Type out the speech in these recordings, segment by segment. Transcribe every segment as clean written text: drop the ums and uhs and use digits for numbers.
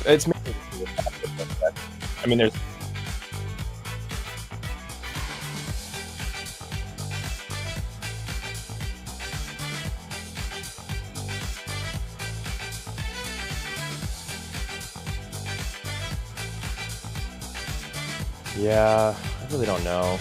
It's. I mean, there's. Yeah, I really don't know.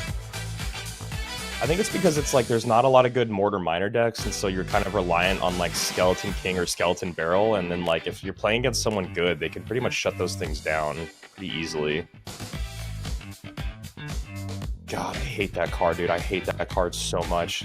I think it's because it's like there's not a lot of good mortar miner decks, and so you're kind of reliant on like Skeleton King or Skeleton Barrel, and then like if you're playing against someone good, they can pretty much shut those things down pretty easily. God, I hate that card, dude. I hate that card so much.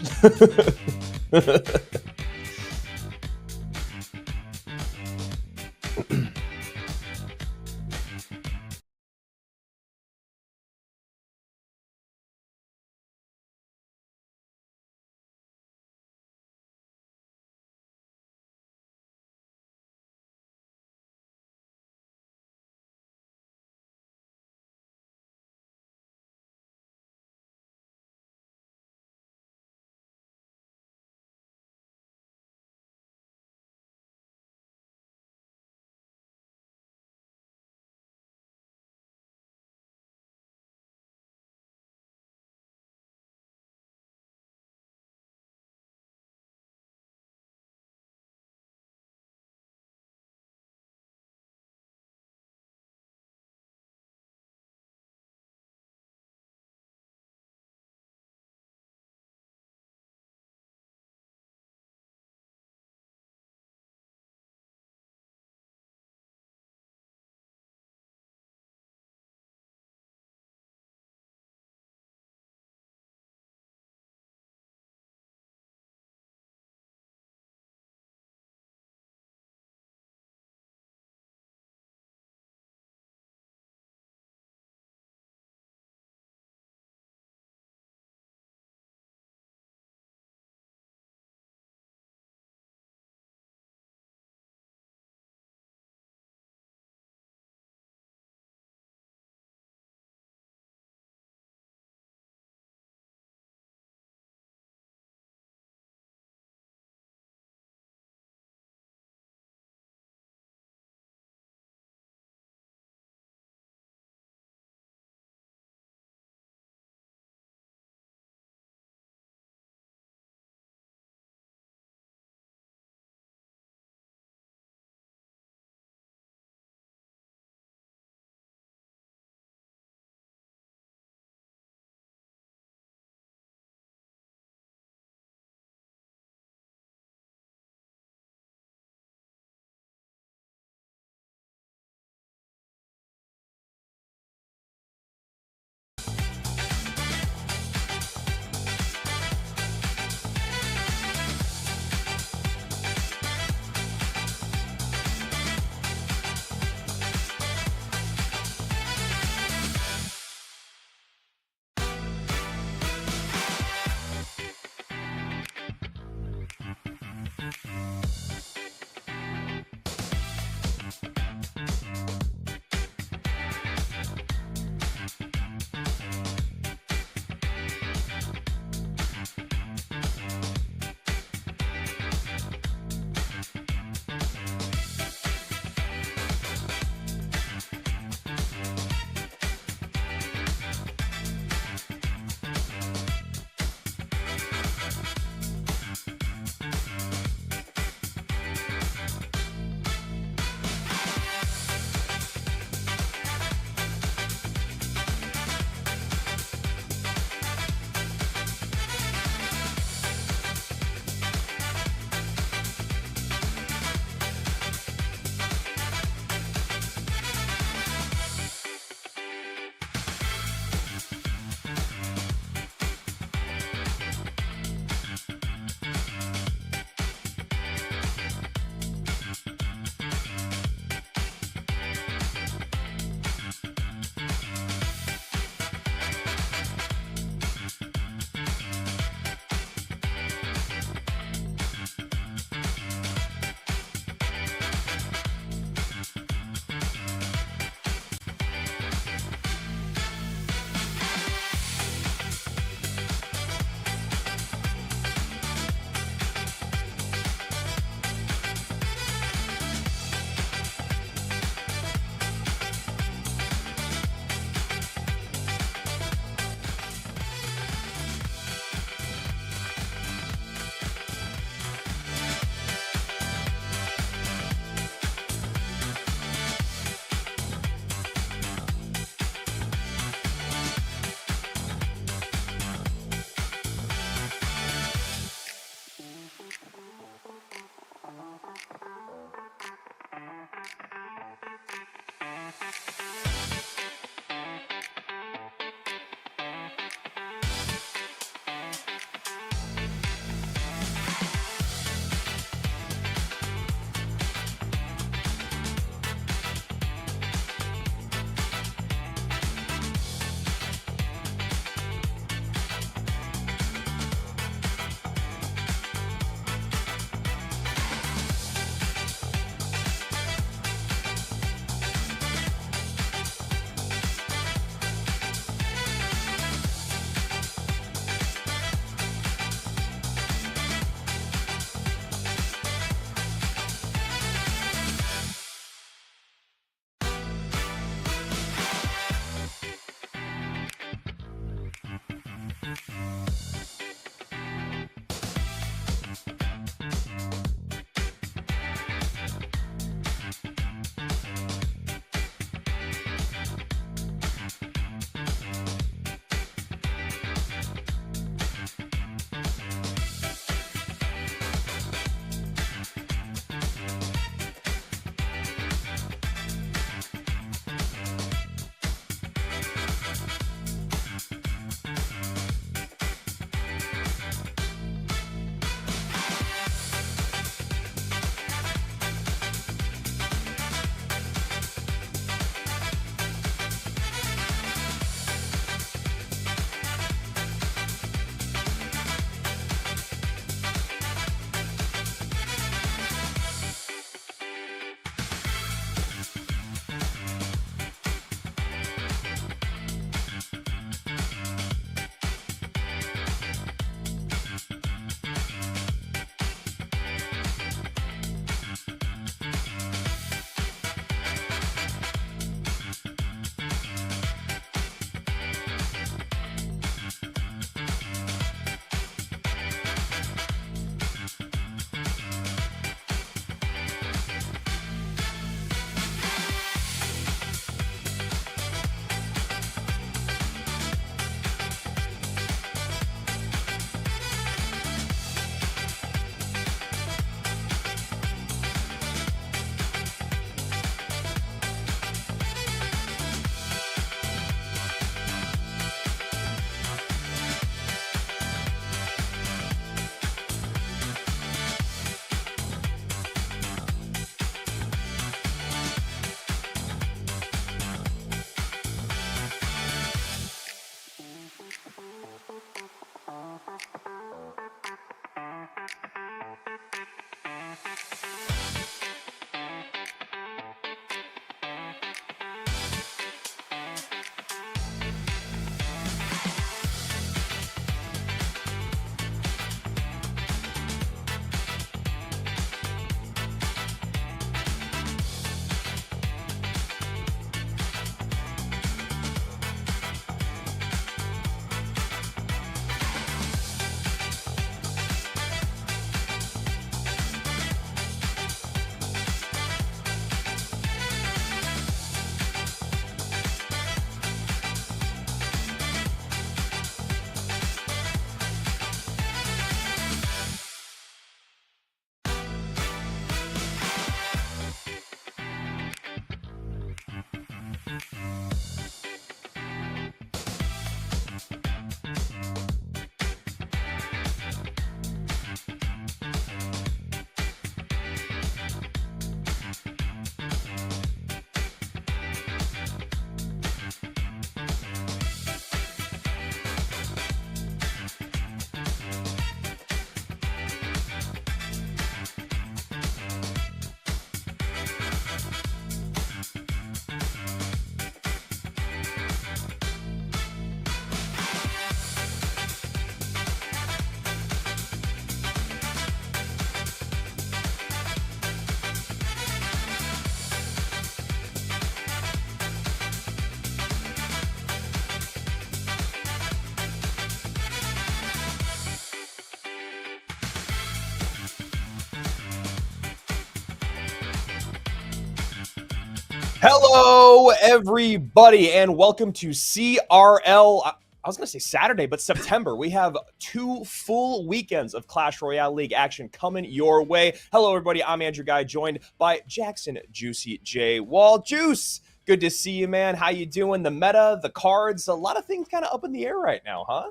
Hello, everybody, and welcome to CRL. I was going to say Saturday, but September. We have 2 full weekends of Clash Royale League action coming your way. Hello, everybody. I'm Andrew Guy, joined by Jackson Juicy J. Wall. Juice, good to see you, man. How you doing? The meta, the cards, a lot of things kind of up in the air right now, huh?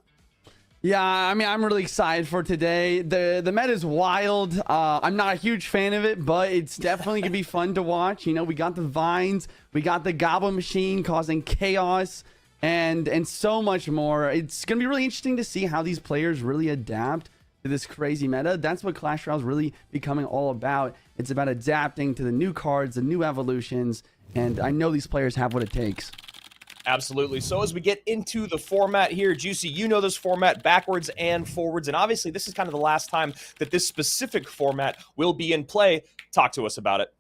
Yeah, I mean, I'm really excited for today. The meta is wild. I'm not a huge fan of it, but it's definitely gonna be fun to watch. You know, we got the vines, we got the goblin machine causing chaos, and so much more. It's gonna be really interesting to see how these players really adapt to this crazy meta. That's what Clash Royale is really becoming all about. It's about adapting to the new cards, the new evolutions, and I know these players have what it takes. Absolutely. So as we get into the format here, Juicy, you know this format backwards and forwards, and obviously this is kind of the last time that this specific format will be in play. Talk to us about it.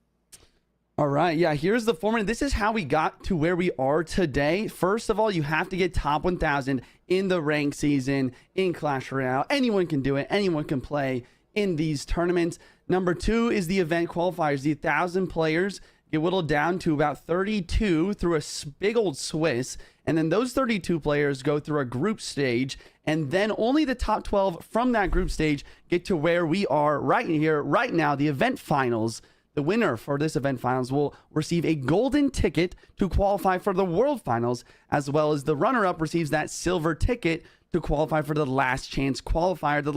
All right, yeah, here's the format. This is how we got to where we are today. First of all, you have to get top 1,000 in the ranked season in Clash Royale. Anyone can do it. Anyone can play in these tournaments. Number 2 is the event qualifiers. The 1,000 players get whittled down to about 32 through a big old Swiss, and then those 32 players go through a group stage, and then only the top 12 from that group stage get to where we are right here, right now, the event finals. The winner for this event finals will receive a golden ticket to qualify for the world finals, as well as the runner-up receives that silver ticket to qualify for the last chance qualifier, the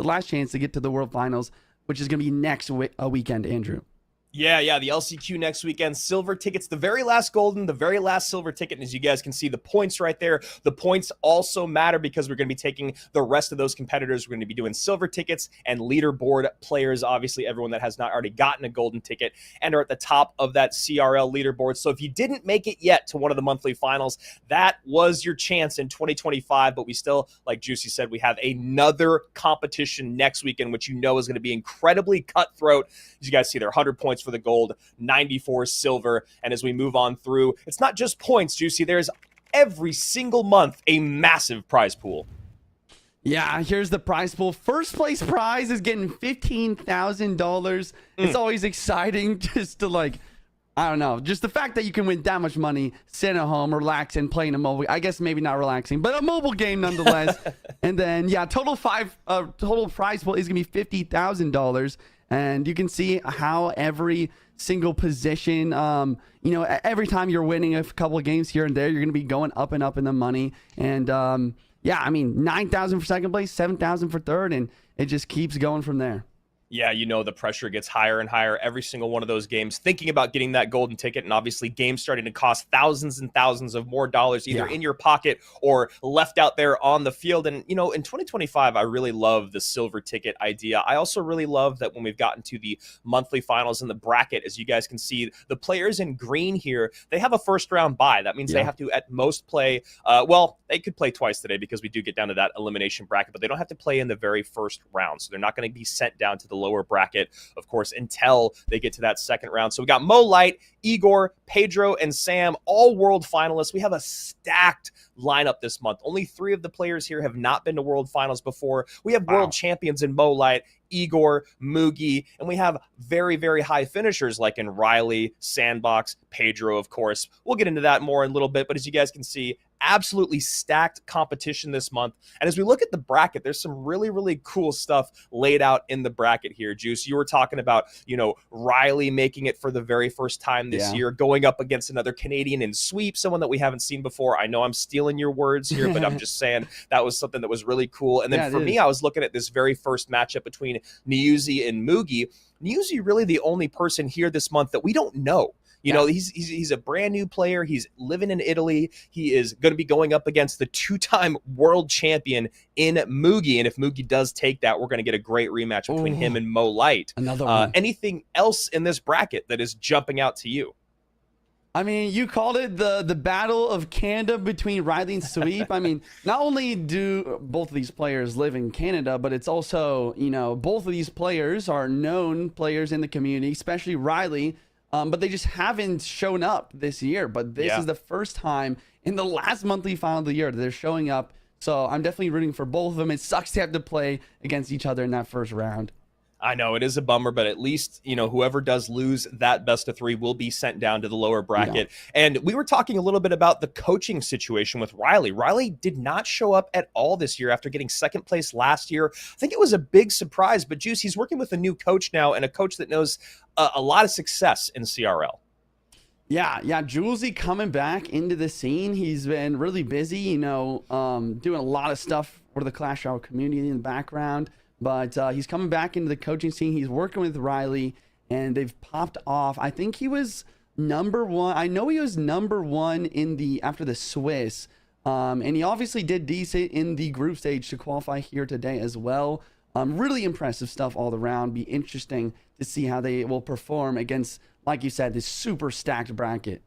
last chance to get to the world finals, which is going to be next weekend, Andrew. Yeah, the LCQ next weekend. Silver tickets, the very last golden, the very last silver ticket. And as you guys can see, the points right there. The points also matter because we're going to be taking the rest of those competitors. We're going to be doing silver tickets and leaderboard players. Obviously, everyone that has not already gotten a golden ticket and are at the top of that CRL leaderboard. So if you didn't make it yet to one of the monthly finals, that was your chance in 2025. But we still, like Juicy said, we have another competition next weekend, which you know is going to be incredibly cutthroat. As you guys see there, 100 points for the gold, 94 silver. And as we move on through, it's not just points, Juicy. There's every single month a massive prize pool. Yeah, here's the prize pool. First place prize is getting $15,000. It's always exciting just to, like, I don't know, just the fact that you can win that much money, sit at home, relax, and playing a mobile. I guess maybe not relaxing, but a mobile game nonetheless. And then, yeah, total prize pool is gonna be $50,000. And you can see how every single position, you know, every time you're winning a couple of games here and there, you're going to be going up and up in the money. And yeah, I mean, 9,000 for second place, 7,000 for third, and it just keeps going from there. Yeah, you know, the pressure gets higher and higher every single one of those games, thinking about getting that golden ticket, and obviously games starting to cost thousands and thousands of more dollars, either in your pocket or left out there on the field. And, you know, in 2025, I really love the silver ticket idea. I also really love that when we've gotten to the monthly finals in the bracket, as you guys can see, the players in green here, they have a first round bye. That means they have to at most play, well, they could play twice today because we do get down to that elimination bracket, but they don't have to play in the very first round. So they're not going to be sent down to the lower bracket, of course, until they get to that second round. So we got Mo Light, Igor, Pedro, and Sam, all world finalists. We have a stacked lineup this month. Only 3 of the players here have not been to world finals before. We have world champions in Mo Light, Igor, Mugi, and we have very, very high finishers like in Riley, Sandbox, Pedro, of course. We'll get into that more in a little bit, but as you guys can see, absolutely stacked competition this month. And as we look at the bracket, there's some really, really cool stuff laid out in the bracket here, Juice. You were talking about, you know, Riley making it for the very first time this year, going up against another Canadian in sweep, someone that we haven't seen before. I know I'm stealing your words here, but I'm just saying that was something that was really cool. And then for me, I was looking at this very first matchup between Niuzi and Mugi. Niuzi really the only person here this month that we don't know. You know, he's a brand new player. He's living in Italy. He is going to be going up against the 2-time world champion in Mugi. And if Mugi does take that, we're going to get a great rematch between him and Mo Light. Another one. Anything else in this bracket that is jumping out to you? I mean, you called it the battle of Canada between Riley and Sweep. I mean, not only do both of these players live in Canada, but it's also, you know, both of these players are known players in the community, especially Riley. But they just haven't shown up this year. But this is the first time in the last monthly final of the year that they're showing up. So I'm definitely rooting for both of them. It sucks to have to play against each other in that first round. I know it is a bummer, but at least, you know, whoever does lose that best of 3 will be sent down to the lower bracket. Yeah. And we were talking a little bit about the coaching situation with Riley. Riley did not show up at all this year after getting second place last year. I think it was a big surprise, but Juice, he's working with a new coach now, and a coach that knows a lot of success in CRL. Yeah, Julesy coming back into the scene. He's been really busy, you know, doing a lot of stuff for the Clash Royale community in the background. But he's coming back into the coaching scene. He's working with Riley, and they've popped off. I think he was #1. I know he was #1 in after the Swiss. And he obviously did decent in the group stage to qualify here today as well. Really impressive stuff all around. Be interesting to see how they will perform against, like you said, this super stacked bracket.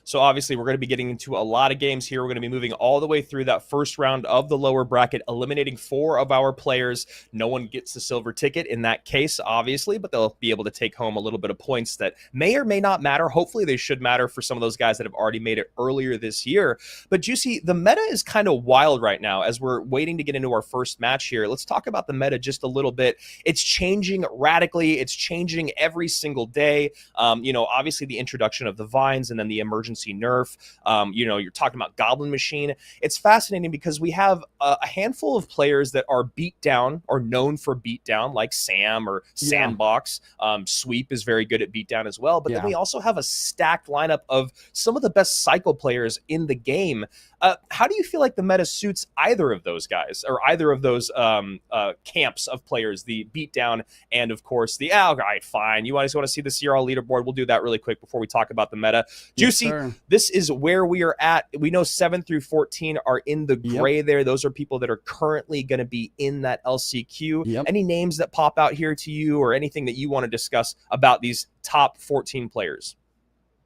So obviously we're going to be getting into a lot of games here. We're going to be moving all the way through that first round of the lower bracket, eliminating 4 of our players. No one gets the silver ticket in that case, obviously, but they'll be able to take home a little bit of points that may or may not matter. Hopefully they should matter for some of those guys that have already made it earlier this year. But Juicy, the meta is kind of wild right now as we're waiting to get into our first match here. Let's talk about the meta just a little bit. It's changing radically. It's changing every single day. You know, obviously the introduction of the vines and then the emergency nerf. You know, you're talking about Goblin Machine. It's fascinating because we have a handful of players that are beat down or known for beat down, like Sam or Sandbox. Sweep is very good at beat down as well. But then we also have a stacked lineup of some of the best cycle players in the game. How do you feel like the meta suits either of those guys or either of those camps of players, the beatdown and, of course, the, all right, fine. You guys want to see the CRL leaderboard? We'll do that really quick before we talk about the meta. Juicy, this is where we are at. We know 7 through 14 are in the gray there. Those are people that are currently going to be in that LCQ. Any names that pop out here to you or anything that you want to discuss about these top 14 players?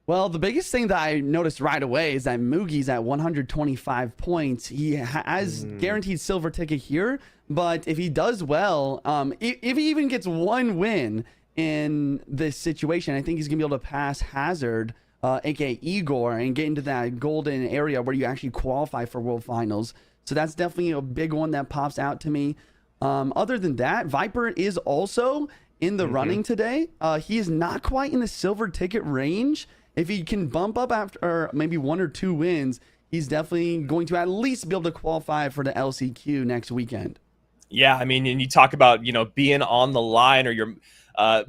Well, the biggest thing that I noticed right away is that Mugi's at 125 points. He has guaranteed silver ticket here, but if he does well, if he even gets 1 win in this situation, I think he's going to be able to pass Hazard, aka Igor, and get into that golden area where you actually qualify for World Finals. So that's definitely a big one that pops out to me. Other than that, Viper is also in the running today. He is not quite in the silver ticket range. If he can bump up after maybe 1 or 2 wins, he's definitely going to at least be able to qualify for the LCQ next weekend. Yeah, I mean, and you talk about, you know, being on the line or you're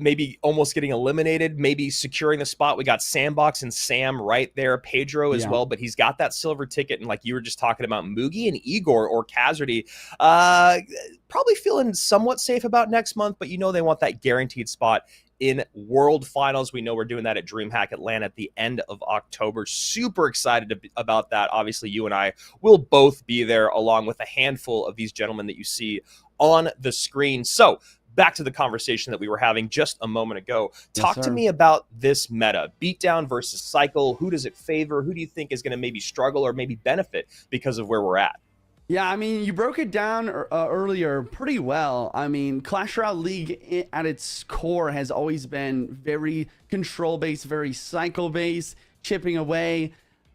maybe almost getting eliminated, maybe securing the spot. We got Sandbox and Sam right there, Pedro as well, but he's got that silver ticket. And like you were just talking about, Mugi and Igor or Kazardy, probably feeling somewhat safe about next month, but you know they want that guaranteed spot in World Finals. We know we're doing that at DreamHack Atlanta at the end of October. Super excited about that. Obviously, you and I will both be there along with a handful of these gentlemen that you see on the screen. So back to the conversation that we were having just a moment ago. Talk to me about this meta. Beatdown versus cycle. Who does it favor? Who do you think is going to maybe struggle or maybe benefit because of where we're at? Yeah, I mean, you broke it down earlier pretty well. I mean, Clash Royale League at its core has always been very control-based, very cycle-based, chipping away.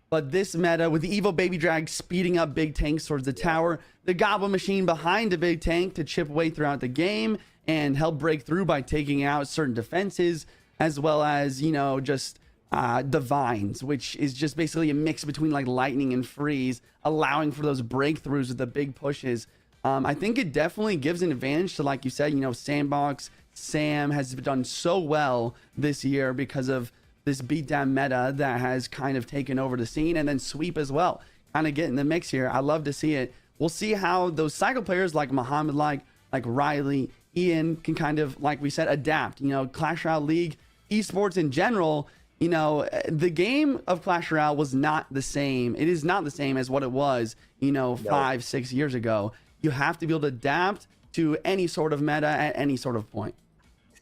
But this meta, with the Evo Baby Drag speeding up big tanks towards the tower, the Goblin Machine behind a big tank to chip away throughout the game and help break through by taking out certain defenses, as well as, you know, just the vines, which is just basically a mix between like lightning and freeze, allowing for those breakthroughs with the big pushes. I think it definitely gives an advantage to, like you said, you know, Sandbox. Sam has done so well this year because of this beatdown meta that has kind of taken over the scene, and then Sweep as well, kind of get in the mix here. I love to see it. We'll see how those cycle players like Mohamed, like Riley, Ian can kind of, like we said, adapt. You know, Clash Royale League, esports in general, you know, the game of Clash Royale was not the same. It is not the same as what it was, you know, 5-6 years ago. You have to be able to adapt to any sort of meta at any sort of point.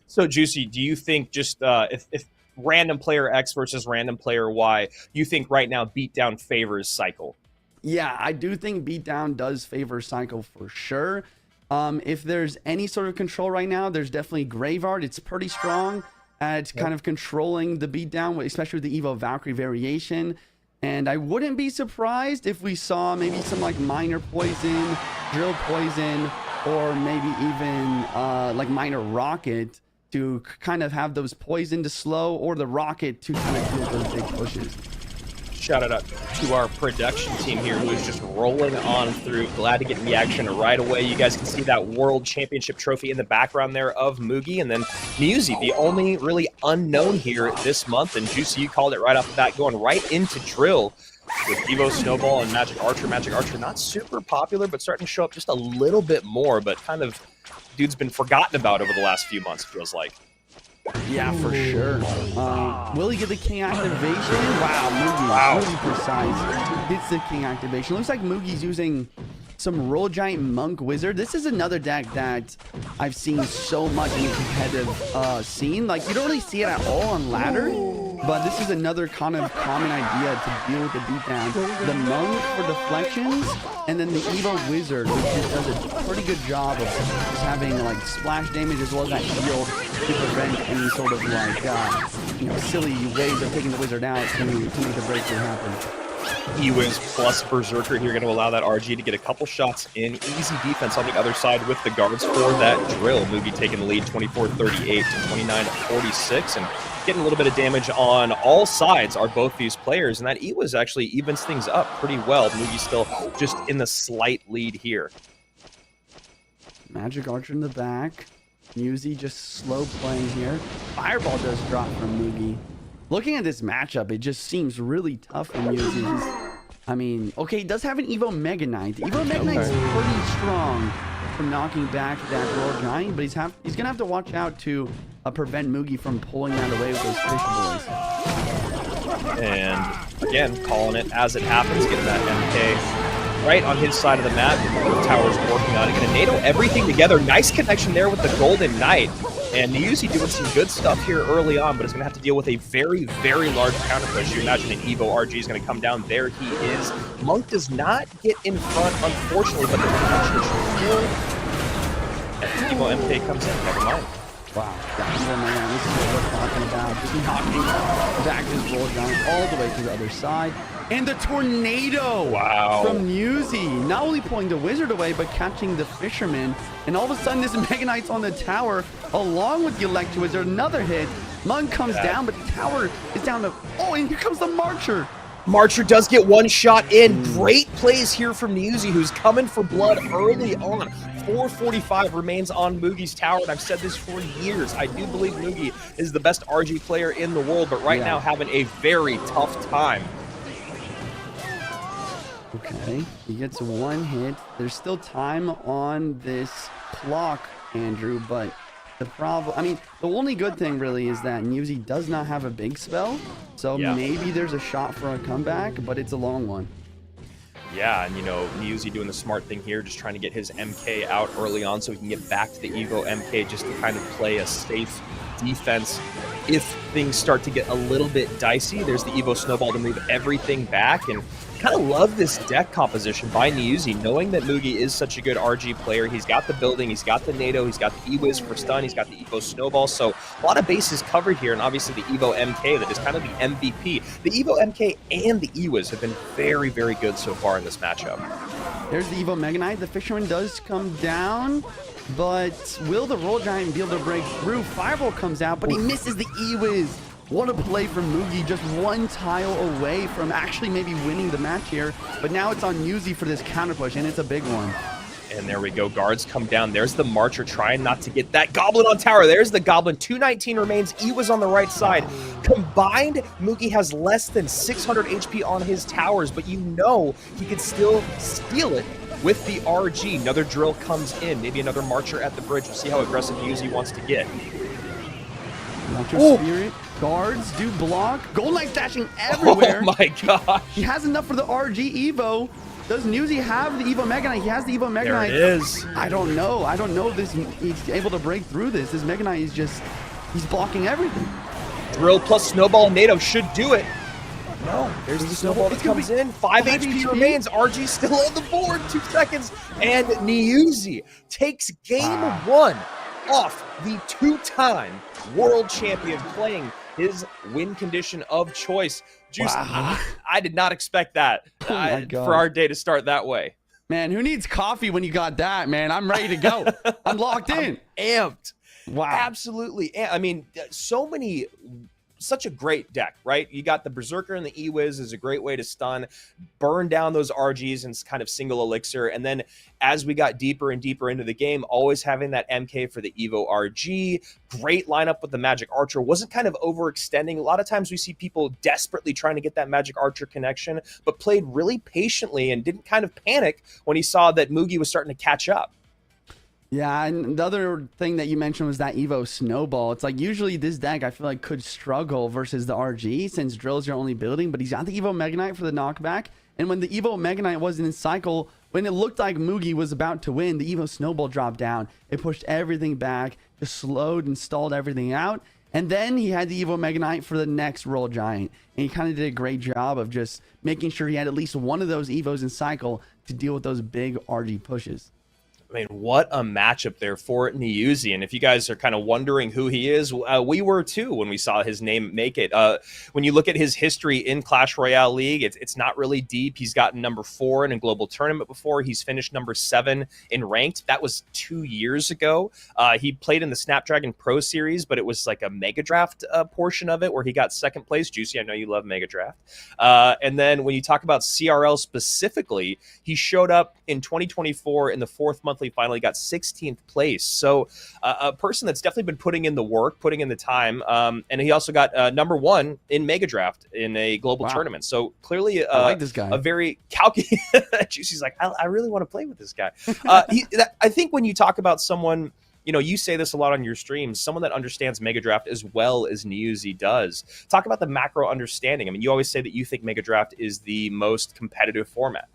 So, Juicy, do you think just if random player X versus random player Y, you think right now beatdown favors cycle? Yeah, I do think beatdown does favor cycle for sure. If there's any sort of control right now, there's definitely Graveyard. It's pretty strong at kind of controlling the beatdown, especially with the Evo Valkyrie variation. And I wouldn't be surprised if we saw maybe some like minor poison, drill poison or maybe even like minor rocket to kind of have those poison to slow, or the rocket to kind of do those big pushes. Shout out to our production team here who is just rolling on through. Glad to get reaction right away. You guys can see that World Championship trophy in the background there of Mugi, and then Niuzi, the only really unknown here this month. And Juicy, you called it right off the bat, going right into drill with Evo Snowball and Magic Archer. Magic Archer not super popular, but starting to show up just a little bit more, but kind of dude's been forgotten about over the last few months, it feels like. Yeah, for sure. Will he get the king activation? Wow, Mugi, really precise. Gets the king activation. Looks like Mugi's using some Roll Giant Monk Wizard. This is another deck that I've seen so much in the competitive scene. Like, you don't really see it at all on ladder, but this is another kind of common idea to deal with the beatdown. The Monk for deflections, and then the Evo Wizard, which just does a pretty good job of just having like splash damage as well as that shield to prevent any sort of like silly ways of taking the wizard out to make the breakthrough happen. Ewiz plus Berserker here going to allow that RG to get a couple shots in. Easy defense on the other side with the guards for that drill. Mugi taking the lead 24-38 to 29-46, and getting a little bit of damage on all sides are both these players, and that Ewiz actually evens things up pretty well. Mugi still just in the slight lead here. Magic Archer in the back. Niuzi just slow playing here. Fireball does drop from Mugi. Looking at this matchup, it just seems really tough for Niuzi. I mean, okay, he does have an Evo Mega Knight. The Evo Mega Knight's pretty strong for knocking back that Royal Giant, but he's gonna have to watch out to prevent Mugi from pulling that away with those fish boys. And again, calling it as it happens, getting that MK right on his side of the map. The tower's working on it. Gonna NATO everything together. Nice connection there with the Golden Knight. And Niuzi doing some good stuff here early on, but is going to have to deal with a very, very large counter push. You imagine an Evo RG is going to come down. There he is. Monk does not get in front, unfortunately, but the connection is still... And Evo MK comes in. Never mind. Wow. That Evo Man, this is what we're talking about. Just knocking back his Roll Giant all the way to the other side. And the tornado from Niuzi, not only pulling the wizard away, but catching the fisherman. And all of a sudden, this Mega Knight's on the tower, along with the Electro Wizard. Another hit. Monk comes down, but the tower is down to... Oh, and here comes the Marcher. Marcher does get one shot in. Great plays here from Niuzi, who's coming for blood early on. 445 remains on Mugi's tower, and I've said this for years. I do believe Mugi is the best RG player in the world, but right now having a very tough time. Okay, he gets one hit. There's still time on this clock, Andrew, but the problem, I mean, the only good thing really is that Niuzi does not have a big spell, so maybe there's a shot for a comeback, but it's a long one. Yeah, and Niuzi doing the smart thing here, just trying to get his MK out early on so he can get back to the Evo MK just to kind of play a safe defense. If things start to get a little bit dicey, there's the Evo Snowball to move everything back, and kind of love this deck composition by Niuzi, knowing that Mugi is such a good RG player. He's got the building, he's got the NATO, he's got the Ewiz for stun, he's got the Evo Snowball, so a lot of bases covered here, and obviously the Evo MK that is kind of the MVP. The Evo MK and the Ewiz have been very, very good so far in this matchup. There's the Evo Mega Knight. The Fisherman does come down, but will the Roll Giant be able to break through? Fireball comes out, but he misses the Ewiz. What a play from Mugi, just one tile away from actually maybe winning the match here. But now it's on Niuzi for this counter push, and it's a big one. And there we go. Guards come down. There's the Marcher trying not to get that Goblin on tower. There's the Goblin. 219 remains. Ewiz on the right side. Combined, Mugi has less than 600 HP on his towers, but he could still steal it with the RG. Another drill comes in. Maybe another Marcher at the bridge. We'll see how aggressive Niuzi wants to get. Marcher Spirit. Guards do block. Golden Knight's dashing everywhere. Oh my gosh. He has enough for the RG Evo. Does Niuzi have the Evo Mega Knight? He has the Evo Mega Knight. There it is. I don't know if he's able to break through this. This Mega Knight is he's blocking everything. Drill plus Snowball and NATO should do it. No, there's the Snowball that comes in. 5 HP remains. RG still on the board. 2 seconds. And Niuzi takes game one off the 2-time world champion, playing his win condition of choice. Juice, I did not expect that Oh my God. for our day to start that way. Man, who needs coffee when you got that, man? I'm ready to go. I'm locked in. Amped. Wow. Absolutely. I mean, such a great deck, right? You got the Berserker and the E-Wiz is a great way to stun, burn down those RGs and kind of single elixir. And then as we got deeper and deeper into the game, always having that MK for the Evo RG, great lineup with the Magic Archer, wasn't kind of overextending. A lot of times we see people desperately trying to get that Magic Archer connection, but played really patiently and didn't kind of panic when he saw that Mugi was starting to catch up. Yeah, and the other thing that you mentioned was that Evo Snowball. It's like usually this deck I feel like could struggle versus the RG since Drill's your only building, but he's got the Evo Mega Knight for the knockback. And when the Evo Mega Knight wasn't in cycle, when it looked like Mugi was about to win, the Evo Snowball dropped down. It pushed everything back, just slowed and stalled everything out. And then he had the Evo Mega Knight for the next Roll Giant. And he kind of did a great job of just making sure he had at least one of those Evos in cycle to deal with those big RG pushes. I mean, what a matchup there for Niuzi. And if you guys are kind of wondering who he is, we were too when we saw his name make it. When you look at his history in Clash Royale League, it's not really deep. He's gotten number 4 in a global tournament before. He's finished number 7 in ranked. That was 2 years ago. He played in the Snapdragon Pro Series, but it was like a Mega Draft portion of it where he got second place. Juicy, I know you love Mega Draft. And then when you talk about CRL specifically, he showed up in 2024 in the 4th monthly finally got 16th place. So a person that's definitely been putting in the work, putting in the time. And he also got number 1 in Mega Draft in a global tournament. So clearly I like this guy. A very calculated. Juicy's like, I really want to play with this guy. I think when you talk about someone, you know, you say this a lot on your streams, someone that understands Mega Draft as well as Niuzi does. Talk about the macro understanding. I mean, you always say that you think Mega Draft is the most competitive format.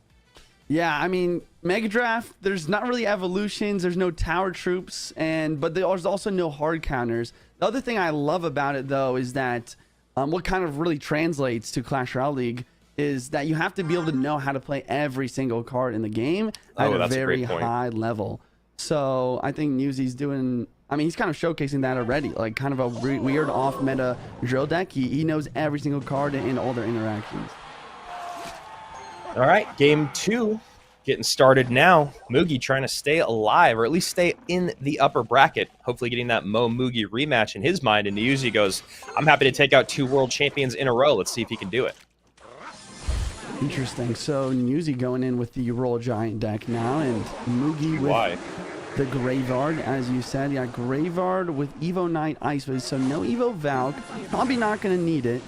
Yeah, I mean, Mega Draft, there's not really evolutions, there's no tower troops, but there's also no hard counters. The other thing I love about it, though, is that what kind of really translates to Clash Royale League is that you have to be able to know how to play every single card in the game at a very high level. So I think Niuzi's doing... I mean, he's kind of showcasing that already, like kind of a weird off-meta drill deck. He knows every single card in all their interactions. All right, game 2 getting started now. Mugi trying to stay alive, or at least stay in the upper bracket. Hopefully getting that Mugi rematch in his mind. And Niuzi goes, I'm happy to take out 2 world champions in a row. Let's see if he can do it. Interesting. So Niuzi going in with the Roll Giant deck now, and Mugi with the Graveyard, as you said. Yeah, Graveyard with Evo Knight Icewiz. So no Evo Valk. Probably not going to need it.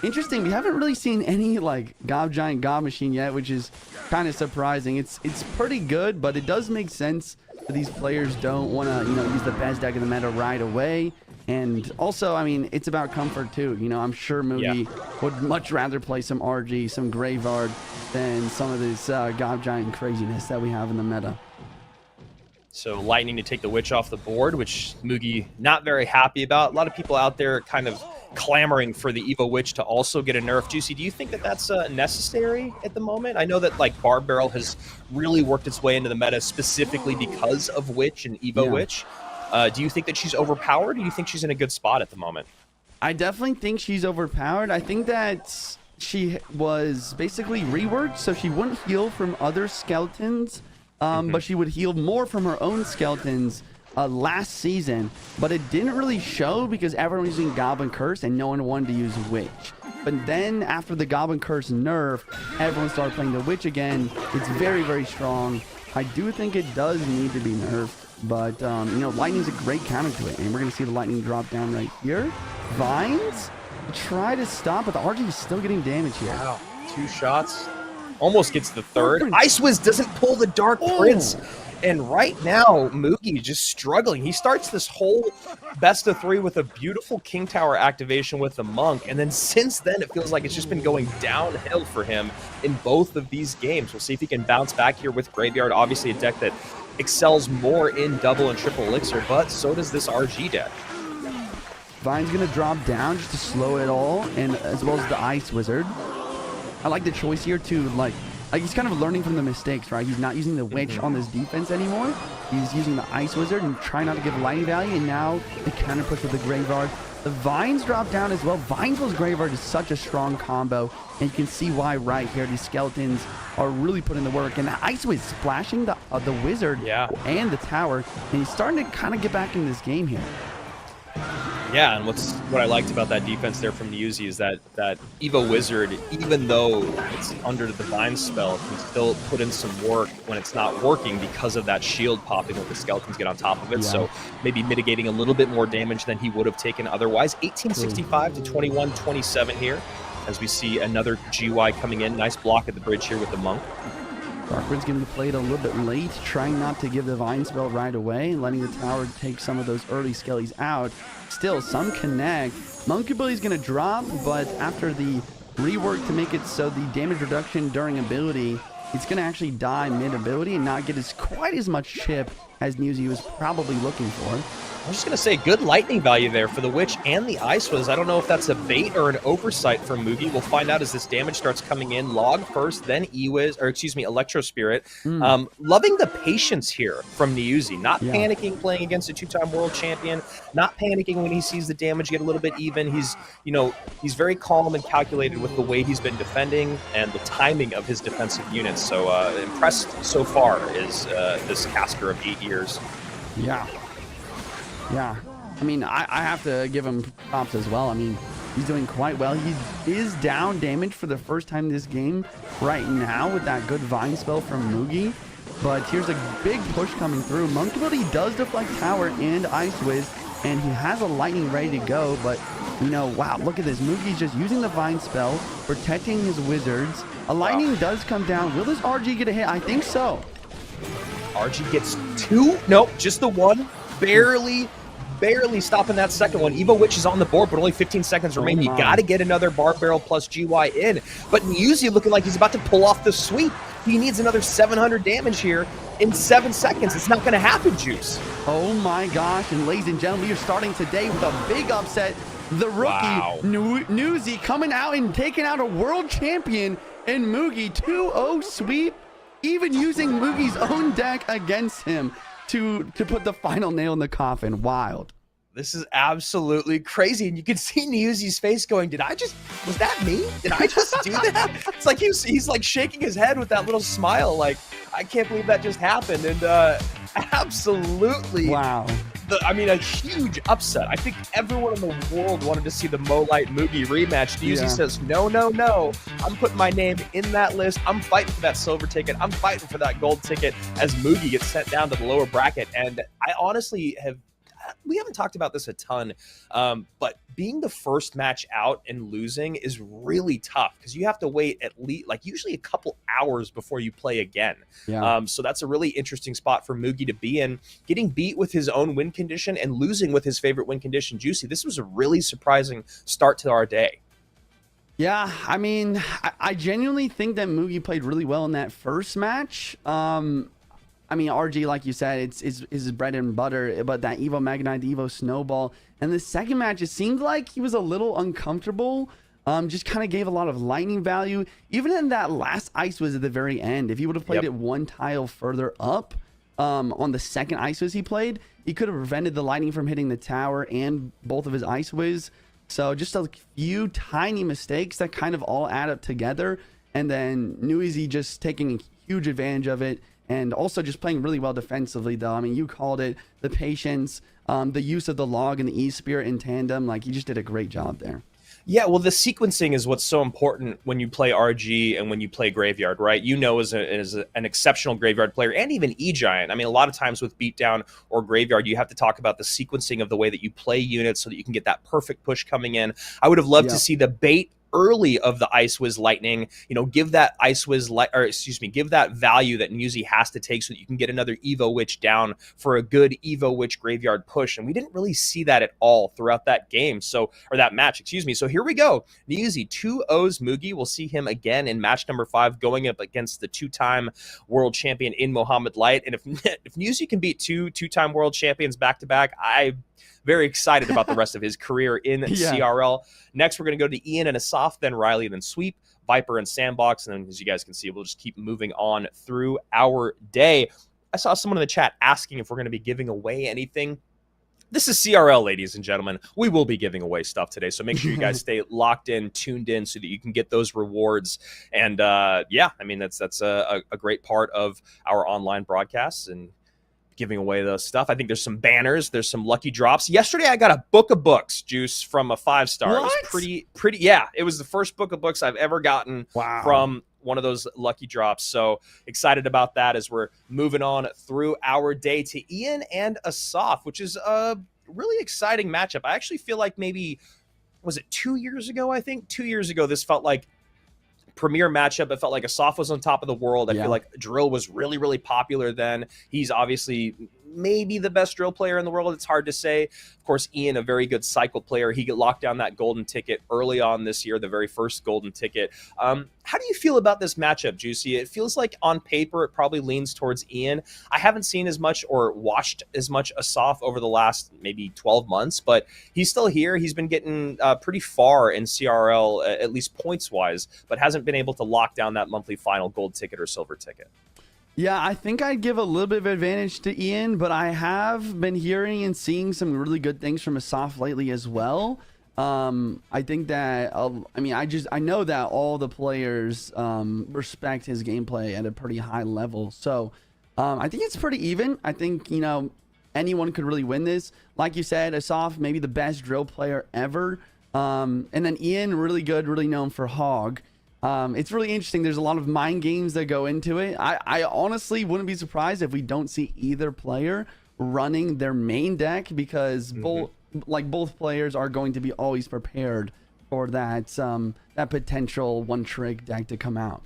Interesting, we haven't really seen any like Gob Giant Gob Machine yet, which is kind of surprising. It's pretty good, but it does make sense that these players don't want to, use the best deck in the meta right away. And also, I mean, it's about comfort too. I'm sure Mugi would much rather play some RG, some Graveyard, than some of this Gob Giant craziness that we have in the meta. So Lightning to take the Witch off the board, which Mugi not very happy about. A lot of people out there kind of clamoring for the Evo Witch to also get a nerf. Juicy, do you think that that's necessary at the moment? I know that like Barb Barrel has really worked its way into the meta specifically because of Witch and Evo Witch. Do you think that she's overpowered, or do you think she's in a good spot at the moment? I definitely think she's overpowered. I think that she was basically reworked so she wouldn't heal from other skeletons, but she would heal more from her own skeletons last season, but it didn't really show because everyone was using Goblin Curse and no one wanted to use Witch. But then after the Goblin Curse nerf, everyone started playing the Witch again. It's very, very strong. I do think it does need to be nerfed, but Lightning's a great counter to it, and we're going to see the Lightning drop down right here. Vines try to stop, but the RG is still getting damage here. Wow, 2 shots. Almost gets the 3rd. Icewiz doesn't pull the Dark Prince. And right now, Mugi just struggling. He starts this whole best of 3 with a beautiful King Tower activation with the Monk. And then since then, it feels like it's just been going downhill for him in both of these games. We'll see if he can bounce back here with Graveyard. Obviously, a deck that excels more in double and triple elixir, but so does this RG deck. Vine's going to drop down just to slow it all, and as well as the Ice Wizard. I like the choice here, too. Like he's kind of learning from the mistakes, right? He's not using the Witch on this defense anymore. He's using the Ice Wizard and trying not to give lightning value, and now the counter push with the Graveyard. The Vines drop down as well. Vines plus Graveyard is such a strong combo, and you can see why right here. These Skeletons are really putting the work, and the Ice Wiz splashing the Wizard and the tower, and he's starting to kind of get back in this game here. Yeah, and what I liked about that defense there from Niuzi is that Evo Wizard, even though it's under the Divine spell, can still put in some work when it's not working because of that shield popping when the Skeletons get on top of it. Yeah. So maybe mitigating a little bit more damage than he would have taken otherwise. 1865 to 2127 here, as we see another GY coming in. Nice block at the bridge here with the Monk. Darkwood's getting played a little bit late, trying not to give the Vine spell right away, letting the tower take some of those early skellies out. Still, some connect. Monk ability's going to drop, but after the rework to make it so the damage reduction during ability, it's going to actually die mid-ability and not get quite as much chip as Niuzi was probably looking for. I'm just going to say good lightning value there for the Witch and the Ice Wiz. I don't know if that's a bait or an oversight from Mugi. We'll find out as this damage starts coming in. Log first, then Electro Spirit. Loving the patience here from Niuzi. Not panicking playing against a two-time world champion. Not panicking when he sees the damage get a little bit even. He's very calm and calculated with the way he's been defending and the timing of his defensive units. So impressed so far is this caster of 8 years. Yeah, I mean, I have to give him props as well. I mean, he's doing quite well. He is down damage for the first time this game right now with that good Vine spell from Mugi. But here's a big push coming through. Monk ability does deflect tower and Ice Wiz, and he has a lightning ready to go. But, wow, look at this. Mugi's just using the Vine spell, protecting his wizards. A lightning does come down. Will this RG get a hit? I think so. RG gets 2? Nope, just the one. Barely stopping that second one. Evo Witch is on the board, but only 15 seconds remain. You got to get another Bar Barrel plus GY in. But Niuzi looking like he's about to pull off the sweep. He needs another 700 damage here in 7 seconds. It's not going to happen, Juice. Oh my gosh. And ladies and gentlemen, we are starting today with a big upset. The rookie, Niuzi, coming out and taking out a world champion in Mugi. 2-0 sweep, even using Mugi's own deck against him to put the final nail in the coffin. Wild. This is absolutely crazy. And you can see Niuzi's face going, was that me? Did I just do that? It's like he's like shaking his head with that little smile. Like, I can't believe that just happened. And absolutely. Wow. A huge upset. I think everyone in the world wanted to see the Molite Mugi rematch. Niuzi says, no. I'm putting my name in that list. I'm fighting for that silver ticket. I'm fighting for that gold ticket as Mugi gets sent down to the lower bracket. And I honestly we haven't talked about this a ton, but being the first match out and losing is really tough because you have to wait at least usually a couple hours before you play again. So that's a really interesting spot for Mugi to be in, getting beat with his own win condition and losing with his favorite win condition. Juicy, this was a really surprising start to our day. Yeah, I mean, I genuinely think that Mugi played really well in that first match. RG, like you said, it's his bread and butter, but that Evo Magnite, the Evo Snowball. And the second match, it seemed like he was a little uncomfortable. Just kind of gave a lot of lightning value. Even in that last Ice Wiz at the very end, if he would have played it one tile further up on the second Ice Wiz he played, he could have prevented the lightning from hitting the tower and both of his Ice Wiz. So just a few tiny mistakes that kind of all add up together. And then Niuzi just taking huge advantage of it. And also just playing really well defensively, though. I mean, you called it the patience, the use of the log and the E-Spirit in tandem. Like, he just did a great job there. Yeah, well, the sequencing is what's so important when you play RG and when you play Graveyard, right? As an exceptional Graveyard player, and even E-Giant. I mean, a lot of times with Beatdown or Graveyard, you have to talk about the sequencing of the way that you play units so that you can get that perfect push coming in. I would have loved to see the bait early of the Ice Wiz lightning, give that give that value that Niuzi has to take so that you can get another Evo Witch down for a good Evo Witch Graveyard push. And we didn't really see that at all throughout that game. So that match. So here we go. Niuzi 2-0s Mugi. We'll see him again in match number 5 going up against the two-time world champion in Mohamed Light. And if Niuzi can beat two-time world champions back-to-back, I'm very excited about the rest of his career in CRL. Next, we're going to go to Ian and Assaf, then Riley, then Sweep, Viper, and Sandbox. And then, as you guys can see, we'll just keep moving on through our day. I saw someone in the chat asking if we're going to be giving away anything. This is CRL, ladies and gentlemen. We will be giving away stuff today, so make sure you guys stay locked in, tuned in, so that you can get those rewards. And yeah, I mean, that's a great part of our online broadcasts and giving away those stuff. I think there's some banners, there's some lucky drops. Yesterday, I got a book of books, Juice, from a 5-star. It was pretty. Yeah, it was the first book of books I've ever gotten from one of those lucky drops. So excited about that as we're moving on through our day to Ian and Assaf, which is a really exciting matchup. I actually feel like maybe, was it 2 years ago? I think 2 years ago, this felt like premier matchup. It felt like Assaf was on top of the world. I feel like drill was really, really popular then. He's obviously maybe the best drill player in the world. It's hard to say. Of course, Ian, a very good cycle player. He locked down that golden ticket early on this year, the very first golden ticket. How do you feel about this matchup, Juicy? It feels like on paper it probably leans towards Ian. I haven't seen as much or watched as much Assaf over the last maybe 12 months, but he's still here. He's been getting pretty far in CRL, at least points-wise, but hasn't been able to lock down that monthly final gold ticket or silver ticket. Yeah, I think I'd give a little bit of advantage to Ian, but I have been hearing and seeing some really good things from Assaf lately as well. I think that, I know that all the players respect his gameplay at a pretty high level. So I think it's pretty even. I think, you know, anyone could really win this. Like you said, Assaf, maybe the best drill player ever. And then Ian, really good, really known for Hog. It's really interesting. There's a lot of mind games that go into it. I honestly wouldn't be surprised if we don't see either player running their main deck, because both players are going to be always prepared for that that potential one trick deck to come out.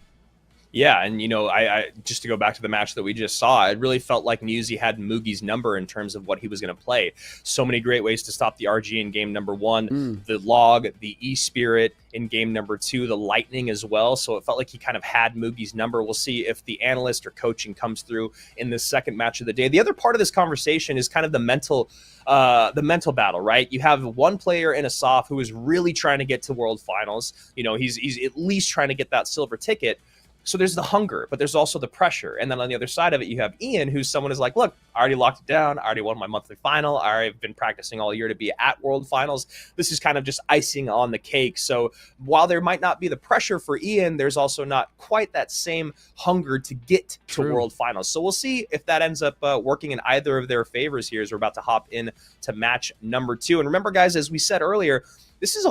Yeah, and you know, I just to go back to the match that we just saw, it really felt like Niuzi had Mugi's number in terms of what he was going to play. So many great ways to stop the RG in game number 1, the log, the E-Spirit in game number 2, the lightning as well. So it felt like he kind of had Mugi's number. We'll see if the analyst or coaching comes through in the second match of the day. The other part of this conversation is kind of the mental battle, right? You have one player in Assaf who is really trying to get to World Finals. You know, he's at least trying to get that silver ticket. So there's the hunger, but there's also the pressure. And then on the other side of it, you have Ian, who's someone who's like, look, I already locked it down. I already won my monthly final. I've been practicing all year to be at World Finals. This is kind of just icing on the cake. So while there might not be the pressure for Ian, there's also not quite that same hunger to get to World Finals. So we'll see if that ends up working in either of their favors here as we're about to hop in to match number 2. And remember, guys, as we said earlier, this is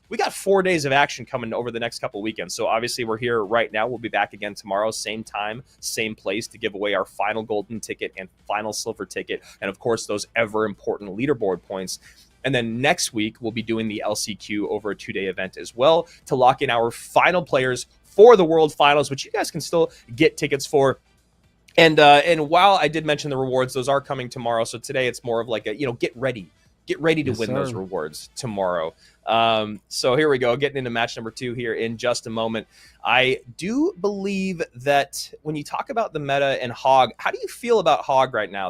we got 4 days of action coming over the next couple weekends. So obviously we're here right now. We'll be back again tomorrow, same time, same place, to give away our final golden ticket and final silver ticket. And of course, those ever important leaderboard points. And then next week, we'll be doing the LCQ over a 2-day event as well to lock in our final players for the World Finals, which you guys can still get tickets for. And while I did mention the rewards, those are coming tomorrow. So today it's more of like a, get ready to win those rewards tomorrow. So here we go, getting into match number 2 here in just a moment. I do believe that when you talk about the meta and Hog, how do you feel about Hog right now?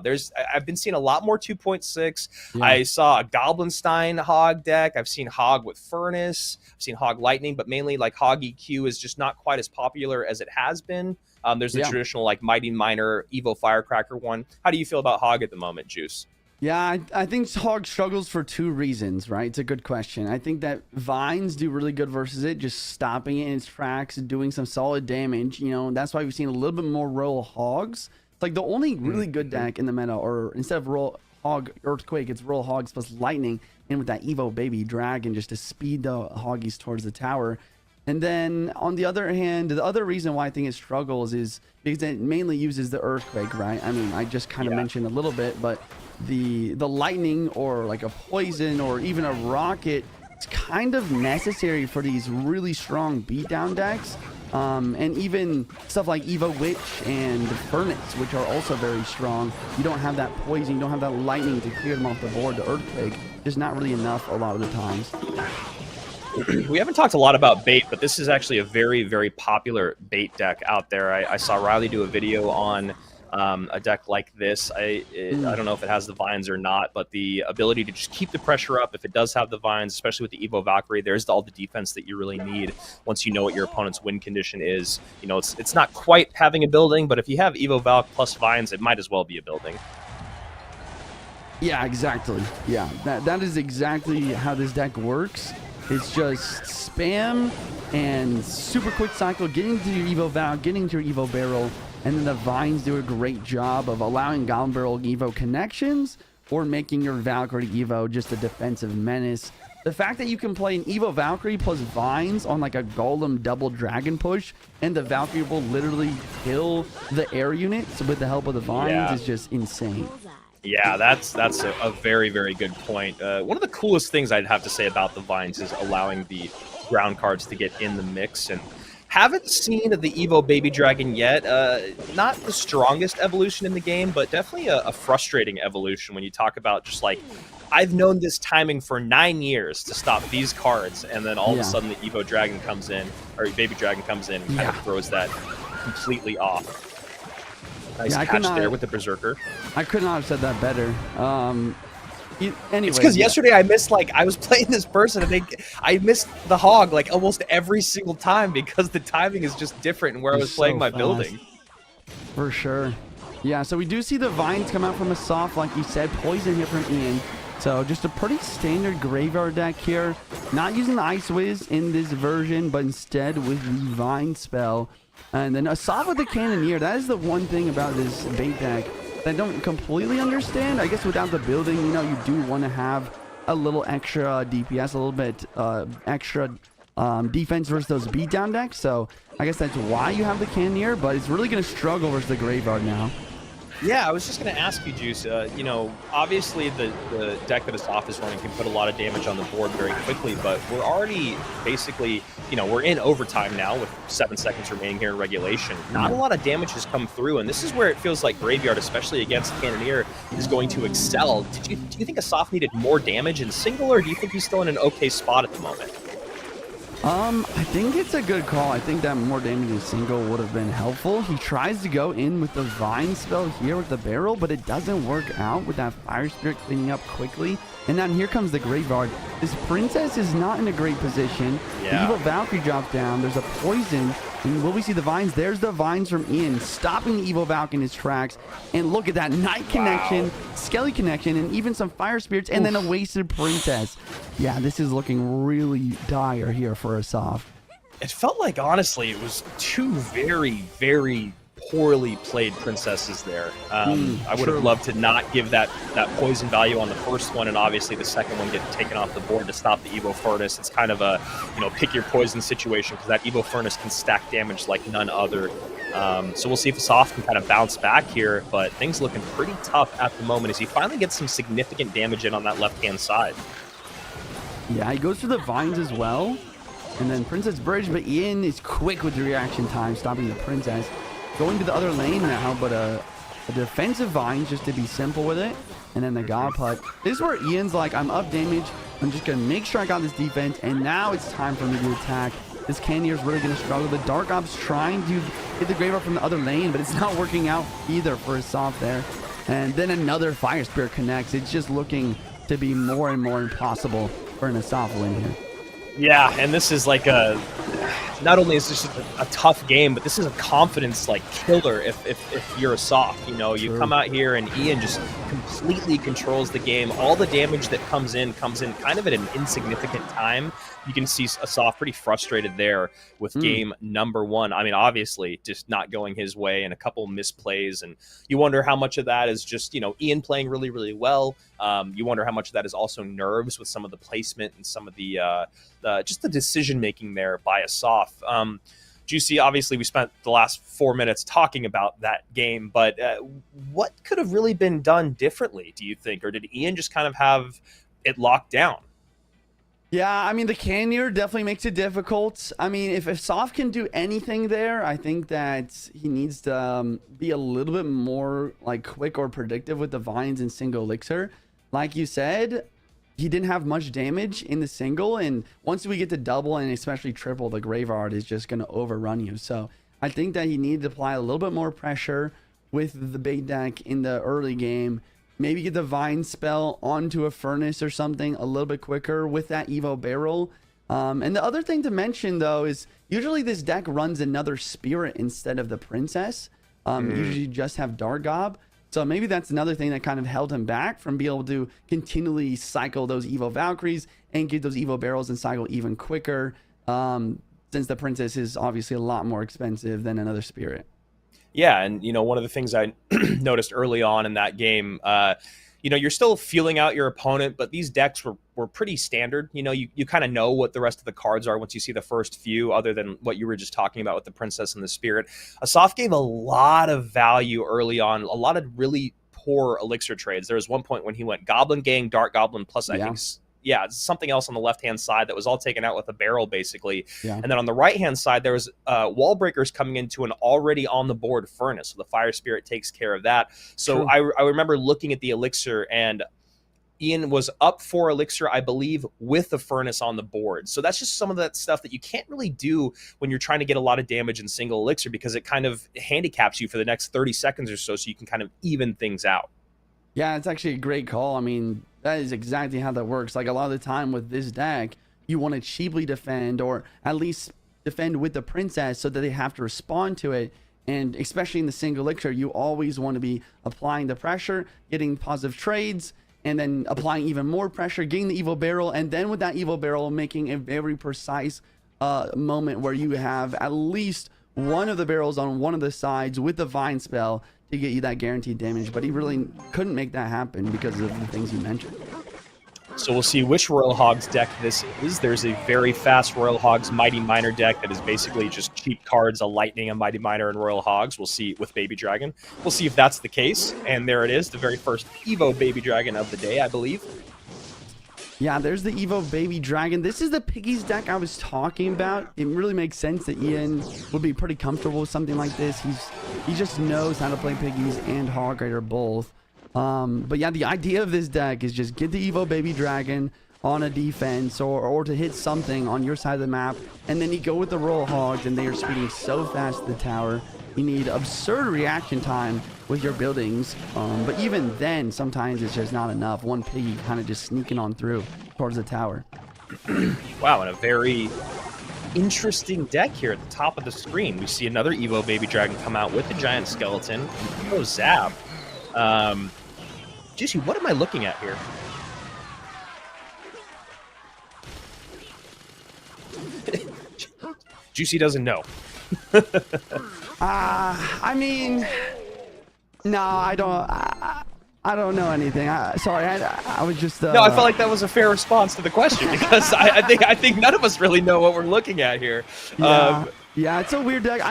I've been seeing a lot more 2.6. Yeah. I saw a Goblinstein Hog deck. I've seen Hog with Furnace. I've seen Hog Lightning, but mainly like Hog EQ is just not quite as popular as it has been. There's the traditional like Mighty Miner, Evo Firecracker one. How do you feel about Hog at the moment, Juice? Yeah, I think Hog struggles for 2 reasons, right? It's a good question. I think that Vines do really good versus it, just stopping it in its tracks and doing some solid damage. You know, that's why we've seen a little bit more Royal Hogs. It's like the only really good deck in the meta, or instead of Royal Hog Earthquake, it's Royal Hogs plus Lightning, and with that Evo Baby Dragon just to speed the Hoggies towards the tower. And then on the other hand, the other reason why I think it struggles is because it mainly uses the Earthquake, right? I mean, I just kind of mentioned a little bit, but the lightning or like a poison or even a rocket, it's kind of necessary for these really strong beatdown decks. And even stuff like Evo Witch and Furnace, which are also very strong. You don't have that poison, you don't have that lightning to clear them off the board. The Earthquake is not really enough a lot of the times. We haven't talked a lot about bait, but this is actually a very, very popular bait deck out there. I saw Riley do a video on a deck like this. I don't know if it has the vines or not, but the ability to just keep the pressure up if it does have the vines, especially with the Evo Valkyrie, there's all the defense that you really need once you know what your opponent's win condition is. You know, it's not quite having a building, but if you have Evo Valk plus vines, it might as well be a building. Yeah, exactly. Yeah, that is exactly how this deck works. It's just spam and super quick cycle, getting to your Evo Valk, getting to your Evo Barrel, and then the vines do a great job of allowing Goblin Barrel Evo connections or making your Valkyrie Evo just a defensive menace. The fact that you can play an Evo Valkyrie plus vines on like a Golem double dragon push, and the Valkyrie will literally kill the air units with the help of the vines is just insane. Yeah, that's a very, very good point. One of the coolest things I'd have to say about the vines is allowing the ground cards to get in the mix. And haven't seen the Evo Baby Dragon yet. Not the strongest evolution in the game, but definitely a frustrating evolution when you talk about just like, I've known this timing for 9 years to stop these cards, and then all of a sudden the Evo Dragon comes in, or Baby Dragon comes in and kind of throws that completely off. Nice catch there with the Berserker. I could not have said that better. Anyway, it's because yesterday I missed, like, I was playing this person and I missed the hog like almost every single time because the timing is just different and where I was playing my building. For sure. Yeah, so we do see the vines come out from Assaf, like you said, poison here from Ian. So just a pretty standard graveyard deck here. Not using the Ice Wiz in this version, but instead with the Vine spell. And then Assaf with the Cannoneer. That is the one thing about this bait deck that I don't completely understand. I guess without the building, you know, you do want to have a little extra DPS, a little bit extra defense versus those beatdown decks. So I guess that's why you have the Cannoneer, but it's really going to struggle versus the Graveyard now. Yeah, I was just going to ask you, Juice. You know, obviously the deck that Assaf is running can put a lot of damage on the board very quickly, but we're already basically, you know, we're in overtime now with 7 seconds remaining here in regulation. Not a lot of damage has come through, and this is where it feels like Graveyard, especially against Cannoneer, is going to excel. Do you think Assaf needed more damage in single, or do you think he's still in an okay spot at the moment? I think it's a good call. I think that more damage in single would have been helpful. He tries to go in with the Vine spell here with the barrel, but it doesn't work out with that Fire Spirit cleaning up quickly. And then here comes the Graveyard. This Princess is not in a great position. Yeah. The Evo Valkyrie drops down. There's a poison. And will we see the Vines? There's the Vines from Ian, stopping the Evo Valk in his tracks. And look at that Knight connection, Skelly connection, and even some Fire Spirits, and then a wasted Princess. Yeah, this is looking really dire here for Assaf. It felt like, honestly, it was two very, very poorly played princesses there. I would have loved to not give that poison value on the first one, and obviously the second one get taken off the board to stop the Evo Furnace. It's kind of a, you know, pick your poison situation, because that Evo Furnace can stack damage like none other. So we'll see if Assaf can kind of bounce back here, but things looking pretty tough at the moment as he finally gets some significant damage in on that left-hand side. Yeah, he goes for the Vines as well, and then Princess Bridge, but Ian is quick with the reaction time, stopping the Princess. Going to the other lane now, but a defensive Vines just to be simple with it. And then the God Putt. This is where Ian's like, I'm up damage. I'm just going to make sure I got this defense. And now it's time for me to attack. This Cannoneer is really going to struggle. The Dark Ops trying to hit the Graveyard from the other lane, but it's not working out either for Assaf there. And then another Fire Spirit connects. It's just looking to be more and more impossible for an Assaf win here. Yeah, and this is like not only is this a tough game, but this is a confidence like killer if you're Assaf. You know, you come out here and Ian just completely controls the game. All the damage that comes in kind of at an insignificant time. You can see Assaf pretty frustrated there with game number one. I mean, obviously just not going his way and a couple misplays, and you wonder how much of that is just, you know, Ian playing really, really well. You wonder how much of that is also nerves with some of the placement and some of the just the decision making there by Assaf. Juicy, obviously we spent the last 4 minutes talking about that game, but what could have really been done differently, do you think? Or did Ian just kind of have it locked down? Yeah, I mean, the Cannoneer definitely makes it difficult. I mean, if Assaf can do anything there, I think that he needs to be a little bit more like quick or predictive with the Vines and single elixir. Like you said, he didn't have much damage in the single, and once we get to double and especially triple, the Graveyard is just going to overrun you. So I think that he needed to apply a little bit more pressure with the bait deck in the early game. Maybe get the Vine spell onto a Furnace or something a little bit quicker with that Evo Barrel. And the other thing to mention, though, is usually this deck runs another Spirit instead of the Princess. Usually you just have Dargob. So maybe that's another thing that kind of held him back from being able to continually cycle those Evo Valkyries and get those Evo Barrels and cycle even quicker. Since the Princess is obviously a lot more expensive than another Spirit. Yeah, and one of the things I noticed early on in that game, you're still feeling out your opponent, but these decks were pretty standard. You kind of know what the rest of the cards are once you see the first few, other than what you were just talking about with the Princess and the Spirit. Assaf gave a lot of value early on, a lot of really poor elixir trades. There was one point when he went Goblin Gang, Dark Goblin, plus I think something else on the left-hand side that was all taken out with a barrel, basically. Yeah. And then on the right-hand side, there was wall breakers coming into an already on-the-board Furnace. So the Fire Spirit takes care of that. So I remember looking at the elixir, and Ian was up 4 elixir, I believe, with the Furnace on the board. So that's just some of that stuff that you can't really do when you're trying to get a lot of damage in single elixir, because it kind of handicaps you for the next 30 seconds or so you can kind of even things out. Yeah, it's actually a great call. I mean, that is exactly how that works. Like, a lot of the time with this deck, you want to cheaply defend, or at least defend with the Princess so that they have to respond to it. And especially in the single elixir, you always want to be applying the pressure, getting positive trades, and then applying even more pressure, getting the Evo Barrel, and then with that Evo Barrel, making a very precise moment where you have at least one of the barrels on one of the sides with the Vine spell to get you that guaranteed damage. But he really couldn't make that happen because of the things you mentioned. So we'll see which Royal Hogs deck this is. There's a very fast Royal Hogs Mighty Miner deck that is basically just cheap cards, a Lightning, a Mighty Miner, and Royal Hogs. We'll see with Baby Dragon. We'll see if that's the case. And there it is, the very first Evo Baby Dragon of the day, I believe. Yeah, there's the Evo Baby Dragon. This is the Piggies deck I was talking about. It really makes sense that Ian would be pretty comfortable with something like this. He just knows how to play Piggies and Hog Rider both. But yeah, the idea of this deck is just get the Evo Baby Dragon on a defense or to hit something on your side of the map, and then you go with the Royal Hogs, and they are speeding so fast to the tower. You need absurd reaction time with your buildings, but even then, sometimes it's just not enough. One piggy kind of just sneaking on through towards the tower. Wow, and a very interesting deck here at the top of the screen. We see another Evo Baby Dragon come out with the Giant Skeleton. Evo Zap. Juicy, what am I looking at here? Juicy doesn't know. I mean, no, I don't know anything. Sorry, I was just. No, I felt like that was a fair response to the question, because I think none of us really know what we're looking at here. Yeah, yeah, it's a weird deck.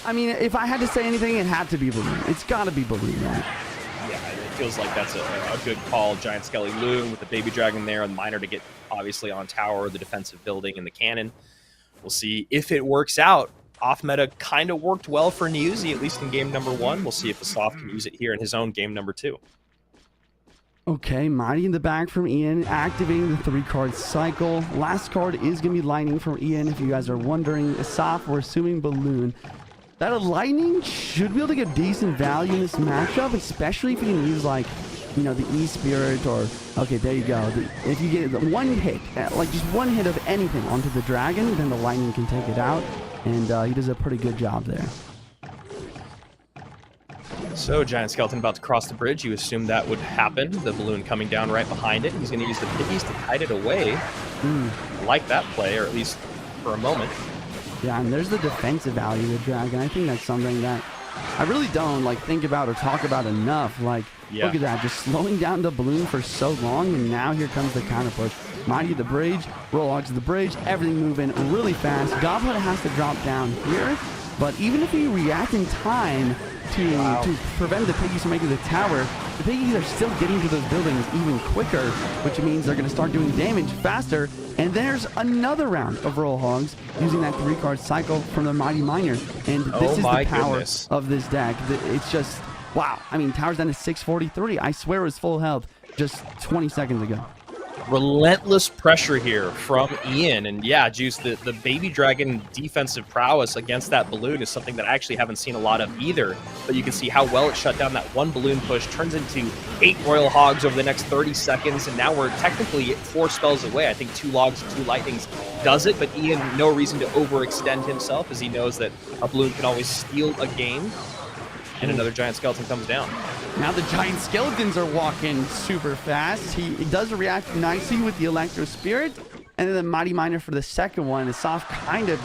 I mean, if I had to say anything, it had to be Balloon. It's got to be Balloon, right? Feels like that's a good call. Giant Skelly Loon with the Baby Dragon there, and Miner to get obviously on tower, the defensive building, and the cannon. We'll see if it works out. Off meta kind of worked well for Niuzi, at least in game number 1. We'll see if Assaf can use it here in his own game number 2. Okay, Mighty in the back from Ian, activating the 3-card cycle. Last card is going to be Lightning from Ian, if you guys are wondering. Assaf, we're assuming Balloon. That a Lightning should be able to get decent value in this matchup, especially if you can use, like, the E-Spirit or... Okay, there you go. If you get one hit, like just one hit of anything onto the Dragon, then the Lightning can take it out, and he does a pretty good job there. So, Giant Skeleton about to cross the bridge. You assume that would happen. The Balloon coming down right behind it. He's going to use the Piggies to kite it away. I like that play, or at least for a moment. Yeah, and there's the defensive value of the Dragon. I think that's something that I really don't think about or talk about enough. Look at that, just slowing down the Balloon for so long, and now here comes the counter push. Mighty at the bridge, Royal Hogs to the bridge, everything moving really fast. Goblet has to drop down here, but even if you react in time to prevent the Piggies from making the tower, the Piggies are still getting to those buildings even quicker, which means they're going to start doing damage faster. And there's another round of Royal Hogs using that 3-card cycle from the Mighty Miner. And this is the power of this deck. It's just, wow. I mean, tower's down to 643. I swear it was full health just 20 seconds ago. relentless pressure here from Ian. And yeah, Juice, the Baby Dragon defensive prowess against that balloon is something that I actually haven't seen a lot of either. But you can see how well it shut down that one balloon push, turns into 8 Royal Hogs over the next 30 seconds. And now we're technically 4 spells away. I think 2 Logs and 2 Lightnings does it. But Ian, no reason to overextend himself, as he knows that a balloon can always steal a game. And another giant skeleton comes down. Now the giant skeletons are walking super fast. He does react nicely with the Electro Spirit. And then the Mighty Miner for the second one. Assaf kind of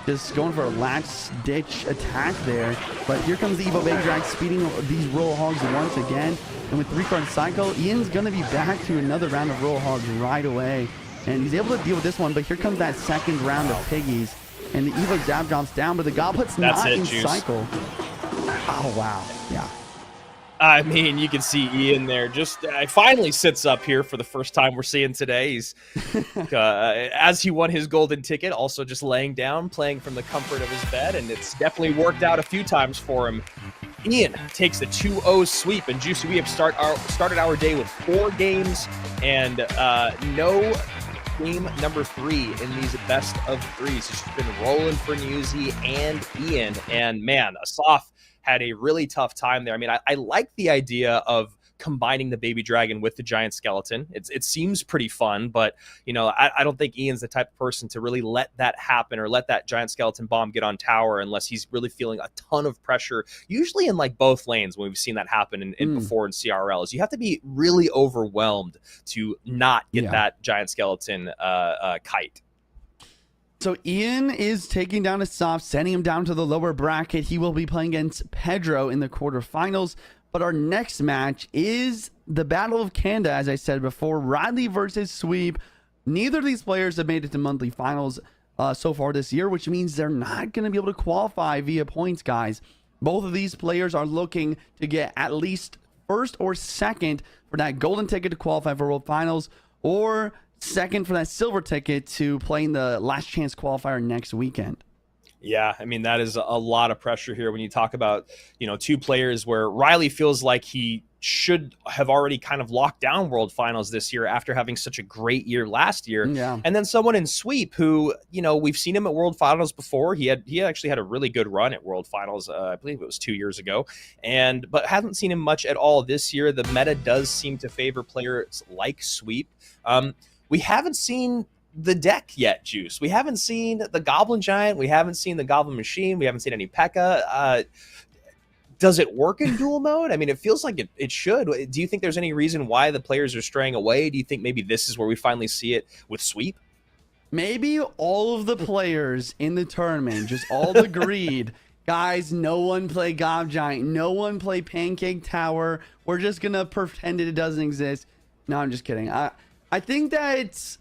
just going for a last-ditch attack there. But here comes the Evo Baby Drag speeding these Royal Hogs once again. And with 3-card cycle, Ian's going to be back to another round of Royal Hogs right away. And he's able to deal with this one. But here comes that second round of Piggies. And the Evo Zap drops down, but the Goblet's not in cycle. Oh, wow. Yeah. I mean, you can see Ian there just finally sits up here for the first time we're seeing today. He's, as he won his golden ticket, also just laying down, playing from the comfort of his bed, and it's definitely worked out a few times for him. Ian takes the 2-0 sweep, and Juicy, we have started our day with 4 games and no game number 3 in these best of 3s. It's just been rolling for Niuzi and Ian, and man, Assaf had a really tough time there. I mean, I like the idea of combining the Baby Dragon with the giant skeleton. It seems pretty fun, but you know, I don't think Ian's the type of person to really let that happen or let that giant skeleton bomb get on tower unless he's really feeling a ton of pressure, usually in like both lanes when we've seen that happen in before in CRLs. You have to be really overwhelmed to not get that giant skeleton kite. So Ian is taking down Assaf, sending him down to the lower bracket. He will be playing against Pedro in the quarterfinals. But our next match is the Battle of Canada, as I said before. Riley versus Sweep. Neither of these players have made it to monthly finals so far this year, which means they're not going to be able to qualify via points, guys. Both of these players are looking to get at least first or second for that golden ticket to qualify for World Finals, or second for that silver ticket to play in the last chance qualifier next weekend. Yeah, I mean, that is a lot of pressure here when you talk about, you know, 2 players where Riley feels like he should have already kind of locked down World Finals this year after having such a great year last year. Yeah. And then someone in Sweep who, you know, we've seen him at World Finals before. He actually had a really good run at World Finals. I believe it was 2 years ago, but haven't seen him much at all this year. The meta does seem to favor players like Sweep. We haven't seen the deck yet, Juice. We haven't seen the Goblin Giant. We haven't seen the Goblin Machine. We haven't seen any P.E.K.K.A. Does it work in dual mode? I mean, it feels like it should. Do you think there's any reason why the players are straying away? Do you think maybe this is where we finally see it with Sweep? Maybe all of the players in the tournament just all agreed, guys, no one play Gob Giant. No one play Pancake Tower. We're just going to pretend it doesn't exist. No, I'm just kidding. I think that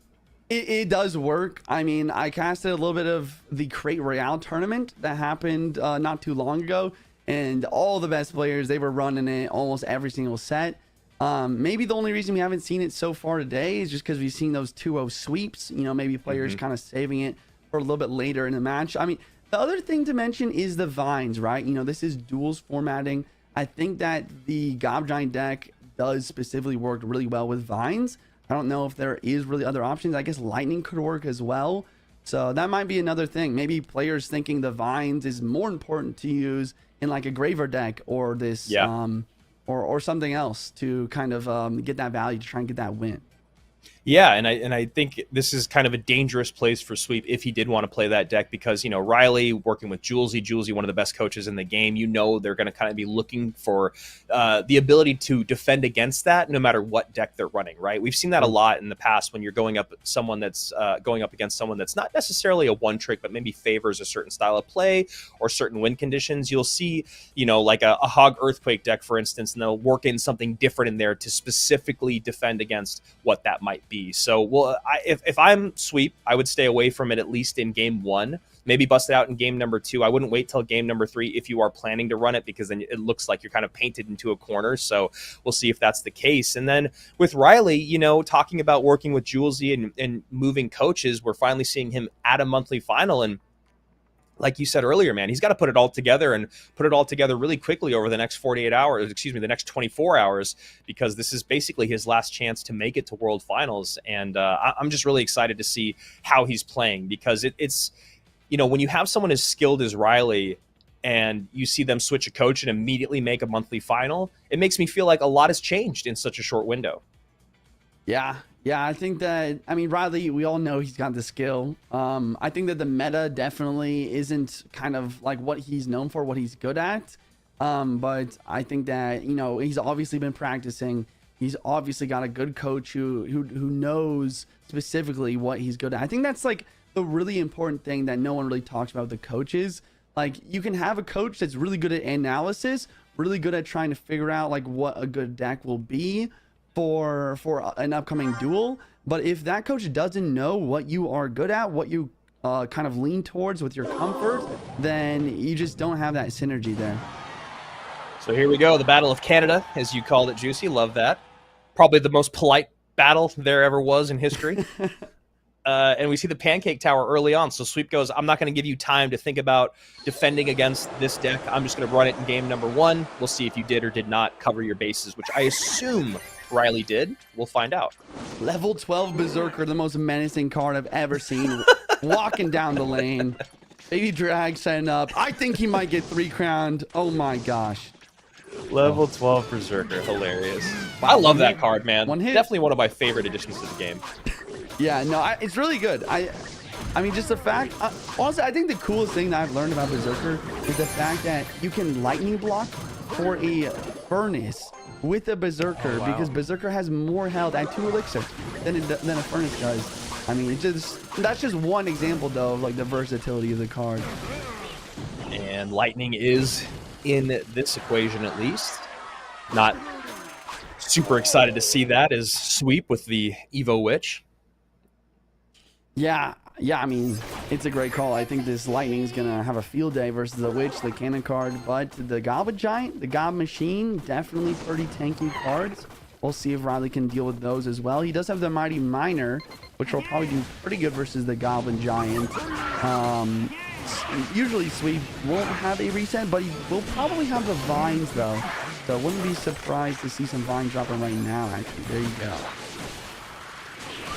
it does work. I mean, I casted a little bit of the Clash Royale tournament that happened not too long ago, and all the best players, they were running it almost every single set. Maybe the only reason we haven't seen it so far today is just because we've seen those 2-0 sweeps. You know, maybe players kind of saving it for a little bit later in the match. I mean, the other thing to mention is the vines, right? You know, this is duels formatting. I think that the Gob Giant deck does specifically work really well with vines. I don't know if there is really other options. I guess lightning could work as well. So that might be another thing. Maybe players thinking the vines is more important to use in like a Graver deck or this, or something else to kind of get that value to try and get that win. Yeah, and I think this is kind of a dangerous place for Sweep if he did want to play that deck, because, you know, Riley working with Julesy, one of the best coaches in the game, you know, they're going to kind of be looking for the ability to defend against that no matter what deck they're running, right? We've seen that a lot in the past when you're going up someone that's going up against someone that's not necessarily a one trick, but maybe favors a certain style of play or certain win conditions. You'll see, you know, like a Hog Earthquake deck, for instance, and they'll work in something different in there to specifically defend against what that might be. So, well, if I'm Sweep, I would stay away from it at least in game 1. Maybe bust it out in game number 2. I wouldn't wait till game number 3 if you are planning to run it, because then it looks like you're kind of painted into a corner. So we'll see if that's the case. And then with Riley, you know, talking about working with Julesy and moving coaches, we're finally seeing him at a monthly final. And like you said earlier, man, he's got to put it all together and put it all together really quickly over the next 48 hours, excuse me, the next 24 hours, because this is basically his last chance to make it to World Finals. And I'm just really excited to see how he's playing, because it's, you know, when you have someone as skilled as Riley and you see them switch a coach and immediately make a monthly final, it makes me feel like a lot has changed in such a short window. Yeah, I think that, I mean, Riley, we all know he's got the skill. I think that the meta definitely isn't kind of like what he's known for, what he's good at. But I think that, you know, he's obviously been practicing. He's obviously got a good coach who knows specifically what he's good at. I think that's like the really important thing that no one really talks about with the coaches. Like, you can have a coach that's really good at analysis, really good at trying to figure out like what a good deck will be for an upcoming duel, but if that coach doesn't know what you are good at, what you kind of lean towards with your comfort, then you just don't have that synergy there. So here we go, the Battle of Canada, as you called it, Juicy. Love that. Probably the most polite battle there ever was in history. And we see the Pancake Tower early on. So Sweep goes, I'm not going to give you time to think about defending against this deck. I'm just going to run it in game number 1. We'll see if you did or did not cover your bases, which I assume Riley did. We'll find out. Level 12 Berserker, the most menacing card I've ever seen. Walking down the lane. Baby Drag setting up. I think he might get 3 crowned. Oh my gosh. Level 12 Berserker. Hilarious. I love that card, man. One hit. Definitely one of my favorite additions to the game. Yeah, no, it's really good. I mean, just the fact, honestly, I think the coolest thing that I've learned about Berserker is the fact that you can lightning block for a furnace with a Berserker, because Berserker has more health at 2 elixir than a furnace does. I mean, that's just one example, though, of like the versatility of the card. And lightning is in this equation, at least. Not super excited to see that as Sweep with the Evo Witch. Yeah, I mean, it's a great call. I think this Lightning's gonna have a field day versus the Witch, the Cannon card, but the Goblin Giant, the Gob Machine, definitely pretty tanky cards. We'll see if Riley can deal with those as well. He does have the Mighty Miner, which will probably do pretty good versus the Goblin Giant. Usually Sweep won't have a reset, but he will probably have the Vines, though. So I wouldn't be surprised to see some Vines dropping right now, actually. There you go.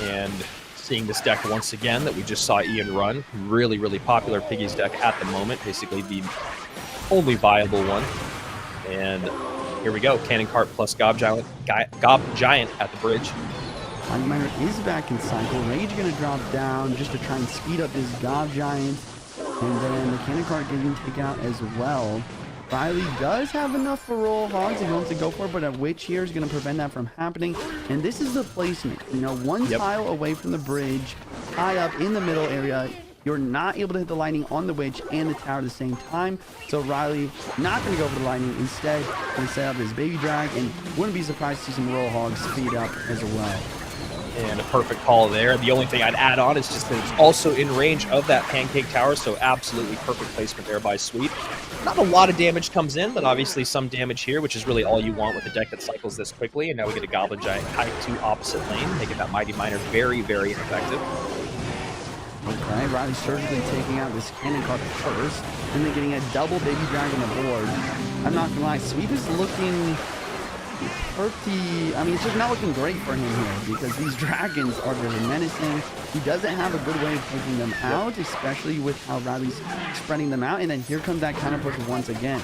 And seeing this deck once again that we just saw Ian run. Really, really popular Piggy's deck at the moment. Basically the only viable one. And here we go. Cannon Cart plus Gob Giant at the bridge. Mighty Miner is back in cycle. Rage going to drop down just to try and speed up this Gob Giant. And then the Cannon Cart getting taken out as well. Riley does have enough for Royal Hogs if he wants to go for it, but a Witch here is going to prevent that from happening. And this is the placement. You know, one tile away from the bridge, high up in the middle area. You're not able to hit the lightning on the Witch and the tower at the same time. So Riley not going to go for the lightning. Instead, going to set up his Baby Drag, and wouldn't be surprised to see some Royal Hogs speed up as well. And a perfect call there. The only thing I'd add on is just that it's also in range of that Pancake Tower, so absolutely perfect placement there by Sweep. Not a lot of damage comes in, but obviously some damage here, which is really all you want with a deck that cycles this quickly. And now we get a Goblin Giant kite to opposite lane, making that Mighty Miner very, very effective. Okay, Riley surgically taking out this Cannon Cart first, and then getting a double Baby Dragon on the board. I'm not gonna lie, Sweep is looking pretty, I mean, it's just not looking great for him here, because these dragons are very menacing. He doesn't have a good way of taking them out, especially with how Riley's spreading them out. And then here comes that counter push once again.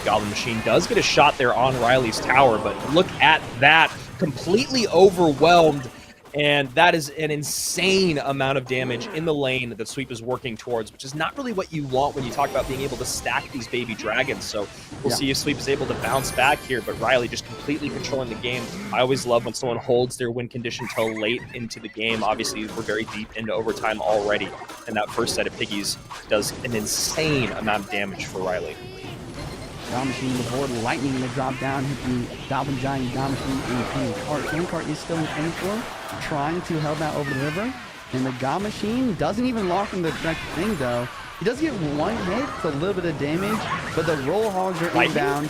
Goblin Machine does get a shot there on Riley's tower, but look at that, completely overwhelmed. And that is an insane amount of damage in the lane that Sweep is working towards, which is not really what you want when you talk about being able to stack these baby dragons. So we'll see if Sweep is able to bounce back here, but Riley just completely controlling the game. I always love when someone holds their win condition till late into the game. Obviously, we're very deep into overtime already, and that first set of piggies does an insane amount of damage for Riley. Goblin Machine on the board, Lightning going to drop down, hit the Goblin Giant, Goblin Machine, and Cannon Cart. Cannon Cart is still in Cannon Floor, trying to help out over the river. And the Goblin Machine doesn't even lock in the correct thing, though. He does get one hit, it's a little bit of damage, but the Roll Hogs are inbound.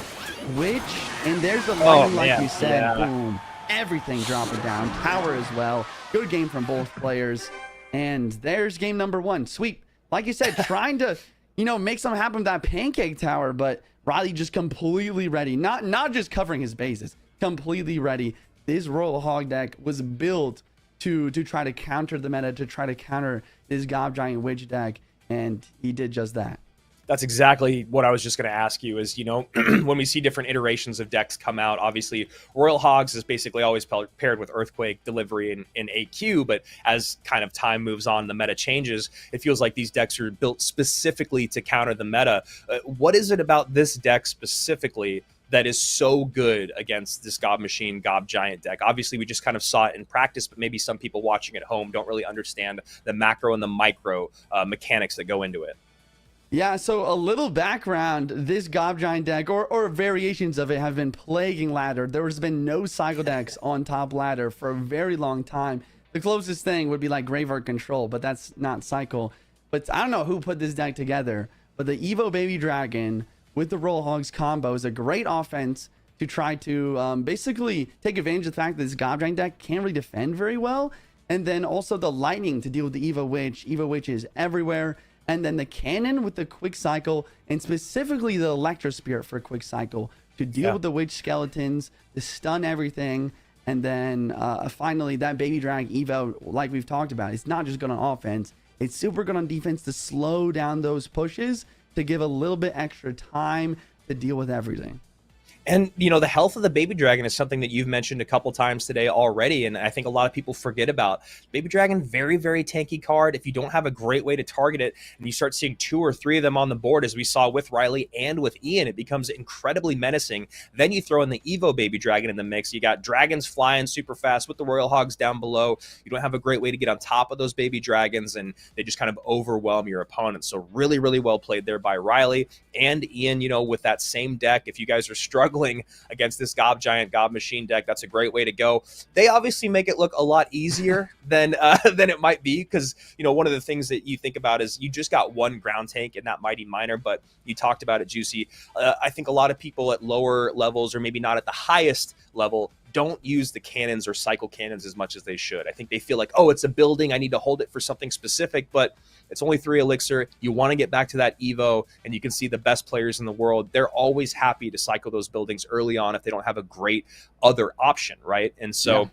Which, and there's the lightning, like you said, boom. Everything dropping down, tower as well. Good game from both players. And there's game number 1. Sweep like you said, trying to, make something happen with that pancake tower, but Riley just completely ready. Not just covering his bases, completely ready. This Royal Hog deck was built to try to counter the meta, to try to counter this Gob Giant Witch deck, and he did just that. That's exactly what I was just going to ask you is, when we see different iterations of decks come out, obviously Royal Hogs is basically always paired with Earthquake, Delivery, and AQ. But as kind of time moves on, the meta changes. It feels like these decks are built specifically to counter the meta. What is it about this deck specifically that is so good against this Gob Machine, Gob Giant deck? Obviously, we just kind of saw it in practice, but maybe some people watching at home don't really understand the macro and the micro mechanics that go into it. Yeah, so a little background, this Gob Giant deck, or variations of it, have been plaguing ladder. There has been no cycle decks on top ladder for a very long time. The closest thing would be like Graveyard Control, but that's not cycle. But I don't know who put this deck together, but the Evo Baby Dragon with the Royal Hogs combo is a great offense to try to basically take advantage of the fact that this Gob Giant deck can't really defend very well. And then also the Lightning to deal with the Evo Witch. Evo Witch is everywhere. And then the cannon with the quick cycle, and specifically the Electro Spirit for a quick cycle to deal with the witch skeletons, to stun everything. And then finally that Baby Drag Evo, like we've talked about, it's not just good on offense, it's super good on defense to slow down those pushes, to give a little bit extra time to deal with everything. And, the health of the Baby Dragon is something that you've mentioned a couple times today already, and I think a lot of people forget about. Baby Dragon, very, very tanky card. If you don't have a great way to target it, and you start seeing 2 or 3 of them on the board, as we saw with Riley and with Ian, it becomes incredibly menacing. Then you throw in the Evo Baby Dragon in the mix. You got dragons flying super fast with the Royal Hogs down below. You don't have a great way to get on top of those Baby Dragons, and they just kind of overwhelm your opponent. So really, really well played there by Riley and Ian, with that same deck. If you guys are struggling against this Gob Giant, Gob Machine deck, that's a great way to go. They obviously make it look a lot easier than it might be, because one of the things that you think about is you just got one ground tank in that Mighty Miner, but you talked about it, Juicy. I think a lot of people at lower levels, or maybe not at the highest level, don't use the cannons or cycle cannons as much as they should. I think they feel like, oh, it's a building, I need to hold it for something specific, but it's only 3 elixir. You want to get back to that Evo, and you can see the best players in the world, they're always happy to cycle those buildings early on if they don't have a great other option, right? And so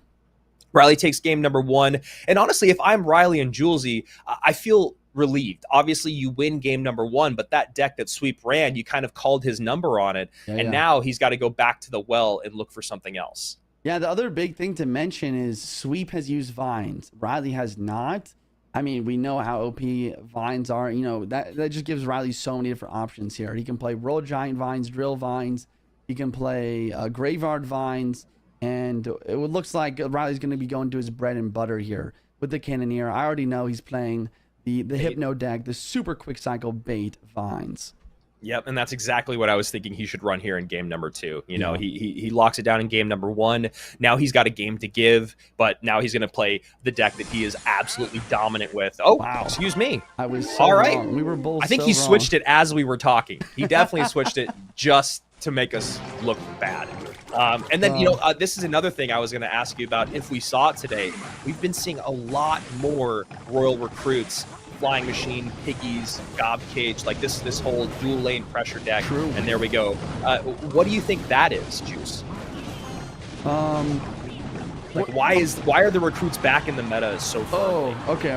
Riley takes game number 1. And honestly, if I'm Riley and Julesy, I feel relieved. Obviously, you win game number 1, but that deck that Sweep ran, you kind of called his number on it, and now he's got to go back to the well and look for something else. Yeah, the other big thing to mention is Sweep has used Vines. Riley has not. I mean, we know how OP Vines are. That just gives Riley so many different options here. He can play Royal Giant Vines, Drill Vines. He can play Graveyard Vines. And it looks like Riley's going to be going to his bread and butter here with the Cannoneer. I already know he's playing the Hypno deck, the super quick cycle bait Vines. Yep, and that's exactly what I was thinking he should run here in game number 2. He locks it down in game number 1. Now he's got a game to give, but now he's going to play the deck that he is absolutely dominant with. Oh, wow. Excuse me. I was so all right. Wrong. We were both I think he switched it as we were talking. He definitely switched it just to make us look bad. And then, this is another thing I was going to ask you about. If we saw it today, we've been seeing a lot more Royal recruits, Flying Machine, Piggies, Gob Cage, like this whole dual lane pressure deck. True. And there we go. What do you think that is, Juice? Like, why are the recruits back in the meta so far? Oh, okay.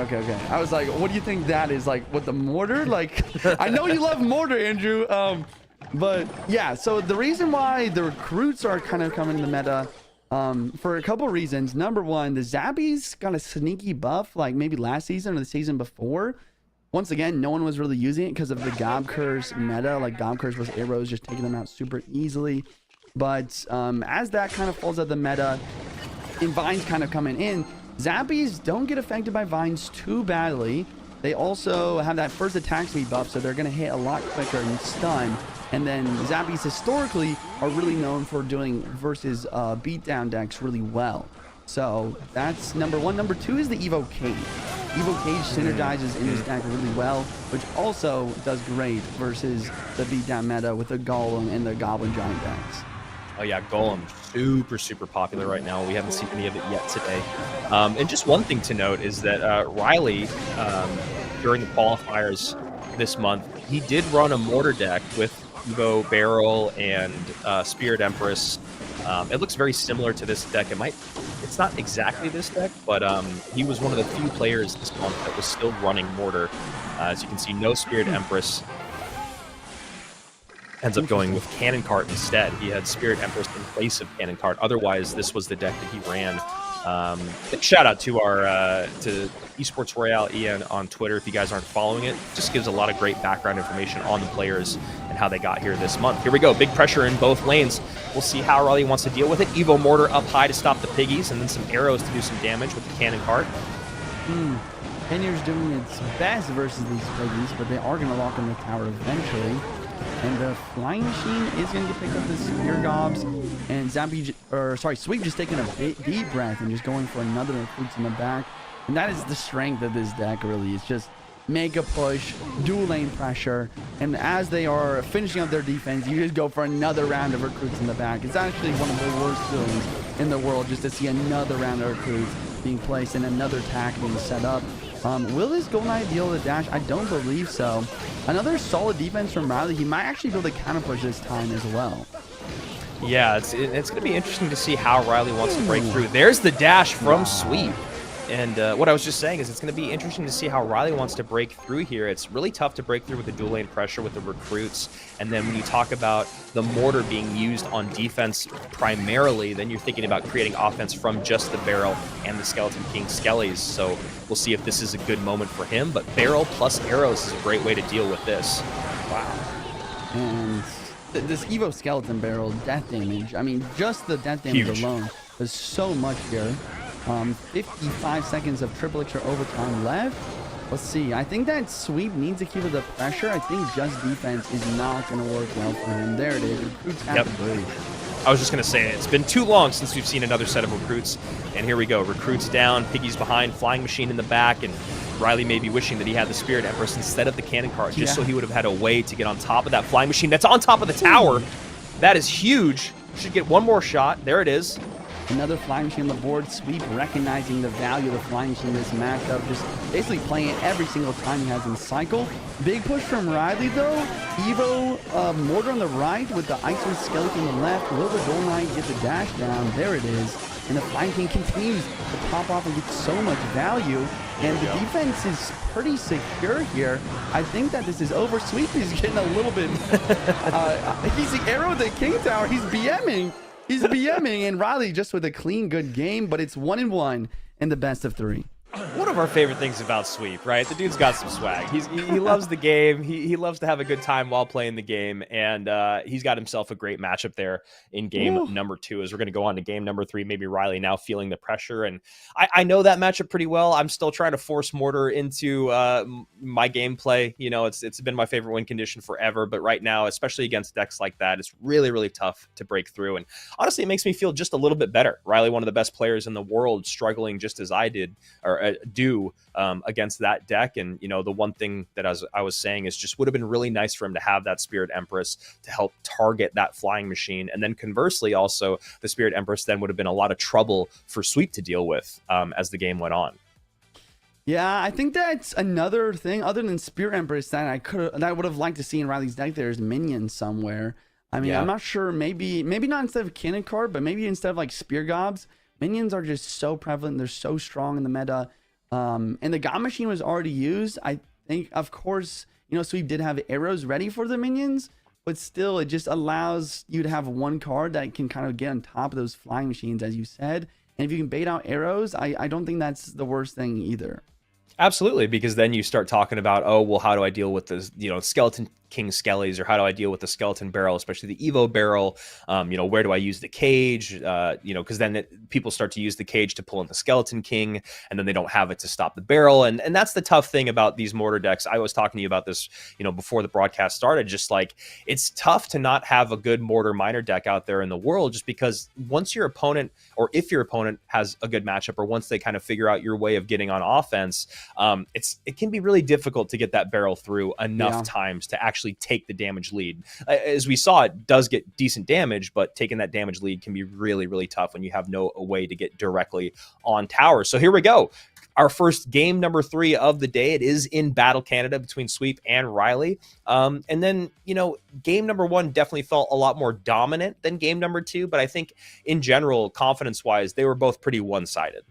I was like, what do you think that is? Like, what, the mortar? Like, I know you love mortar, Andrew. But yeah, so the reason why the recruits are kind of coming in the meta, for a couple reasons. Number one, the Zabby's got a sneaky buff, like maybe last season or the season before. Once again, no one was really using it because of the Gob Curse meta. Like Gob Curse was arrows, just taking them out super easily. But as that kind of falls out of the meta, and Vines kind of coming in, Zappies don't get affected by Vines too badly. They also have that first attack speed buff, so they're going to hit a lot quicker and stun. And then Zappies historically are really known for doing versus beatdown decks really well. So that's number one. Number two is the Evo Cage. Evo Cage synergizes in this deck really well, which also does great versus the beatdown meta with the Golem and the Goblin Giant decks. Oh yeah, Golem, super popular right now. We haven't seen any of it yet today. And just one thing to note is that Riley, during the qualifiers this month, he did run a mortar deck with Evo Barrel and Spirit Empress. It looks very similar to this deck. It's not exactly this deck, but he was one of the few players this month that was still running mortar. As you can see, no Spirit Empress. Ends up going with Cannon Cart instead. He had Spirit Empress in place of Cannon Cart. Otherwise, this was the deck that he ran. Shout out to our to Esports Royale Ian on Twitter. If you guys aren't following it, just gives a lot of great background information on the players and how they got here this month. Here we go, big pressure in both lanes. We'll see how Riley wants to deal with it. Evo Mortar up high to stop the piggies, and then some arrows to do some damage with the Cannon Cart. Tenier's doing its best versus these piggies, but they are going to lock in the tower eventually. And the Flying Machine is going to pick up the Spear Gobs. And Sweep just taking a deep breath and just going for another recruits in the back. And that is the strength of this deck, really. It's just make a push, dual lane pressure. And as they are finishing up their defense, you just go for another round of recruits in the back. It's actually one of the worst feelings in the world just to see another round of recruits being placed and another attack being set up. Will this Golden Knight deal the dash? I don't believe so. Another solid defense from Riley. He might actually be able to counter push this time as well. Yeah, it's going to be interesting to see how Riley wants to break through. There's the dash from Sweep. And what I was just saying is it's going to be interesting to see how Riley wants to break through here. It's really tough to break through with the dual lane pressure with the recruits. And then when you talk about the mortar being used on defense primarily, then you're thinking about creating offense from just the barrel and the Skeleton King Skellies. So we'll see if this is a good moment for him. But barrel plus arrows is a great way to deal with this. Wow. And this Evo Skeleton Barrel death damage, I mean, just the death damage alone is so much here. 55 seconds of triple extra overtime left. Let's see. I think that Sweep needs to keep up the pressure. I think just defense is not going to work well for him. There it is. Recruits at the bridge. I was just going to say, it's been too long since we've seen another set of recruits. And here we go. Recruits down, piggies behind, Flying Machine in the back, and Riley may be wishing that he had the Spirit Empress instead of the Cannon Cart, just so he would have had a way to get on top of that Flying Machine that's on top of the tower. That is huge. Should get one more shot. There it is. Another Flying Machine on the board. Sweep recognizing the value of the Flying Machine in this matchup. Just basically playing it every single time he has in cycle. Big push from Riley though. Evo Mortar on the right with the Icewind Skeleton on the left. Will the Golden Knight get the dash down? There it is. And the Flying King continues to pop off and get so much value. And the defense is pretty secure here. I think that this is over. Sweep is getting a little bit... he's the arrow of the King Tower. He's BMing. He's BMing, and Riley just with a clean, good game, but it's 1-1 in the best of 3. One of our favorite things about Sweep, right? The dude's got some swag. He loves the game. He loves to have a good time while playing the game, and he's got himself a great matchup there in game number 2. As we're going to go on to game number 3, maybe Riley now feeling the pressure, and I know that matchup pretty well. I'm still trying to force Mortar into my gameplay. You know, it's been my favorite win condition forever, but right now, especially against decks like that, it's really, really tough to break through, and honestly, it makes me feel just a little bit better. Riley, one of the best players in the world, struggling just as I did, or do against that deck. And you know, the one thing that I was saying is just would have been really nice for him to have that Spirit Empress to help target that Flying Machine, and then conversely also the Spirit Empress then would have been a lot of trouble for Sweep to deal with as the game went on. Yeah, I think that's another thing other than Spirit Empress that I would have liked to see in Riley's deck. There's minions somewhere. I mean, I'm not sure. Maybe not instead of Cannon Cart, but maybe instead of like Spear Gobs. Minions are just so prevalent. They're so strong in the meta. And the God Machine was already used. I think, of course, you know, Sweep did have arrows ready for the minions, but still, it just allows you to have one card that can kind of get on top of those Flying Machines, as you said. And if you can bait out arrows, I don't think that's the worst thing either. Absolutely, because then you start talking about, oh, well, how do I deal with the, you know, Skeleton King Skellies, or how do I deal with the Skeleton Barrel, especially the Evo Barrel? You know, where do I use the cage? You know, because then people start to use the cage to pull in the Skeleton King, and then they don't have it to stop the barrel. And that's the tough thing about these mortar decks. I was talking to you about this, you know, before the broadcast started, just like it's tough to not have a good mortar miner deck out there in the world, just because once your opponent, or if your opponent has a good matchup, or once they kind of figure out your way of getting on offense, it can be really difficult to get that barrel through enough times to actually take the damage lead. As we saw, it does get decent damage, but taking that damage lead can be really, really tough when you have no way to get directly on tower. So here we go. our first game number 3 of the day. It is in Battle Canada between Sweep and Riley. And then, you know, game number 1 definitely felt a lot more dominant than game number 2, but I think in general, confidence-wise, they were both pretty one-sided.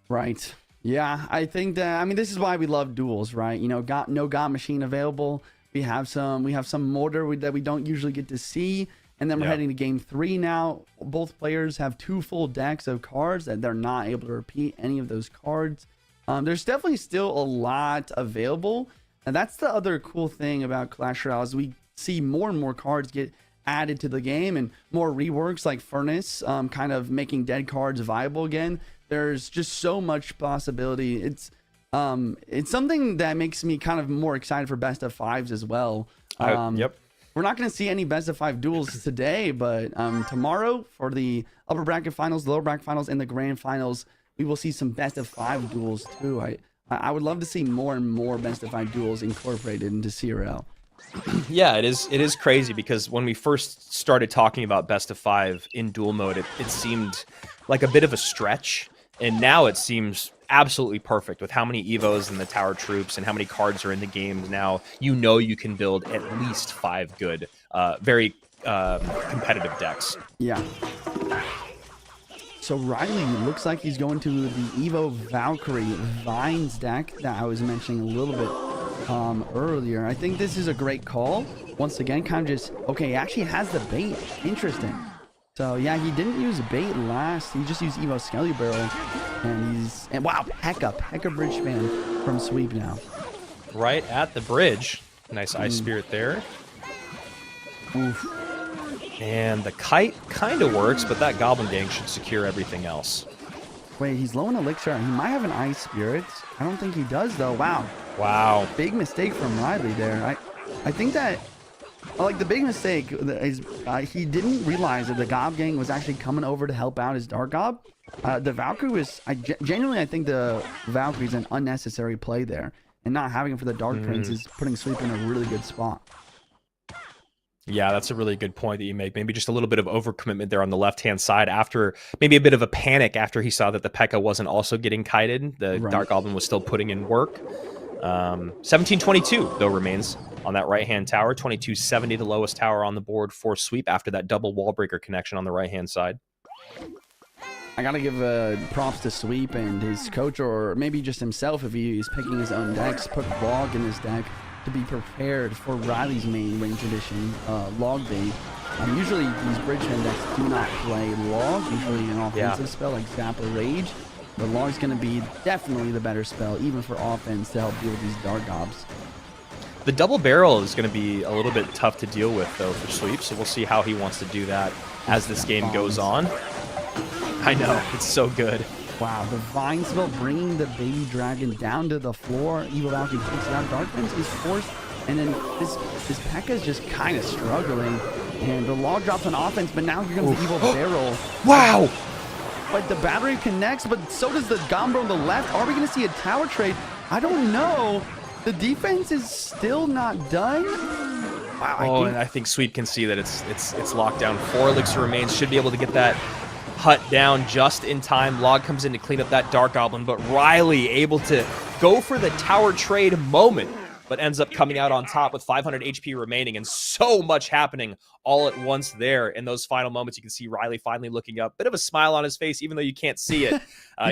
Right. Yeah, I think that, I mean, this is why we love duels, right? You know, no God Machine available. We have some mortar that we don't usually get to see. And then we're heading to game 3 now. Both players have 2 full decks of cards that they're not able to repeat any of those cards. There's definitely still a lot available. And that's the other cool thing about Clash Royale is we see more and more cards get added to the game and more reworks like Furnace, kind of making dead cards viable again. There's just so much possibility. It's something that makes me kind of more excited for best of 5s as well. Yep. We're not going to see any best of 5 duels today, but tomorrow for the upper bracket finals, lower bracket finals, and the grand finals, we will see some best of 5 duels too. I would love to see more and more best of 5 duels incorporated into CRL. Yeah, it is crazy because when we first started talking about best of 5 in duel mode, it seemed like a bit of a stretch, and now it seems absolutely perfect with how many evos and the tower troops and how many cards are in the game now. You know you can build at least 5 good, very competitive decks. Yeah. So Riley looks like he's going to the Evo Valkyrie Vines deck that I was mentioning a little bit earlier. I think this is a great call. Once again, kind of just, okay, he actually has the bait. Interesting. So yeah, he didn't use bait last. He just used Evo Skelly Barrel, and wow, Pekka Bridge fan from Sweep now. Right at the bridge, nice Ice Spirit there. Oof. And the kite kind of works, but that Goblin Gang should secure everything else. Wait, he's low in elixir. He might have an Ice Spirit. I don't think he does though. Wow, big mistake from Riley there. I think that. Like, the big mistake is he didn't realize that the Gob Gang was actually coming over to help out his Dark Gob. The Valkyrie was... genuinely, I think the Valkyrie is an unnecessary play there. And not having it for the Dark Prince is putting Sweep in a really good spot. Yeah, that's a really good point that you make. Maybe just a little bit of overcommitment there on the left-hand side after... Maybe a bit of a panic after he saw that the Pekka wasn't also getting kited. The Dark Goblin was still putting in work. 1722, though, remains on that right-hand tower. 2270, the lowest tower on the board for Sweep after that double wall breaker connection on the right-hand side. I gotta give props to Sweep and his coach, or maybe just himself if he's picking his own decks. Put Log in his deck to be prepared for Riley's main Range Edition Log bait. Usually these Bridgeman decks do not play Log, usually an offensive spell like Zap or Rage. But Log's going to be definitely the better spell, even for offense, to help deal with these Dark Gobs. The double barrel is going to be a little bit tough to deal with, though, for Sweep, so we'll see how he wants to do that as this game goes on. I know, it's so good. Wow, the Vine spell bringing the Baby Dragon down to the floor. Evil Valkyrie takes it out. Dark Prince is forced, and then this Pekka is just kind of struggling. And the Log drops on offense, but now here comes the Evil Barrel. Wow! But the battery connects, but so does the Gombro on the left. Are we going to see a tower trade? I don't know. The defense is still not done. Wow. And I think Sweep can see that it's locked down. 4 elixir remains. Should be able to get that hut down just in time. Log comes in to clean up that Dark Goblin, but Riley able to go for the tower trade moment, but ends up coming out on top with 500 HP remaining and so much happening all at once there. In those final moments, you can see Riley finally looking up. Bit of a smile on his face, even though you can't see it.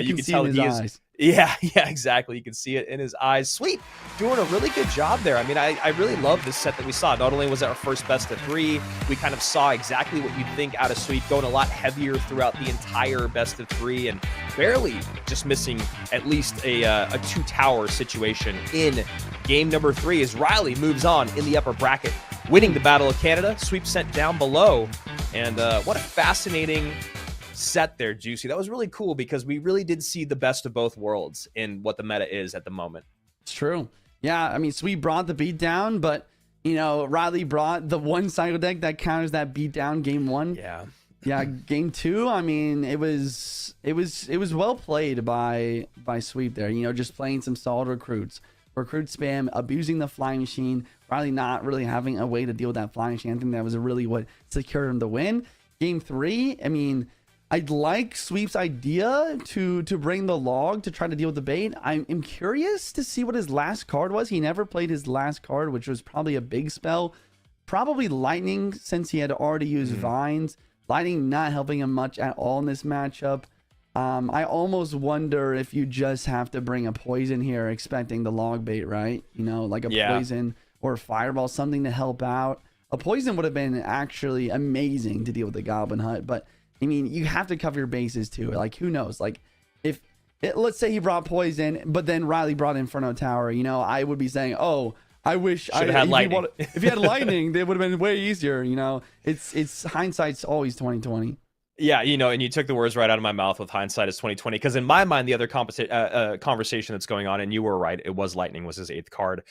You can tell that he is... Yeah, exactly. You can see it in his eyes. Sweet. Doing a really good job there. I mean, I really love this set that we saw. Not only was it our first best of 3, we kind of saw exactly what you'd think out of Sweet, going a lot heavier throughout the entire best of 3 and barely just missing at least a 2-tower situation in game number 3 as Riley moves on in the upper bracket, winning the Battle of Canada. Sweep sent down below. And what a fascinating set there, Juicy. That was really cool because we really did see the best of both worlds in what the meta is at the moment. It's true. Yeah, I mean, Sweet brought the beat down, but, you know, Riley brought the one cycle deck that counters that beat down game 1. Yeah, game 2, I mean, it was well played by Sweep there. You know, just playing some solid recruit spam, abusing the flying machine, Riley not really having a way to deal with that flying machine. I think that was really what secured him the win. Game 3, I mean, I'd like Sweep's idea to bring the log to try to deal with the bait. I'm curious to see what his last card was. He never played his last card, which was probably a big spell. Probably Lightning, since he had already used Vines. Lightning not helping him much at all in this matchup. I almost wonder if you just have to bring a poison here, expecting the log bait, right? You know, like a poison or a fireball, something to help out. A poison would have been actually amazing to deal with the Goblin Hut, but I mean, you have to cover your bases too. Like, who knows? Like, if let's say he brought poison, but then Riley brought Inferno Tower, you know, I would be saying, oh, I wish I had lightning. If he had lightning, they would have been way easier. You know, it's hindsight's always 2020. Yeah, you know, and you took the words right out of my mouth with hindsight is 2020. Because in my mind, the other conversation that's going on, and you were right, it was Lightning was his 8th card.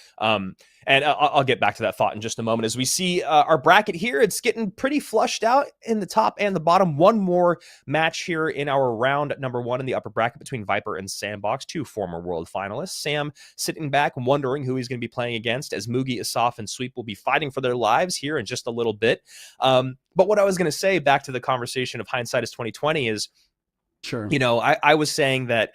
And I'll get back to that thought in just a moment. As we see our bracket here, it's getting pretty flushed out in the top and the bottom. One more match here in our round number 1 in the upper bracket between Viper and Sandbox, 2 former world finalists. Sam sitting back wondering who he's going to be playing against, as Mugi, Assaf, and Sweep will be fighting for their lives here in just a little bit. But what I was going to say, back to the conversation of hindsight is 2020, is, you know, I was saying that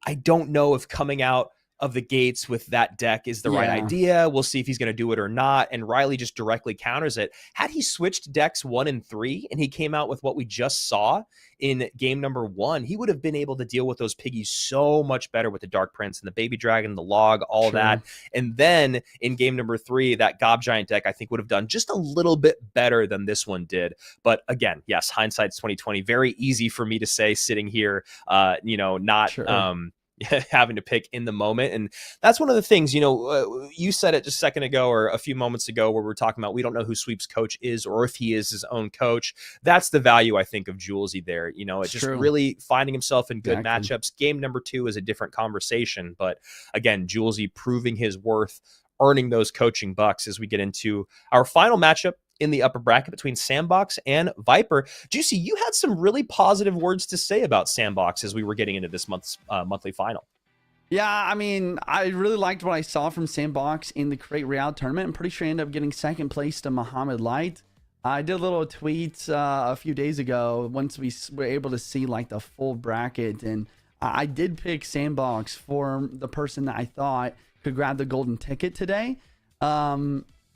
I don't know if coming out of the gates with that deck is the right idea. We'll see if he's going to do it or not. And Riley just directly counters it. Had he switched decks 1 and 3 and he came out with what we just saw in game number 1, he would have been able to deal with those piggies so much better with the Dark Prince and the Baby Dragon, the log, all that. And then in game number 3, that Gob Giant deck, I think, would have done just a little bit better than this one did. But again, yes, hindsight's 2020. Very easy for me to say sitting here, you know, not having to pick in the moment. And that's one of the things, you know, you said it just a second ago or a few moments ago, where we're talking about we don't know who Sweep's coach is or if he is his own coach. That's the value, I think, of Julesy there. You know, it's just really finding himself in good matchups. Game number 2 is a different conversation, but again, Julesy proving his worth, earning those coaching bucks as we get into our final matchup in the upper bracket between Sandbox and Viper. Juicy, you had some really positive words to say about Sandbox as we were getting into this month's monthly final. Yeah, I mean, I really liked what I saw from Sandbox in the Clash Royale tournament. I'm pretty sure I ended up getting 2nd place to Mohamed Light. I did a little tweet a few days ago once we were able to see like the full bracket, and I did pick Sandbox for the person that I thought could grab the golden ticket today.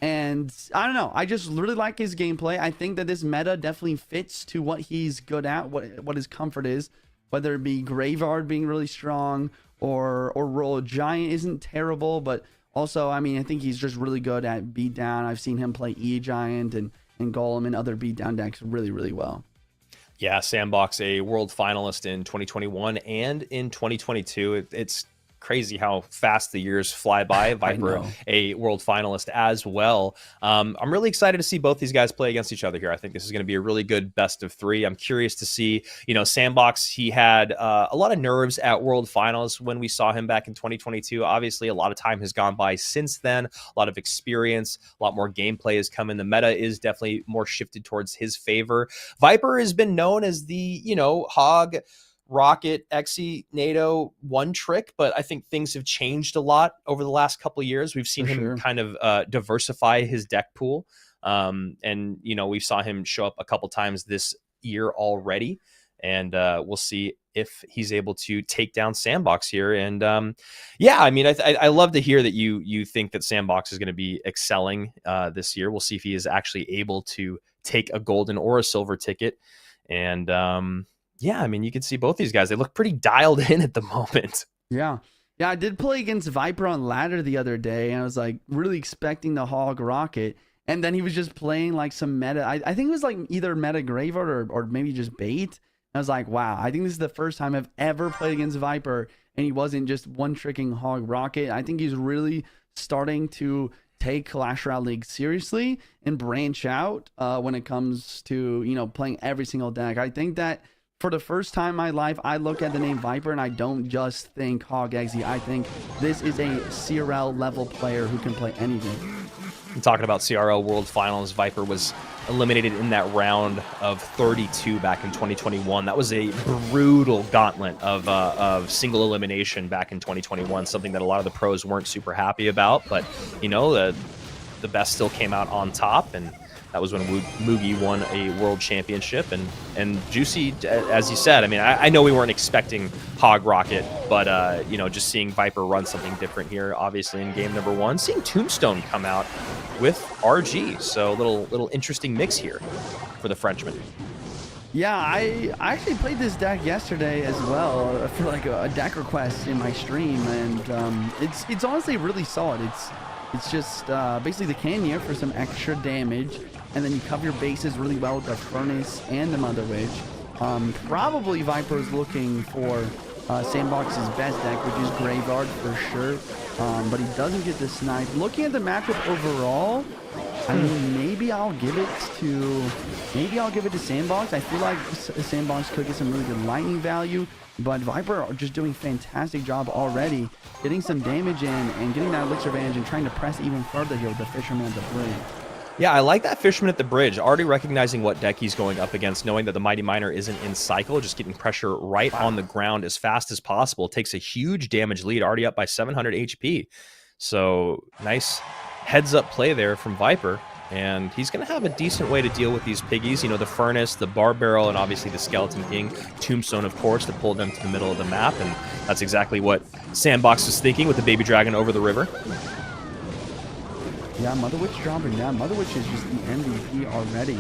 And I don't know, I just really like his gameplay. I think that this meta definitely fits to what he's good at, what his comfort is, whether it be Graveyard being really strong or Royal Giant isn't terrible, but also, I mean, I think he's just really good at beatdown. I've seen him play E-Giant and Golem and other beatdown decks really, really well. Yeah, Sandbox, a world finalist in 2021 and in 2022. It's crazy how fast the years fly by. Viper, a world finalist as well. I'm really excited to see both these guys play against each other here. I think this is going to be a really good best of 3. I'm curious to see, you know, Sandbox, he had a lot of nerves at world finals when we saw him back in 2022. Obviously, a lot of time has gone by since then, a lot of experience, a lot more gameplay has come in. The meta is definitely more shifted towards his favor. Viper has been known as the, you know, hog, Rocket, Xe, NATO one trick, but I think things have changed a lot over the last couple of years. We've seen him kind of diversify his deck pool. And, you know, we saw him show up a couple times this year already. And we'll see if he's able to take down Sandbox here. And yeah, I mean, I love to hear that you think that Sandbox is going to be excelling this year. We'll see if he is actually able to take a golden or a silver ticket. And yeah, I mean, you can see both these guys. They look pretty dialed in at the moment. Yeah. Yeah, I did play against Viper on ladder the other day, and I was like really expecting the hog rocket. And then he was just playing like some meta. I think it was like either meta Graveyard or maybe just bait. I was like, wow, I think this is the first time I've ever played against Viper, and he wasn't just one-tricking hog rocket. I think he's really starting to take Clash Royale League seriously and branch out when it comes to, you know, playing every single deck. I think that for the first time in my life, I look at the name Viper and I don't just think Hog Exe. I think this is a CRL level player who can play anything. I'm talking about CRL World Finals. Viper was eliminated in that round of 32 back in 2021. That was a brutal gauntlet of single elimination back in 2021, something that a lot of the pros weren't super happy about. But, you know, the best still came out on top, and That was when Mugi won a world championship. And Juicy, as you said, I mean, I know we weren't expecting Hog Rocket, but, you know, just seeing Viper run something different here, obviously in game number 1. Seeing Tombstone come out with RG. So a little interesting mix here for the Frenchman. Yeah, I actually played this deck yesterday as well for like a deck request in my stream, and it's honestly really solid. It's just basically the canyon for some extra damage, and then you cover your bases really well with the Furnace and the Mother Witch. Probably Viper's looking for Sandbox's best deck, which is Graveyard for sure, but he doesn't get the snipe. Looking at the matchup overall, I mean, maybe I'll give it to Sandbox. I feel like Sandbox could get some really good lightning value, but Viper are just doing a fantastic job already, getting some damage in and getting that elixir advantage and trying to press even further here with the Fisherman at the bridge. Yeah, I like that Fisherman at the bridge, already recognizing what deck he's going up against, knowing that the Mighty Miner isn't in cycle, just getting pressure right on the ground as fast as possible. Takes a huge damage lead, already up by 700 HP. So nice heads-up play there from Viper, and he's going to have a decent way to deal with these piggies. You know, the Furnace, the Bar Barrel, and obviously the Skeleton King, Tombstone, of course, to pull them to the middle of the map, and that's exactly what Sandbox was thinking with the Baby Dragon over the river. Yeah, Mother Witch dropping down. Mother Witch is just the MVP already.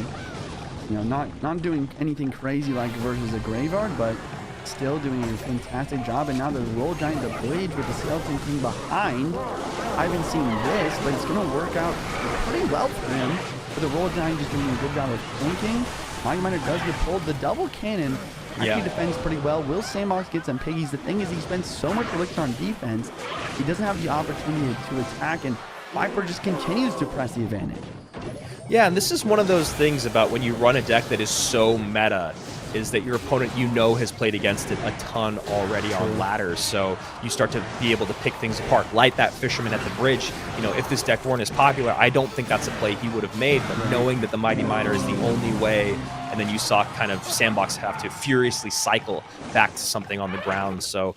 You know, not doing anything crazy like versus a Graveyard, but still doing a fantastic job. And now the Roll Giant, the Blade with the Skeleton King behind. I haven't seen this, but it's going to work out pretty well for him. But the Roll Giant just doing a good job of flanking. Mighty Miner does get pulled. The double cannon actually defends pretty well. Will Sandbox get some piggies? The thing is, he spends so much elixir on defense, he doesn't have the opportunity to attack, and Viper just continues to press the advantage. Yeah, and this is one of those things about when you run a deck that is so meta, is that your opponent, you know, has played against it a ton already on ladders, so you start to be able to pick things apart, like that Fisherman at the bridge. You know, if this deck weren't as popular, I don't think that's a play he would have made, but knowing that the Mighty Miner is the only way, and then you saw kind of Sandbox have to furiously cycle back to something on the ground. So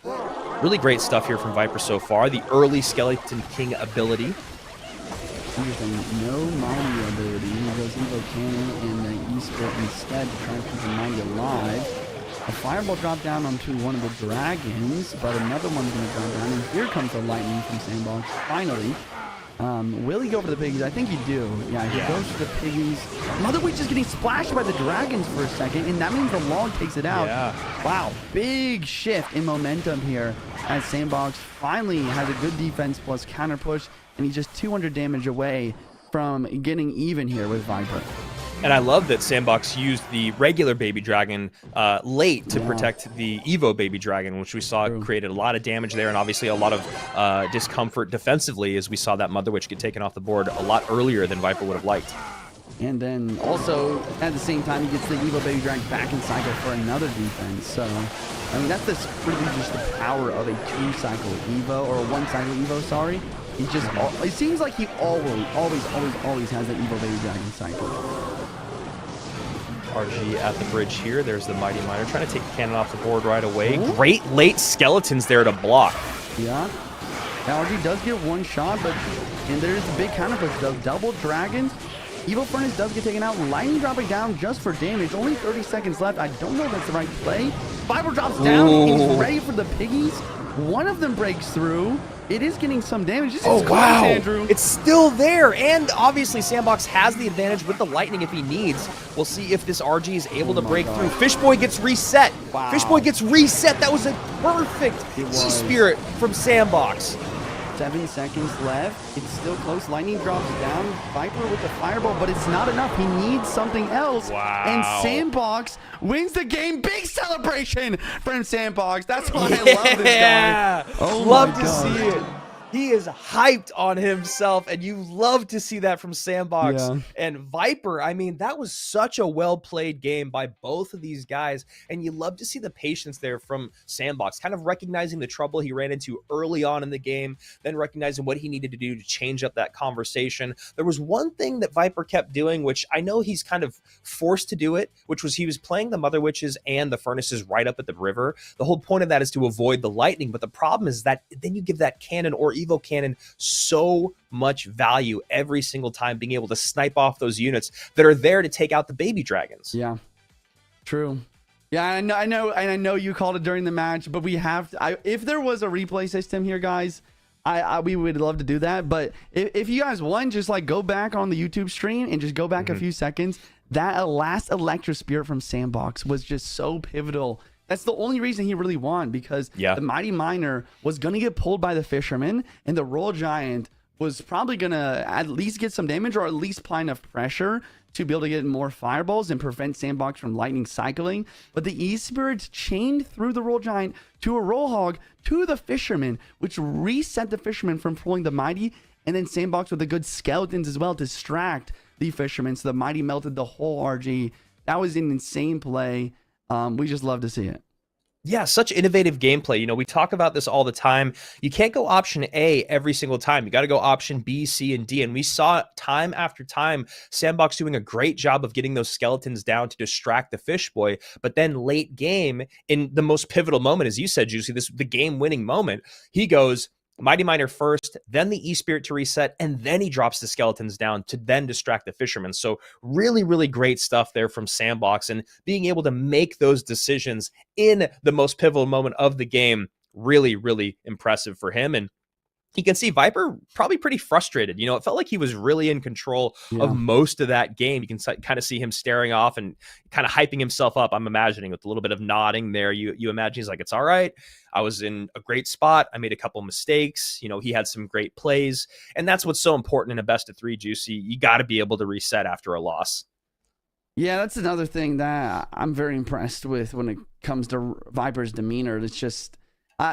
really great stuff here from Viper so far. The early Skeleton King ability. Interesting. No Mighty ability. He goes Evo Cannon and the Esports instead to try and keep the Mighty alive. A Fireball dropped down onto one of the Dragons, but another one's going to drop down. And here comes the Lightning from Sandbox. Finally. Will he go for the piggies? I think he do. Yeah, he goes for the piggies. Mother Witch is getting splashed by the Dragons for a second, and that means the log takes it out. Yeah. Wow, big shift in momentum here as Sandbox finally has a good defense plus counter push, and he's just 200 damage away from getting even here with Viper. And I love that Sandbox used the regular Baby Dragon late to protect the Evo Baby Dragon, which we saw created a lot of damage there, and obviously a lot of discomfort defensively, as we saw that Mother Witch get taken off the board a lot earlier than Viper would have liked. And then also, at the same time, he gets the Evo Baby Dragon back in cycle for another defense. So, I mean, that's really just the power of a 2-cycle Evo, or a 1-cycle Evo, sorry. He just, it seems like he always has that Evo Baby Dragon cycle. RG at the bridge here. There's the Mighty Miner trying to take the cannon off the board right away. Ooh. Great late skeletons there to block. Yeah. Now RG does get one shot, but and there's the big counter push though. Double dragons. Evo Furnace does get taken out. Lightning dropping down just for damage. Only 30 seconds left. I don't know if that's the right play. Viper drops down. Ooh. He's ready for the piggies. One of them breaks through. It is getting some damage. This is close, wow. Andrew. It's still there. And obviously Sandbox has the advantage with the lightning if he needs. We'll see if this RG is able to break through. Fishboy gets reset. Wow. Fishboy gets reset. That was a perfect spirit from Sandbox. 7 seconds left. It's still close. Lightning drops down. Viper with the fireball, but it's not enough. He needs something else. Wow. And Sandbox wins the game. Big celebration from Sandbox. That's why I love this guy. Oh, love to see it. He is hyped on himself, and you love to see that from Sandbox. Yeah. And Viper, I mean, that was such a well-played game by both of these guys, and you love to see the patience there from Sandbox, kind of recognizing the trouble he ran into early on in the game, then recognizing what he needed to do to change up that conversation. There was one thing that Viper kept doing, which I know he's kind of forced to do it, which was he was playing the Mother Witches and the Furnaces right up at the river. The whole point of that is to avoid the lightning, but the problem is that then you give that cannon or even Evo Cannon so much value every single time, being able to snipe off those units that are there to take out the baby dragons. Yeah, true. Yeah, I know you called it during the match, but we have to, if there was a replay system here, guys, we would love to do that. But if you guys want, just like go back on the YouTube stream and just go back a few seconds. That last Electro Spirit from Sandbox was just so pivotal. That's the only reason he really won, because the Mighty Miner was going to get pulled by the Fisherman, and the Royal Giant was probably going to at least get some damage, or at least apply enough pressure to be able to get more fireballs and prevent Sandbox from lightning cycling. But the E-Spirits chained through the Royal Giant to a Roll Hog to the Fisherman, which reset the Fisherman from pulling the Mighty, and then Sandbox with the good skeletons as well to distract the Fisherman. So the Mighty melted the whole RG. That was an insane play. We just love to see it. Yeah, such innovative gameplay. You know, we talk about this all the time. You can't go option A every single time. You got to go option B, C, and D. And we saw time after time Sandbox doing a great job of getting those skeletons down to distract the Fish Boy. But then late game, in the most pivotal moment, as you said, Juicy, the game-winning moment, he goes Mighty Miner first, then the E-Spirit to reset, and then he drops the skeletons down to then distract the Fisherman. So really, really great stuff there from Sandbox, and being able to make those decisions in the most pivotal moment of the game, really, really impressive for him. And you can see Viper probably pretty frustrated. You know, it felt like he was really in control of most of that game. You can kind of see him staring off and kind of hyping himself up. I'm imagining with a little bit of nodding there. You imagine he's like, it's all right. I was in a great spot. I made a couple mistakes. You know, he had some great plays. And that's what's so important in a best of 3, Juicy. You got to be able to reset after a loss. Yeah, that's another thing that I'm very impressed with when it comes to Viper's demeanor. It's just...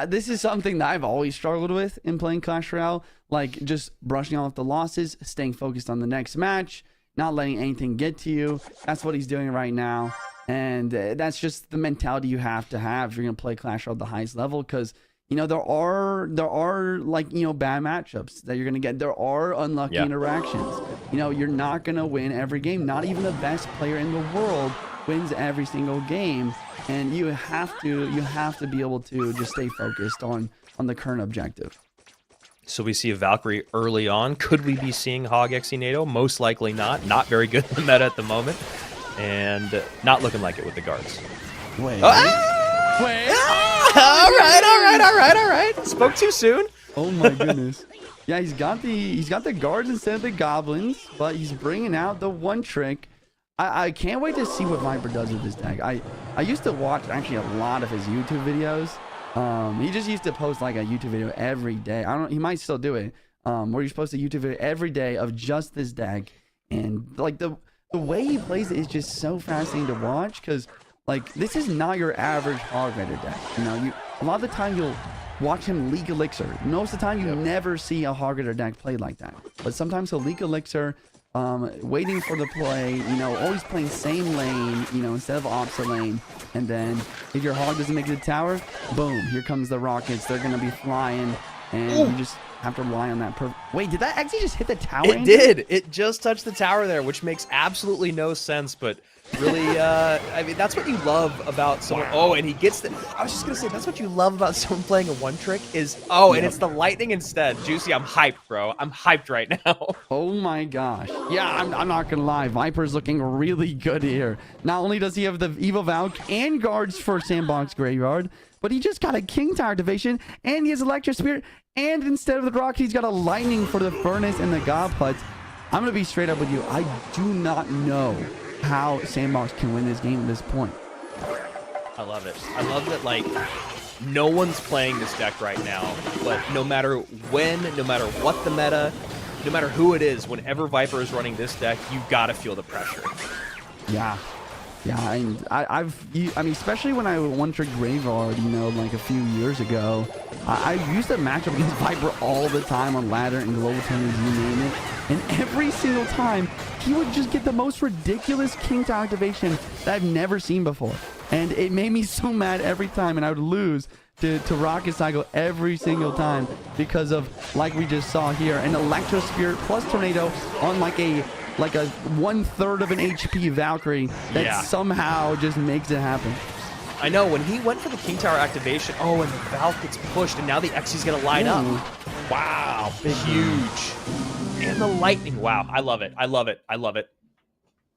this is something that I've always struggled with in playing Clash Royale, like just brushing off the losses, staying focused on the next match, not letting anything get to you. That's what he's doing right now, and that's just the mentality you have to have if you're gonna play Clash Royale at the highest level. Because you know there are like, you know, bad matchups that you're gonna get. There are unlucky interactions. You know, you're not gonna win every game. Not even the best player in the world wins every single game, and you have to be able to just stay focused on the current objective. So we see a Valkyrie early on. Could we be seeing Hog Exinado? Most likely not. Not very good in the meta at the moment, and not looking like it with the guards. Wait. Wait. All right. Spoke too soon. Oh my goodness. Yeah, he's got the guards instead of the goblins, but he's bringing out the one trick. I can't wait to see what Viper does with this deck. I used to watch actually a lot of his YouTube videos. He just used to post like a YouTube video every day. He might still do it. Where you're supposed to YouTube video every day of just this deck, and like the way he plays it is just so fascinating to watch, because like this is not your average Hog Rider deck. You know, a lot of the time you'll watch him leak Elixir. Most of the time you never see a Hog Rider deck played like that. But sometimes he'll leak Elixir, waiting for the play, you know, always playing same lane, you know, instead of opposite lane. And then if your Hog doesn't make it to the tower, boom, here comes the rockets. They're going to be flying, and you just have to rely on that. Wait, did that actually just hit the tower? It did. It just touched the tower there, which makes absolutely no sense, but really, I mean, that's what you love about someone. Oh, and he gets the... I was just going to say, that's what you love about someone playing a one trick is... Oh, and it's the lightning instead. Juicy, I'm hyped, bro. I'm hyped right now. Oh my gosh. Yeah, I'm not going to lie. Viper's looking really good here. Not only does he have the Evo Valk and guards for Sandbox Graveyard, but he just got a King Tower activation, and he has Electro Spirit, and instead of the rock, he's got a lightning for the Furnace and the God Putts. I'm going to be straight up with you. I do not know how Sandbox can win this game at this point. I love it. I love that, like, no one's playing this deck right now, but no matter when, no matter what the meta, no matter who it is, whenever Viper is running this deck, you gotta feel the pressure. Yeah. Yeah, and I mean, especially when I one-trick Graveyard, you know, like a few years ago, I used to match up against Viper all the time on ladder and global tournaments, you name it. And every single time, he would just get the most ridiculous King Tower activation that I've never seen before. And it made me so mad every time, and I would lose to Rocket Cycle every single time because of, like we just saw here, an Electro Spirit plus Tornado on like a 1/3 of an HP Valkyrie that somehow just makes it happen. I know, when he went for the King Tower activation, oh, and the Valk gets pushed, and now the Xy's gonna line up. Wow, huge. And the lightning. Wow, I love it. I love it. I love it.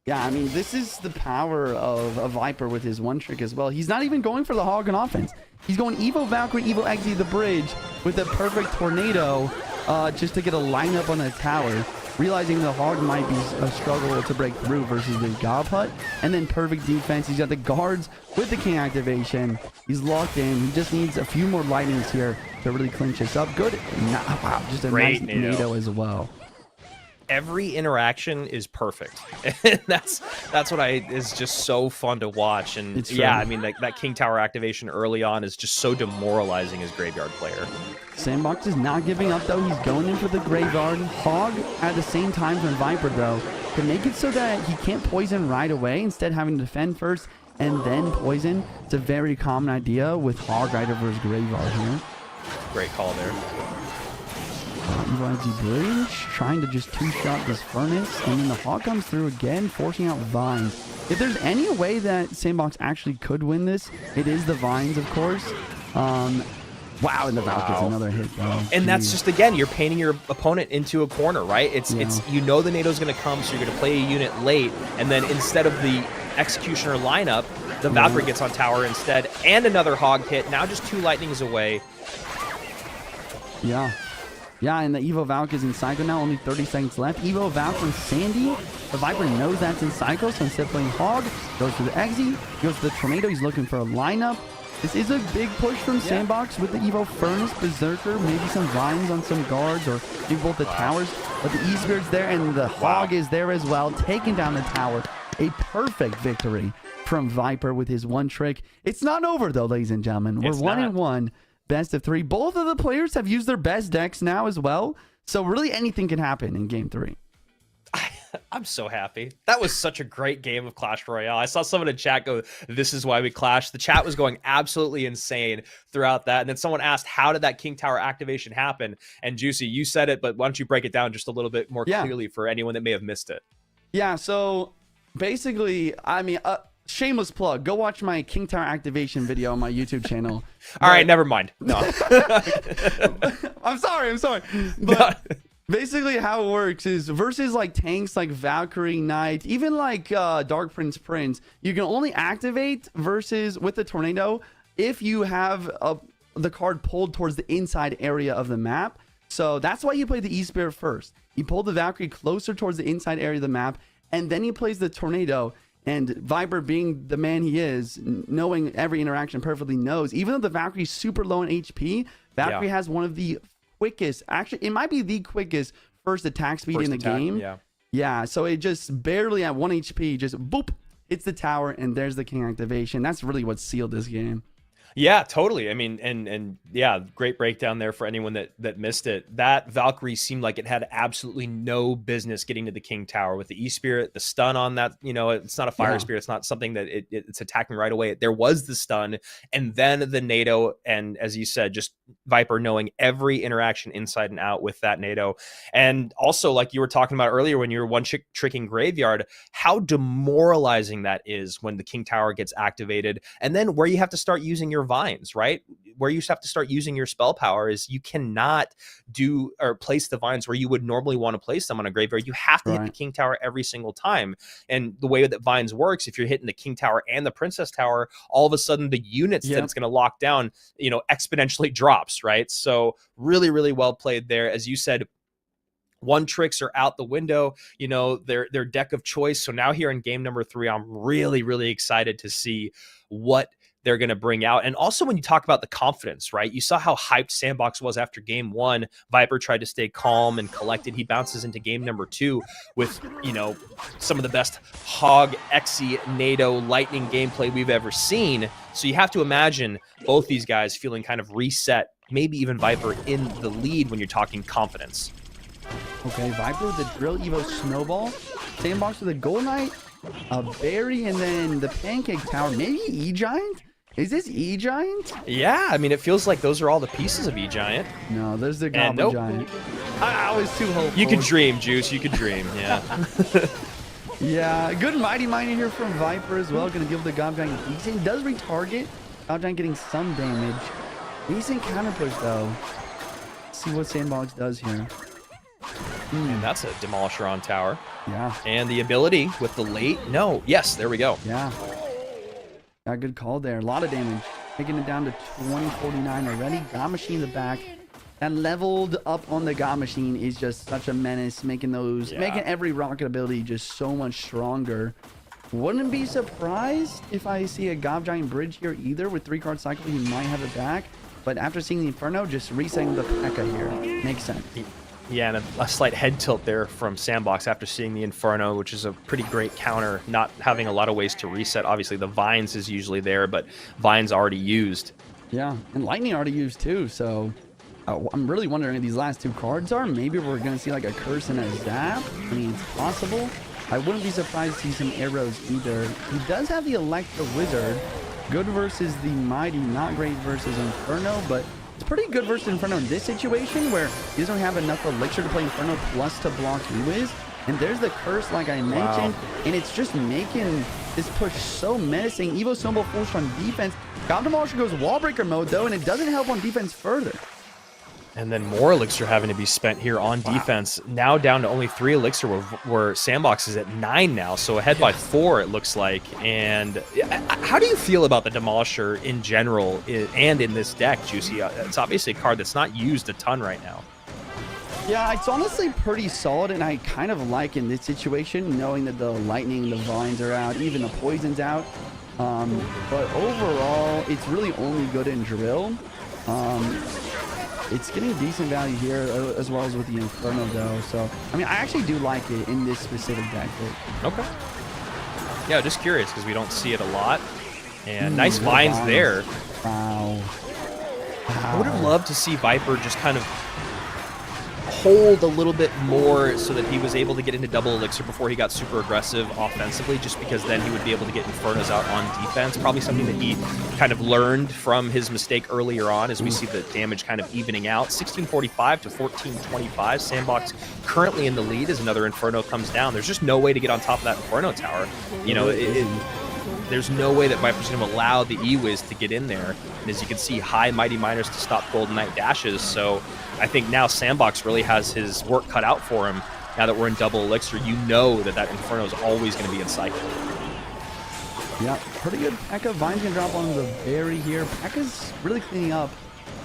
Yeah, I mean, this is the power of a Viper with his one trick as well. He's not even going for the hog on offense. He's going Evo Valkyrie, Evo Exi the bridge with a perfect tornado just to get a lineup on a tower. Realizing the hog might be a struggle to break through versus the Gob Hut. And then perfect defense. He's got the guards with the king activation. He's locked in. He just needs a few more lightnings here to really clinch this up. Good. Wow, just a Great nice NATO as well. Every interaction is perfect. that's what is just so fun to watch. And yeah, I mean, that King Tower activation early on is just so demoralizing as graveyard player. Sandbox is not giving up though. He's going in for the graveyard. Hog at the same time from Viper though, to make it so that he can't poison right away, instead having to defend first and then poison. It's a very common idea with Hog right over his graveyard here. Great call there. Evo Bridge trying to just two-shot this furnace, and then the hog comes through again, forcing out vines. If there's any way that Sandbox actually could win this, it is the vines, of course. Wow, and the Valk gets another hit, though. And that's just, again, you're painting your opponent into a corner, right? It's you know the NATO's going to come, so you're going to play a unit late, and then instead of the Executioner lineup, the Valkyrie gets on tower instead, and another hog hit. Now just 2 lightnings away. Yeah, and the Evo Valk is in cycle now, only 30 seconds left. Evo Valk from Sandy. The Viper knows that's in cycle, so instead of playing Hog, goes to the Exi, goes to the Tornado. He's looking for a lineup. This is a big push from Sandbox with the Evo Furnace, Berserker, maybe some Vines on some guards, or maybe both the towers. But the E-Spirit's there, and the Hog is there as well, taking down the tower. A perfect victory from Viper with his one trick. It's not over, though, ladies and gentlemen. We're 1-1. Best of 3. Both of the players have used their best decks now as well. So really anything can happen in game 3. I'm so happy. That was such a great game of Clash Royale. I saw someone in chat go, "This is why we clash." The chat was going absolutely insane throughout that. And then someone asked, how did that King Tower activation happen? And Juicy, you said it, but why don't you break it down just a little bit more clearly for anyone that may have missed it? Yeah, so basically, I mean... shameless plug. Go watch my King Tower activation video on my YouTube channel. All right, never mind. No. I'm sorry. But basically how it works is versus like tanks like Valkyrie, Knight, even like Dark Prince, you can only activate versus with the Tornado if you have the card pulled towards the inside area of the map. So that's why you play the E-Spirit first. You pull the Valkyrie closer towards the inside area of the map, and then he plays the Tornado. And Viper, being the man he is, knowing every interaction perfectly, knows, even though the Valkyrie's super low in HP, Valkyrie has one of the quickest, actually, it might be the quickest first attack speed in the game. Yeah, so it just barely at 1 HP, just boop, hits the tower, and there's the king activation. That's really what sealed this game. Yeah, totally. I mean, and yeah, great breakdown there for anyone that missed it. That Valkyrie seemed like it had absolutely no business getting to the King Tower with the E-Spirit, the stun on that. You know, it's not a fire spirit. It's not something that it's attacking right away. There was the stun, and then the NATO, and as you said, just Viper knowing every interaction inside and out with that NATO. And also, like you were talking about earlier, when you were tricking Graveyard, how demoralizing that is when the King Tower gets activated, and then where you have to start using your vines, right? Where you have to start using your spell power is you cannot do or place the vines where you would normally want to place them on a graveyard. You have to hit the King Tower every single time. And the way that vines works, if you're hitting the King Tower and the Princess Tower, all of a sudden the units that it's going to lock down, you know, exponentially drops, right? So really, really well played there. As you said, one tricks are out the window, you know, their deck of choice. So now here in game number 3, I'm really, really excited to see what they're going to bring out. And also when you talk about the confidence, right? You saw how hyped Sandbox was after game 1. Viper tried to stay calm and collected. He bounces into game number 2 with, you know, some of the best Hog, Exi, NATO, Lightning gameplay we've ever seen. So you have to imagine both these guys feeling kind of reset, maybe even Viper in the lead when you're talking confidence. Okay, Viper with the Drill Evo Snowball, Sandbox with a Gold Knight, a Berry, and then the Pancake Tower, maybe E-Giant? Is this E-Giant? Yeah, I mean, it feels like those are all the pieces of E-Giant. No, there's the Goblin Giant. I was too hopeful. You could dream, Juice. You could dream, yeah. Yeah, good Mighty Miner here from Viper as well. Going to give the Goblin Giant decent. Does retarget. Goblin Giant getting some damage. Decent counter push, though. see what Sandbox does here. And that's a demolisher on tower. Yeah. And the ability with the late. No. Yes, there we go. Yeah. Got a good call there. A lot of damage. Taking it down to 2049 already. God Machine in the back. That leveled up on the God Machine is just such a menace, making every rocket ability just so much stronger. Wouldn't be surprised if I see a God Giant Bridge here either. With 3-card cycle, he might have it back. But after seeing the Inferno, just resetting the P.E.K.K.A here. Makes sense. Yeah, and a slight head tilt there from Sandbox after seeing the Inferno, which is a pretty great counter, not having a lot of ways to reset. Obviously, the Vines is usually there, but Vines already used. Yeah, and Lightning already used too, so I'm really wondering if these last 2 cards are. Maybe we're going to see like a Curse and a Zap. I mean, it's possible. I wouldn't be surprised to see some arrows either. He does have the Electro Wizard. Good versus the Mighty, not great versus Inferno, but it's pretty good versus Inferno in this situation where he doesn't have enough Elixir to play Inferno plus to block Ewiz. And there's the Curse, like I mentioned, and it's just making this push so menacing. Evo Snowball full on defense. God Demolisher goes wall breaker mode though, and it doesn't help on defense further. And then more Elixir having to be spent here on defense. Now down to only 3 Elixir, where Sandbox is at 9 now, so ahead by 4 it looks like. And how do you feel about the Demolisher in general and in this deck, Juicy? It's obviously a card that's not used a ton right now. Yeah, it's honestly pretty solid, and I kind of like in this situation, knowing that the Lightning, the Vines are out, even the Poison's out. But overall, it's really only good in Drill. It's getting decent value here, as well as with the Inferno, though. So, I mean, I actually do like it in this specific deck. Okay. Yeah, just curious, because we don't see it a lot. And nice Vines there. Wow. I would have loved to see Viper just kind of hold a little bit more so that he was able to get into double Elixir before he got super aggressive offensively, just because then he would be able to get Infernos out on defense. Probably something that he kind of learned from his mistake earlier on, as we see the damage kind of evening out. 1645 to 1425. Sandbox currently in the lead as another Inferno comes down. There's just no way to get on top of that Inferno tower. You know, there's no way that Viper's going to allow the Ewiz to get in there. And as you can see, high Mighty Miners to stop Golden Knight dashes. So I think now Sandbox really has his work cut out for him. Now that we're in double Elixir, you know that that Inferno is always going to be in cycle. Yeah, pretty good P.E.K.K.A. Vine's going to drop on the berry here. P.E.K.K.A.'s really cleaning up.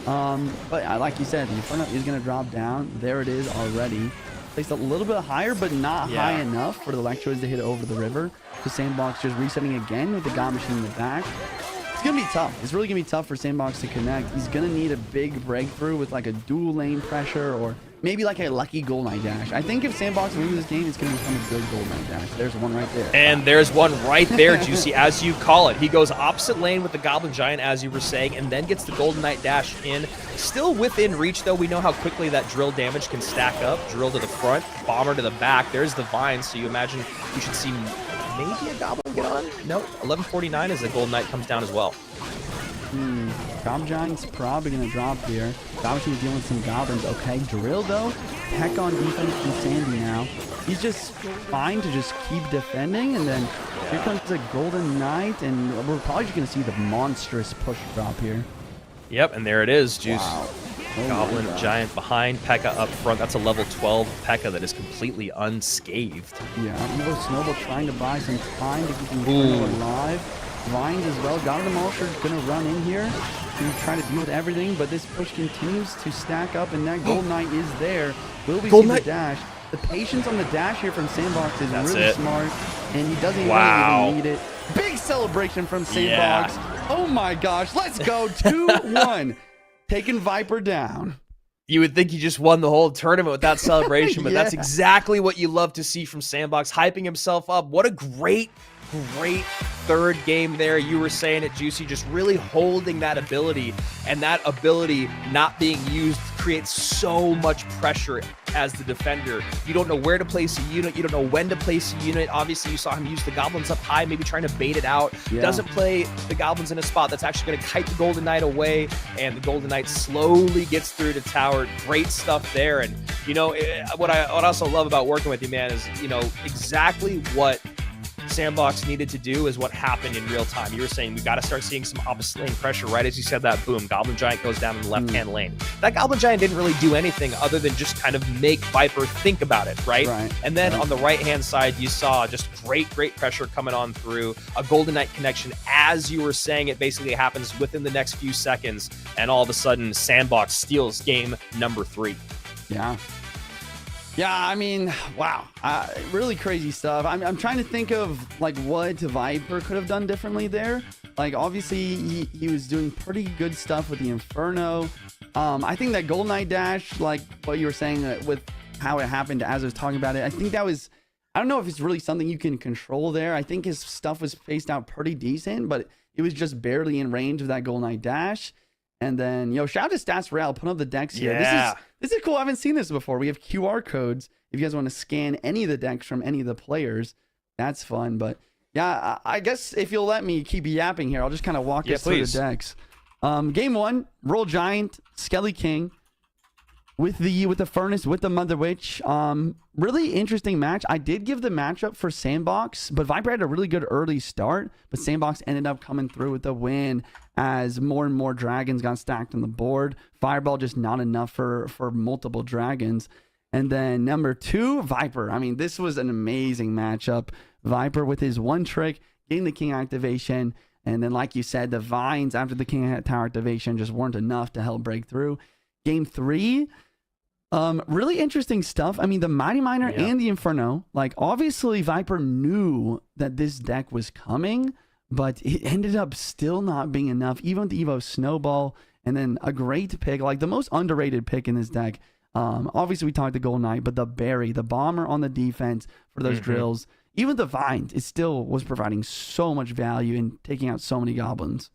But like you said, the Inferno is going to drop down. There it is already. Placed a little bit higher, but not high enough for the Electros to hit over the river. The Sandbox just resetting again with the God Machine in the back. It's going to be tough. It's really going to be tough for Sandbox to connect. He's going to need a big breakthrough with like a dual lane pressure or maybe like a lucky Golden Knight dash. I think if Sandbox wins this game, it's going to become a good Golden Knight dash. There's one right there. And there's one right there, Juicy, as you call it. He goes opposite lane with the Goblin Giant, as you were saying, and then gets the Golden Knight dash in. Still within reach, though. We know how quickly that drill damage can stack up. Drill to the front, bomber to the back. There's the Vine, so you imagine you should see maybe a Goblin get on? Nope. 1149 as the Golden Knight comes down as well. Goblin Giant's probably going to drop here. Obviously dealing with some Goblins. Okay, Drill, though. Heck on defense from Sandy now. He's just fine to just keep defending, and then here comes the Golden Knight, and we're probably just going to see the monstrous push drop here. Yep, and there it is, Juice. Wow. Oh Goblin Giant behind, P.E.K.K.A. up front. That's a level 12 P.E.K.K.A. that is completely unscathed. Yeah, Evo Snowball trying to buy some time to keep him alive. Vines as well. God Demolisher is going to run in here to try to deal with everything, but this push continues to stack up, and that Golden Knight is there. Will we see the dash? The patience on the dash here from Sandbox is really smart, and he doesn't even need it. Big celebration from Sandbox. Yeah. Oh my gosh, let's go. 2-1. Taking Viper down. You would think he just won the whole tournament with that celebration, but that's exactly what you love to see from Sandbox, hyping himself up. What a great third game there. You were saying it, Juicy, just really holding that ability, and that ability not being used creates so much pressure as the defender. You don't know where to place a unit. You don't know when to place a unit. Obviously, you saw him use the Goblins up high, maybe trying to bait it out. Doesn't play the Goblins in a spot that's actually going to kite the Golden Knight away, and the Golden Knight slowly gets through to tower. Great stuff there. And, you know, what I also love about working with you, man, is, you know, exactly what Sandbox needed to do is what happened in real time. You were saying we got to start seeing some opposite lane pressure, right? As you said that, boom, Goblin Giant goes down in the left-hand lane. That Goblin Giant didn't really do anything other than just kind of make Viper think about it, right? And then on the right-hand side, you saw just great pressure coming on through, a Golden Knight connection. As you were saying, it basically happens within the next few seconds, and all of a sudden, Sandbox steals game number 3. Yeah, I mean, wow. Really crazy stuff. I'm trying to think of like what Viper could have done differently there. Like, obviously, he was doing pretty good stuff with the Inferno. I think that Golden Knight dash, like what you were saying with how it happened as I was talking about it, I think that was, I don't know if it's really something you can control there. I think his stuff was spaced out pretty decent, but it was just barely in range of that Golden Knight dash. And then, shout out to Stats Royale, putting up the decks here. This is cool. I haven't seen this before. We have QR codes if you guys want to scan any of the decks from any of the players. That's fun. But yeah, I guess if you'll let me keep yapping here, I'll just kind of walk us through the decks. Game 1, Roll Giant, Skelly King with the Furnace, with the Mother Witch. Really interesting match. I did give the matchup for Sandbox, but Viper had a really good early start, but Sandbox ended up coming through with the win as more and more dragons got stacked on the board. Fireball just not enough for multiple dragons. And then number 2, Viper. I mean, this was an amazing matchup. Viper with his one trick, getting the King activation, and then like you said, the Vines after the King Tower activation just weren't enough to help break through. Game 3, really interesting stuff. I mean, the Mighty Miner and the Inferno, like obviously Viper knew that this deck was coming, but it ended up still not being enough, even with the Evo Snowball, and then a great pick, like the most underrated pick in this deck. Obviously we talked the Golden Knight, but the Barry, the Bomber on the defense for those drills, even the Vines, it still was providing so much value in taking out so many goblins.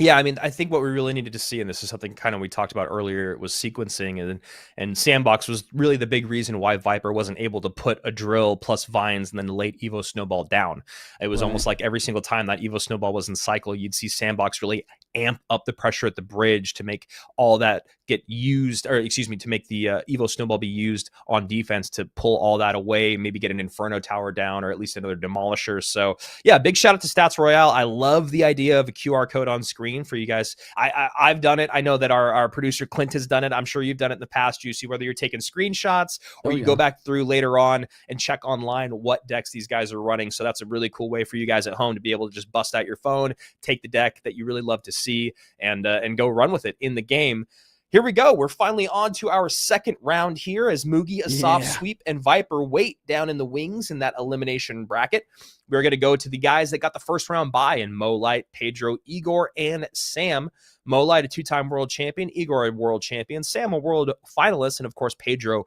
Yeah, I mean, I think what we really needed to see, and this is something kind of we talked about earlier, was sequencing, and Sandbox was really the big reason why Viper wasn't able to put a drill plus Vines and then late Evo Snowball down. It was almost like every single time that Evo Snowball was in cycle, you'd see Sandbox really amp up the pressure at the bridge to make all that get used, or excuse me, to make the Evo Snowball be used on defense to pull all that away, maybe get an Inferno Tower down, or at least another Demolisher. So yeah, big shout out to Stats Royale. I love the idea of a QR code on screen for you guys. I've done it. I know that our producer Clint has done it. I'm sure you've done it in the past, Juicy, whether you're taking screenshots or you go back through later on and check online what decks these guys are running. So that's a really cool way for you guys at home to be able to just bust out your phone, take the deck that you really love to see, and go run with it in the game. Here we go. We're finally on to our second round here as Mugi, Assaf, Sweep, and Viper wait down in the wings in that elimination bracket. We're going to go to the guys that got the first round bye in Mohamed, Pedro, Igor, and Sam. Mohamed, a 2-time world champion. Igor, a world champion. Sam, a world finalist. And, of course, Pedro,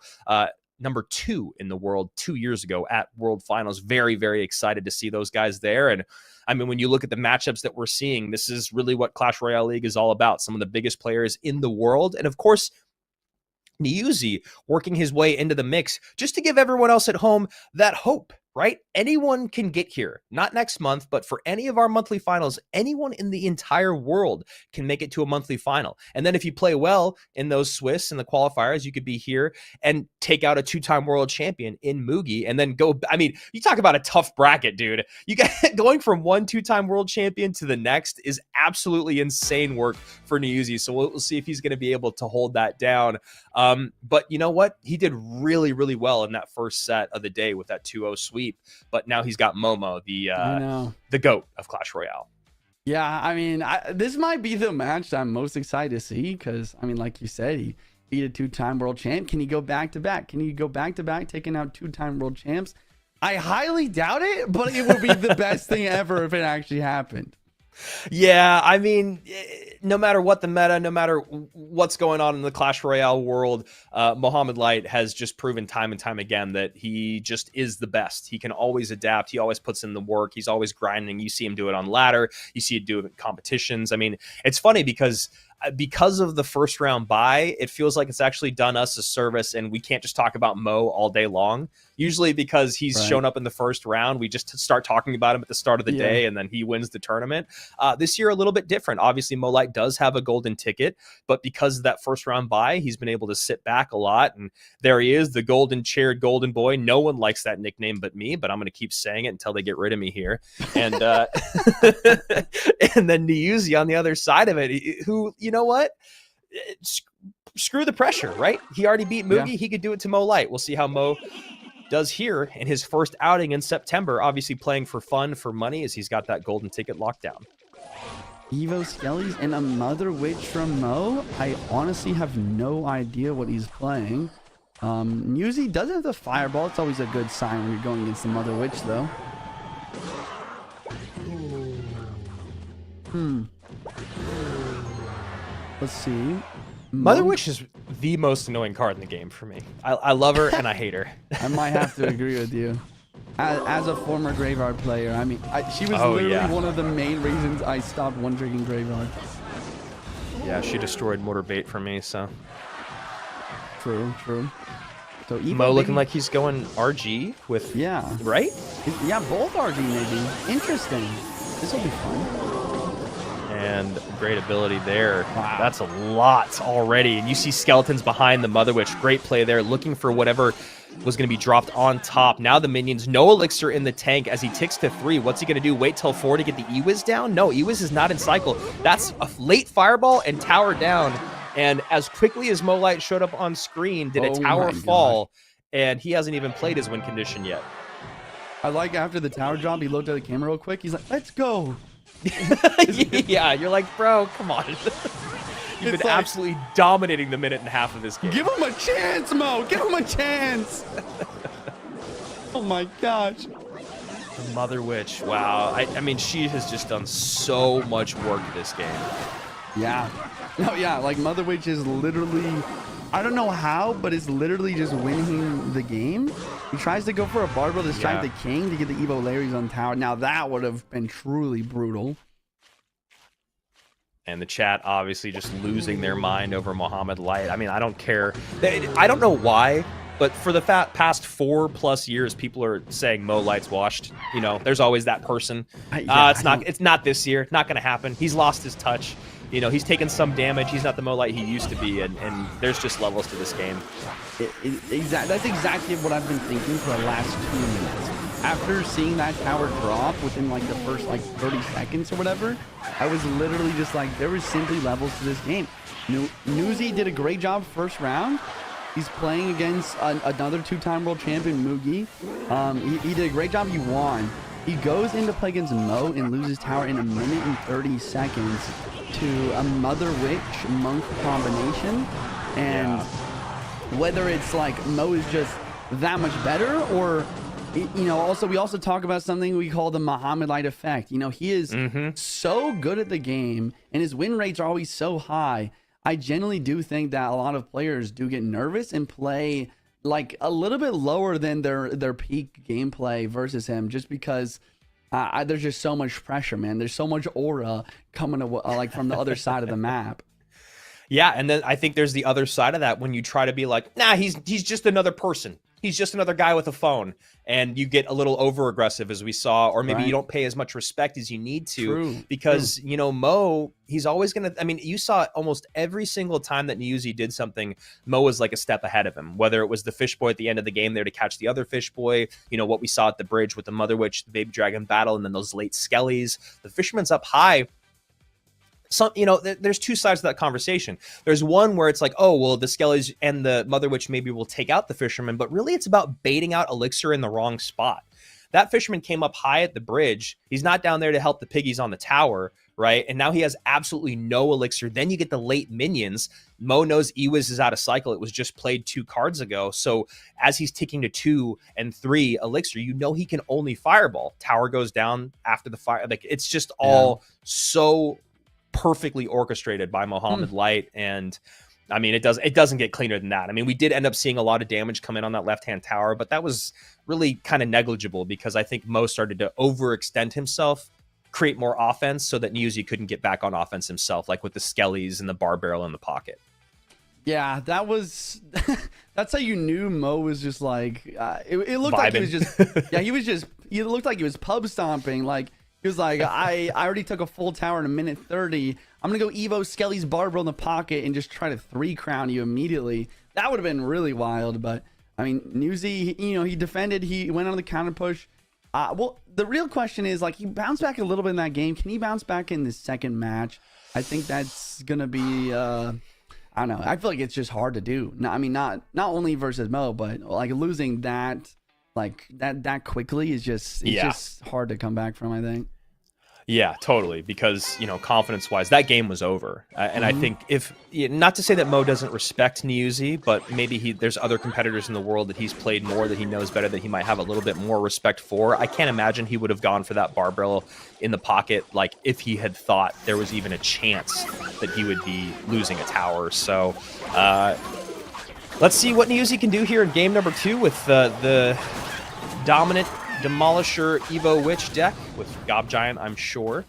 number 2 in the world 2 years ago at World Finals. Very, very excited to see those guys there. And I mean, when you look at the matchups that we're seeing, this is really what Clash Royale League is all about. Some of the biggest players in the world. And of course, Niuzi working his way into the mix just to give everyone else at home that hope, right? Anyone can get here, not next month, but for any of our monthly finals, anyone in the entire world can make it to a monthly final. And then if you play well in those Swiss and the qualifiers, you could be here and take out a 2-time world champion in Mugi and then go. I mean, you talk about a tough bracket, dude. You got going from one 2-time world champion to the next is absolutely insane work for Niuzi. So we'll see if he's going to be able to hold that down. But you know what? He did really, really well in that first set of the day with that 2-0 sweep. But now he's got Momo, the GOAT of Clash Royale. Yeah, I mean, this might be the match that I'm most excited to see because, I mean, like you said, he beat a 2-time world champ. Can he go back-to-back? Can he go back-to-back taking out 2-time world champs? I highly doubt it, but it would be the best thing ever if it actually happened. Yeah, I mean, no matter what the meta, no matter what's going on in the Clash Royale world, Mohamed Light has just proven time and time again that he just is the best. He can always adapt. He always puts in the work. He's always grinding. You see him do it on ladder. You see him do it in competitions. I mean, it's funny because because of the first round bye, it feels like it's actually done us a service, and we can't just talk about Mo all day long. Usually because he's shown up in the first round, we just start talking about him at the start of the day, and then he wins the tournament. This year, a little bit different. Obviously, Molite does have a golden ticket, but because of that first round bye, he's been able to sit back a lot. And there he is, the golden chaired golden boy. No one likes that nickname but me, but I'm going to keep saying it until they get rid of me here. And and then Niuzi on the other side of it, who, you know what? Screw the pressure, right? He already beat Mugi. He could do it to Molite. We'll see how Mo does here in his first outing in September, obviously playing for fun, for money, as he's got that golden ticket locked down. Evo Skellies and a Mother Witch from Mo. I honestly have no idea what he's playing. Niuzi does have the Fireball. It's always a good sign when you're going against the Mother Witch, though. Let's see. Mother Witch is the most annoying card in the game for me. I love her and I hate her. I might have to agree with you. As a former Graveyard player, I mean, she was literally one of the main reasons I stopped one-tricking Graveyard. Yeah, she destroyed Mortar Bait for me, so. True. So Mo looking like he's going RG with, right? Yeah, both RG maybe. Interesting. This will be fun. And great ability there. Wow. That's a lot already. And you see skeletons behind the Mother Witch. Great play there, looking for whatever was going to be dropped on top. Now the minions, no elixir in the tank as he ticks to 3. What's he going to do? Wait till 4 to get the Ewiz down? No, Ewiz is not in cycle. That's a late fireball and tower down. And as quickly as Molite showed up on screen, did a tower fall, and he hasn't even played his win condition yet. I like after the tower drop, he looked at the camera real quick. He's like, let's go. Yeah, you're like, bro, come on. You've been absolutely dominating the minute and a half of this game. Give him a chance, Mo. Give him a chance. Oh my gosh. The Mother Witch. Wow. I mean, she has just done so much work this game. Yeah. No, yeah. Like Mother Witch is literally, I don't know how, but it's literally just winning the game. He tries to go for a barbell to strike the king to get the Evo Larrys on tower. Now that would have been truly brutal. And the chat obviously just losing their mind over Mohamed Light. I mean, I don't care. I don't know why, but for the past 4+ years, people are saying Mo Light's washed. You know, there's always that person. It's not this year. Not going to happen. He's lost his touch. You know, he's taken some damage. He's not the Mo Light he used to be, and there's just levels to this game. That's exactly what I've been thinking for the last 2 minutes. After seeing that tower drop within like the first like 30 seconds or whatever, I was literally just like, there was simply levels to this game. Niuzi did a great job first round. He's playing against another 2-time world champion, Mugi. He did a great job. He won. He goes into play against Mo and loses tower in 1 minute and 30 seconds to a Mother Witch Monk combination. And whether it's like Mo is just that much better, or you know, also we also talk about something we call the Mohamed Light effect. You know, he is so good at the game and his win rates are always so high. I genuinely do think that a lot of players do get nervous and play like a little bit lower than their peak gameplay versus him, just because there's just so much pressure, man. There's so much aura coming like from the other side of the map. Yeah, and then I think there's the other side of that when you try to be like, nah, he's just another person. He's just another guy with a phone, and you get a little over aggressive, as we saw, or maybe you don't pay as much respect as you need to, because you know, Mo, he's always gonna, I mean, you saw almost every single time that Niuzi did something, Mo was like a step ahead of him, whether it was the fish boy at the end of the game there to catch the other fish boy, you know, what we saw at the bridge with the Mother Witch, the baby dragon battle, and then those late skellies. The fisherman's up high. Some, you know, there's two sides to that conversation. There's one where it's like, oh, well, the skellies and the Mother Witch maybe will take out the fisherman, but really it's about baiting out elixir in the wrong spot. That fisherman came up high at the bridge. He's not down there to help the piggies on the tower, right? And now he has absolutely no elixir. Then you get the late minions. Mo knows Ewiz is out of cycle. It was just played 2 cards ago. So as he's ticking to 2 and 3 elixir, you know he can only fireball. Tower goes down after the fire. Like, it's just all so perfectly orchestrated by Mohamed Light. And I mean, it doesn't get cleaner than that. I mean, we did end up seeing a lot of damage come in on that left-hand tower, but that was really kind of negligible because I think Mo started to overextend himself create more offense so that Niuzi couldn't get back on offense himself, like with the skellies and the bar barrel in the pocket. Yeah, that was that's how you knew Mo was just like it looked Vibing. like he was just he looked like he was pub stomping. Like he was like, I already took a full tower in a minute 30. I'm gonna go Evo Skelly's bar barrel in the pocket and just try to 3-crown you immediately. That would have been really wild. But I mean, Niuzi, he defended, he went on the counter push. Well, the real question is, like, he bounced back a little bit in that game. Can he bounce back in the second match? I think that's gonna be I don't know. I feel like it's just hard to do. No, I mean, not only versus Mo, but like losing that quickly is just just hard to come back from, I think. Yeah, totally. Because, confidence-wise, that game was over. And I think not to say that Mo doesn't respect Niuzi, but maybe there's other competitors in the world that he's played more, that he knows better, that he might have a little bit more respect for. I can't imagine he would have gone for that bar barrel in the pocket, like if he had thought there was even a chance that he would be losing a tower. So let's see what Niuzi can do here in game number 2 with the dominant Demolisher Evo Witch deck with Gob Giant, I'm sure.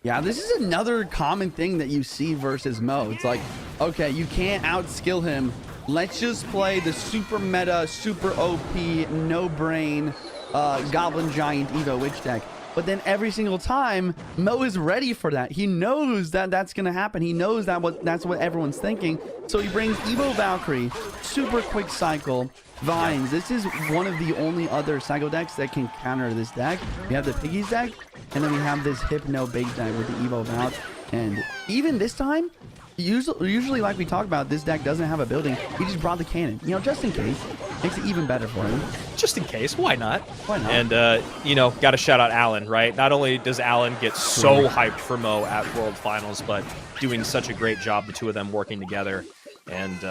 Yeah, this is another common thing that you see versus Mo. It's like, okay, you can't outskill him. Let's just play the super meta, super OP, no brain Goblin Giant Evo Witch deck. But then every single time, Mo is ready for that. He knows that that's going to happen. He knows that's what everyone's thinking. So he brings Evo Valkyrie, super quick cycle, Vines. This is one of the only other cycle decks that can counter this deck. We have the Piggies deck, and then we have this Hypno bait deck with the Evo Valk. And even this time, usually like we talked about, this deck doesn't have a building. He just brought the cannon, just in case. Makes it even better for him. Just in case, why not? Why not? And, got to shout out Alan, right? Not only does Alan get so hyped for Mo at World Finals, but doing such a great job, the two of them working together. And,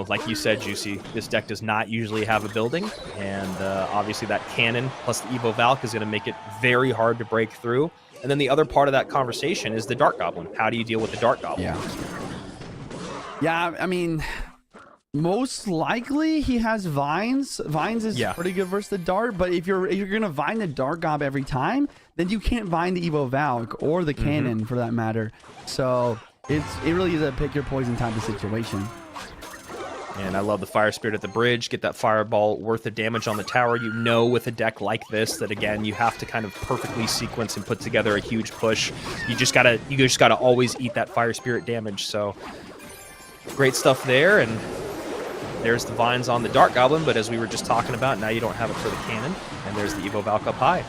like you said, Juicy, this deck does not usually have a building. And obviously that cannon plus the Evo Valk is going to make it very hard to break through. And then the other part of that conversation is the Dart Goblin. How do you deal with the Dart Goblin? Yeah, I mean, most likely he has Vines. Vines is pretty good versus the Dart, but if you're gonna Vine the Dart Gob every time, then you can't Vine the Evo Valk or the cannon for that matter. So it really is a pick your poison type of situation. And I love the Fire Spirit at the bridge. Get that fireball worth the damage on the tower. With a deck like this, that again, you have to kind of perfectly sequence and put together a huge push. You just gotta always eat that Fire Spirit damage. So great stuff there. And there's the Vines on the Dart Goblin, but as we were just talking about, now you don't have it for the cannon. And there's the Evo Valk up high.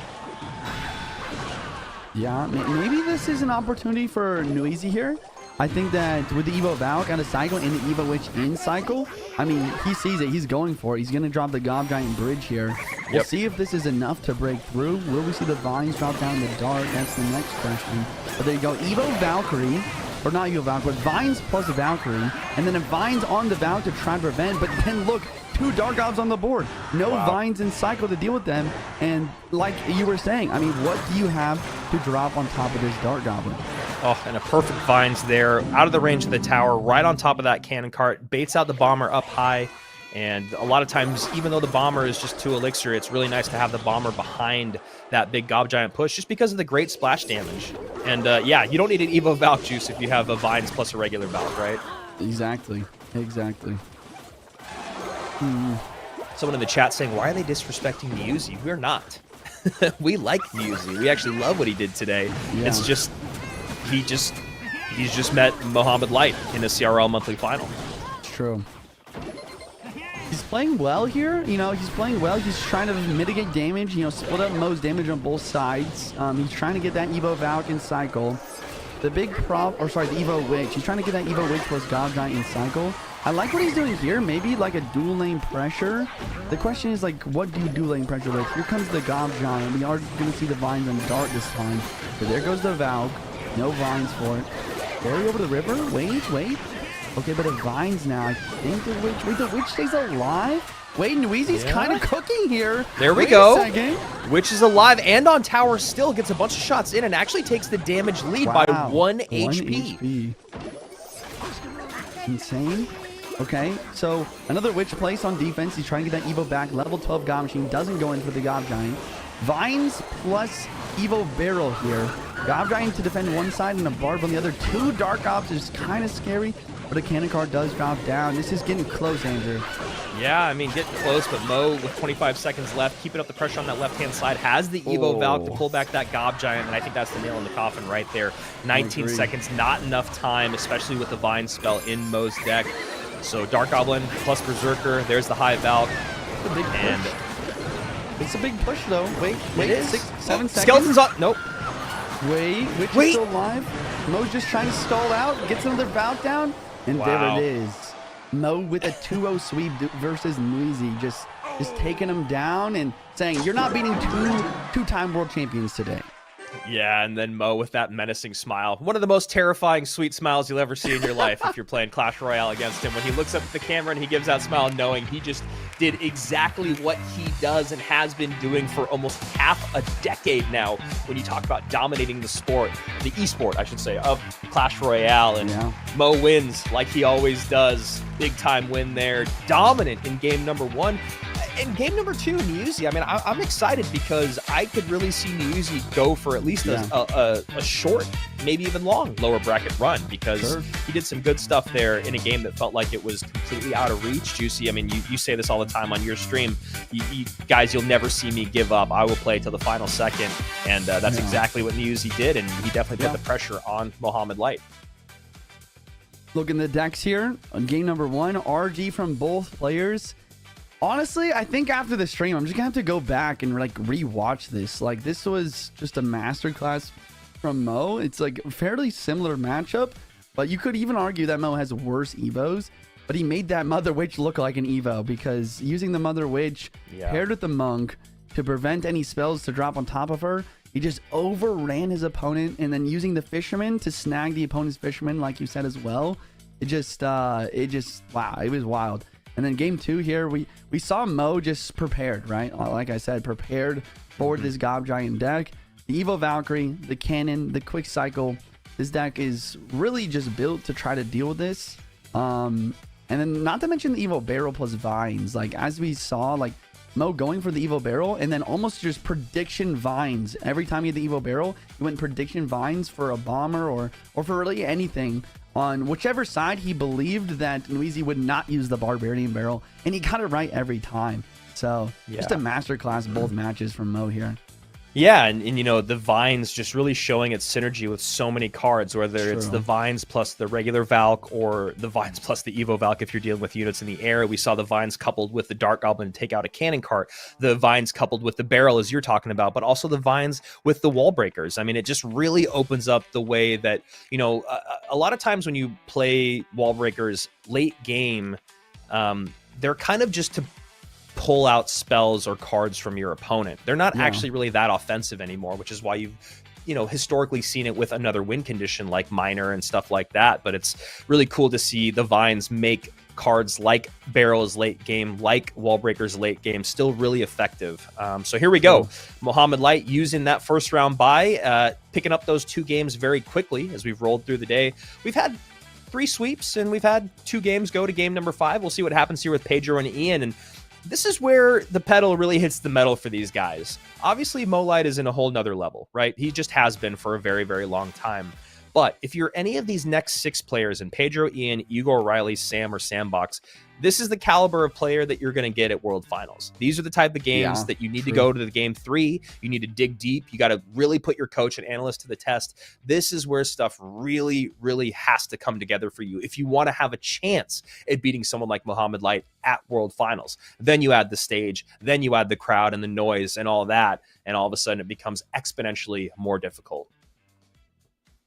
Yeah, maybe this is an opportunity for Niuzi here. I think that with the Evo Valk out of cycle and the Evo Witch in cycle, I mean, he sees it. He's going for it. He's going to drop the Gob Giant bridge here. We'll see if this is enough to break through. Will we see the Vines drop down in the Dart? That's the next question. But there you go. Evo Valkyrie, or not Evo Valk, but Vines plus Valkyrie. And then a Vines on the Valk to try and prevent. But then look, 2 Dart Gobs on the board. No Vines in cycle to deal with them. And like you were saying, I mean, what do you have to drop on top of this Dart Goblin? Oh, and a perfect Vines there, out of the range of the tower, right on top of that cannon cart, baits out the bomber up high. And a lot of times, even though the bomber is just 2 elixir, it's really nice to have the bomber behind that big Gob Giant push just because of the great splash damage. And you don't need an Evo Valk juice if you have a Vines plus a regular Valk, right? Exactly. Someone in the chat saying, why are they disrespecting Niuzi? We're not. We like Niuzi. We actually love what he did today. Yeah. It's just... He's just met Mohamed Light in a CRL monthly final. It's true. He's playing well here. He's playing well. He's trying to mitigate damage. Split up Mo's damage on both sides. He's trying to get that Evo Valk in cycle. The the Evo Witch. He's trying to get that Evo Witch plus Gob Giant in cycle. I like what he's doing here. Maybe like a dual lane pressure. The question is, like, what do you dual lane pressure with? Here comes the Gob Giant. We are going to see the Vines on Dart this time. So there goes the Valk. No Vines for it. Barry over the river. Wait. Okay, but the Vines now. I think the Witch. Wait, the Witch stays alive? Wait, Niuzi's kind of cooking here. There we go. Witch is alive and on tower still. Gets a bunch of shots in and actually takes the damage lead by 1 HP. Insane. Okay, so another Witch place on defense. He's trying to get that Evo back. Level 12 Gob Machine doesn't go in for the Gob Giant. Vines plus Evo Barrel here. Gob Giant to defend one side and a Barb on the other. 2 Dark Ops is kind of scary, but a cannon card does drop down. This is getting close, Andrew. Yeah, I mean, getting close, but Mo, with 25 seconds left, keeping up the pressure on that left-hand side, has the Evo Valk to pull back that Gob Giant, and I think that's the nail in the coffin right there. 19 seconds, not enough time, especially with the Vine spell in Mo's deck. So Dark Goblin plus Berserker, there's the high Valk. It's a big push. It's a big push, though. Wait, 6, 7 seconds. Skeleton's on. Nope. Wait, Witch is still alive. Mo's just trying to stall out, gets another Valk down, and there it is. Mo with a 2-0 sweep versus Niuzi, just taking him down and saying, you're not beating two-time world champions today. Yeah, and then Mo with that menacing smile. One of the most terrifying sweet smiles you'll ever see in your life if you're playing Clash Royale against him. When he looks up at the camera and he gives that smile, knowing he just did exactly what he does and has been doing for almost half a decade now. When you talk about dominating the sport, the esport, I should say, of Clash Royale. And Mo wins like he always does. Big time win there. Dominant in game number 1. In game number 2, Niuzi, I mean, I'm excited because I could really see Niuzi go for at least a short, maybe even long lower bracket run, because he did some good stuff there in a game that felt like it was completely out of reach. Juicy, I mean, you say this all the time on your stream. You guys, you'll never see me give up. I will play till the final second, and that's exactly what Niuzi did, and he definitely put the pressure on Mohamed Light. Look in the decks here on game number 1, RG from both players. Honestly, I think after the stream, I'm just gonna have to go back and like rewatch this. Like, this was just a masterclass from Mo. It's like a fairly similar matchup, but you could even argue that Mo has worse Evos. But he made that Mother Witch look like an Evo, because using the Mother Witch paired with the Monk to prevent any spells to drop on top of her, he just overran his opponent, and then using the Fisherman to snag the opponent's Fisherman, like you said as well. It just wow, it was wild. And then game 2 here, we saw Mo just prepared, right? Like I said, prepared for this Gob Giant deck. The Evo Valkyrie, the Cannon, the Quick Cycle. This deck is really just built to try to deal with this. And then not to mention the Evo Barrel plus Vines. Like, as we saw, like Mo going for the Evo Barrel and then almost just prediction Vines. Every time he had the Evo Barrel, he went prediction Vines for a Bomber or for really anything. On whichever side he believed that Niuzi would not use the Barbarian Barrel, and he got it right every time. So just a masterclass both matches from Mo here. Yeah, and you know, the Vines just really showing its synergy with so many cards, whether it's the Vines plus the regular Valk or the Vines plus the Evo Valk if you're dealing with units in the air. We saw the Vines coupled with the Dark Goblin to take out a cannon cart, the Vines coupled with the Barrel, as you're talking about, but also the Vines with the Wall Breakers. I mean, it just really opens up the way that, you know, a lot of times when you play Wall Breakers late game, they're kind of just to pull out spells or cards from your opponent. They're not actually really that offensive anymore, which is why you've, you know, historically seen it with another win condition like Minor and stuff like that. But it's really cool to see the Vines make cards like Barrels late game, like Wall Breakers late game, still really effective. So here we go. Mohamed Light using that first round bye, picking up those 2 games very quickly as we've rolled through the day. We've had 3 sweeps and we've had 2 games go to game number 5. We'll see what happens here with Pedro and Ian. And this is where the pedal really hits the metal for these guys. Obviously, Mo Light is in a whole nother level, right? He just has been for a very, very long time. But if you're any of these next 6 players in Pedro, Ian, Igor, Riley, Sam, or Sandbox, this is the caliber of player that you're going to get at World Finals. These are the type of games that you need to go to the game 3. You need to dig deep. You got to really put your coach and analyst to the test. This is where stuff really, really has to come together for you if you want to have a chance at beating someone like Mohamed Light at World Finals. Then you add the stage, then you add the crowd and the noise and all that, and all of a sudden it becomes exponentially more difficult.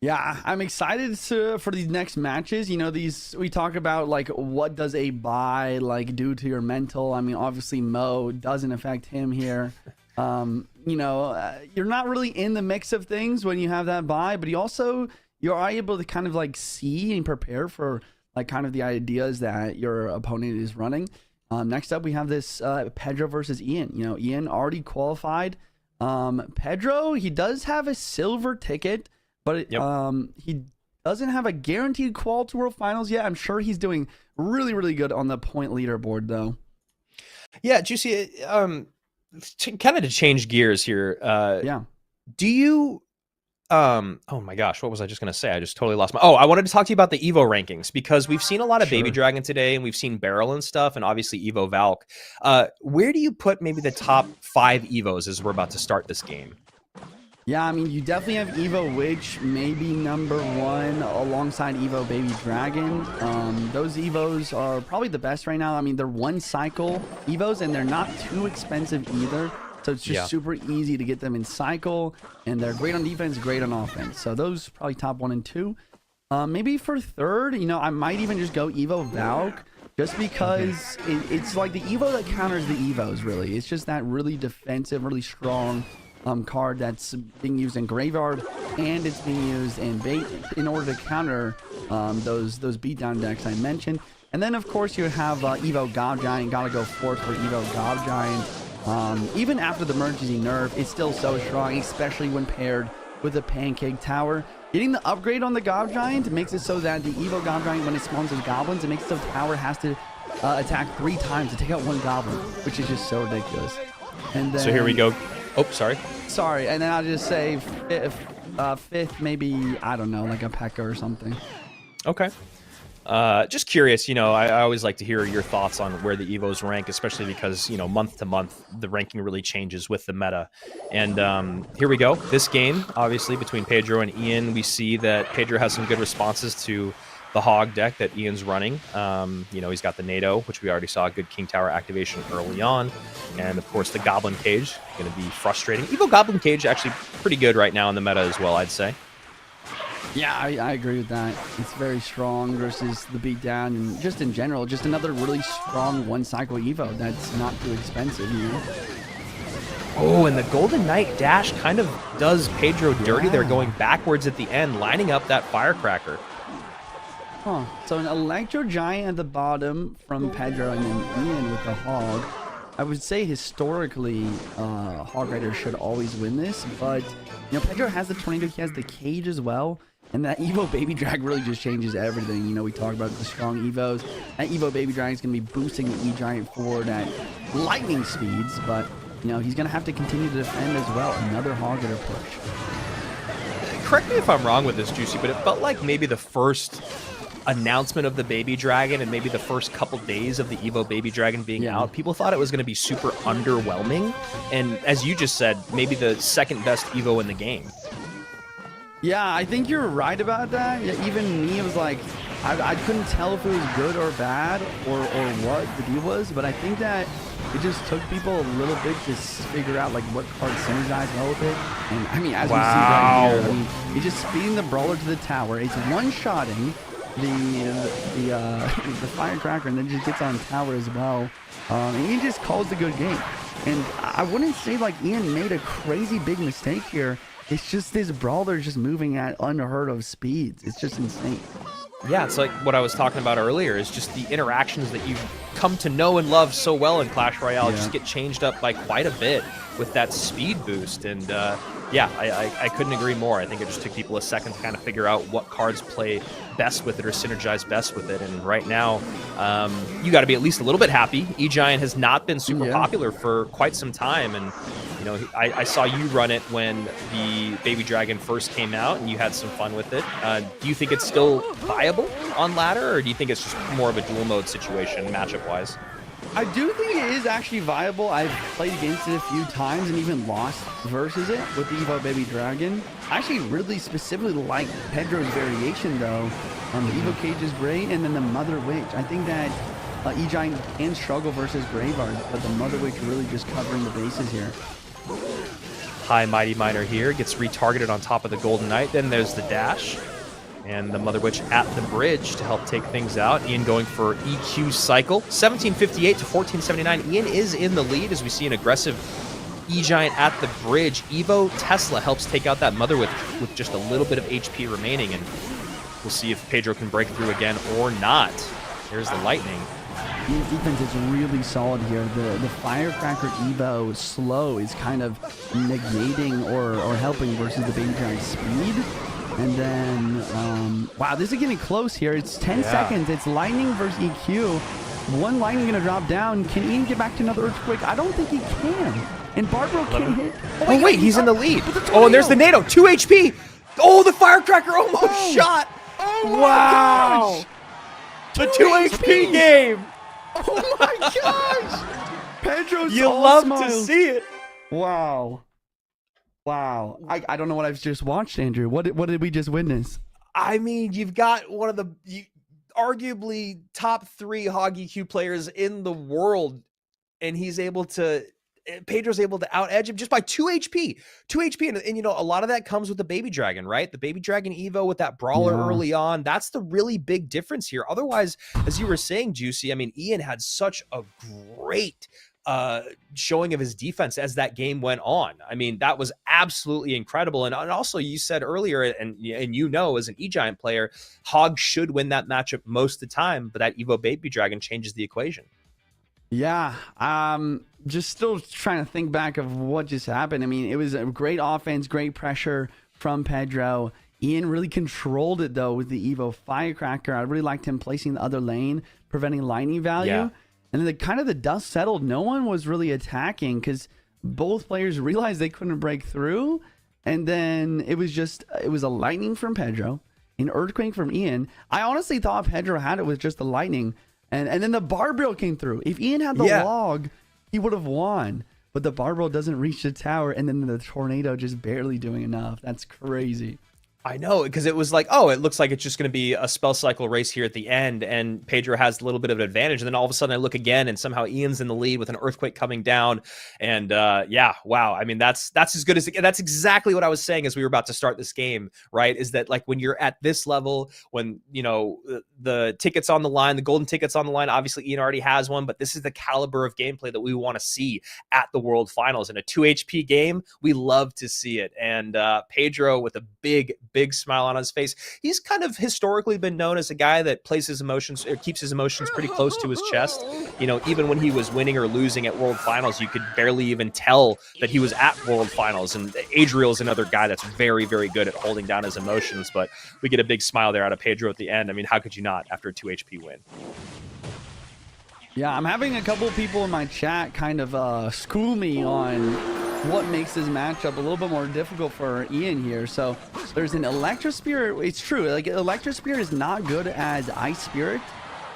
Yeah, I'm excited for these next matches. You know, we talk about like what does a bye like do to your mental. I mean, obviously Mo doesn't affect him here. You know, you're not really in the mix of things when you have that bye, but you're able to kind of like see and prepare for like kind of the ideas that your opponent is running. Next up, we have this Pedro versus Ian. You know, Ian already qualified. Pedro, he does have a silver ticket. But he doesn't have a guaranteed qual to World Finals yet. I'm sure he's doing really, really good on the point leaderboard, though. Yeah, Juicy, kind of to change gears here. Yeah. Do you oh my gosh, what was I just gonna say? I just totally lost my. Oh, I wanted to talk to you about the Evo rankings, because we've seen a lot of Baby Dragon today, and we've seen Beryl and stuff, and obviously Evo Valk. Where do you put maybe the top 5 Evos as we're about to start this game? Yeah, I mean, you definitely have Evo Witch, maybe number 1, alongside Evo Baby Dragon. Those Evos are probably the best right now. I mean, they're 1 cycle Evos, and they're not too expensive either. So it's just super easy to get them in cycle, and they're great on defense, great on offense. So those probably top 1 and 2. Maybe for 3rd, you know, I might even just go Evo Valk, just because it's like the Evo that counters the Evos, really. It's just that really defensive, really strong card that's being used in Graveyard, and it's being used in bait in order to counter those beatdown decks I mentioned. And then, of course, you have Evo Gob Giant. Gotta go 4th for Evo Gob Giant. Even after the emergency nerf, it's still so strong, especially when paired with a Pancake Tower. Getting the upgrade on the Gob Giant makes it so that the Evo Gob Giant, when it spawns those goblins, it makes it so the tower has to attack 3 times to take out 1 goblin, which is just so ridiculous. And then, so here we go. Oh, sorry. Sorry, and then I'll just say 5th, maybe, I don't know, like a P.E.K.K.A or something. Okay. Just curious, you know, I always like to hear your thoughts on where the Evos rank, especially because, you know, month to month, the ranking really changes with the meta. And here we go. This game, obviously, between Pedro and Ian, we see that Pedro has some good responses to the Hog deck that Ian's running. You know, he's got the NATO, which we already saw a good King Tower activation early on. And, of course, the Goblin Cage, going to be frustrating. Evo Goblin Cage actually pretty good right now in the meta as well, I'd say. Yeah, I agree with that. It's very strong versus the beatdown, and just in general, just another really strong 1 cycle Evo that's not too expensive, you know? Oh, and the Golden Knight dash kind of does Pedro dirty there, going backwards at the end, lining up that Firecracker. Huh. So an Electro Giant at the bottom from Pedro, and then Ian with the Hog. I would say historically, Hog Rider should always win this, but you know, Pedro has the Tornado, he has the Cage as well, and that Evo Baby Drag really just changes everything. You know, we talk about the strong Evos. That Evo Baby Drag is going to be boosting the E-Giant forward at lightning speeds, but you know, he's going to have to continue to defend as well. Another Hog Rider push. Correct me if I'm wrong with this, Juicy, but it felt like maybe the first announcement of the Baby Dragon and maybe the first couple days of the Evo Baby Dragon being out, people thought it was going to be super underwhelming, and as you just said, maybe the second best Evo in the game. Yeah, I think you're right about that. Yeah, even me, it was like I couldn't tell if it was good or bad or what the deal was, but I think that it just took people a little bit to figure out like what cards synergize well with it. And I mean, as we see right here, I mean, it's just speeding the Brawler to the tower. It's one-shotting the Firecracker, and then just gets on tower as well. And he just calls the good game. And I wouldn't say like Ian made a crazy big mistake here. It's just this Brawler just moving at unheard of speeds. It's just insane. Yeah, it's like what I was talking about earlier, is just the interactions that you've come to know and love so well in Clash Royale just get changed up by quite a bit with that speed boost. And yeah, I couldn't agree more. I think it just took people a second to kind of figure out what cards play best with it or synergize best with it. And right now, you got to be at least a little bit happy. E-Giant has not been super popular for quite some time. And, you know, I saw you run it when the Baby Dragon first came out, and you had some fun with it. Do you think it's still viable on ladder, or do you think it's just more of a dual mode situation matchup-wise? I do think it is actually viable. I've played against it a few times and even lost versus it with the Evo Baby Dragon. I actually really specifically like Pedro's variation though. The Evo Cage is great, and then the Mother Witch. I think that E-Giant can struggle versus Graveyard, but the Mother Witch really just covering the bases here. High Mighty Miner here gets retargeted on top of the Golden Knight. Then there's the dash. And the Mother Witch at the bridge to help take things out. Ian going for EQ cycle. 1758 to 1479. Ian is in the lead as we see an aggressive E-Giant at the bridge. Evo Tesla helps take out that Mother Witch with just a little bit of HP remaining. And we'll see if Pedro can break through again or not. There's the lightning. Ian's defense is really solid here. The Firecracker Evo slow is kind of negating or helping versus the Baby Giant's speed. And then, wow, this is getting close here. It's 10 seconds. It's lightning versus EQ. one lightning gonna drop down. Can Ian get back to another earthquake? I don't think he can. And Barbaro can't hit. Oh wait, he's in the lead. Oh, and there's the NATO, 2 HP. Oh, the firecracker almost shot. Oh Wow. The 2 HP game. Oh my gosh. Pedro's You all love smiles. to see it. Wow. Wow. I don't know what I've just watched, Andrew. What did we just witness? I mean, you've got one of the arguably top 3 Hog EQ players in the world, and Pedro's able to out edge him just by 2 HP. 2 HP, and you know, a lot of that comes with the Baby Dragon, right? The Baby Dragon Evo with that brawler early on. That's the really big difference here. Otherwise, as you were saying, Juicy, I mean, Ian had such a great showing of his defense as that game went on. I mean, that was absolutely incredible. And also, you said earlier, and you know, as an E-Giant player, Hog should win that matchup most of the time, but that Evo Baby Dragon changes the equation. Yeah, just still trying to think back of what just happened. I mean, it was a great offense, great pressure from Pedro. Ian really controlled it, though, with the Evo Firecracker. I really liked him placing the other lane, preventing lightning value. Yeah. And then the dust settled. No one was really attacking because both players realized they couldn't break through. And then it was a lightning from Pedro, an earthquake from Ian. I honestly thought Pedro had it with just the lightning. And then the Barbaro came through. If Ian had the log, he would have won. But the Barbaro doesn't reach the tower, and then the tornado just barely doing enough. That's crazy. I know, because it was like, oh, it looks like it's just going to be a spell cycle race here at the end, and Pedro has a little bit of an advantage. And then all of a sudden I look again, and somehow Ian's in the lead with an earthquake coming down. And yeah, wow. I mean, that's as good as that's exactly what I was saying as we were about to start this game, right? Is that like when you're at this level, when, you know, the tickets on the line, the golden tickets on the line, obviously Ian already has one, but this is the caliber of gameplay that we want to see at the World Finals. In a 2 HP game, we love to see it. And Pedro with a big smile on his face. He's kind of historically been known as a guy that plays his emotions, or keeps his emotions pretty close to his chest. You know, even when he was winning or losing at World Finals, you could barely even tell that he was at World Finals. And Adriel's another guy that's very, very good at holding down his emotions. But we get a big smile there out of Pedro at the end. I mean, how could you not after a 2 HP win? Yeah, I'm having a couple of people in my chat kind of school me on what makes this matchup a little bit more difficult for Ian here. So there's an Electro Spirit. It's true, like Electro Spirit is not good as Ice Spirit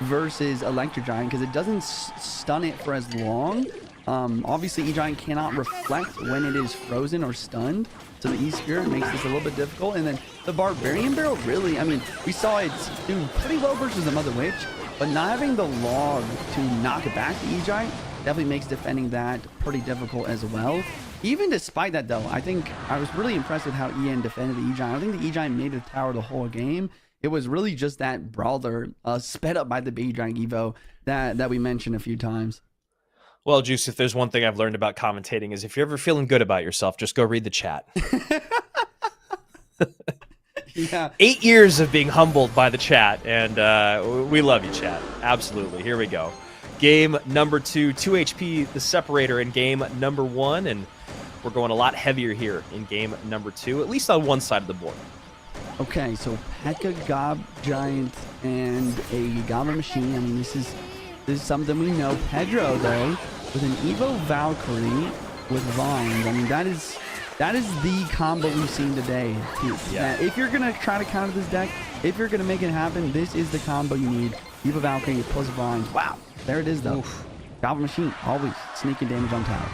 versus Electro Giant because it doesn't stun it for as long. Obviously E-Giant cannot reflect when it is frozen or stunned, so the E-Spirit makes this a little bit difficult. And then the Barbarian Barrel, really, I mean, we saw it do pretty well versus the Mother Witch, but not having the log to knock it back to E-Giant definitely makes defending that pretty difficult as well. Even despite that, though, I think I was really impressed with how Ian defended the E-Giant. I think the E-Giant made the tower the whole game. It was really just that brawler sped up by the Baby Dragon Evo that we mentioned a few times. Well, Juice, if there's one thing I've learned about commentating is if you're ever feeling good about yourself, just go read the chat. Yeah. 8 years of being humbled by the chat, and we love you, chat. Absolutely. Here we go. Game number 2, 2 HP, the separator in game number 1, and we're going a lot heavier here in game number 2, at least on one side of the board. Okay, so P.E.K.K.A, Gob Giant, and a Goblin Machine. I mean, this is something we know. Pedro, though, with an Evo Valkyrie with Vines. I mean, that is the combo we've seen today. Yeah. If you're going to try to counter this deck, if you're going to make it happen, this is the combo you need. Evo Valkyrie plus Vines. Wow. There it is, though. Oof. Goblin Machine, always sneaking damage on tower.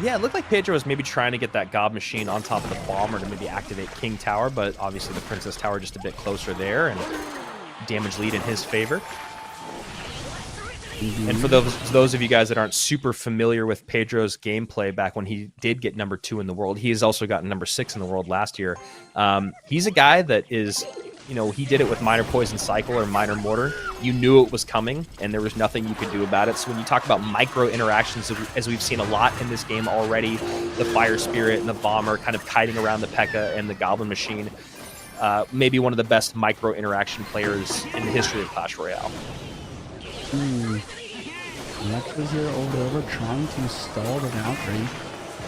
Yeah, it looked like Pedro was maybe trying to get that Gob Machine on top of the Bomber to maybe activate King Tower, but obviously the Princess Tower just a bit closer there, and damage lead in his favor. And for those of you guys that aren't super familiar with Pedro's gameplay back when he did get number 2 in the world, he has also gotten number 6 in the world last year. He's a guy that is, you know, he did it with Minor Poison Cycle or Minor Mortar. You knew it was coming, and there was nothing you could do about it. So when you talk about micro interactions, as we've seen a lot in this game already, the Fire Spirit and the Bomber kind of kiting around the P.E.K.K.A and the Goblin Machine, maybe one of the best micro interaction players in the history of Clash Royale. Lex was here over trying to stall the Valkyrie.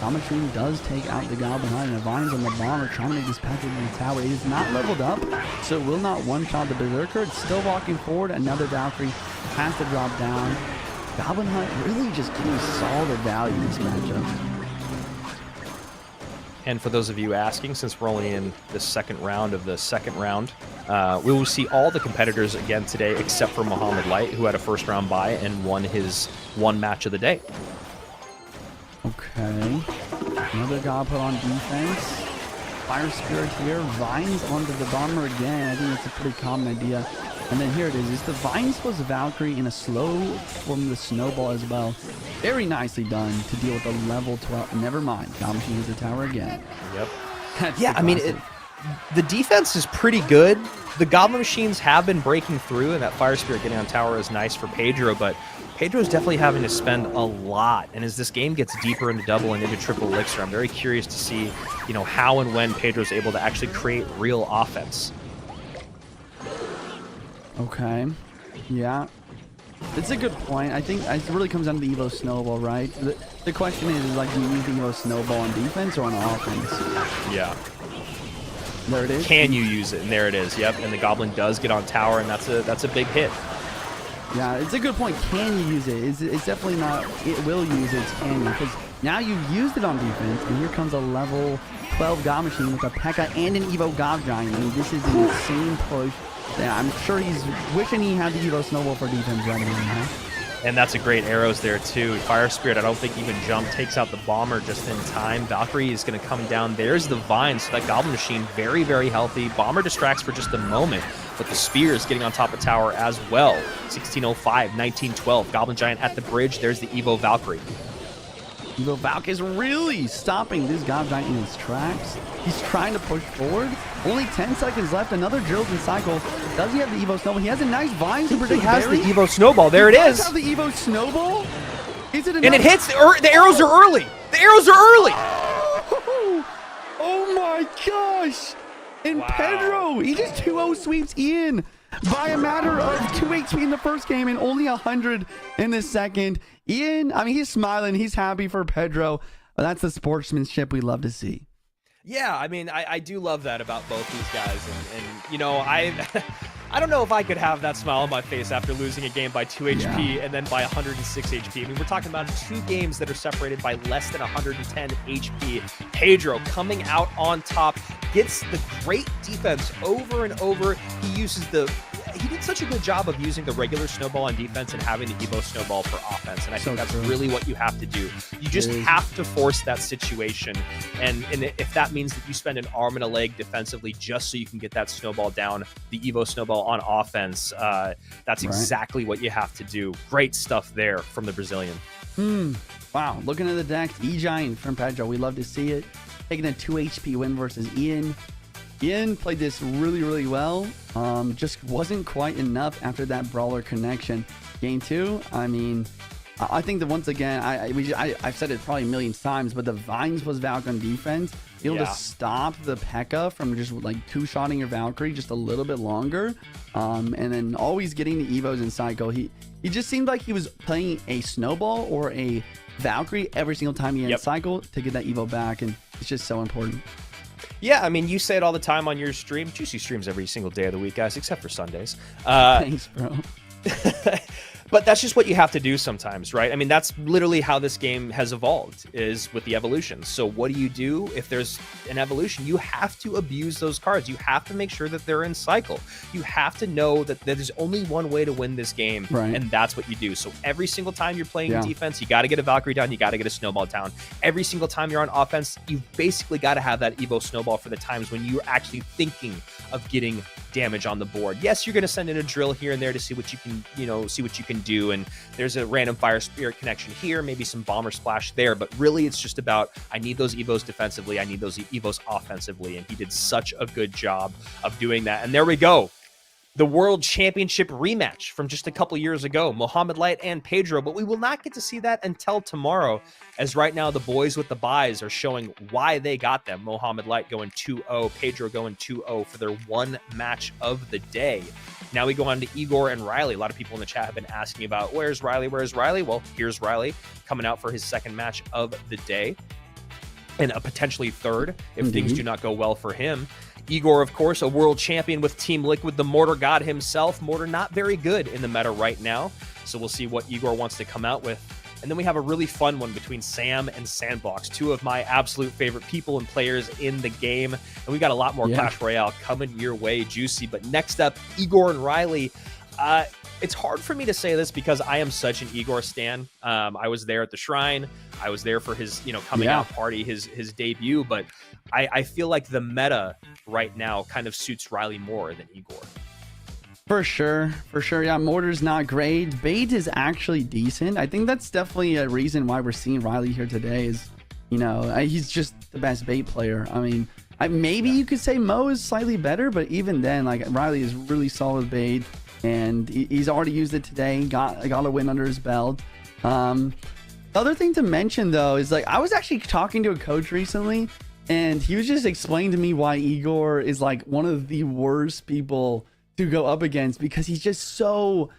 Machine does take out the Goblin Knight, and the Vines on the Bomber trying to make this package in the tower. It is not leveled up, so it will not one-shot the Berserker. It's still walking forward. Another Valkyrie has to drop down. Goblin Knight really just getting solid value in this matchup. And for those of you asking, since we're only in the second round of the second round, we will see all the competitors again today except for Mohamed Light, who had a first round bye and won his one match of the day. Okay. Another guy put on defense. Fire Spirit here. Vines onto the Bomber again. I think that's a pretty common idea. And then here it is. It's the Vines plus Valkyrie in a slow from the Snowball as well. Very nicely done to deal with the level 12. Never mind. Machine hits the tower again. Yep. That's yeah, I mean, the defense is pretty good. The Goblin Machines have been breaking through, and that Fire Spirit getting on tower is nice for Pedro, but Pedro's definitely having to spend a lot. And as this game gets deeper into double and into triple elixir, I'm very curious to see, you know, how and when Pedro's able to actually create real offense. Okay. Yeah. It's a good point. I think it really comes down to the Evo Snowball, right? The question is like, do you use the Evo Snowball on defense or on offense? Yeah. There it is. Can you use it? And there it is. Yep. And the Goblin does get on tower, and that's a big hit. Yeah, it's a good point. Can you use it? It's definitely not. It will use it. Can you? Because now you've used it on defense, and here comes a level 12 God Machine with a P.E.K.K.A. and an Evo God Giant. I mean, this is an insane push. Yeah, I'm sure he's wishing he had the Evo Snowball for defense right now. And that's a great arrows there too. Fire Spirit, I don't think even jump, takes out the Bomber just in time. Valkyrie is going to come down. There's the Vine, so that Goblin Machine very, very healthy. Bomber distracts for just a moment, but the Spear is getting on top of tower as well. 1605, 1912. Goblin Giant at the bridge. There's the Evo Valkyrie. Evo Valk is really stopping this God Giant in his tracks. He's trying to push forward. Only 10 seconds left. Another drills and cycle. Does he have the Evo Snowball? He has a nice Vine to protect. He has the Evo Snowball. There it is. He does have the Evo Snowball? Is it enough? And it hits. The arrows are early. The arrows are early. Oh my gosh. And wow. Pedro, he just 2-0 sweeps Ian by a matter of 2 HP in the first game and only 100 in the second. Ian, I mean, he's smiling. He's happy for Pedro. That's the sportsmanship we love to see. Yeah, I mean, I do love that about both these guys. And you know, I don't know if I could have that smile on my face after losing a game by 2 HP and then by 106 HP. I mean, we're talking about 2 games that are separated by less than 110 HP. Pedro coming out on top, gets the great defense over and over. He did such a good job of using the regular Snowball on defense and having the Evo Snowball for offense. And I think that's really what you have to do. You just have to force that situation. And if that means that you spend an arm and a leg defensively just so you can get that Snowball down, the Evo Snowball on offense, that's exactly what you have to do. Great stuff there from the Brazilian. Wow. Looking at the deck, E-Giant from Pedro. We love to see it. Taking a 2 HP win versus Ian. Ian played this really, really well. Just wasn't quite enough after that brawler connection. Game 2, I mean, I think that once again, I've said it probably a million times, but the Vines was Valk on defense. Able to stop the P.E.K.K.A. from just like 2-shotting your Valkyrie just a little bit longer. And then always getting the Evos in cycle. He just seemed like he was playing a Snowball or a Valkyrie every single time he had cycle to get that Evo back. And it's just so important. Yeah, I mean, you say it all the time on your stream. Juicy streams every single day of the week, guys, except for Sundays. Thanks, bro. But that's just what you have to do sometimes, right? I mean, that's literally how this game has evolved, is with the evolutions. So what do you do if there's an evolution? You have to abuse those cards. You have to make sure that they're in cycle. You have to know that there's only one way to win this game, and that's what you do. So every single time you're playing defense, you got to get a Valkyrie down, you got to get a Snowball down. Every single time you're on offense, you've basically got to have that Evo Snowball for the times when you're actually thinking of getting damage on the board. Yes, you're going to send in a drill here and there to see what you can, see what you can do. And there's a random Fire Spirit connection here, maybe some Bomber Splash there. But really, it's just about, I need those Evos defensively. I need those Evos offensively. And he did such a good job of doing that. And there we go. The World Championship rematch from just a couple years ago, Mohamed Light and Pedro, but we will not get to see that until tomorrow, as right now the boys with the buys are showing why they got them. Mohamed Light going 2-0, Pedro going 2-0 for their one match of the day. Now we go on to Igor and Riley. A lot of people in the chat have been asking about, where's Riley? Where's Riley? Well, here's Riley coming out for his second match of the day. and a potentially third if things do not go well for him. Igor, of course, a world champion with Team Liquid, the Mortar God himself. Mortar not very good in the meta right now, so we'll see what Igor wants to come out with. And then we have a really fun one between Sam and Sandbox, two of my absolute favorite people and players in the game. And we got a lot more Clash Royale coming your way, juicy. But next up, Igor and Riley. It's hard for me to say this because I am such an Igor stan. I was there at the Shrine. I was there for his, coming out party, his debut. But I feel like the meta right now kind of suits Riley more than Igor. For sure. Yeah, Mortar's not great. Bait is actually decent. I think that's definitely a reason why we're seeing Riley here today is, he's just the best bait player. I mean, maybe you could say Mo is slightly better, but even then, like, Riley is really solid bait, and he's already used it today. Got a win under his belt. Other thing to mention, though, is, like, I was actually talking to a coach recently, and he was just explaining to me why Igor is, like, one of the worst people to go up against, because he's so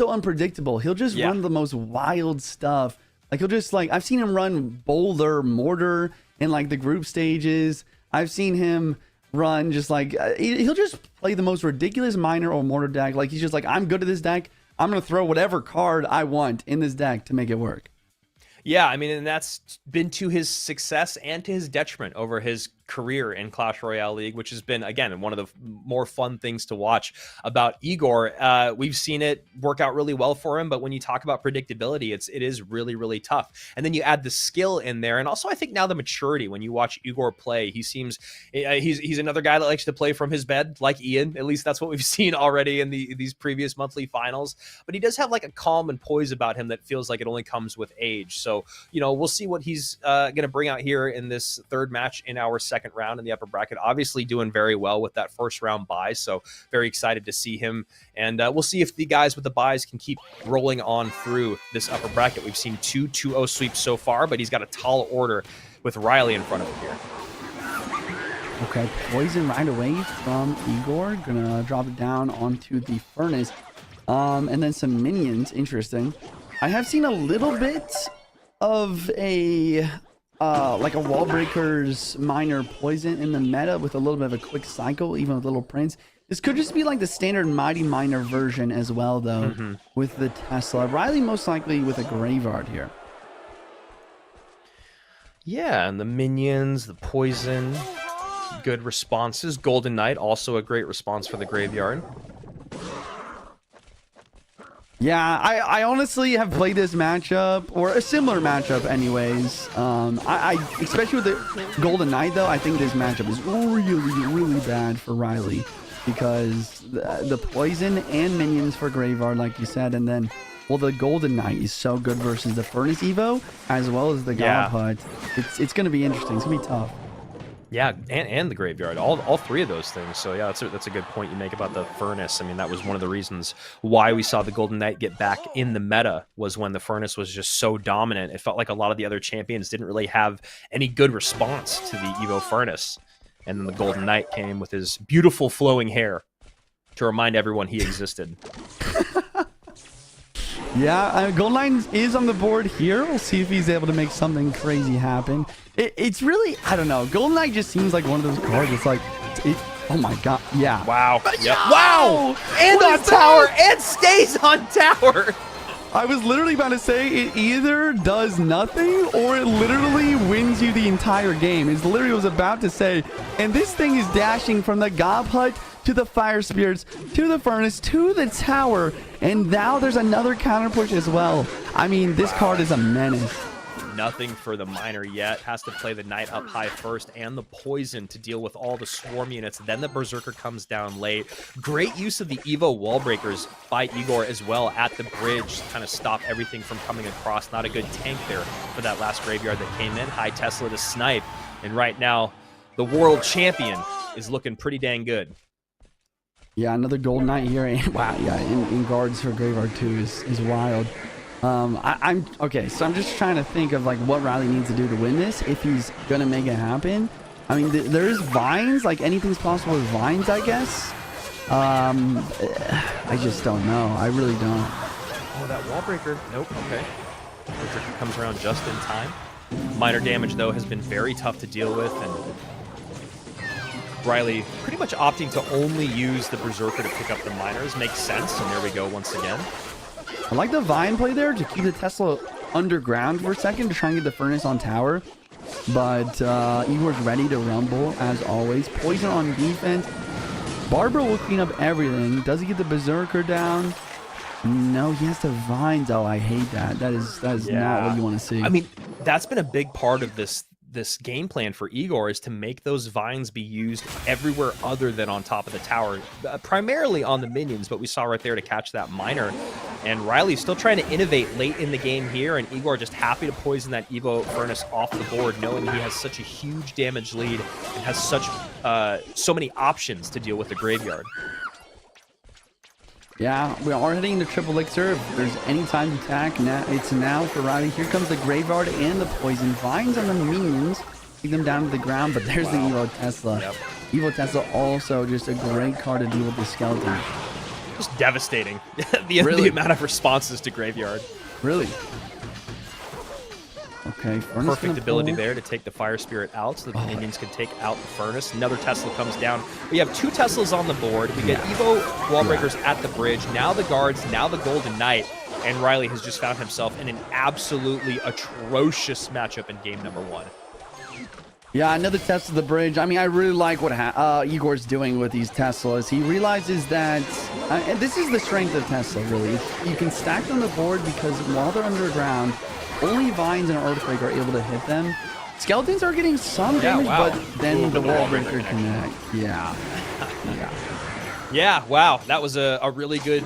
unpredictable. He'll just run the most wild stuff. Like, he'll just, like, I've seen him run Boulder, Mortar in, like, the group stages. I've seen him run just, like, he'll just play the most ridiculous Miner or Mortar deck. Like, he's just like, I'm good at this deck. I'm gonna throw whatever card I want in this deck to make it work. Yeah, I mean, and that's been to his success and to his detriment over his career in Clash Royale League, which has been, again, one of the more fun things to watch about Igor. We've seen it work out really well for him, but when you talk about predictability, it is really, really tough. And then you add the skill in there, and also I think now the maturity. When you watch Igor play, he seems he's another guy that likes to play from his bed, like Ian. At least that's what we've seen already in these previous monthly finals. But he does have like a calm and poise about him that feels like it only comes with age. So we'll see what he's going to bring out here in this third match in our second round in the upper bracket. Obviously doing very well with that first round bye, so very excited to see him. And we'll see if the guys with the buys can keep rolling on through this upper bracket. We've seen 2 2-0 sweeps so far, but he's got a tall order with Riley in front of him here. Okay, poison right away from Igor. Gonna drop it down onto the furnace. And then some minions. Interesting. I have seen a little bit of a like a wall breakers minor poison in the meta with a little bit of a quick cycle, even with Little Prince. This could just be like the standard mighty miner version as well, though, with the Tesla. Riley most likely with a graveyard here. Yeah, and the minions, the poison, good responses. Golden Knight, also a great response for the graveyard. Yeah, I honestly have played this matchup, or a similar matchup anyways. I especially with the Golden Knight, though, I think this matchup is really, really bad for Riley, because the poison and minions for graveyard, like you said, and then, well, the Golden Knight is so good versus the Furnace Evo, as well as the God Hut. It's going to be interesting. It's going to be tough. Yeah, and the graveyard, all three of those things. So yeah, that's a good point you make about the furnace. I mean, that was one of the reasons why we saw the Golden Knight get back in the meta, was when the furnace was just so dominant. It felt like a lot of the other champions didn't really have any good response to the Evo furnace. And then the Golden Knight came with his beautiful flowing hair to remind everyone he existed. Yeah, Golden Knight is on the board here. We'll see if he's able to make something crazy happen. It's really, I don't know. Golden Knight just seems like one of those cards. It's like, oh my god, yeah. Wow. Yep. Wow! And on tower, and stays on tower. I was literally about to say it either does nothing or it literally wins you the entire game. It's literally what I was about to say. And this thing is dashing from the Gob Hut to the Fire Spirits, to the Furnace, to the Tower, and now there's another counter push as well. I mean, this card is a menace. Nothing for the miner yet. Has to play the Knight up high first and the poison to deal with all the swarm units. Then the Berserker comes down late. Great use of the Evo wall breakers by Igor as well at the bridge to kind of stop everything from coming across. Not a good tank there for that last graveyard that came in. High Tesla to snipe. And right now, the world champion is looking pretty dang good. Yeah, another Golden Knight here. Wow, yeah, in guards for Graveyard 2 is wild. I'm okay, so I'm just trying to think of like what Riley needs to do to win this if he's gonna make it happen. I mean, there is vines, like anything's possible with vines, I guess. I just don't know. I really don't. Oh, that wall breaker. Nope. Okay. Berserker comes around just in time. Minor damage, though, has been very tough to deal with, and Riley pretty much opting to only use the Berserker to pick up the minors. Makes sense, and there we go once again. I like the Vine play there to keep the Tesla underground for a second to try and get the Furnace on tower. But Igor's ready to rumble, as always. Poison on defense. Barbara will clean up everything. Does he get the Berserker down? No, he has the Vines. Oh, I hate that. That is not what you want to see. I mean, that's been a big part of this game plan for Igor, is to make those Vines be used everywhere other than on top of the tower, primarily on the minions, but we saw right there to catch that minor. And Riley's still trying to innovate late in the game here, and Igor just happy to poison that Evo Furnace off the board, knowing he has such a huge damage lead and has such so many options to deal with the graveyard. Yeah, we are heading to triple elixir. If there's any time to attack, it's now for Riley. Here comes the graveyard and the poison. Vines on the minions, keep them down to the ground, but there's the Evo Tesla. Yep. Evo Tesla also just a great card to deal with the skeleton. Just devastating. the amount of responses to graveyard. Really? Okay, Perfect ability there to take the Fire Spirit out so that the minions can take out the Furnace. Another Tesla comes down. We have 2 Teslas on the board. We get Evo Wall Breakers at the bridge. Now the guards, now the Golden Knight. And Riley has just found himself in an absolutely atrocious matchup in game number 1. Yeah, another Tesla the bridge. I mean, I really like what Igor's doing with these Teslas. He realizes that, and this is the strength of Tesla, really. You can stack them on the board because while they're underground, only Vines and Earthquake are able to hit them. Skeletons are getting some damage, but then the Wall Breaker connect. Yeah. Yeah, wow, that was a really good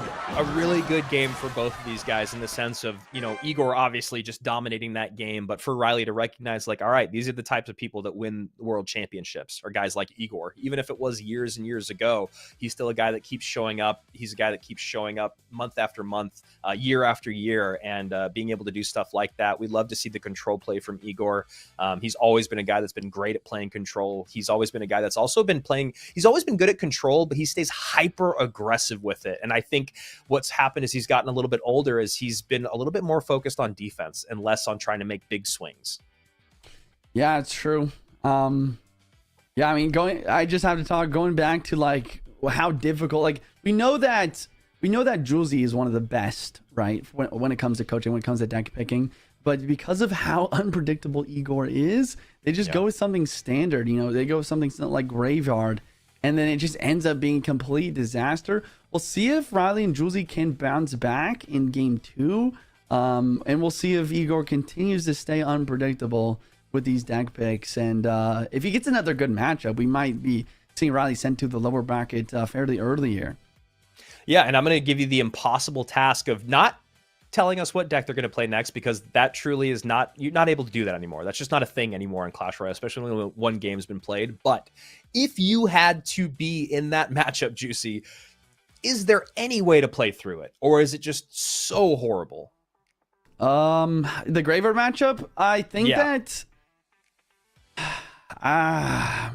game for both of these guys, in the sense of, you know, Igor obviously just dominating that game, but for Riley to recognize, like, all right, these are the types of people that win world championships, or guys like Igor. Even if it was years and years ago, he's still a guy that keeps showing up. He's a guy that keeps showing up month after month, year after year, and being able to do stuff like that. We love to see the control play from Igor. He's always been a guy that's been great at playing control. He's always been a guy that's also been playing, he's always been good at control, but he stays hyper aggressive with it. And I think what's happened is he's gotten a little bit older, as he's been a little bit more focused on defense and less on trying to make big swings. Yeah, it's true. Yeah, I mean, going back to like how difficult, like we know that Niuzi is one of the best, right? When it comes to coaching, when it comes to deck picking, but because of how unpredictable Igor is, they just go with something standard. You know, they go with something like Graveyard, and then it just ends up being a complete disaster. We'll see if Riley and Niuzi can bounce back in game 2. And we'll see if Igor continues to stay unpredictable with these deck picks. And if he gets another good matchup, we might be seeing Riley sent to the lower bracket fairly early here. Yeah, and I'm going to give you the impossible task of not telling us what deck they're going to play next, because that truly is not, you're not able to do that anymore. That's just not a thing anymore in Clash Royale, especially when one game's been played. But if you had to be in that matchup, Juicy, is there any way to play through it, or is it just so horrible? The Graveyard matchup, I think that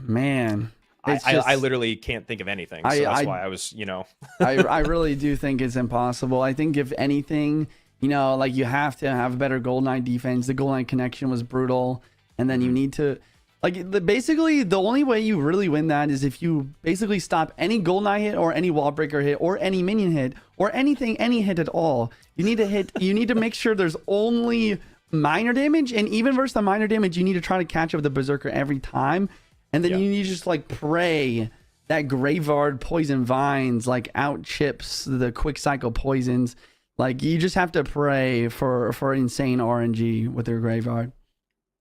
man, I literally can't think of anything, so that's why I was, you know. I really do think it's impossible. I think if anything, you know, like you have to have a better Golden Knight defense. The Golden Knight connection was brutal, and then you need to, like, basically the only way you really win that is if you basically stop any Golden Knight hit or any Wall Breaker hit or any minion hit or anything, any hit at all. You need to hit. You need to make sure there's only minor damage, and even versus the minor damage, you need to try to catch up with the Berserker every time, and then you need to just like pray that Graveyard Poison Vines like out chips the quick cycle poisons. Like, you just have to pray for insane RNG with their Graveyard.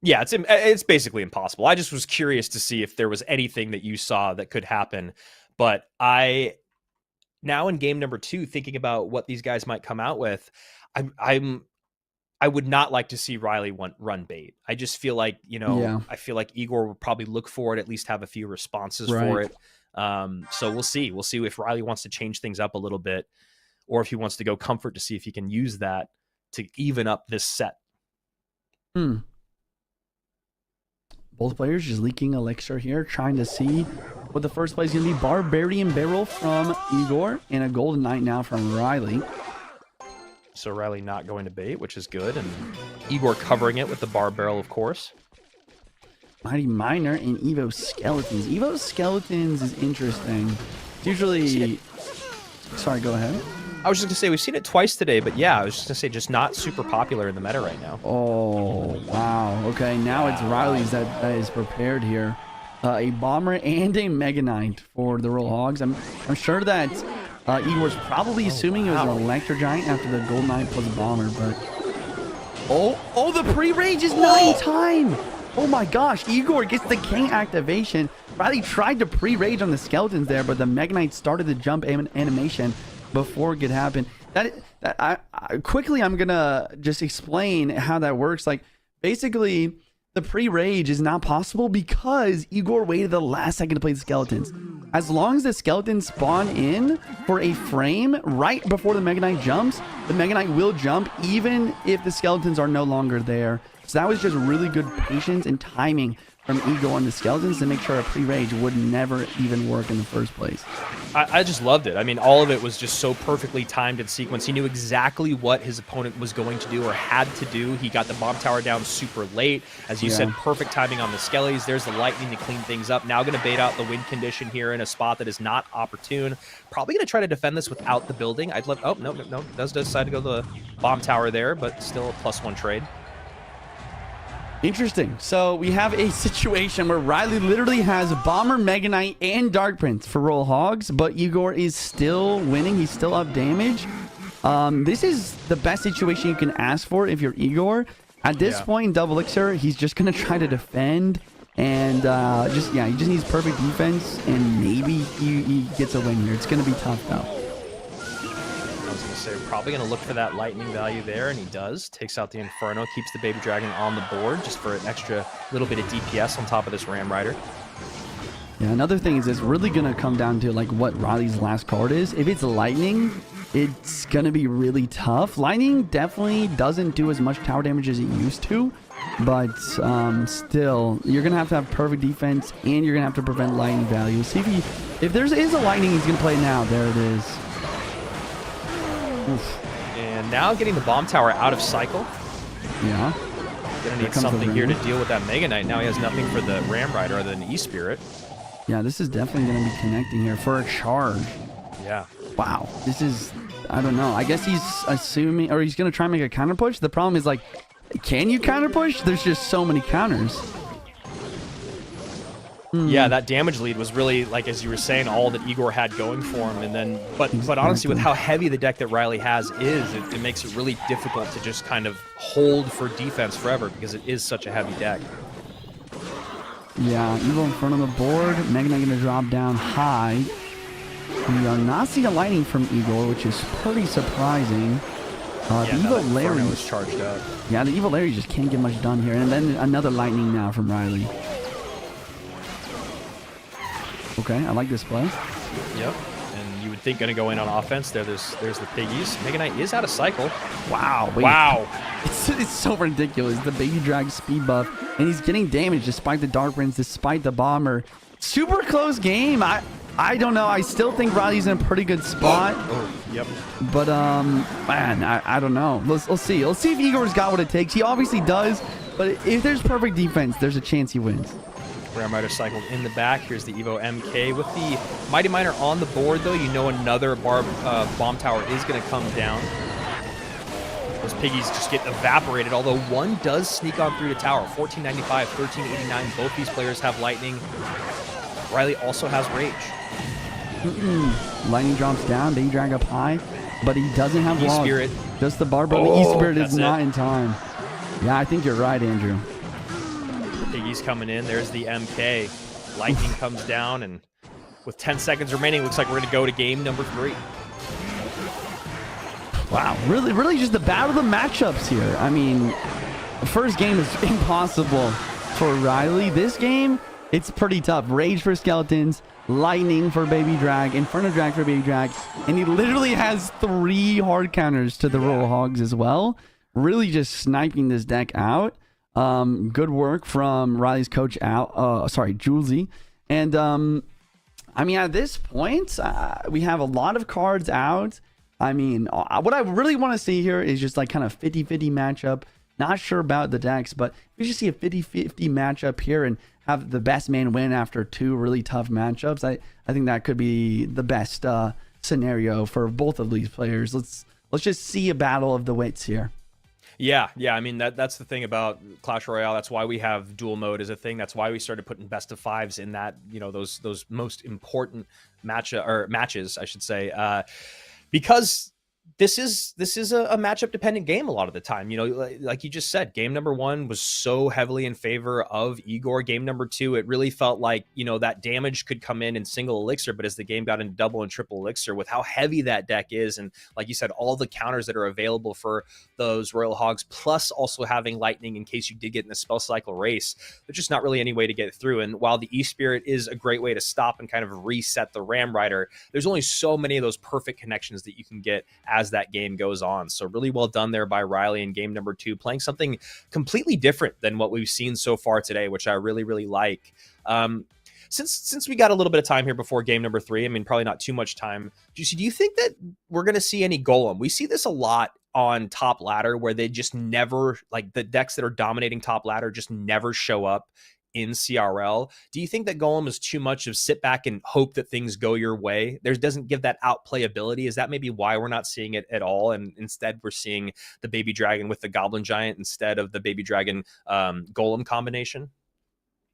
Yeah, it's basically impossible. I just was curious to see if there was anything that you saw that could happen. But I, now in game number 2, thinking about what these guys might come out with, I would not like to see Riley run bait. I just feel like, you know, I feel like Igor will probably look for it, at least have a few responses for it. So we'll see. We'll see if Riley wants to change things up a little bit, or if he wants to go comfort to see if he can use that to even up this set. Both players just leaking elixir here, trying to see what the first play is going to be. Barbarian Barrel from Igor and a Golden Knight now from Riley. So Riley not going to bait, which is good, and Igor covering it with the bar barrel, of course. Mighty Miner and Evo Skeletons. Evo Skeletons is interesting. It's usually... Sorry, go ahead. I was just going to say, we've seen it twice today, but yeah, I was just going to say, just not super popular in the meta right now. Oh, wow. Okay, now it's Riley's that is prepared here. A Bomber and a Mega Knight for the Royal Hogs. I'm sure that Igor's probably assuming it was an Electro Giant after the Gold Knight plus Bomber, but... Oh, the pre-rage is not in time! Oh my gosh, Igor gets the King activation. Riley tried to pre-rage on the Skeletons there, but the Mega Knight started the jump animation before it could happen. Quickly, I'm gonna just explain how that works. Like, basically, the pre-rage is not possible because Igor waited the last second to play the Skeletons. As long as the Skeletons spawn in for a frame right before the Mega Knight jumps, the Mega Knight will jump even if the Skeletons are no longer there. So that was just really good patience and timing from Igor and the Skeletons to make sure a pre-rage would never even work in the first place. I just loved it. I mean, all of it was just so perfectly timed in sequence. He knew exactly what his opponent was going to do or had to do. He got the bomb tower down super late. As you said, perfect timing on the Skellies. There's the lightning to clean things up. Now going to bait out the wind condition here in a spot that is not opportune. Probably going to try to defend this without the building. I'd love... Oh, no. Does decide to go to the bomb tower there, but still a +1 trade. Interesting. So we have a situation where Riley literally has Bomber, Mega Knight, and Dark Prince for Royal Hogs, but Igor is still winning. He's still up damage. This is the best situation you can ask for if you're Igor. At this point in Double Elixir, he's just going to try to defend and he just needs perfect defense, and maybe he gets a win here. It's going to be tough, though. So we're probably going to look for that lightning value there, and he does. Takes out the Inferno, keeps the Baby Dragon on the board just for an extra little bit of DPS on top of this Ram Rider. Yeah, another thing is it's really going to come down to like what Riley's last card is. If it's Lightning, it's going to be really tough. Lightning definitely doesn't do as much tower damage as it used to, but still, you're going to have perfect defense, and you're going to have to prevent lightning value. See if there is a Lightning, he's going to play now. There it is. Oof. And now getting the bomb tower out of cycle. Yeah. Gonna need something here to deal with that Mega Knight. Now he has nothing for the Ram Rider other than E-Spirit. Yeah, this is definitely going to be connecting here for a charge. Yeah. Wow. This is, I don't know. I guess he's assuming, or he's going to try and make a counter push. The problem is, like, can you counter push? There's just so many counters. Yeah, that damage lead was really, like, as you were saying, all that Igor had going for him. And then, but honestly, with how heavy the deck that Riley has is, it makes it really difficult to just kind of hold for defense forever because it is such a heavy deck. Yeah, Evo in front of the board. Mega Knight going to drop down high. We are not seeing a lightning from Igor, which is pretty surprising. The Evo Larry was charged up. Yeah, the Evo Larry just can't get much done here. And then another lightning now from Riley. Okay, I like this play. Yep, and you would think going to go in on offense. There's the Piggies. Mega Knight is out of cycle. Wow. Wait. Wow. It's so ridiculous. The Baby Drag speed buff, and he's getting damage despite the Dark Prince, despite the Bomber. Super close game. I don't know. I still think Riley's in a pretty good spot. Yep. But, man, I don't know. We'll see. Let's see if Igor's got what it takes. He obviously does, but if there's perfect defense, there's a chance he wins. Ram Rider cycled in the back. Here's the Evo MK. With the Mighty Miner on the board, though, you know another bomb tower is going to come down. Those Piggies just get evaporated, although one does sneak on through the tower. 1495, 1389. Both these players have lightning. Riley also has rage. Lightning drops down, Baby Drag up high, but he doesn't have log. E-Spirit. Just the Barber. The E-Spirit is not in time. Yeah, I think you're right, Andrew. Piggy's coming in. There's the MK. Lightning comes down, and with 10 seconds remaining, looks like we're going to go to game number 3. Wow, really just the battle of the matchups here. I mean, the first game is impossible for Riley. This game, it's pretty tough. Rage for Skeletons, Lightning for Baby Drag, Inferno Drag for Baby Drag, and he literally has 3 hard counters to the Royal Hogs as well. Really just sniping this deck out. Good work from Riley's coach, Niuzi. And I mean, at this point, we have a lot of cards out. I mean, what I really want to see here is just like kind of 50-50 matchup. Not sure about the decks, but if we just see a 50-50 matchup here and have the best man win after 2 really tough matchups, I think that could be the best scenario for both of these players. Let's just see a battle of the wits here. Yeah. I mean, that's the thing about Clash Royale. That's why we have duel mode as a thing. That's why we started putting best of 5s in that, those most important matches, I should say, because this is a matchup dependent game a lot of the time. Like you just said, game number 1 was so heavily in favor of Igor. Game number 2, it really felt like, that damage could come in single elixir, but as the game got into double and triple elixir with how heavy that deck is, and like you said, all the counters that are available for those Royal Hogs, plus also having lightning in case you did get in the spell cycle race, there's just not really any way to get through. And while the E-Spirit is a great way to stop and kind of reset the Ram Rider, there's only so many of those perfect connections that you can get as that game goes on. So really well done there by Riley in game number 2, playing something completely different than what we've seen so far today, which I really, really like. Since we got a little bit of time here before game number 3, I mean, probably not too much time, do you think that we're going to see any golem? We see this a lot on top ladder where they just never, like the decks that are dominating top ladder just never show up in CRL. Do you think that golem is too much of sit back and hope that things go your way? There doesn't give that outplay ability. Is that maybe why we're not seeing it at all? And instead we're seeing the baby dragon with the goblin giant instead of the baby dragon golem combination?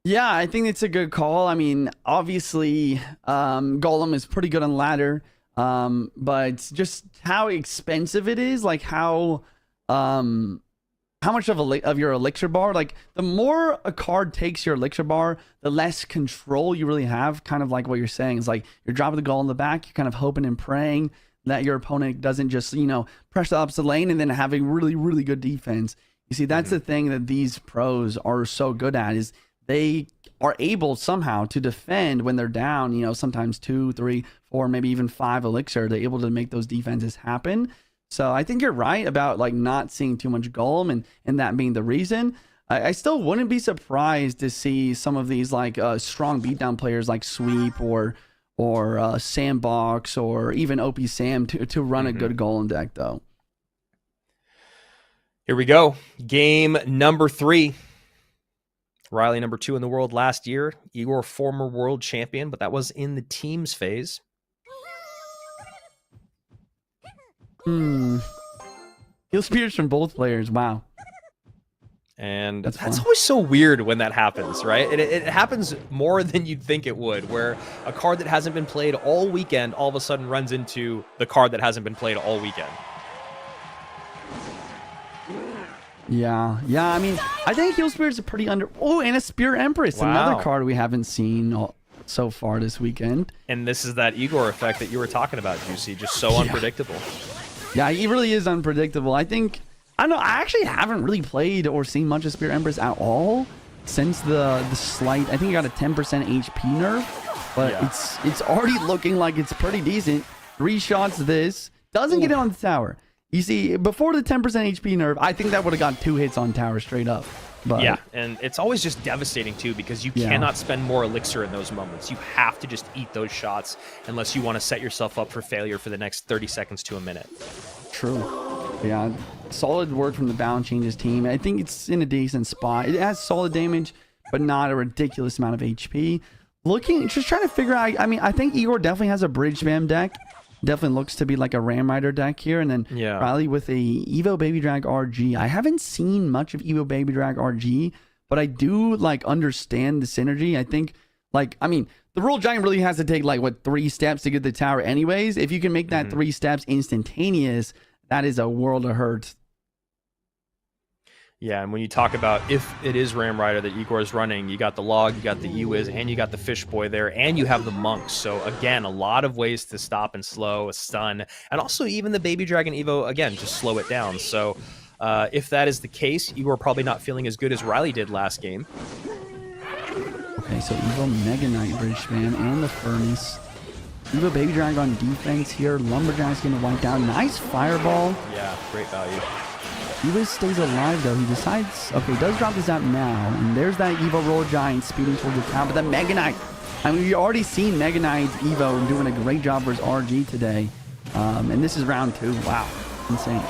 Yeah, I think it's a good call. I mean, obviously, golem is pretty good on ladder, but just how expensive it is, like how much of your elixir bar, like the more a card takes your elixir bar, the less control you really have. Kind of like what you're saying is like you're dropping the goal in the back, you're kind of hoping and praying that your opponent doesn't just, press the opposite lane and then having really, really good defense. You see, that's the thing that these pros are so good at, is they are able somehow to defend when they're down, sometimes 2, 3, 4, maybe even 5 elixir. They're able to make those defenses happen. So I think you're right about like not seeing too much golem and that being the reason. I still wouldn't be surprised to see some of these like strong beatdown players like Sweep or Sandbox or even OP Sam to run a good golem deck though. Here we go. Game number 3. Riley number 2 in the world last year. Igor, former world champion, but that was in the teams phase. Heal spears from both players. Wow. And that's always so weird when that happens, right? It happens more than you'd think it would, where a card that hasn't been played all weekend all of a sudden runs into the card that hasn't been played all weekend. Yeah. I mean, I think heal spears are pretty under. Oh, and a Spear Empress, another card we haven't seen so far this weekend. And this is that Igor effect that you were talking about, Juicy, just so unpredictable. Yeah, he really is unpredictable. I don't know, I actually haven't really played or seen much of Spear Empress at all since the slight, I think he got a 10% HP nerf, but it's already looking like it's pretty decent. 3 shots this, doesn't get it on the tower. You see, before the 10% HP nerf, I think that would have got 2 hits on tower straight up. But yeah, and it's always just devastating too, because you cannot spend more elixir in those moments. You have to just eat those shots unless you want to set yourself up for failure for the next 30 seconds to a minute. True. Yeah, solid work from the Balance Changes team. I think it's in a decent spot. It has solid damage, but not a ridiculous amount of HP. Just trying to figure out, I mean, I think Igor definitely has a bridge spam deck. Definitely looks to be like a Ram Rider deck here. And then Riley with a Evo Baby Drag RG. I haven't seen much of Evo Baby Drag RG, but I do like understand the synergy. I think the Royal Giant really has to take 3 steps to get the tower anyways. If you can make that 3 steps instantaneous, that is a world of hurt. Yeah, and when you talk about if it is Ram Rider that Igor is running, you got the Log, you got the Ewiz, and you got the Fish Boy there, and you have the Monks. So again, a lot of ways to stop and slow, a stun, and also even the Baby Dragon Evo, again, just slow it down. So if that is the case, Igor probably not feeling as good as Riley did last game. Okay, so Evo Mega Knight Bridge Spam and the Furnace. Evo Baby Dragon on defense here. Lumberjack's going to wipe down. Nice Fireball. Yeah, great value. Ewiz stays alive though. He decides, okay, he does drop this out now. And there's that Evo Royal Giant speeding towards the tower. But the Mega Knight, I mean, we've already seen Mega Knight's Evo doing a great job for his RG today. And this is round 2. Wow, insane.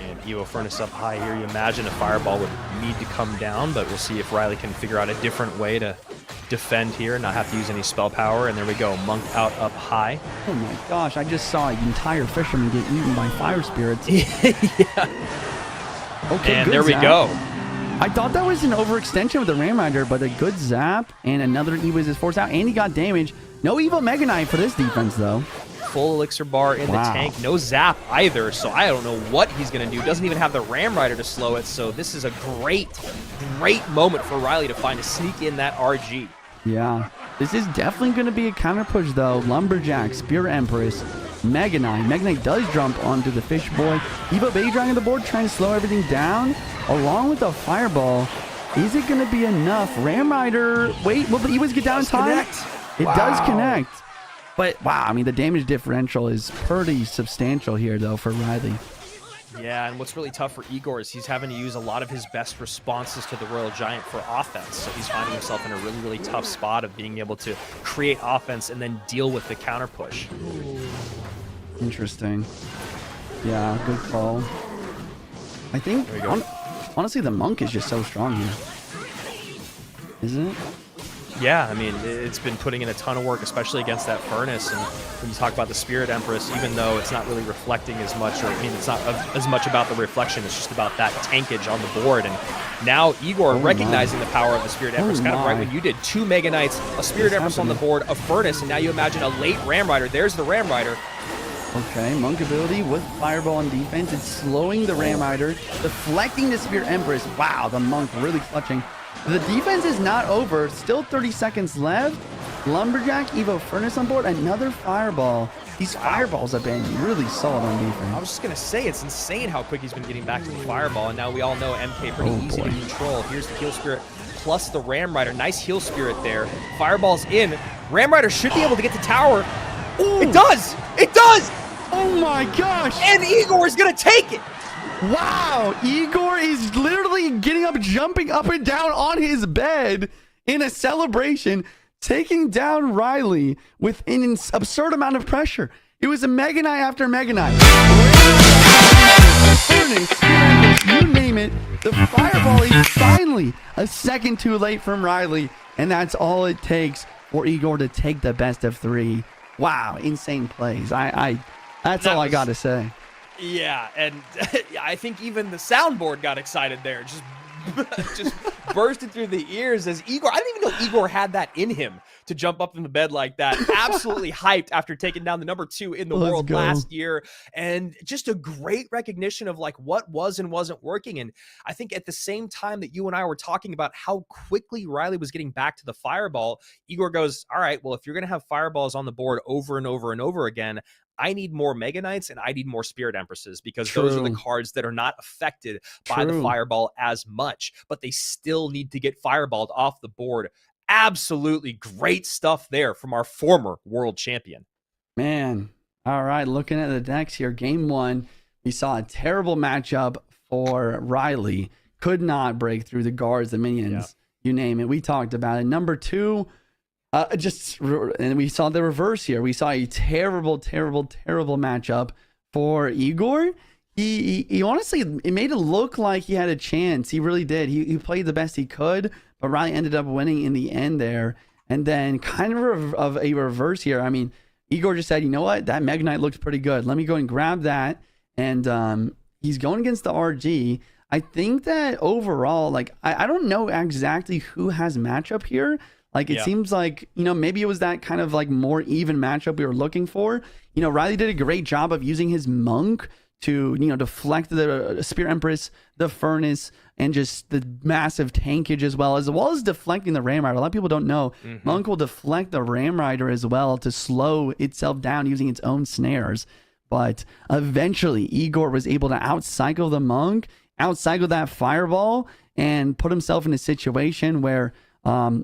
And Evo Furnace up high here. You imagine a fireball would need to come down, but we'll see if Riley can figure out a different way to defend here, not have to use any spell power. And there we go, Monk out up high. Oh my gosh, I just saw an entire fisherman get eaten by fire spirits. Yeah. Okay, And good there we zap. go. I thought that was an overextension with the Ram Rider, but a good zap, and another Evo is forced out, and he got damage. No Evo Mega Knight for this defense, though. Full elixir bar in the tank. No zap either, so I don't know what he's going to do. Doesn't even have the Ram Rider to slow it, so this is a great moment for Riley to find to sneak in that RG. Yeah, this is definitely going to be a counter push, though. Lumberjack, Spear Empress, Mega Knight. Mega Knight does jump onto the Fish Boy. Evo Bay Dragon on the board, trying to slow everything down, along with the Fireball. Is it going to be enough? Ram Rider, wait, will the Evos get down in time? It does connect. But, wow, I mean, the damage differential is pretty substantial here, though, for Riley. Yeah, and what's really tough for Igor is he's having to use a lot of his best responses to the Royal Giant for offense. So he's finding himself in a really, really tough spot of being able to create offense and then deal with the counter push. Interesting. Yeah, good call. I think, honestly, the Monk is just so strong here. Isn't it? Yeah, I mean, it's been putting in a ton of work, especially against that Furnace. And when you talk about the Spirit Empress, even though it's not really reflecting as much, or I mean, it's not as much about the reflection, it's just about that tankage on the board. And now Igor recognizing the power of the Spirit Empress, kind of right what you did. 2 Mega Knights, a Spirit Empress on the board, a Furnace, and now you imagine a late Ram Rider. There's the Ram Rider. Okay, Monk ability with Fireball on defense. It's slowing the Ram Rider, deflecting the Spirit Empress. Wow, the Monk really clutching. The defense is not over. Still 30 seconds left. Lumberjack, Evo Furnace on board. Another Fireball. These Fireballs have been really solid on defense. I was just going to say, it's insane how quick he's been getting back to the Fireball. And now we all know MK pretty easy to control. Here's the Heal Spirit plus the Ram Rider. Nice Heal Spirit there. Fireball's in. Ram Rider should be able to get to tower. Ooh. It does! It does! Oh my gosh! And Igor is going to take it! Wow, Igor is literally getting up, jumping up and down on his bed in a celebration, taking down Riley with an absurd amount of pressure. It was a Mega Knight after Mega Knight. You name it. The Fireball is finally a second too late from Riley, and that's all it takes for Igor to take the best of 3. Wow, insane plays. That's all I got to say. Yeah, and I think even the soundboard got excited there. Just bursted through the ears as Igor. I didn't even know Igor had that in him to jump up in the bed like that. Absolutely hyped after taking down the number 2 in the world last year. And just a great recognition of like what was and wasn't working. And I think at the same time that you and I were talking about how quickly Riley was getting back to the Fireball, Igor goes, all right, well, if you're going to have Fireballs on the board over and over and over again, I need more Mega Knights and I need more Spirit Empresses, because those are the cards that are not affected by the Fireball as much, but they still need to get Fireballed off the board. Absolutely great stuff there from our former world champion. Man. All right. Looking at the decks here, game 1, we saw a terrible matchup for Riley. Could not break through the guards, the minions, you name it. We talked about it. Number 2, and we saw the reverse here. We saw a terrible matchup for Igor. He honestly, it made it look like he had a chance. He really did. He played the best he could, but Riley ended up winning in the end there. And then kind of a reverse here. I mean, Igor just said, you know what? That Mega Knight looks pretty good. Let me go and grab that. And he's going against the RG. I think that overall, like, I don't know exactly who has matchup here. Like, it seems like, you know, maybe it was that kind of like more even matchup we were looking for. You know, Riley did a great job of using his Monk to, you know, deflect the Spirit Empress, the Furnace, and just the massive tankage as well as deflecting the Ram Rider. A lot of people don't know. Monk will deflect the Ram Rider as well to slow itself down using its own snares. But eventually, Igor was able to outcycle the Monk, outcycle that Fireball, and put himself in a situation where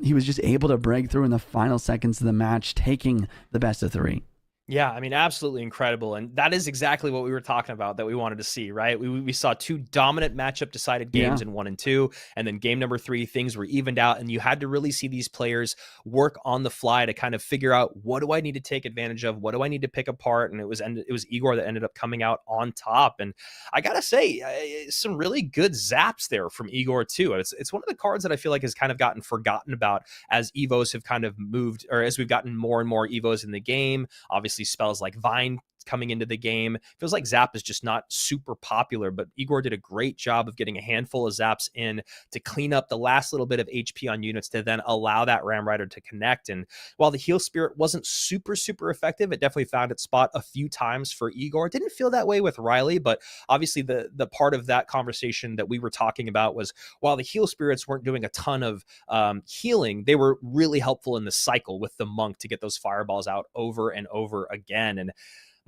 he was just able to break through in the final seconds of the match, taking the best of 3. Yeah, I mean, absolutely incredible. And that is exactly what we were talking about that we wanted to see, right? We saw two dominant matchup decided games Yeah. in 1 and 2. And then game number 3, things were evened out. And you had to really see these players work on the fly to kind of figure out, what do I need to take advantage of? What do I need to pick apart? And it was Igor that ended up coming out on top. And I got to say, some really good zaps there from Igor, too. It's one of the cards that I feel like has kind of gotten forgotten about as Evos have kind of moved, or as we've gotten more and more Evos in the game. Obviously, spells like Vine coming into the game. Feels like Zap is just not super popular, but Igor did a great job of getting a handful of Zaps in to clean up the last little bit of HP on units to then allow that Ram Rider to connect. And while the Heal Spirit wasn't super effective, it definitely found its spot a few times for Igor. It didn't feel that way with Riley, but obviously the part of that conversation that we were talking about was, while the Heal Spirits weren't doing a ton of healing, they were really helpful in the cycle with the Monk to get those fireballs out over and over again. And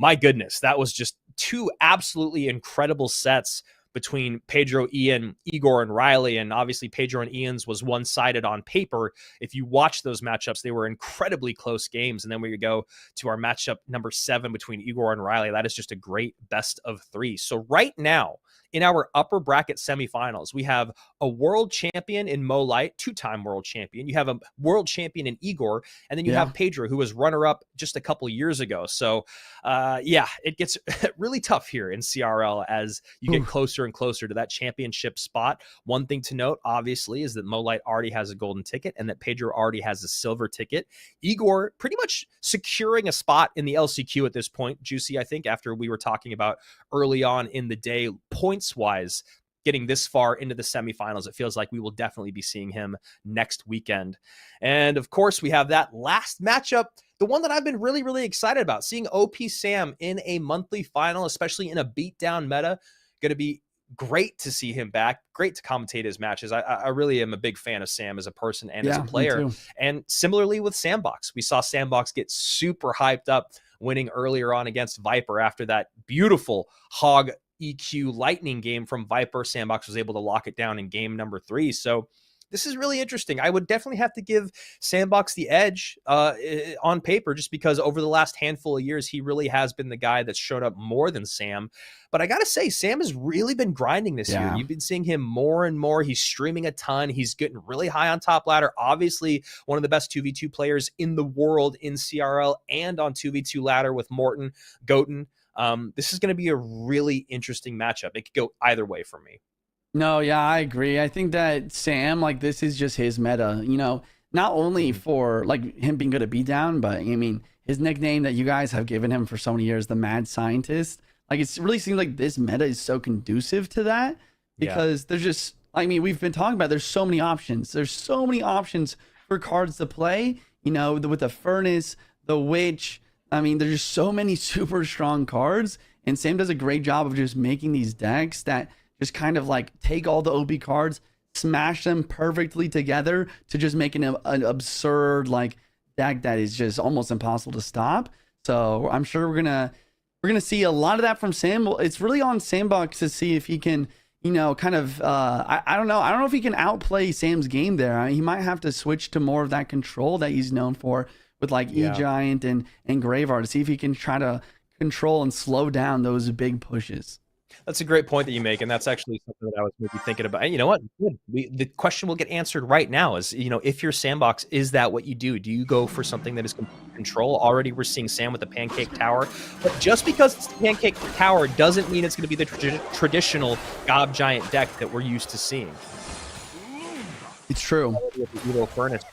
my goodness, that was just two absolutely incredible sets between Pedro, Ian, Igor, and Riley. And obviously Pedro and Ian's was one-sided on paper. If you watch those matchups, they were incredibly close games. And then we go to our matchup number 7 between Igor and Riley. That is just a great best of 3. So right now, in our upper bracket semifinals, we have a world champion in Mo Light, 2-time world champion. You have a world champion in Igor, and then you have Pedro, who was runner-up just a couple years ago. So, yeah, it gets really tough here in CRL as you get closer and closer to that championship spot. One thing to note, obviously, is that Mo Light already has a golden ticket and that Pedro already has a silver ticket. Igor pretty much securing a spot in the LCQ at this point. Juicy, I think, after we were talking about early on in the day, points-wise, getting this far into the semifinals, it feels like we will definitely be seeing him next weekend. And of course, we have that last matchup, the one that I've been really excited about, seeing OP Sam in a monthly final, especially in a beatdown meta. Going to be great to see him back. Great to commentate his matches. I really am a big fan of Sam as a person and as a player. And similarly with Sandbox, we saw Sandbox get super hyped up, winning earlier on against Viper after that beautiful Hog EQ lightning game from Viper. Sandbox was able to lock it down in game number 3. So this is really interesting. I would definitely have to give Sandbox the edge on paper, just because over the last handful of years, he really has been the guy that's showed up more than Sam. But I got to say, Sam has really been grinding this year. You've been seeing him more and more. He's streaming a ton. He's getting really high on top ladder. Obviously, one of the best 2v2 players in the world in CRL and on 2v2 ladder with Morton, Goten. This is going to be a really interesting matchup. It could go either way for me. No, yeah, I agree. I think that Sam, like, this is just his meta, you know, not only for like him being good at beatdown, but I mean, his nickname that you guys have given him for so many years, the Mad Scientist, like, it really seems like this meta is so conducive to that, because there's just, I mean, we've been talking about, there's so many options. There's so many options for cards to play, you know, with the Furnace, the Witch. I mean, there's just so many super strong cards, and Sam does a great job of just making these decks that just kind of like take all the OP cards, smash them perfectly together to just make an absurd like deck that is just almost impossible to stop. So I'm sure we're gonna see a lot of that from Sam. It's really on Sandbox to see if he can, you know, kind of I don't know if he can outplay Sam's game there. I mean, he might have to switch to more of that control that he's known for with like E-Giant and Graveheart, to see if he can try to control and slow down those big pushes. That's a great point that you make, and that's actually something that I was maybe thinking about. And you know what? The question will get answered right now is, you know, if you're Sandbox, is that what you do? Do you go for something that is control? Already we're seeing Sam with the Pancake Tower, but just because it's the Pancake Tower doesn't mean it's going to be the traditional Gob Giant deck that we're used to seeing. It's true. Furnace.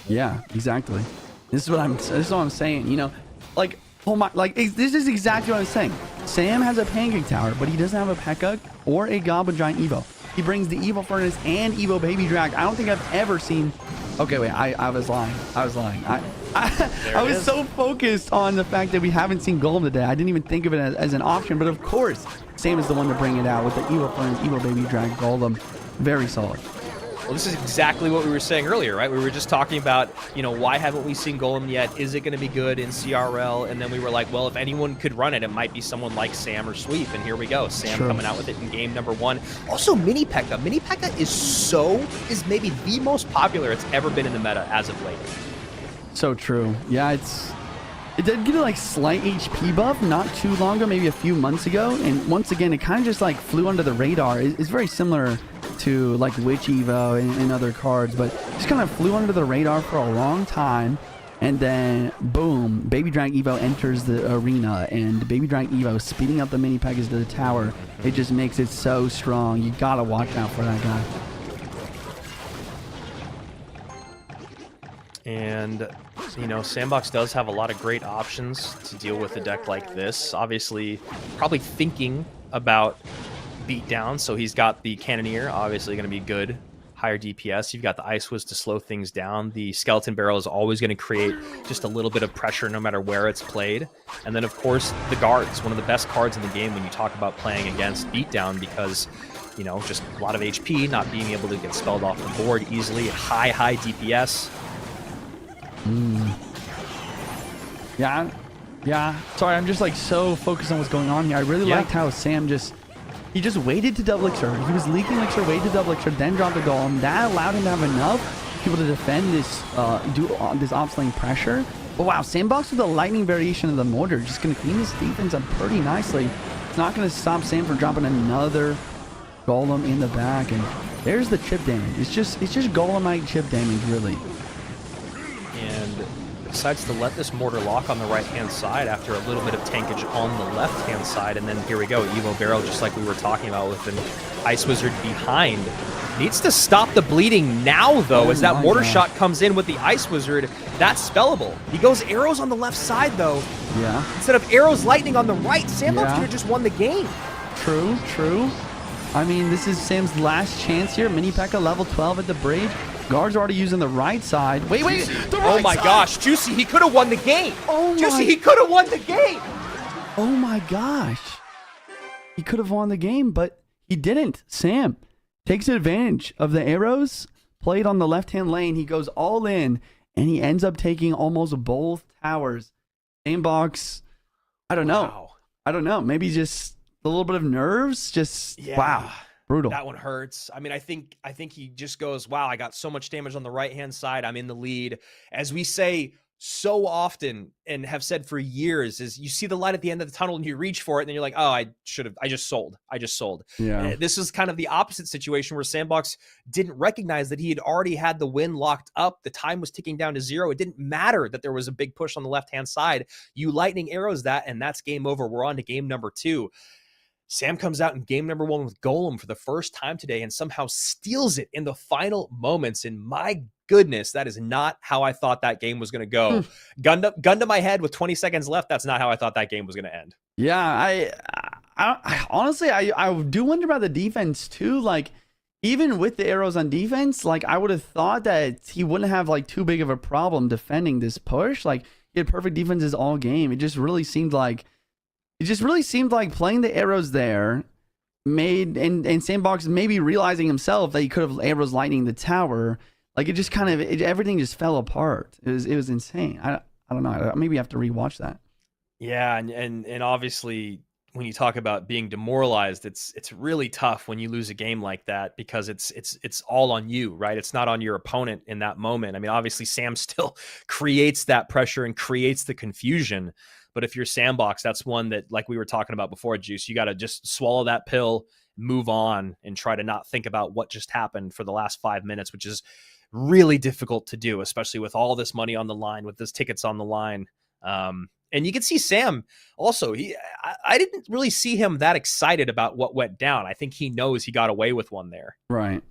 Yeah, exactly. This is what I'm saying. You know, like, oh my, like, this is exactly what I'm saying. Sam has a Pancake Tower, but he doesn't have a Pekka or a Goblin Giant Evo. He brings the Evo Furnace and Evo Baby Drag. I don't think I've ever seen. Okay, wait, I was lying. I was so focused on the fact that we haven't seen Golem today. I didn't even think of it as an option, but of course, Sam is the one to bring it out with the Evo Furnace, Evo Baby Drag Golem. Very solid. Well, this is exactly what we were saying earlier, right? We were just talking about, you know, why haven't we seen Golem yet? Is it going to be good in CRL? And then we were like, well, if anyone could run it, it might be someone like Sam or Sweep. And here we go. Sam coming out with it in game number 1. Also, Mini Pekka. Mini Pekka is maybe the most popular it's ever been in the meta as of late. So true. Yeah, It did get a like slight HP buff not too long ago, maybe a few months ago. And once again, it kind of just like flew under the radar. It's very similar to like Witch Evo and other cards, but just kind of flew under the radar for a long time. And then boom, Baby Dragon Evo enters the arena, and Baby Dragon Evo speeding up the mini package to the tower. It just makes it so strong. You gotta watch out for that guy. And, you know, Sandbox does have a lot of great options to deal with a deck like this. Obviously, probably thinking about beatdown. So he's got the Cannoneer, obviously going to be good. Higher DPS. You've got the Ice Wiz to slow things down. The Skeleton Barrel is always going to create just a little bit of pressure no matter where it's played. And then, of course, the Guards. One of the best cards in the game when you talk about playing against beatdown because, you know, just a lot of HP, not being able to get spelled off the board easily. High DPS. Yeah. Sorry, I'm just like so focused on what's going on here. I really liked how Sam just waited to double elixir. He was leaking elixir, waited to double elixir, then dropped the golem. That allowed him to have enough people to defend this this ops lane pressure. But wow, Sandbox with the lightning variation of the mortar just gonna clean his defense up pretty nicely. It's not gonna stop Sam from dropping another golem in the back, and there's the chip damage. It's just golemite chip damage, really. And decides to let this mortar lock on the right-hand side after a little bit of tankage on the left-hand side. And then here we go, Evo Barrel, just like we were talking about with an Ice Wizard behind. Needs to stop the bleeding now, though, as that mortar shot comes in with the Ice Wizard. That's spellable. He goes arrows on the left side, though. Yeah. Instead of arrows lightning on the right, Sandbox could have just won the game. True. I mean, this is Sam's last chance here. Mini P.E.K.K.A level 12 at the bridge. Guards already using the right side. Wait, the right Oh my side. gosh, Juicy, he could have won the game. Juicy, he could have won the game. Oh my gosh. He could have won the game, but he didn't. Sam takes advantage of the arrows played on the left-hand lane. He goes all in, and he ends up taking almost both towers. Sandbox, I don't know. Maybe just a little bit of nerves. Wow. Brutal. That one hurts. I mean, I think he just goes, wow, I got so much damage on the right-hand side. I'm in the lead. As we say so often and have said for years, is you see the light at the end of the tunnel and you reach for it and then you're like, oh, I just sold. Yeah. This is kind of the opposite situation where Sandbox didn't recognize that he had already had the win locked up. The time was ticking down to 0. It didn't matter that there was a big push on the left-hand side. You lightning arrows that, and that's game over. We're on to game number 2. Sam comes out in game number 1 with Golem for the first time today and somehow steals it in the final moments. And my goodness, that is not how I thought that game was going to go. Gun to my head with 20 seconds left. That's not how I thought that game was going to end. Yeah, I honestly, I do wonder about the defense too. Like, even with the arrows on defense, like I would have thought that he wouldn't have like too big of a problem defending this push. Like, he had perfect defenses all game. It just really seemed like playing the arrows there made and Sandbox maybe realizing himself that he could have arrows lightning the tower. Like, it just kind of everything just fell apart. It was insane. I don't know. Maybe I have to rewatch that. Yeah, and obviously when you talk about being demoralized, it's really tough when you lose a game like that because it's all on you, right? It's not on your opponent in that moment. I mean, obviously Sam still creates that pressure and creates the confusion. But if you're Sandbox, that's one that, like we were talking about before, Juice, you got to just swallow that pill, move on, and try to not think about what just happened for the last 5 minutes, which is really difficult to do, especially with all this money on the line, with those tickets on the line. And you can see Sam also, I didn't really see him that excited about what went down. I think he knows he got away with one there. Right.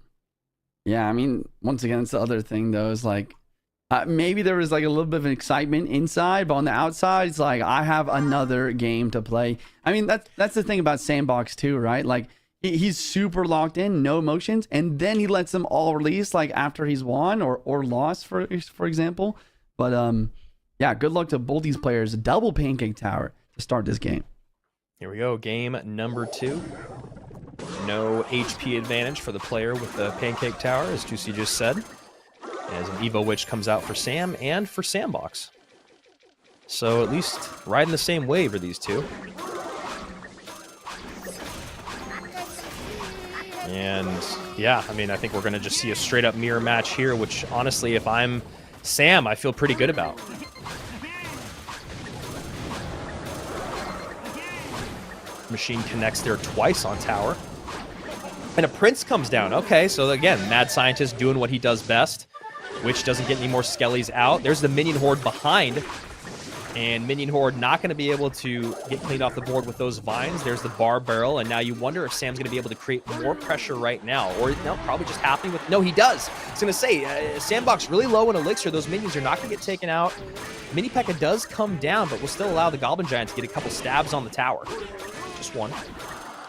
Yeah, I mean, once again, it's the other thing, though, is like, maybe there was like a little bit of an excitement inside, but on the outside, it's like, I have another game to play. I mean, that's the thing about Sandbox too, right? Like, he's super locked in, no emotions, and then he lets them all release like after he's won or lost, for example. But yeah, good luck to both these players. Double Pancake Tower to start this game. Here we go, game number 2. No HP advantage for the player with the Pancake Tower, as Juicy just said. As an Evo Witch comes out for Sam and for Sandbox. So at least riding the same wave are these two. And yeah, I mean, I think we're going to just see a straight up mirror match here, which honestly, if I'm Sam, I feel pretty good about. Machine connects there twice on tower. And a Prince comes down. Okay, so again, Mad Scientist doing what he does best. Witch doesn't get any more Skellies out. There's the Minion Horde behind. And Minion Horde not going to be able to get cleaned off the board with those vines. There's the bar barrel, and now you wonder if Sam's going to be able to create more pressure right now. Or, no, probably just happening with... No, he does. I was going to say, Sandbox really low in Elixir. Those minions are not going to get taken out. Mini P.E.K.K.A. does come down, but will still allow the Goblin Giant to get a couple stabs on the tower. Just one.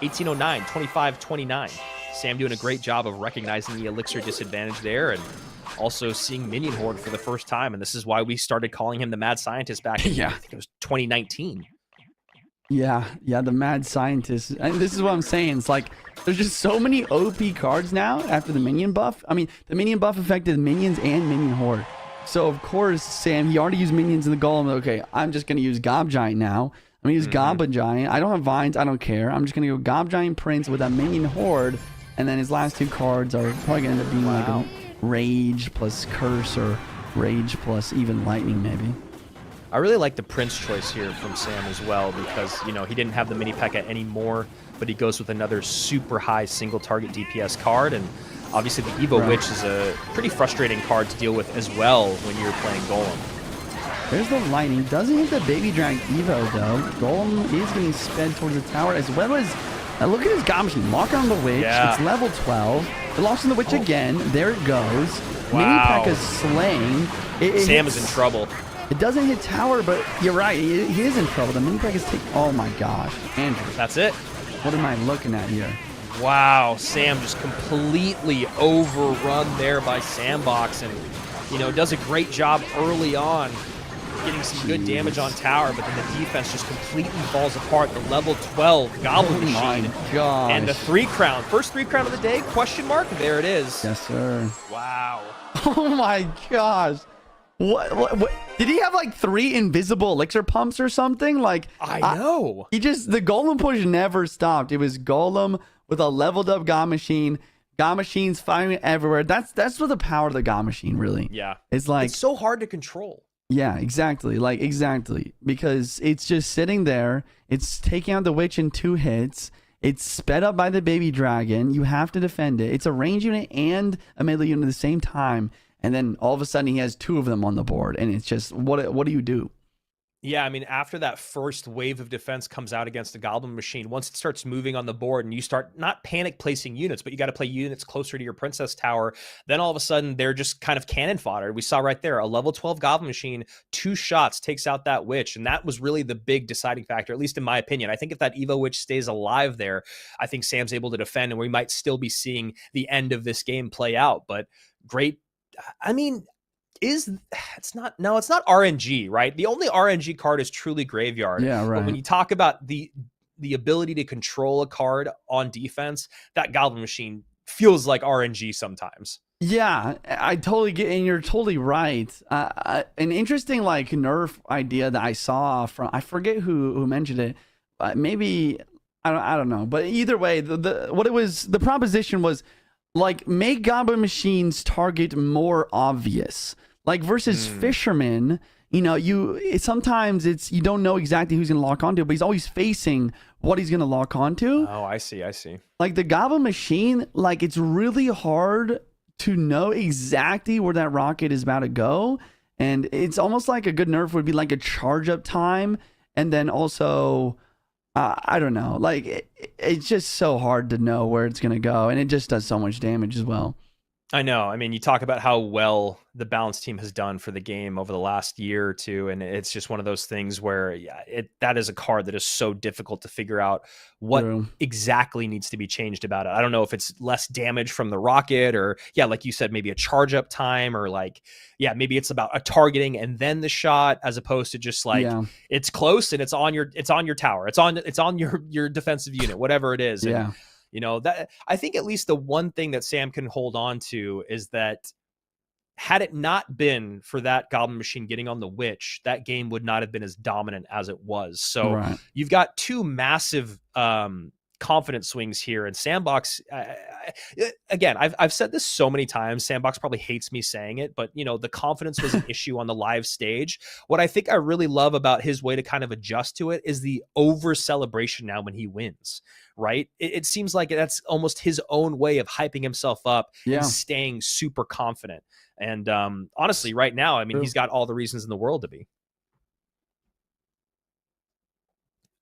1809, 25-29. Sam doing a great job of recognizing the Elixir disadvantage there, and also seeing Minion Horde for the first time, and this is why we started calling him the Mad Scientist back in, I think it was 2019. Yeah, the Mad Scientist. And this is what I'm saying. It's like, there's just so many OP cards now after the Minion buff. I mean, the Minion buff affected Minions and Minion Horde. So, of course, Sam, he already used Minions in the Golem. Okay, I'm just going to use Gob Giant now. I'm going to use Goblin Giant. I don't have Vines. I don't care. I'm just going to go Gob Giant Prince with a Minion Horde, and then his last two cards are probably going to end up being like a Rage plus Curse, or Rage plus even Lightning, maybe. I really like the Prince choice here from Sam as well, because, you know, he didn't have the Mini P.E.K.K.A. anymore, but he goes with another super high single target DPS card, and obviously the Evo Witch is a pretty frustrating card to deal with as well when you're playing Golem. There's the Lightning. Doesn't hit the Baby Drag Evo, though. Golem is getting sped towards the tower, as well as... look at his God Machine. Lock on the Witch. Yeah. It's level 12. It locks on the Witch again. There it goes. Wow. Mini P.E.K.K.A. is slaying. Sam is in trouble. It doesn't hit tower, but you're right. He is in trouble. The Mini P.E.K.K.A. is taking... Oh, my gosh. Andrew. That's it. What am I looking at here? Wow. Sam just completely overrun there by Sandbox, and, you know, does a great job early on getting some good damage on tower, but then the defense just completely falls apart. The level 12 Goblin Machine and the 3 crown. First 3 crown of the day, question mark? There it is. Yes, sir. Wow. Oh my gosh. What? Did he have like 3 invisible elixir pumps or something? Like, I know. The Golem push never stopped. It was Golem with a leveled up God Machine. God Machines firing everywhere. That's what the power of the God Machine, really. Yeah. It's like... it's so hard to control. Yeah, exactly. Exactly. Because it's just sitting there. It's taking out the Witch in 2 hits. It's sped up by the Baby Dragon. You have to defend it. It's a range unit and a melee unit at the same time. And then all of a sudden he has 2 of them on the board. And it's just, what do you do? Yeah, I mean, after that first wave of defense comes out against the Goblin Machine, once it starts moving on the board and you start not panic placing units, but you got to play units closer to your Princess Tower, then all of a sudden they're just kind of cannon fodder. We saw right there, a level 12 Goblin Machine, 2 shots takes out that Witch, and that was really the big deciding factor, at least in my opinion. I think if that Evo Witch stays alive there, I think Sam's able to defend, and we might still be seeing the end of this game play out, but great. I mean... it's not RNG, right? The only RNG card is truly Graveyard. Yeah, right. But when you talk about the ability to control a card on defense, that Goblin Machine feels like RNG sometimes. Yeah, I totally get, and you're totally right. An interesting like nerf idea that I saw from, I forget who mentioned it. Maybe I don't know, but either way, the proposition was like make Goblin Machines target more obvious. Like versus Fisherman, you know, sometimes you don't know exactly who's going to lock onto, but he's always facing what he's going to lock onto. Oh, I see. Like the Goblin Machine, like it's really hard to know exactly where that rocket is about to go. And it's almost like a good nerf would be like a charge up time. And then also, I don't know, like it's just so hard to know where it's going to go. And it just does so much damage as well. I know. I mean, you talk about how well the balance team has done for the game over the last year or two, and it's just one of those things where that is a card that is so difficult to figure out what exactly needs to be changed about it. I don't know if it's less damage from the rocket, or like you said, maybe a charge up time, or like maybe it's about a targeting and then the shot, as opposed to just like it's close and it's on your tower, it's on your defensive unit, whatever it is. And, you know, that I think at least the one thing that Sam can hold on to is that had it not been for that Goblin Machine getting on the Witch, that game would not have been as dominant as it was. So you've got 2 massive confidence swings here. And Sandbox, again, I've said this so many times. Sandbox probably hates me saying it, but you know, the confidence was an issue on the live stage. What I think I really love about his way to kind of adjust to it is the over celebration now when he wins, right? It seems like that's almost his own way of hyping himself up and staying super confident. And honestly, right now, I mean, he's got all the reasons in the world to be.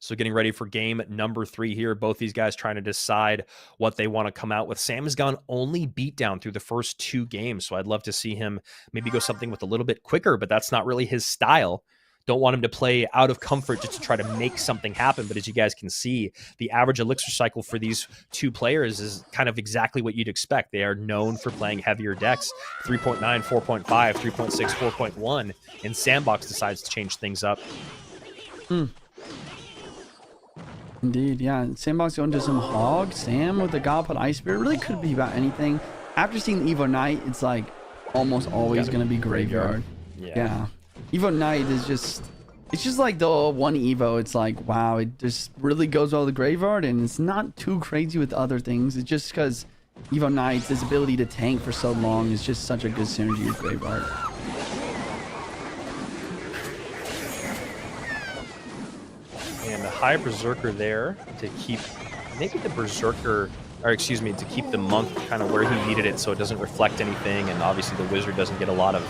So getting ready for game number 3 here. Both these guys trying to decide what they want to come out with. Sam has gone only beatdown through the first 2 games. So I'd love to see him maybe go something with a little bit quicker, but that's not really his style. Don't want him to play out of comfort just to try to make something happen. But as you guys can see, the average elixir cycle for these 2 players is kind of exactly what you'd expect. They are known for playing heavier decks, 3.9, 4.5, 3.6, 4.1. And Sandbox decides to change things up. Indeed, yeah. Sandbox going to some Hog. Sam with the Godput Ice Spirit. Really could be about anything. After seeing the Evo Knight, it's like almost always going to be Graveyard. Yeah. Evo Knight is just... It's just like the one Evo. It's like, wow, it just really goes well with the Graveyard, and it's not too crazy with other things. It's just because Evo Knight's his ability to tank for so long is just such a good synergy with Graveyard. And the high Berserker there to keep maybe the Berserker, or excuse me, to keep the Monk kind of where he needed it so it doesn't reflect anything. And obviously the Wizard doesn't get a lot of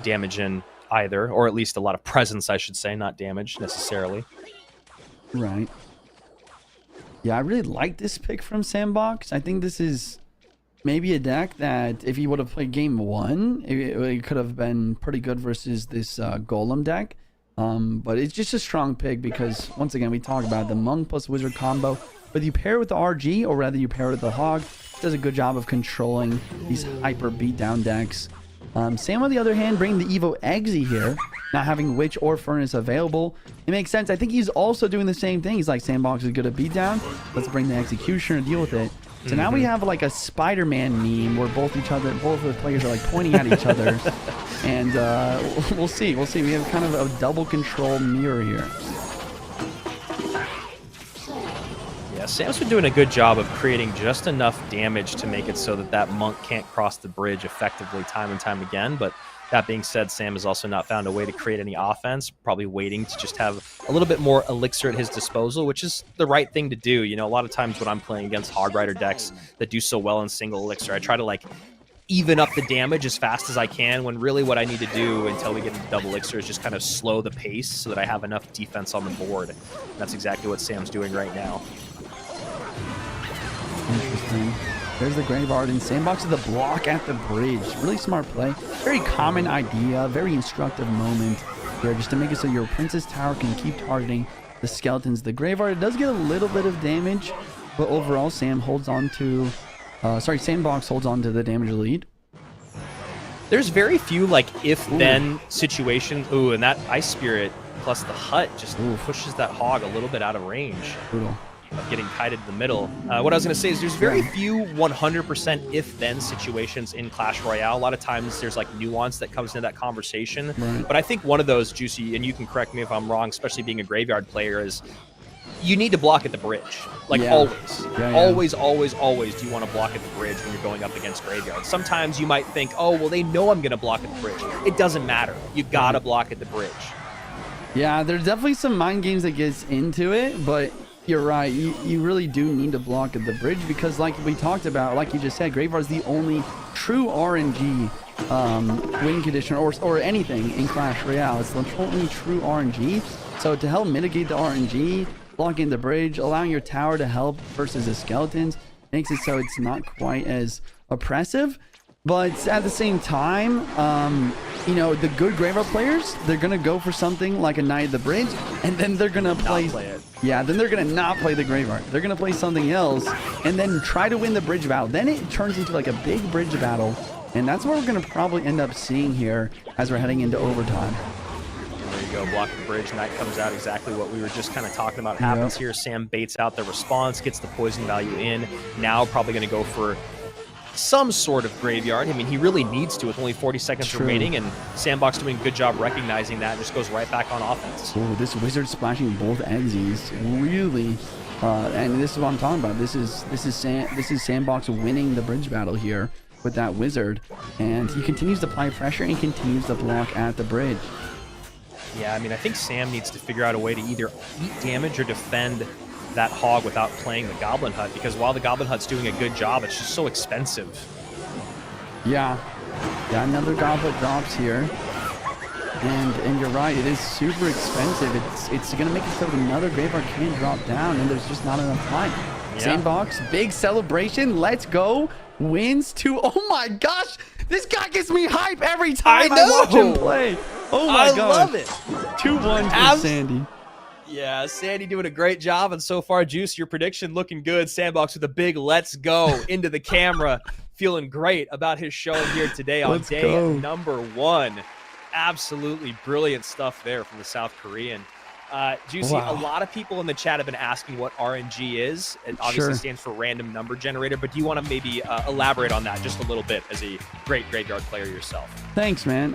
damage in either, or at least a lot of presence, I should say, not damage necessarily. Right. Yeah, I really like this pick from Sandbox. I think this is maybe a deck that if he would have played game 1, it could have been pretty good versus this Golem deck. But it's just a strong pick because, once again, we talk about the Monk plus Wizard combo. Whether you pair it with the RG or whether you pair it with the Hog, it does a good job of controlling these hyper beatdown decks. Sam, on the other hand, bringing the Evo Exy here, not having Witch or Furnace available. It makes sense. I think he's also doing the same thing. He's like, Sandbox is good at beatdown. Let's bring the Executioner and deal with it. So now we have like a Spider-Man meme where both of the players are like pointing at each other. And we'll see. We'll see. We have kind of a double control mirror here. Yeah, Sam's been doing a good job of creating just enough damage to make it so that that Monk can't cross the bridge effectively time and time again. But that being said, Sam has also not found a way to create any offense, probably waiting to just have a little bit more elixir at his disposal, which is the right thing to do. You know, a lot of times when I'm playing against Hog Rider decks that do so well in single elixir, I try to like even up the damage as fast as I can, when really what I need to do until we get into double elixir is just kind of slow the pace so that I have enough defense on the board. And that's exactly what Sam's doing right now. Interesting. There's the Graveyard, and Sandbox with the block at the bridge. Really smart play. Very common idea. Very instructive moment here, just to make it so your Princess Tower can keep targeting the skeletons. The Graveyard, it does get a little bit of damage, but overall Sam holds on to... Sandbox holds on to the damage lead. There's very few like if-then situations. Ooh, and that Ice Spirit plus the Hut just pushes that Hog a little bit out of range. Brutal. Of getting kited to the middle. What I was going to say is there's very few 100% if-then situations in Clash Royale. A lot of times there's like nuance that comes into that conversation. Right. But I think one of those, Juicy, and you can correct me if I'm wrong, especially being a Graveyard player, is you need to block at the bridge. Like always. Always do you want to block at the bridge when you're going up against Graveyard. Sometimes you might think, oh, well, they know I'm going to block at the bridge. It doesn't matter. You got to block at the bridge. Yeah, there's definitely some mind games that gets into it, but you're right. You really do need to block at the bridge because, like we talked about, like you just said, Graveyard's the only true RNG win condition or anything in Clash Royale. It's the only true RNG. So to help mitigate the RNG, blocking the bridge, allowing your tower to help versus the skeletons makes it so it's not quite as oppressive. But at the same time, you know, the good Graveyard players, they're going to go for something like a Knight of the Bridge, and then they're going to play it. Yeah, then they're going to not play the Graveyard. They're going to play something else and then try to win the bridge battle. Then it turns into like a big bridge battle, and that's what we're going to probably end up seeing here as we're heading into overtime. There you go, block the bridge. Knight comes out, exactly what we were just kind of talking about happens here. Sam baits out the response, gets the poison value in. Now probably going to go for some sort of Graveyard. I mean, he really needs to with only 40 seconds remaining, and Sandbox doing a good job recognizing that and just goes right back on offense. Oh, this Wizard splashing both Exys really And this is what I'm talking about. This is Sandbox winning the bridge battle here with that wizard, and he continues to apply pressure and continues to block at the bridge. Yeah, I mean, I think Sam needs to figure out a way to either eat damage or defend that hog without playing the Goblin Hut, because while the Goblin Hut's doing a good job, it's just so expensive. Yeah, another Goblet drops here. And you're right, it is super expensive. It's gonna make it so another Graveyard can drop down, and there's just not enough time. Yeah. Sandbox, big celebration, let's go. Wins to, oh my gosh, this guy gets me hype every time I watch him play. Oh my gosh. I love it. 2-1 for Sandy. Yeah, Sandy doing a great job, and so far, Juice, your prediction looking good. Sandbox with a big let's go into the camera, feeling great about his showing here today on day number 1. Absolutely brilliant stuff there from the South Korean. Juicy, a lot of people in the chat have been asking what RNG is. It obviously stands for random number generator, but do you want to maybe elaborate on that just a little bit as a great graveyard player yourself? Thanks, man.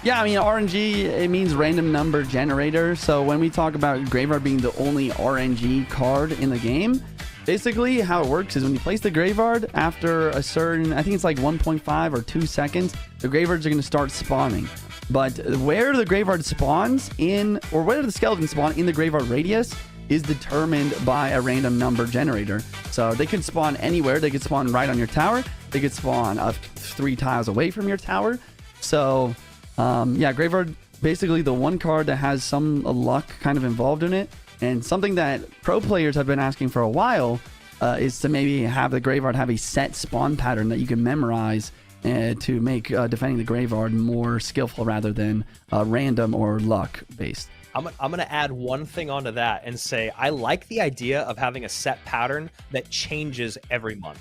Yeah, I mean, RNG, it means random number generator. So when we talk about Graveyard being the only RNG card in the game, basically how it works is when you place the Graveyard, after a certain, I think it's like 1.5 or 2 seconds, the Graveyards are going to start spawning. But where the Graveyard spawns in, or where the skeletons spawn in the Graveyard radius is determined by a random number generator. So they could spawn anywhere. They could spawn right on your tower. They could spawn 3 tiles away from your tower. So yeah, Graveyard, basically the one card that has some luck kind of involved in it. And something that pro players have been asking for a while is to maybe have the Graveyard have a set spawn pattern that you can memorize to make defending the Graveyard more skillful rather than random or luck based. I'm going to add one thing onto that and say I like the idea of having a set pattern that changes every month.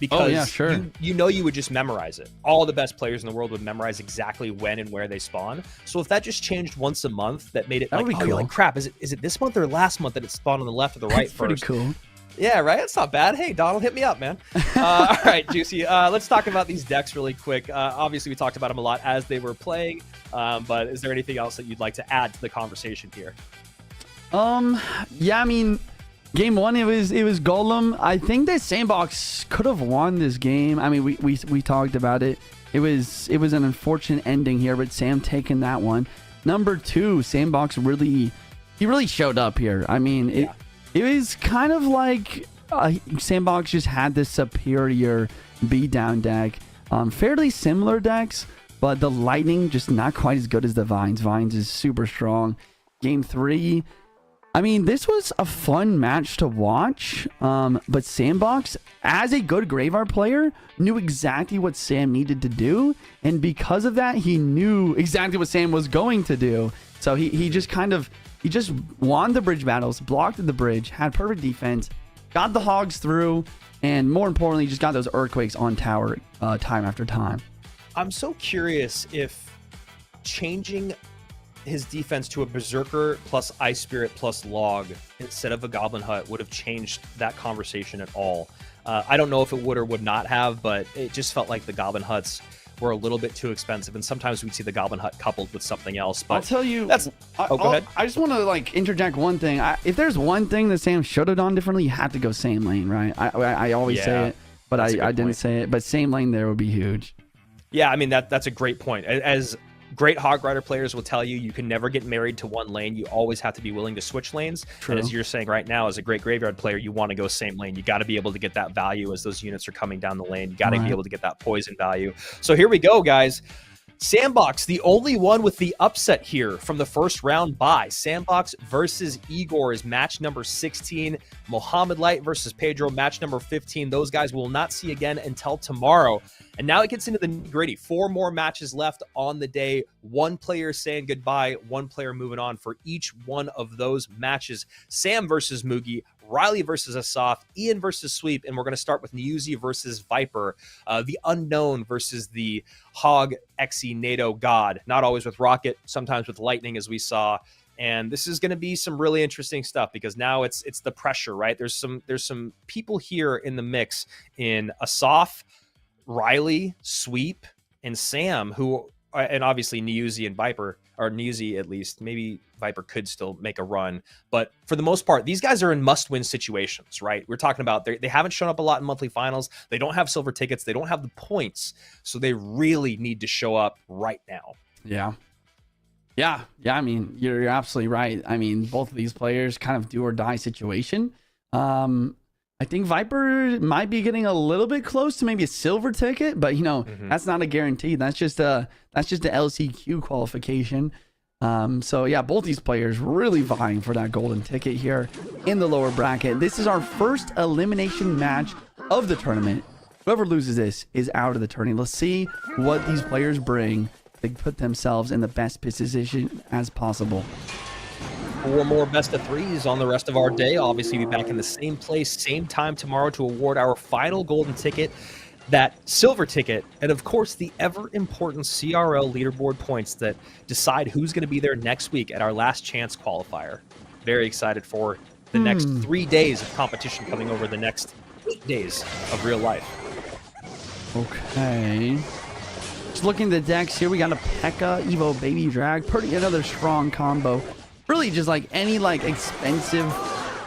Because you know you would just memorize it. All the best players in the world would memorize exactly when and where they spawn. So if that just changed once a month, that made it like, oh, you're like, crap, is it this month or last month that it spawned on the left or the right first? Pretty cool. Yeah, right? It's not bad. Hey, Donald, hit me up, man. All right, Juicy. Let's talk about these decks really quick. Obviously, we talked about them a lot as they were playing, but is there anything else that you'd like to add to the conversation here? Yeah, I mean, game 1, it was Golem. I think that Sandbox could have won this game. I mean, we talked about it. It was an unfortunate ending here, but Sam taking that one. Number 2, Sandbox really showed up here. I mean, it was kind of like Sandbox just had this superior beatdown deck. Fairly similar decks, but the Lightning just not quite as good as the Vines. Vines is super strong. Game 3, I mean, this was a fun match to watch, but Sandbox, as a good Graveyard player, knew exactly what Sam needed to do, and because of that, he knew exactly what Sam was going to do. So he just won the bridge battles, blocked the bridge, had perfect defense, got the hogs through, and more importantly, just got those earthquakes on tower time after time. I'm so curious if changing his defense to a Berserker plus Ice Spirit plus Log instead of a Goblin Hut would have changed that conversation at all. I don't know if it would or would not have, but it just felt like the Goblin Huts were a little bit too expensive, and sometimes we'd see the Goblin Hut coupled with something else. But I'll tell you, go ahead. I just want to like interject one thing. If there's one thing that Sam should have done differently, you have to go same lane, right? I always say it, but I didn't say it. But same lane there would be huge. Yeah, I mean that's a great point. As great Hog Rider players will tell you, you can never get married to one lane. You always have to be willing to switch lanes. True. And as you're saying right now, as a great Graveyard player, you want to go same lane. You got to be able to get that value as those units are coming down the lane. You got to be able to get that poison value. So here we go, guys. Sandbox, the only one with the upset here from the first round bye. Sandbox versus Igor is match number 16. Mohamed Light versus Pedro, match number 15. Those guys will not see again until tomorrow. And now it gets into the gritty. 4 more matches left on the day. 1 player saying goodbye, 1 player moving on for each one of those matches. Sam versus Mugi, Riley versus Assaf, Ian versus Sweep, and we're going to start with Niuzi versus Viper, the unknown versus the Hog Xe NATO God. Not always with Rocket, sometimes with Lightning, as we saw. And this is going to be some really interesting stuff because now it's the pressure, right? There's some people here in the mix in Assaf, Riley, Sweep, and Sam who and obviously Niuzi and Viper, or Niuzi at least, maybe Viper could still make a run. But for the most part, these guys are in must-win situations, right? We're talking about they haven't shown up a lot in monthly finals. They don't have silver tickets. They don't have the points. So they really need to show up right now. Yeah. Yeah. I mean, you're absolutely right. I mean, both of these players kind of do or die situation. I think Viper might be getting a little bit close to maybe a silver ticket, but that's not a guarantee. That's just the LCQ qualification. So yeah, both these players really vying for that golden ticket here in the lower bracket. This is our first elimination match of the tournament. Whoever loses this is out of the tournament. Let's see what these players bring to put themselves in the best position as possible. 4 more best of 3s on the rest of our day. Obviously, we'll be back in the same place, same time tomorrow to award our final golden ticket, that silver ticket, and of course, the ever-important CRL leaderboard points that decide who's going to be there next week at our last chance qualifier. Very excited for the next 3 days of competition coming over the next 8 days of real life. Okay. Just looking at the decks here, we got a P.E.K.K.A, Evo, Baby Drag. Pretty another strong combo. Really just like any like expensive,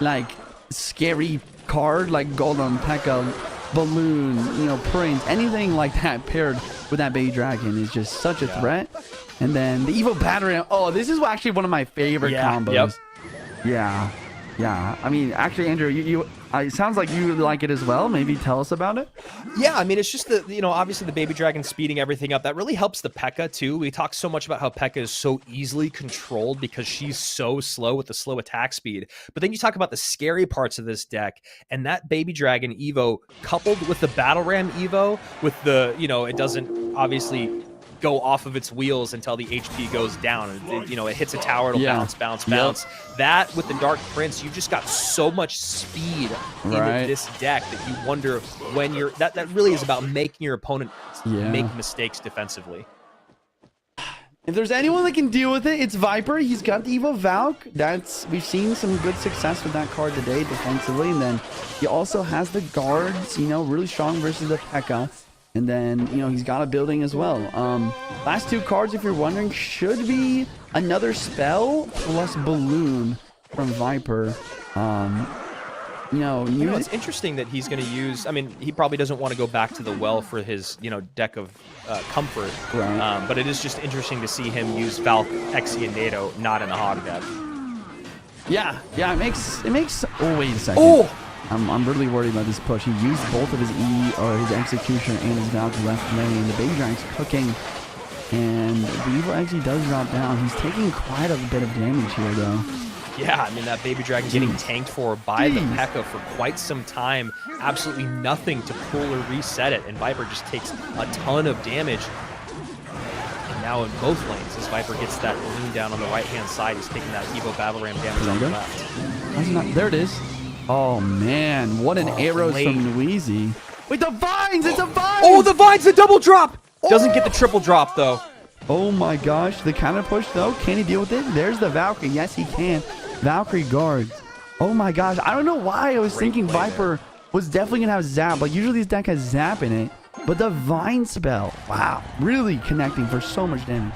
like scary card, like Golden P.E.K.K.A, Balloon, Prince, anything like that paired with that Baby Dragon is just such a threat. And then the Evo Battery. Oh, this is actually one of my favorite combos. Yeah. I mean, actually, Andrew, it sounds like you like it as well. Maybe tell us about it. Yeah, I mean, it's just obviously the Baby Dragon speeding everything up. That really helps the P.E.K.K.A too. We talk so much about how P.E.K.K.A is so easily controlled because she's so slow with the slow attack speed. But then you talk about the scary parts of this deck, and that Baby Dragon Evo coupled with the Battle Ram Evo with the, it doesn't obviously go off of its wheels until the HP goes down. It hits a tower, it'll bounce. That with the Dark Prince, you've just got so much speed in this deck that you wonder when that really is about making your opponent make mistakes defensively. If there's anyone that can deal with it, it's Viper. He's got the Evo Valk. We've seen some good success with that card today defensively, and then he also has the guards, really strong versus the P.E.K.K.A. And then, he's got a building as well. Last 2 cards, if you're wondering, should be another spell plus balloon from Viper. It's interesting that he's going to use, I mean, he probably doesn't want to go back to the well for his, deck of comfort. But it is just interesting to see him use Valk, Exi, and NATO not in the hog deck. Yeah, it makes, oh, wait a second. Oh! I'm really worried about this push. He used both of his his Executioner and his Valk left lane. The Baby Dragon's cooking, and the Evo actually does drop down. He's taking quite a bit of damage here, though. Yeah, I mean, that Baby Dragon getting tanked for by the P.E.K.K.A for quite some time. Absolutely nothing to pull or reset it, and Viper just takes a ton of damage. And now in both lanes, as Viper gets that balloon down on the right-hand side, he's taking that Evo Battle Ram damage on the left. There it is. Oh, man. What an arrows from Niuzi. Wait, the vines! It's a vine! Oh, the vines! The double drop! Doesn't get the triple drop, though. Oh, my gosh. The counter push, though. Can he deal with it? There's the Valkyrie. Yes, he can. Valkyrie guards. Oh, my gosh. I don't know why I was thinking Viper was definitely going to have Zap. Like, usually this deck has Zap in it. But the Vine spell. Wow. Really connecting for so much damage.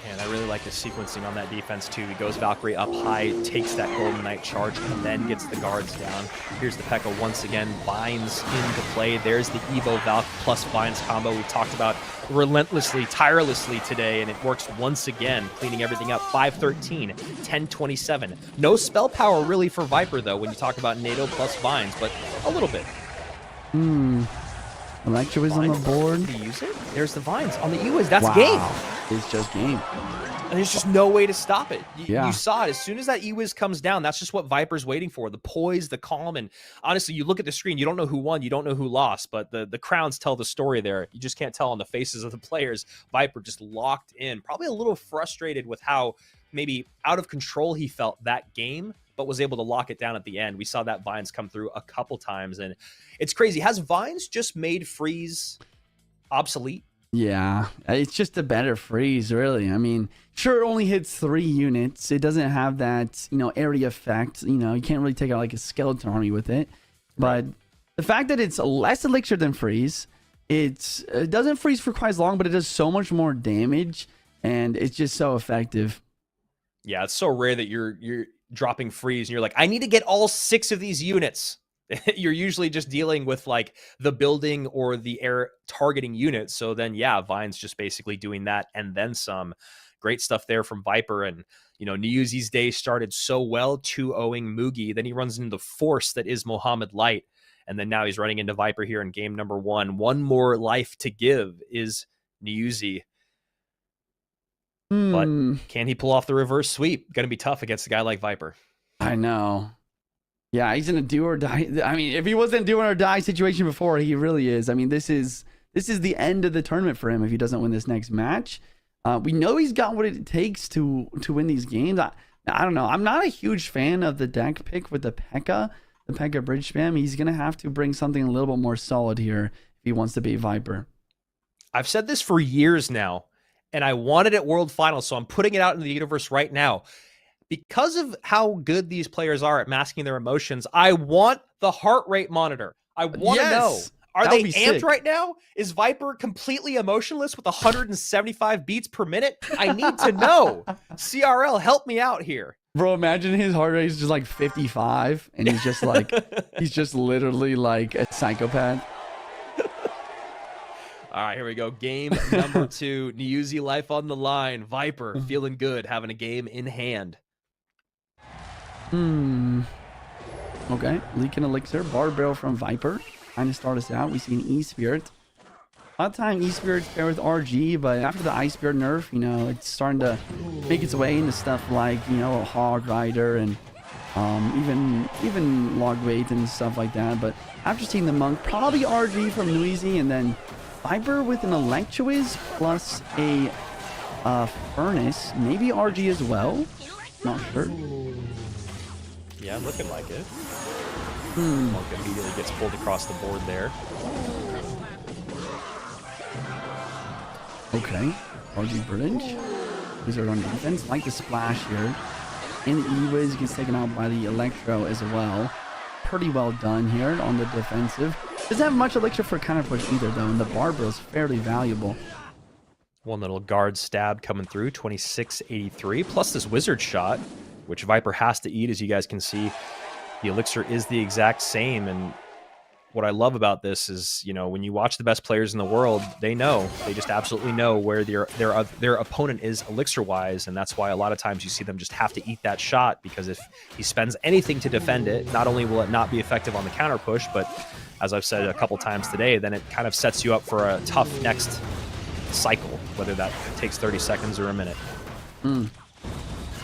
And I really like the sequencing on that defense too. He goes Valkyrie up high, takes that Golden Knight charge, and then gets the guards down. Here's the P.E.K.K.A once again, Vines into play. There's the Evo Valk plus Vines combo we've talked about relentlessly, tirelessly today, and it works once again, cleaning everything up. 513, 1027. No spell power really for Viper though when you talk about NATO plus Vines, but a little bit. Electro is on the board. Did he use it? There's the Vines on the Ewiz. That's game. It's just game. And there's just no way to stop it. You saw it. As soon as that Ewiz comes down, that's just what Viper's waiting for. The poise, the calm, and honestly, you look at the screen, you don't know who won, you don't know who lost, but the crowns tell the story there. You just can't tell on the faces of the players. Viper just locked in, probably a little frustrated with how maybe out of control he felt that game, but was able to lock it down at the end. We saw that Vines come through a couple times, and it's crazy. Has Vines just made Freeze obsolete? Yeah, it's just a better freeze, really. I mean, sure, it only hits 3 units. It doesn't have that, area effect. You can't really take out like a skeleton army with it. But the fact that it's less elixir than freeze, it doesn't freeze for quite as long, but it does so much more damage, and it's just so effective. Yeah, it's so rare that you're dropping freeze and you're like, I need to get all 6 of these units. You're usually just dealing with like the building or the air targeting unit. So then, yeah, Vine's just basically doing that and then some. Great stuff there from Viper. And, you know, Niuzi's day started so well, 2-0ing Mugi. Then he runs into the force that is Mohamed Light. And then now he's running into Viper here in game number 1. One more life to give is Niuzi. But can he pull off the reverse sweep? Going to be tough against a guy like Viper. I know. Yeah, he's in a do or die. I mean, if he wasn't do or die situation before, he really is. I mean, this is the end of the tournament for him if he doesn't win this next match. We know he's got what it takes to win these games. I don't know. I'm not a huge fan of the deck pick with the P.E.K.K.A. The P.E.K.K.A. bridge spam. He's going to have to bring something a little bit more solid here if he wants to be Viper. I've said this for years now, and I want it at World Finals, so I'm putting it out in the universe right now. Because of how good these players are at masking their emotions, I want the heart rate monitor. I want to know. Are they amped right now? Is Viper completely emotionless with 175 beats per minute? I need to know. CRL, help me out here. Bro, imagine his heart rate is just like 55, and he's just like, he's just literally like a psychopath. All right, here we go. Game number 2. Niuzi life on the line. Viper feeling good, having a game in hand. Okay, Leak and Elixir, Bar Barrel from Viper. Kind of start us out. We see an E-Spirit. A lot of time E-Spirit's paired with RG, but after the Ice Spirit nerf, you know, it's starting to make its way into stuff like, you know, Hog Rider and even Log Weight and stuff like that. But after seeing the Monk, probably RG from Niuzi, and then Viper with an Electroiz plus a Furnace, maybe RG as well. Not sure. Yeah, looking like it. Monk immediately gets pulled across the board there. Okay, RG Bridge. Wizard on defense, like the splash here. And E-Wiz gets taken out by the Electro as well. Pretty well done here on the defensive. Doesn't have much Elixir for counter push either though, and the Barbell is fairly valuable. One little guard stab coming through, 2683, plus this Wizard shot, which Viper has to eat, as you guys can see. The Elixir is the exact same, and what I love about this is, you know, when you watch the best players in the world, they just absolutely know where their opponent is Elixir-wise, and that's why a lot of times you see them just have to eat that shot, because if he spends anything to defend it, not only will it not be effective on the counter push, but as I've said a couple times today, then it kind of sets you up for a tough next cycle, whether that takes 30 seconds or a minute.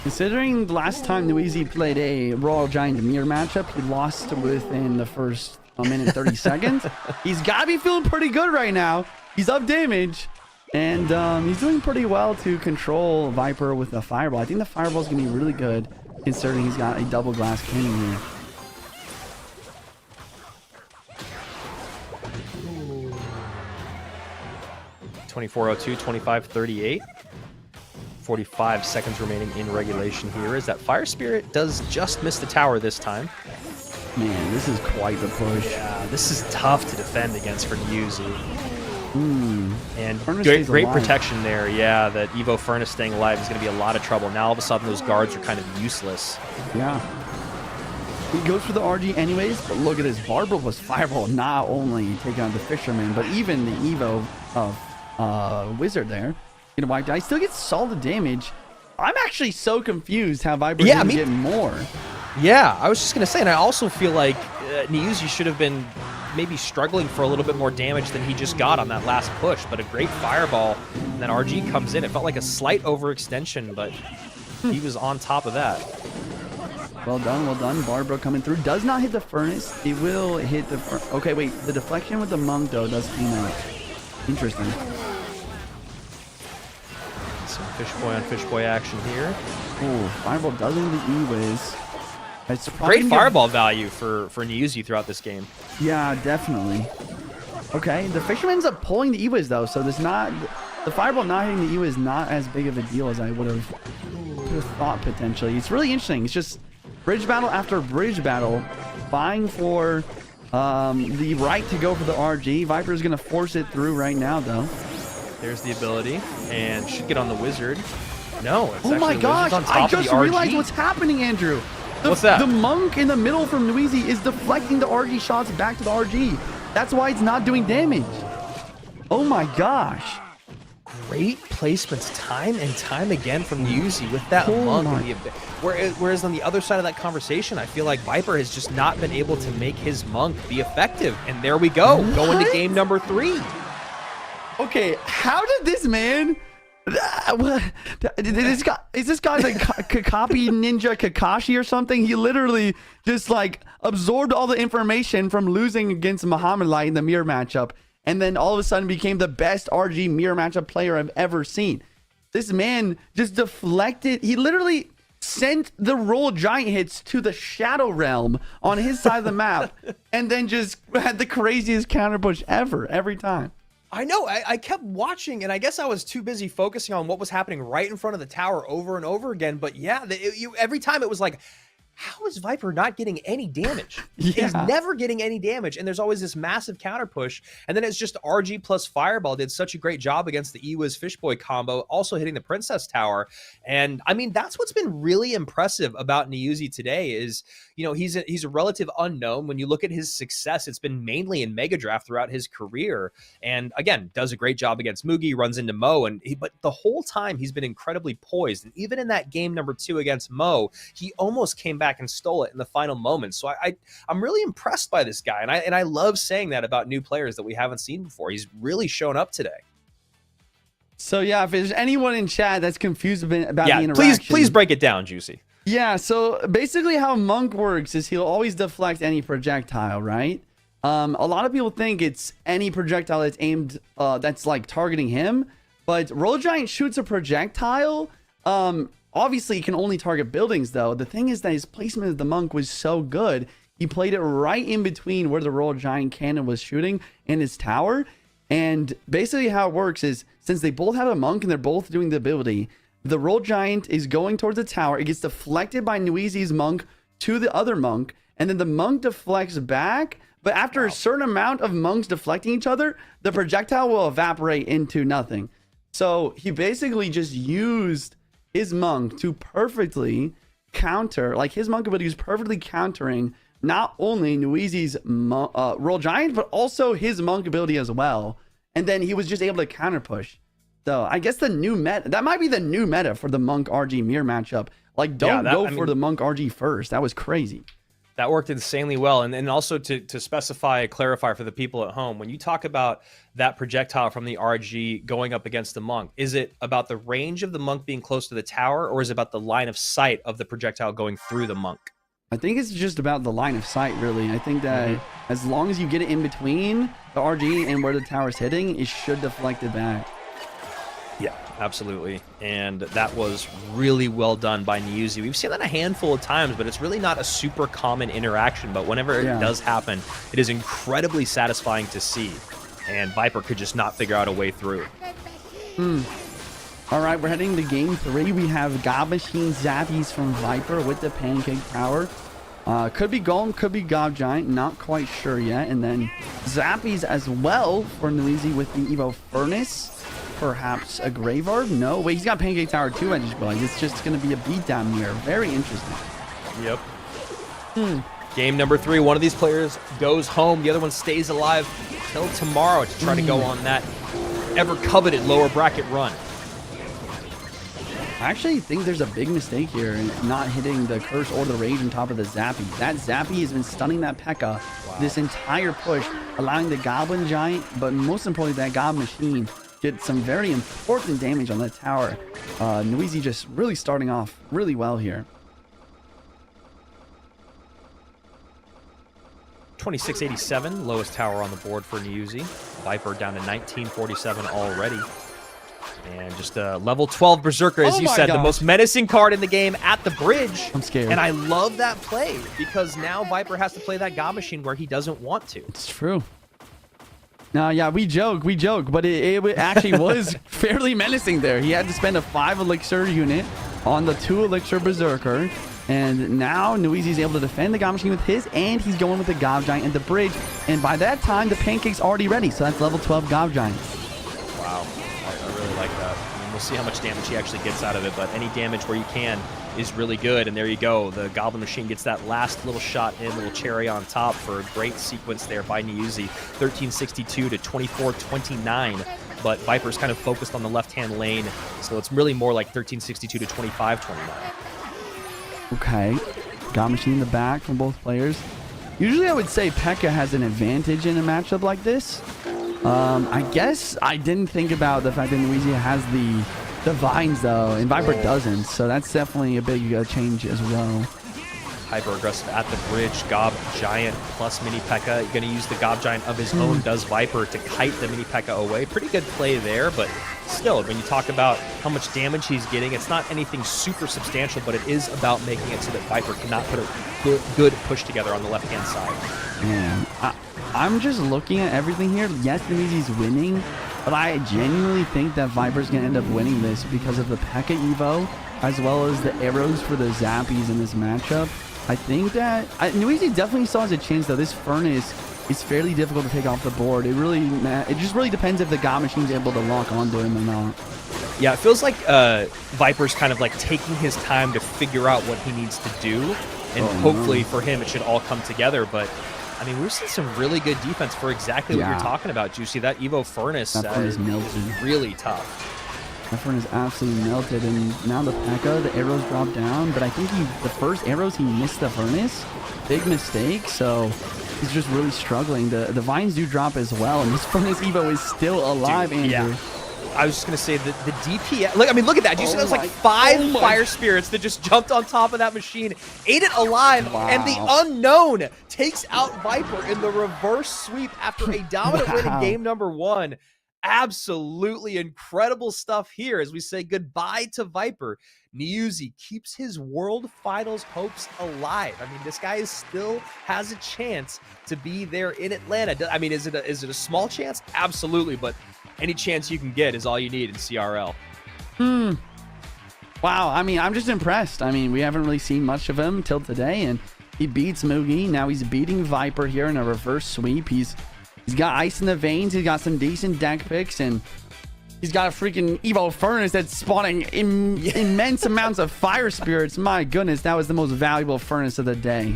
Considering the last time Niuzi played a Royal Giant mirror matchup, he lost within the first minute 30 seconds. He's got to be feeling pretty good right now. He's up damage, and he's doing pretty well to control Viper with the Fireball. I think the Fireball is going to be really good, considering he's got a double glass cannon here. (24:02, 25:38). 45 seconds remaining in regulation here, as that Fire Spirit does just miss the tower this time. Man, this is quite the push. Yeah, this is tough to defend against for Niuzi. And great protection there. Yeah, that Evo Furnace staying alive is going to be a lot of trouble. Now all of a sudden those guards are kind of useless. Yeah. He goes for the RG anyways, but look at his Barbell plus Fireball not only taking out the Fisherman, but even the Evo of Wizard there. Gonna wipe out. He still gets solid damage. I'm actually so confused how Viper's gonna get more. Yeah, I was just gonna say, and I also feel like Niuzi should have been maybe struggling for a little bit more damage than he just got on that last push, but a great Fireball, and then RG comes in. It felt like a slight overextension, but he was on top of that. Well done, well done. Barbara coming through. Does not hit the Furnace. He will hit the... Okay, wait. The deflection with the Monk, though, does clean up. Interesting. Some Fishboy on Fishboy action here. Oh, Fireball does into the E-Wiz. Great Fireball value for Niuzi throughout this game. Yeah, definitely. Okay, the Fisherman ends up pulling the E-Wiz, though, so there's not... The Fireball not hitting the E-Wiz is not as big of a deal as I would have thought, potentially. It's really interesting. It's just bridge battle after bridge battle, vying for the right to go for the RG. Viper is going to force it through right now, though. There's the ability, and should get on the wizard. No, it's Oh my actually the gosh, wizard's on I top just of the RG. realized what's happening, Andrew. What's that? The monk in the middle from Niuzi is deflecting the RG shots back to the RG. That's why it's not doing damage. Oh my gosh. Great placements time and time again from Niuzi with that Oh monk. my- And whereas on the other side of that conversation, I feel like Viper has just not been able to make his monk be effective. And there we go, going to What? game number 3. Okay, how did this man... Is this guy like copy ninja Kakashi or something? He literally just like absorbed all the information from losing against Mohamed Light in the mirror matchup, and then all of a sudden became the best RG mirror matchup player I've ever seen. This man just deflected. He literally sent the roll giant hits to the Shadow Realm on his side of the map, and then just had the craziest counter push ever, every time. I know. I kept watching, and I guess I was too busy focusing on what was happening right in front of the tower over and over again. But yeah, every time it was like, how is Viper not getting any damage? Yeah. He's never getting any damage, and there's always this massive counter push. And then it's just RG plus Fireball did such a great job against the Ewiz Fishboy combo, also hitting the Princess Tower. And I mean, that's what's been really impressive about Niuzi today is, you know, he's a relative unknown. When you look at his success, it's been mainly in Mega Draft throughout his career. And again, does a great job against Mugi, runs into Mo, but the whole time he's been incredibly poised. And even in that game number 2 against Mo, he almost came back and stole it in the final moment. So I'm really impressed by this guy, and I love saying that about new players that we haven't seen before. He's really shown up today. So yeah, if there's anyone in chat that's confused about the interaction, please break it down, Juicy. Yeah, so basically how Monk works is he'll always deflect any projectile, right? A lot of people think it's any projectile that's aimed, that's like targeting him, but Roll Giant shoots a projectile. Obviously, he can only target buildings, though. The thing is that his placement of the monk was so good. He played it right in between where the Roll Giant cannon was shooting and his tower. And basically how it works is, since they both have a monk and they're both doing the ability, the Roll Giant is going towards the tower. It gets deflected by Niuzi's monk to the other monk, and then the monk deflects back. But after a certain amount of monks deflecting each other, the projectile will evaporate into nothing. So he basically just used his monk to perfectly counter, like his monk ability is perfectly countering not only Niuzi's Roll Giant, but also his monk ability as well. And then he was just able to counter push. So I guess the new meta, that might be the new meta for the monk RG mirror matchup. Like, don't go for the monk RG first. That was crazy. That worked insanely well. And also to specify, clarify for the people at home, when you talk about that projectile from the RG going up against the monk, is it about the range of the monk being close to the tower, or is it about the line of sight of the projectile going through the monk? I think it's just about the line of sight, really. I think that as long as you get it in between the RG and where the tower's hitting, it should deflect it back. Yeah, absolutely. And that was really well done by Niuzi. We've seen that a handful of times, but it's really not a super common interaction. But whenever it does happen, it is incredibly satisfying to see. And Viper could just not figure out a way through. All right, we're heading to game 3. We have God Machine Zappies from Viper with the Pancake Tower. Could be Golem, could be God Giant, not quite sure yet. And then Zappies as well for Niuzi with the Evo Furnace. Perhaps a Graveyard? No, wait, he's got Pancake Tower too. I just realized it's just going to be a beatdown here. Very interesting. Yep. Game number 3, one of these players goes home. The other one stays alive till tomorrow to try to go on that ever-coveted lower bracket run. I actually think there's a big mistake here in not hitting the Curse or the Rage on top of the Zappy. That Zappy has been stunning that P.E.K.K.A. this entire push, allowing the Goblin Giant, but most importantly, that God Machine get some very important damage on that tower. Niuzi just really starting off really well here. 2687, lowest tower on the board for Niuzi. Viper down to 1947 already. And just a level 12 Berserker, as you said, the most menacing card in the game at the bridge. I'm scared. And I love that play, because now Viper has to play that God Machine where he doesn't want to. It's true. No, yeah, we joke, but it actually was fairly menacing there. He had to spend a 5 elixir unit on the 2 elixir Berserker. And now Niuzi's able to defend the God Machine with his, and he's going with the God Giant and the bridge. And by that time, the Pancake's already ready. So that's level 12 God Giant. Wow. I really like that. I mean, we'll see how much damage he actually gets out of it, but any damage where you can is really good. And there you go. The Goblin Machine gets that last little shot in, little cherry on top for a great sequence there by Niuzi. 1362 to 2429. But Viper's kind of focused on the left-hand lane, so it's really more like 1362 to 2529. Okay. God Machine in the back from both players. Usually I would say P.E.K.K.A has an advantage in a matchup like this. I guess I didn't think about the fact that Niuzi has the vines, though, and Viper doesn't, so that's definitely a big change as well. Hyper aggressive at the bridge. Gob Giant plus Mini P.E.K.K.A. Going to use the Gob Giant of his own, does Viper, to kite the Mini P.E.K.K.A away. Pretty good play there, but still, when you talk about how much damage he's getting, it's not anything super substantial, but it is about making it so that Viper cannot put a good push together on the left-hand side. Man, I'm just looking at everything here. Yes, Niuzi's winning, but I genuinely think that Viper's going to end up winning this because of the P.E.K.K.A Evo, as well as the arrows for the Zappies in this matchup. I think that Niuzi definitely still has a chance, though. This Furnace is fairly difficult to take off the board. It just really depends if the God Machine's able to lock onto him or not. Yeah, it feels like Viper's kind of like taking his time to figure out what he needs to do, and hopefully for him it should all come together. But I mean, we're seeing some really good defense for exactly what you're talking about, Juicy. That Evo Furnace is really tough. That Furnace is absolutely melted, and now the P.E.K.K.A, the arrows drop down, but I think the first arrows he missed the Furnace. Big mistake, so he's just really struggling. The vines do drop as well, and this Furnace Evo is still alive, Andrew. Yeah. I was just going to say that the DPS... Look at that. Do you see that was like 5 fire spirits that just jumped on top of that machine, ate it alive, and the unknown takes out Viper in the reverse sweep after a dominant win in game number 1. Absolutely incredible stuff here as we say goodbye to Viper. Niuzi keeps his World Finals hopes alive. I mean, this guy still has a chance to be there in Atlanta. I mean, is it a small chance? Absolutely, but any chance you can get is all you need in CRL. Wow, I mean, I'm just impressed. I mean, we haven't really seen much of him till today, and he beats Mugi. Now he's beating Viper here in a reverse sweep. He's got ice in the veins. He's got some decent deck picks, and he's got a freaking Evo Furnace that's spawning immense amounts of fire spirits. My goodness, that was the most valuable Furnace of the day.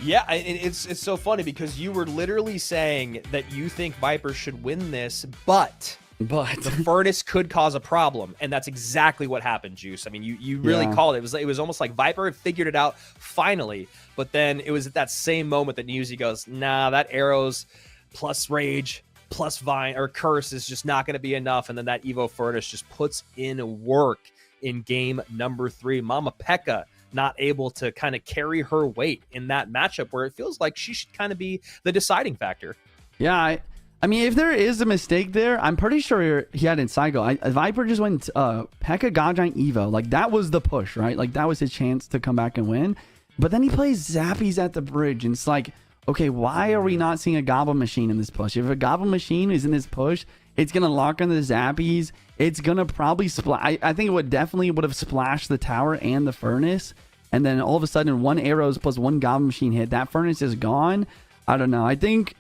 Yeah, it's so funny because you were literally saying that you think Viper should win this, but the Furnace could cause a problem, and that's exactly what happened, Juice. I mean, you really called it. It was almost like Viper had figured it out finally, but then it was at that same moment that Niuzi goes, nah, that arrows plus rage plus vine or curse is just not going to be enough, and then that Evo Furnace just puts in work in game number 3. Mama P.E.K.K.A not able to kind of carry her weight in that matchup where it feels like she should kind of be the deciding factor. Yeah, I mean, if there is a mistake there, I'm pretty sure he had in cycle. Viper just went P.E.K.K.A God Giant Evo. Like, that was the push, right? Like, that was his chance to come back and win. But then he plays Zappies at the bridge, and it's like, okay, why are we not seeing a Goblin Machine in this push? If a Goblin Machine is in this push, it's going to lock on the Zappies. It's going to probably splash. I think it definitely would have splashed the tower and the Furnace. And then all of a sudden, 1 arrows plus 1 Goblin Machine hit. That Furnace is gone. I don't know. I think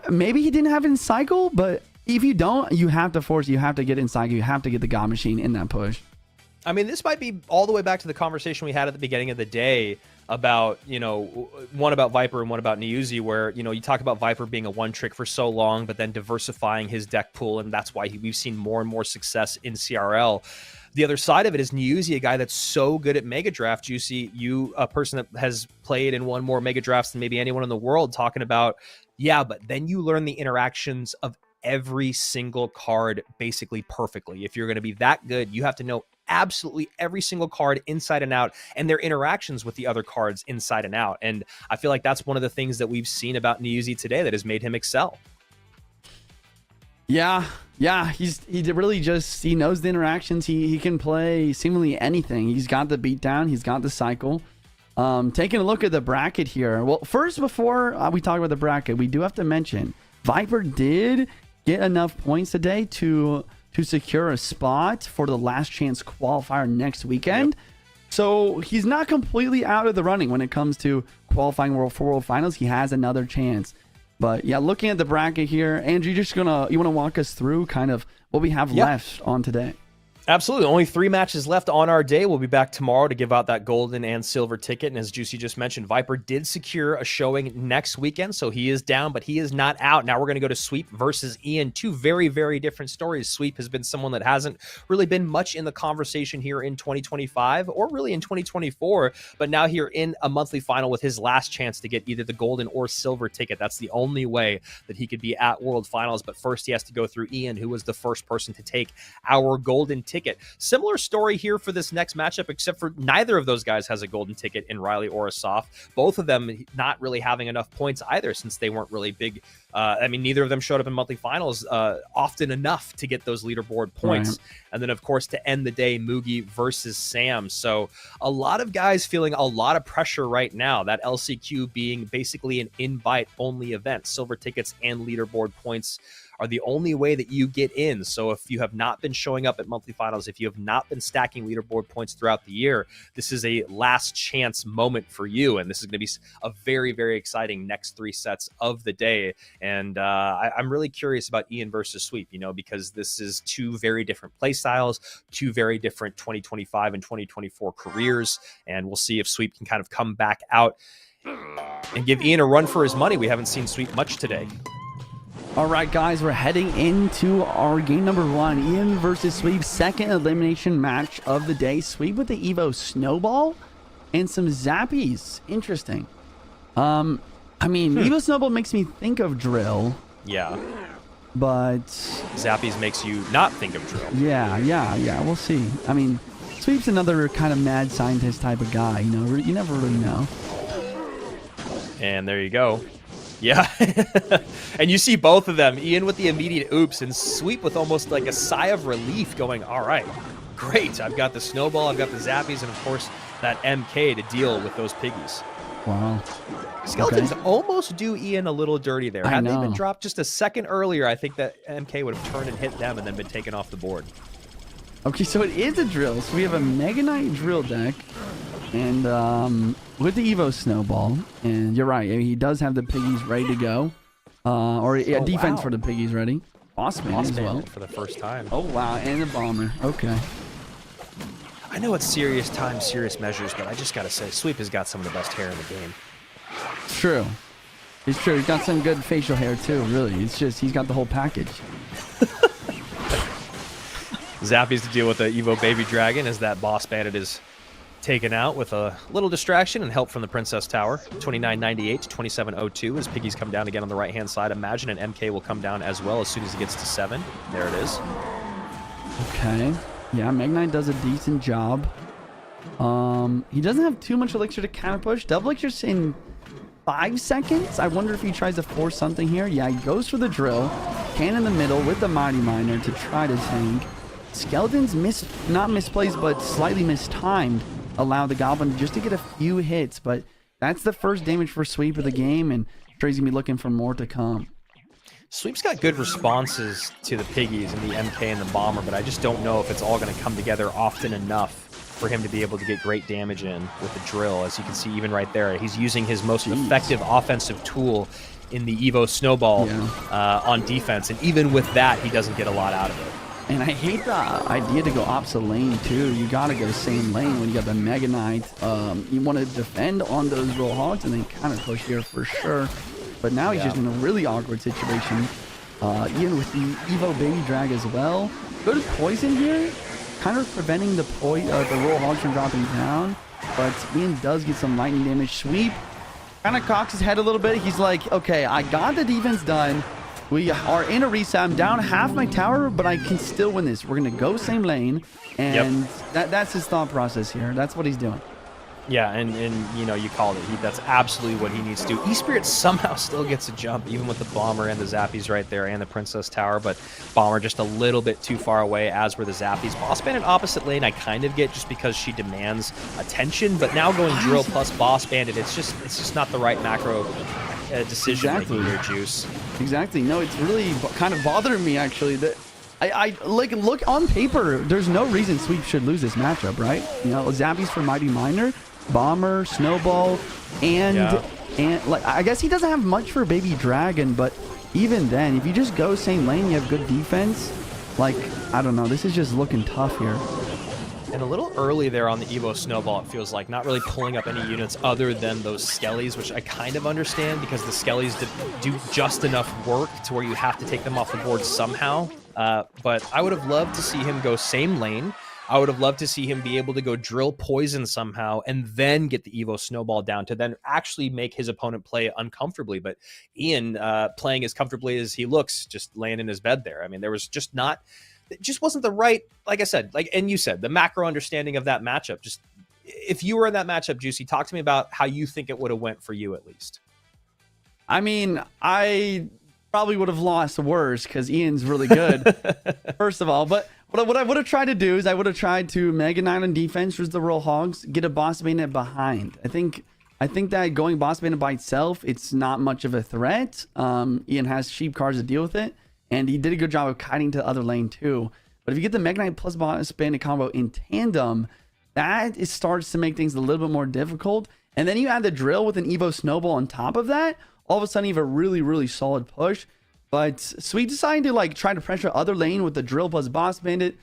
maybe he didn't have it in cycle, but if you don't, you have to force. You have to get in cycle. You have to get the Goblin Machine in that push. I mean, this might be all the way back to the conversation we had at the beginning of the day about, one about Viper and one about Niuzi, where, you talk about Viper being a one trick for so long, but then diversifying his deck pool. And that's why we've seen more and more success in CRL. The other side of it is Niuzi, a guy that's so good at Mega Draft. Juicy, you, a person that has played and won more Mega Drafts than maybe anyone in the world, talking about, yeah, but then you learn the interactions of every single card basically perfectly. If you're going to be that good, you have to know absolutely every single card inside and out and their interactions with the other cards inside and out. And I feel like that's one of the things that we've seen about Niuzi today that has made him excel. Yeah, he knows the interactions. He can play seemingly anything. He's got the beatdown. He's got the cycle. Taking a look at the bracket here. Well, first, before we talk about the bracket, we do have to mention Viper did get enough points today to secure a spot for the last chance qualifier next weekend. So he's not completely out of the running when it comes to qualifying for World Finals. He has another chance. But yeah, looking at the bracket here, Andrew, you want to walk us through kind of what we have left on today? Absolutely. Only 3 matches left on our day. We'll be back tomorrow to give out that golden and silver ticket. And as Juicy just mentioned, Viper did secure a showing next weekend, so he is down, but he is not out. Now we're going to go to Sweep versus Ian. 2 very, very different stories. Sweep has been someone that hasn't really been much in the conversation here in 2025 or really in 2024, but now here in a monthly final with his last chance to get either the golden or silver ticket. That's the only way that he could be at World Finals, but first he has to go through Ian, who was the first person to take our golden ticket. Similar story here for this next matchup, except for neither of those guys has a golden ticket in Riley or Assaf. Both of them not really having enough points either, since they weren't really big. I mean, neither of them showed up in monthly finals often enough to get those leaderboard points. Right. And then, of course, to end the day, Mugi versus Sam. So a lot of guys feeling a lot of pressure right now, that LCQ being basically an invite-only event. Silver tickets and leaderboard points are the only way that you get in. So if you have not been showing up at monthly finals, if you have not been stacking leaderboard points throughout the year, this is a last chance moment for you. And this is going to be a very, very exciting next 3 sets of the day. And I'm really curious about Ian versus Sweep, because this is 2 very different play styles, 2 very different 2025 and 2024 careers. And we'll see if Sweep can kind of come back out and give Ian a run for his money. We haven't seen Sweep much today. All right, guys, we're heading into our game number 1, Ian versus Sweep, second elimination match of the day. Sweep with the Evo Snowball and some Zappies. Interesting. I mean, Evo Snowball makes me think of Drill. Yeah. But Zappies makes you not think of Drill. Yeah. We'll see. I mean, Sweep's another kind of mad scientist type of guy. You never really know. And there you go. Yeah. And you see both of them, Ian with the immediate oops and Sweep with almost like a sigh of relief going, all right, great. I've got the Snowball, I've got the Zappies, and of course that MK to deal with those piggies. Wow. Skeletons almost do Ian a little dirty there. Had they been dropped just a second earlier, I think that MK would have turned and hit them and then been taken off the board. Okay, so it is a drill. So we have a Mega Knight drill deck. And with the Evo Snowball, and you're right, he does have the piggies ready to go, defense for the piggies ready. Boss man as well for the first time. Oh wow, and a bomber. Okay. I know it's serious time, serious measures, but I just gotta say, Sweep has got some of the best hair in the game. True. It's true. He's got some good facial hair too. Really, it's just he's got the whole package. Zappies to deal with the Evo Baby Dragon as that boss bandit is taken out with a little distraction and help from the Princess Tower. 2998 to 2702 as piggies come down again on the right-hand side. Imagine an MK will come down as well as soon as he gets to 7. There it is. Okay. Yeah, Magnite does a decent job. He doesn't have too much elixir to counter push. Double elixir's in 5 seconds. I wonder if he tries to force something here. Yeah, he goes for the drill. Can in the middle with the Mighty Miner to try to tank. Skeletons not misplaced, but slightly mistimed. Allow the Goblin just to get a few hits, but that's the first damage for Sweep of the game, and Trey's gonna be looking for more to come. Sweep's got good responses to the piggies and the MK and the bomber, but I just don't know if it's all going to come together often enough for him to be able to get great damage in with the drill. As you can see, even right there, he's using his most effective offensive tool in the Evo Snowball on defense, and even with that, he doesn't get a lot out of it. And I hate the idea to go opposite lane, too. You got to go same lane when you got the Mega Knight. You want to defend on those roll hogs and then kind of push here for sure. But now he's just in a really awkward situation. Ian with the Evo Baby Drag as well. Good poison here, kind of preventing the roll hogs from dropping down. But Ian does get some lightning damage. Sweep kind of cocks his head a little bit. He's like, okay, I got the defense done. We are in a reset. I'm down half my tower, but I can still win this. We're going to go same lane. And that's his thought process here. That's what he's doing. Yeah, and you know, you called it. That's absolutely what he needs to do. E-Spirit somehow still gets a jump, even with the Bomber and the Zappies right there and the Princess Tower, but Bomber just a little bit too far away, as were the Zappies. Boss Bandit opposite lane, I kind of get just because she demands attention, but now going Drill plus Boss Bandit, it's just not the right macro decision making here, Juice. Exactly. No, it's really kind of bothering me, actually, that I like look on paper. There's no reason Sweep should lose this matchup, right? You know, Zappies for Mighty Miner, Bomber, Snowball, and like I guess he doesn't have much for Baby Dragon, but even then, if you just go same lane, you have good defense. Like I don't know, this is just looking tough here. And a little early there on the Evo Snowball, it feels like, not really pulling up any units other than those Skellies, which I kind of understand because the Skellies do just enough work to where you have to take them off the board somehow. But I would have loved to see him go same lane. I would have loved to see him be able to go drill poison somehow and then get the Evo Snowball down to then actually make his opponent play uncomfortably. But Ian, playing as comfortably as he looks, just laying in his bed there. I mean, there was just not... It just wasn't the right, like I said, and you said, the macro understanding of that matchup. Just if you were in that matchup, Juicy, talk to me about how you think it would have went for you at least. I mean, I probably would have lost worse because Ian's really good, first of all. But what I would have tried to do is I would have tried to Mega Knight on defense versus the Royal Hogs, get a boss bandit behind. I think that going boss bandit by itself, it's not much of a threat. Ian has sheep cards to deal with it. And he did a good job of kiting to the other lane too. But if you get the Mega Knight plus boss bandit combo in tandem, that starts to make things a little bit more difficult. And then you add the drill with an Evo Snowball on top of that. All of a sudden you have a really, really solid push. But Sweet decided to like try to pressure other lane with the drill plus boss bandit.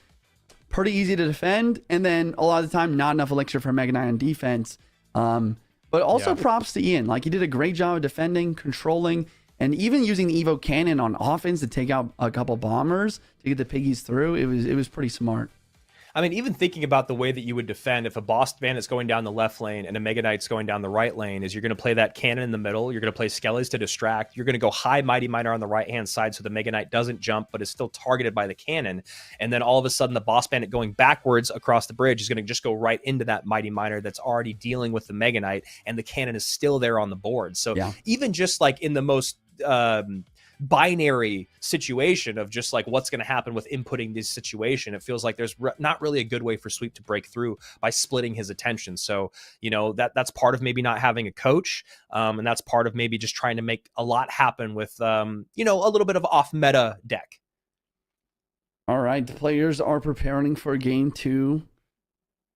Pretty easy to defend. And then a lot of the time, not enough elixir for Mega Knight on defense. But also props to Ian. Like he did a great job of defending, controlling, and even using the Evo Cannon on offense to take out a couple bombers to get the piggies through. It was pretty smart. I mean, even thinking about the way that you would defend if a boss bandit's going down the left lane and a Mega Knight's going down the right lane is you're going to play that cannon in the middle. You're going to play Skellies to distract. You're going to go high Mighty Miner on the right-hand side so the Mega Knight doesn't jump but is still targeted by the cannon. And then all of a sudden the boss bandit going backwards across the bridge is going to just go right into that Mighty Miner that's already dealing with the Mega Knight, and the cannon is still there on the board. So even just like in the most binary situation of just like what's going to happen with inputting this situation, it feels like there's not really a good way for Sweep to break through by splitting his attention. So you know that's part of maybe not having a coach, and that's part of maybe just trying to make a lot happen with you know, a little bit of off meta deck. All right, the players are preparing for game 2.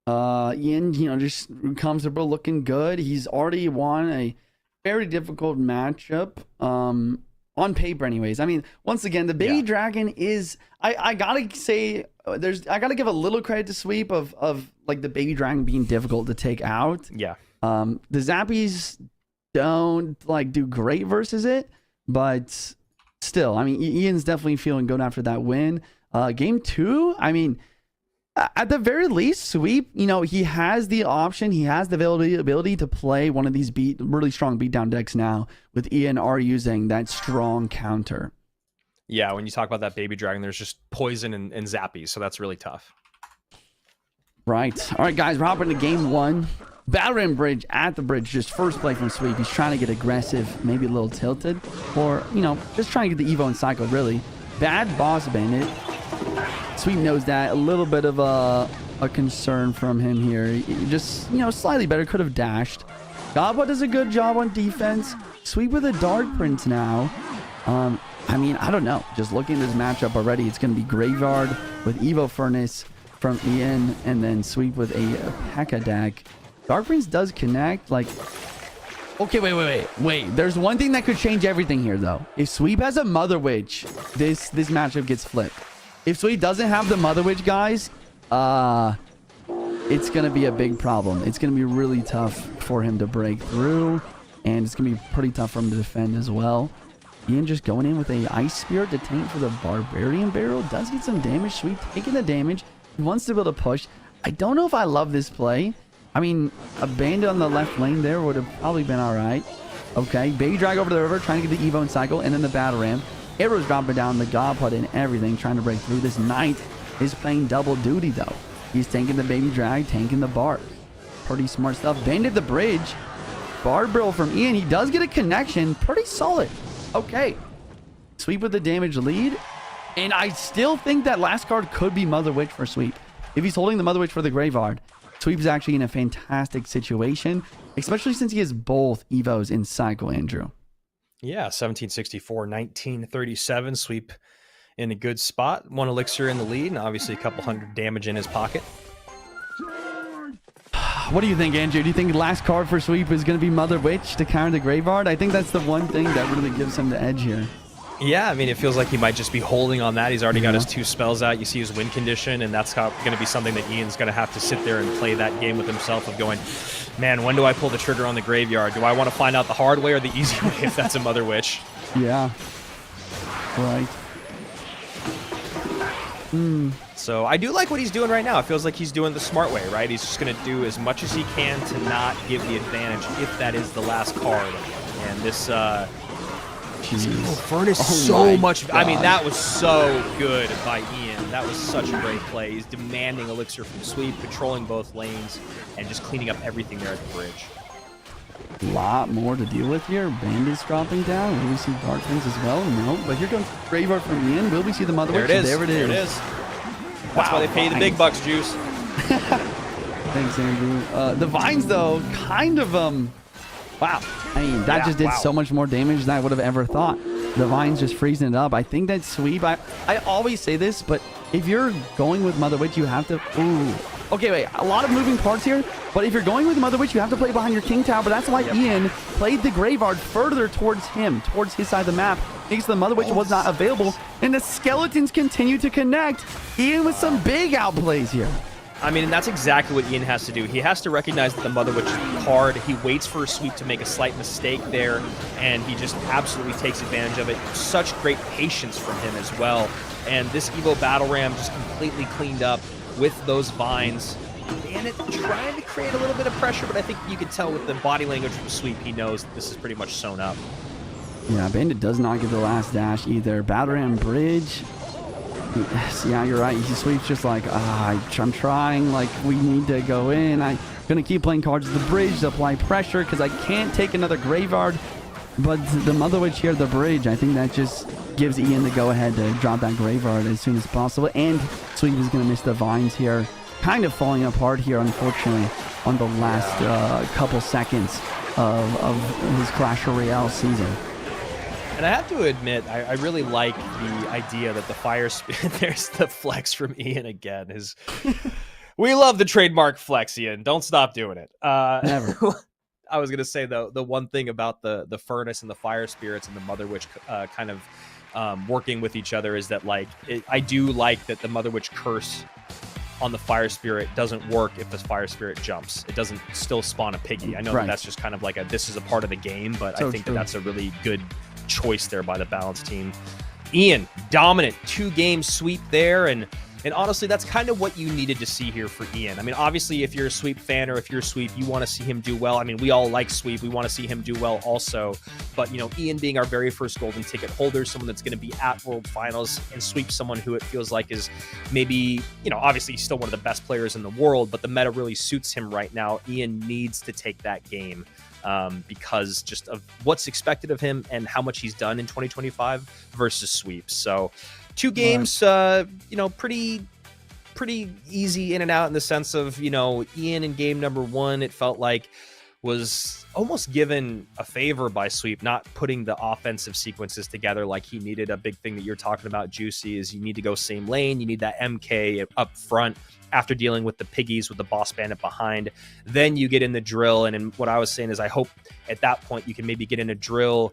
Ian, you know, just comfortable, looking good. He's already won a very difficult matchup. On paper anyways. I mean, once again, the Baby Dragon is, I gotta say, I gotta give a little credit to Sweep of like the Baby Dragon being difficult to take out. The Zappies don't like do great versus it, but still, I mean, Ian's definitely feeling good after that win. Game 2, I mean, at the very least, Sweep, you know, he has the option, he has the ability to play one of these really strong beatdown decks now with Ian using that strong counter. Yeah, when you talk about that Baby Dragon, there's just poison and zappies, so that's really tough. Right. All right, guys, we're hopping into game 1. Battle Ram Bridge at the bridge, just first play from Sweep. He's trying to get aggressive, maybe a little tilted, or, you know, just trying to get the Evo and cycle, really. Bad boss bandit. Sweep knows that. A little bit of a concern from him here. He just, you know, slightly better. Could have dashed. Gaba does a good job on defense. Sweep with a Dark Prince now. I mean, I don't know. Just looking at this matchup already, it's going to be Graveyard with Evo Furnace from Ian, and then Sweep with a P.E.K.K.A deck. Dark Prince does connect. Like, okay, wait. There's one thing that could change everything here, though. If Sweep has a Mother Witch, this matchup gets flipped. If Sweep doesn't have the Mother Witch, guys, it's going to be a big problem. It's going to be really tough for him to break through, and it's going to be pretty tough for him to defend as well. Ian just going in with a Ice Spirit to tank for the Barbarian Barrel. Does get some damage. Sweep taking the damage. He wants to be able to push. I don't know if I love this play. I mean, a Bandit on the left lane there would have probably been all right. Okay, Baby Drag over the river, trying to get the Evo and cycle, and then the Battle Ram. Arrows dropping down, the God Put and everything, trying to break through. This Knight is playing double duty, though. He's tanking the Baby Drag, tanking the Bard. Pretty smart stuff. Bandit the bridge. Bard Barrel from Ian. He does get a connection. Pretty solid. Okay. Sweep with the damage lead. And I still think that last card could be Mother Witch for Sweep. If he's holding the Mother Witch for the Graveyard, Sweep is actually in a fantastic situation, especially since he has both Evos in cycle, Andrew. Yeah, 1764, 1937. Sweep in a good spot. 1 elixir in the lead, and obviously a couple hundred damage in his pocket. What do you think, Andrew? Do you think last card for sweep is going to be Mother Witch to counter the Graveyard? I think that's the one thing that really gives him the edge here. Yeah, I mean, it feels like he might just be holding on that. He's already got his 2 spells out. You see his win condition, and that's going to be something that Ian's going to have to sit there and play that game with himself of going, man, when do I pull the trigger on the Graveyard? Do I want to find out the hard way or the easy way if that's a Mother Witch? Yeah. Right. So I do like what he's doing right now. It feels like he's doing the smart way, right? He's just going to do as much as he can to not give the advantage if that is the last card. And this Furnace so much. God. I mean, that was so good by Ian. That was such a great play. He's demanding elixir from sweep, controlling both lanes, and just cleaning up everything there at the bridge. A lot more to deal with here. Bandits dropping down. Will we see Darklands as well? No. But here comes Graveyard from Ian. Will we see the Mother Witch? There it is. There it is. There it is. That's why they pay the big bucks, Juice. Thanks, Andrew. The Vines, though, kind of, wow. I mean, that just did so much more damage than I would have ever thought. The Vines just freezing it up. I think that sweep, I always say this, but if you're going with Mother Witch, you have to, ooh. Okay, wait, a lot of moving parts here, but if you're going with Mother Witch, you have to play behind your King Tower, but that's why Ian played the Graveyard further towards him, towards his side of the map, because the Mother Witch was not available, and the Skeletons continue to connect. Ian with some big outplays here. I mean, and that's exactly what Ian has to do. He has to recognize that the Mother Witch is hard. He waits for a sweep to make a slight mistake there, and he just absolutely takes advantage of it. Such great patience from him as well. And this Evo Battle Ram just completely cleaned up with those Vines. And it trying to create a little bit of pressure, but I think you could tell with the body language from Sweep, he knows that this is pretty much sewn up. Yeah, Bandit does not get the last dash either. Battle Ram Bridge. Yes, yeah, you're right. He sweeps just like, I'm trying, like, we need to go in. I'm going to keep playing cards at the bridge to apply pressure because I can't take another Graveyard. But the Mother Witch here, the bridge, I think that just gives Ian the go-ahead to drop that Graveyard as soon as possible. And Sweep is going to miss the Vines here. Kind of falling apart here, unfortunately, on the last couple seconds of his Clash Royale season. And I have to admit, I really like the idea that the Fire Spirit, there's the flex from Ian again. We love the trademark flex, Ian. Don't stop doing it. Never. I was going to say, though, the one thing about the Furnace and the Fire Spirits and the Mother Witch kind of working with each other is that, like, I do like that the Mother Witch curse on the Fire Spirit doesn't work if the Fire Spirit jumps. It doesn't still spawn a piggy. I know that that's just kind of like this is a part of the game, but I think that that's a really good choice there by the balance team. Ian, dominant 2-game sweep there, and honestly, that's kind of what you needed to see here for Ian. I mean, obviously, if you're a Sweep fan or if you're a Sweep, you want to see him do well. I mean, we all like Sweep. We want to see him do well also. But, you know, Ian being our very first golden ticket holder, someone that's going to be at World Finals, and Sweep someone who it feels like is maybe, you know, obviously he's still one of the best players in the world, but the meta really suits him right now. Ian needs to take that game because just of what's expected of him and how much he's done in 2025 versus Sweeps. So 2 games, you know, pretty easy in and out in the sense of, you know, Ian in game number 1, it felt like was almost given a favor by Sweep, not putting the offensive sequences together like he needed. A big thing that you're talking about, Juicy, is you need to go same lane. You need that MK up front after dealing with the piggies with the boss bandit behind. Then you get in the drill. And what I was saying is I hope at that point you can maybe get in a drill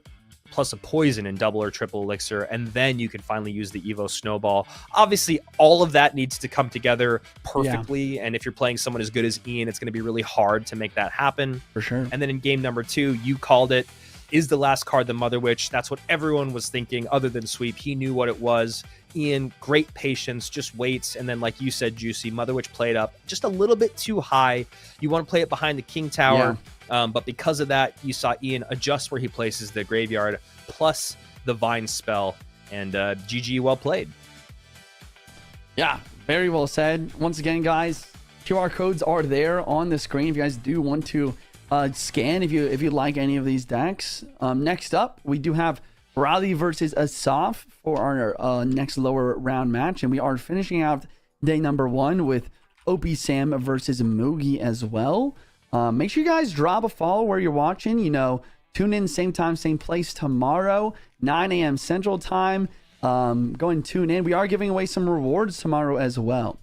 plus a poison in double or triple elixir, and then you can finally use the Evo Snowball. Obviously, all of that needs to come together perfectly, and if you're playing someone as good as Ian, it's going to be really hard to make that happen. For sure. And then in game number 2, you called it. Is the last card the Mother Witch? That's what everyone was thinking other than Sweep. He knew what it was. Ian, great patience, just waits, and then like you said, Juicy, Mother Witch played up just a little bit too high. You want to play it behind the King Tower. But because of that, you saw Ian adjust where he places the Graveyard plus the Vine spell, and GG, well played. Yeah, very well said. Once again, guys, QR codes are there on the screen if you guys do want to scan if you like any of these decks. Next up, we do have Raleigh versus Assaf for our next lower round match, and we are finishing out day number 1 with OP Sam versus Mugi as well. Make sure you guys drop a follow where you're watching. You know, tune in same time, same place tomorrow, 9 a.m. Central Time. go and tune in. We are giving away some rewards tomorrow as well.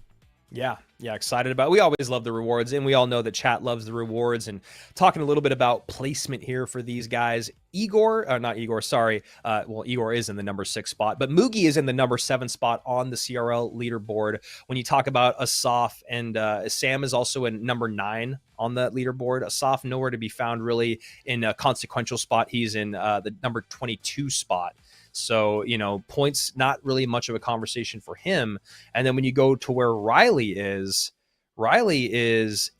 Yeah, excited about it. We always love the rewards, and we all know that chat loves the rewards. And talking a little bit about placement here for these guys, Igor is in the number 6 spot, but Mugi is in the number 7 spot on the CRL leaderboard. When you talk about Assaf, and Sam is also in number 9 on the leaderboard. Assaf nowhere to be found really in a consequential spot. He's in the number 22 spot. So, you know, points, not really much of a conversation for him. And then when you go to where Riley is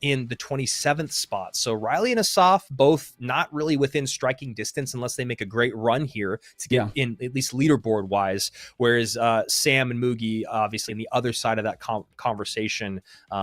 in the 27th spot. So Riley and Assaf both not really within striking distance unless they make a great run here to get in, at least leaderboard wise. Whereas Sam and Mugi, obviously, on the other side of that conversation,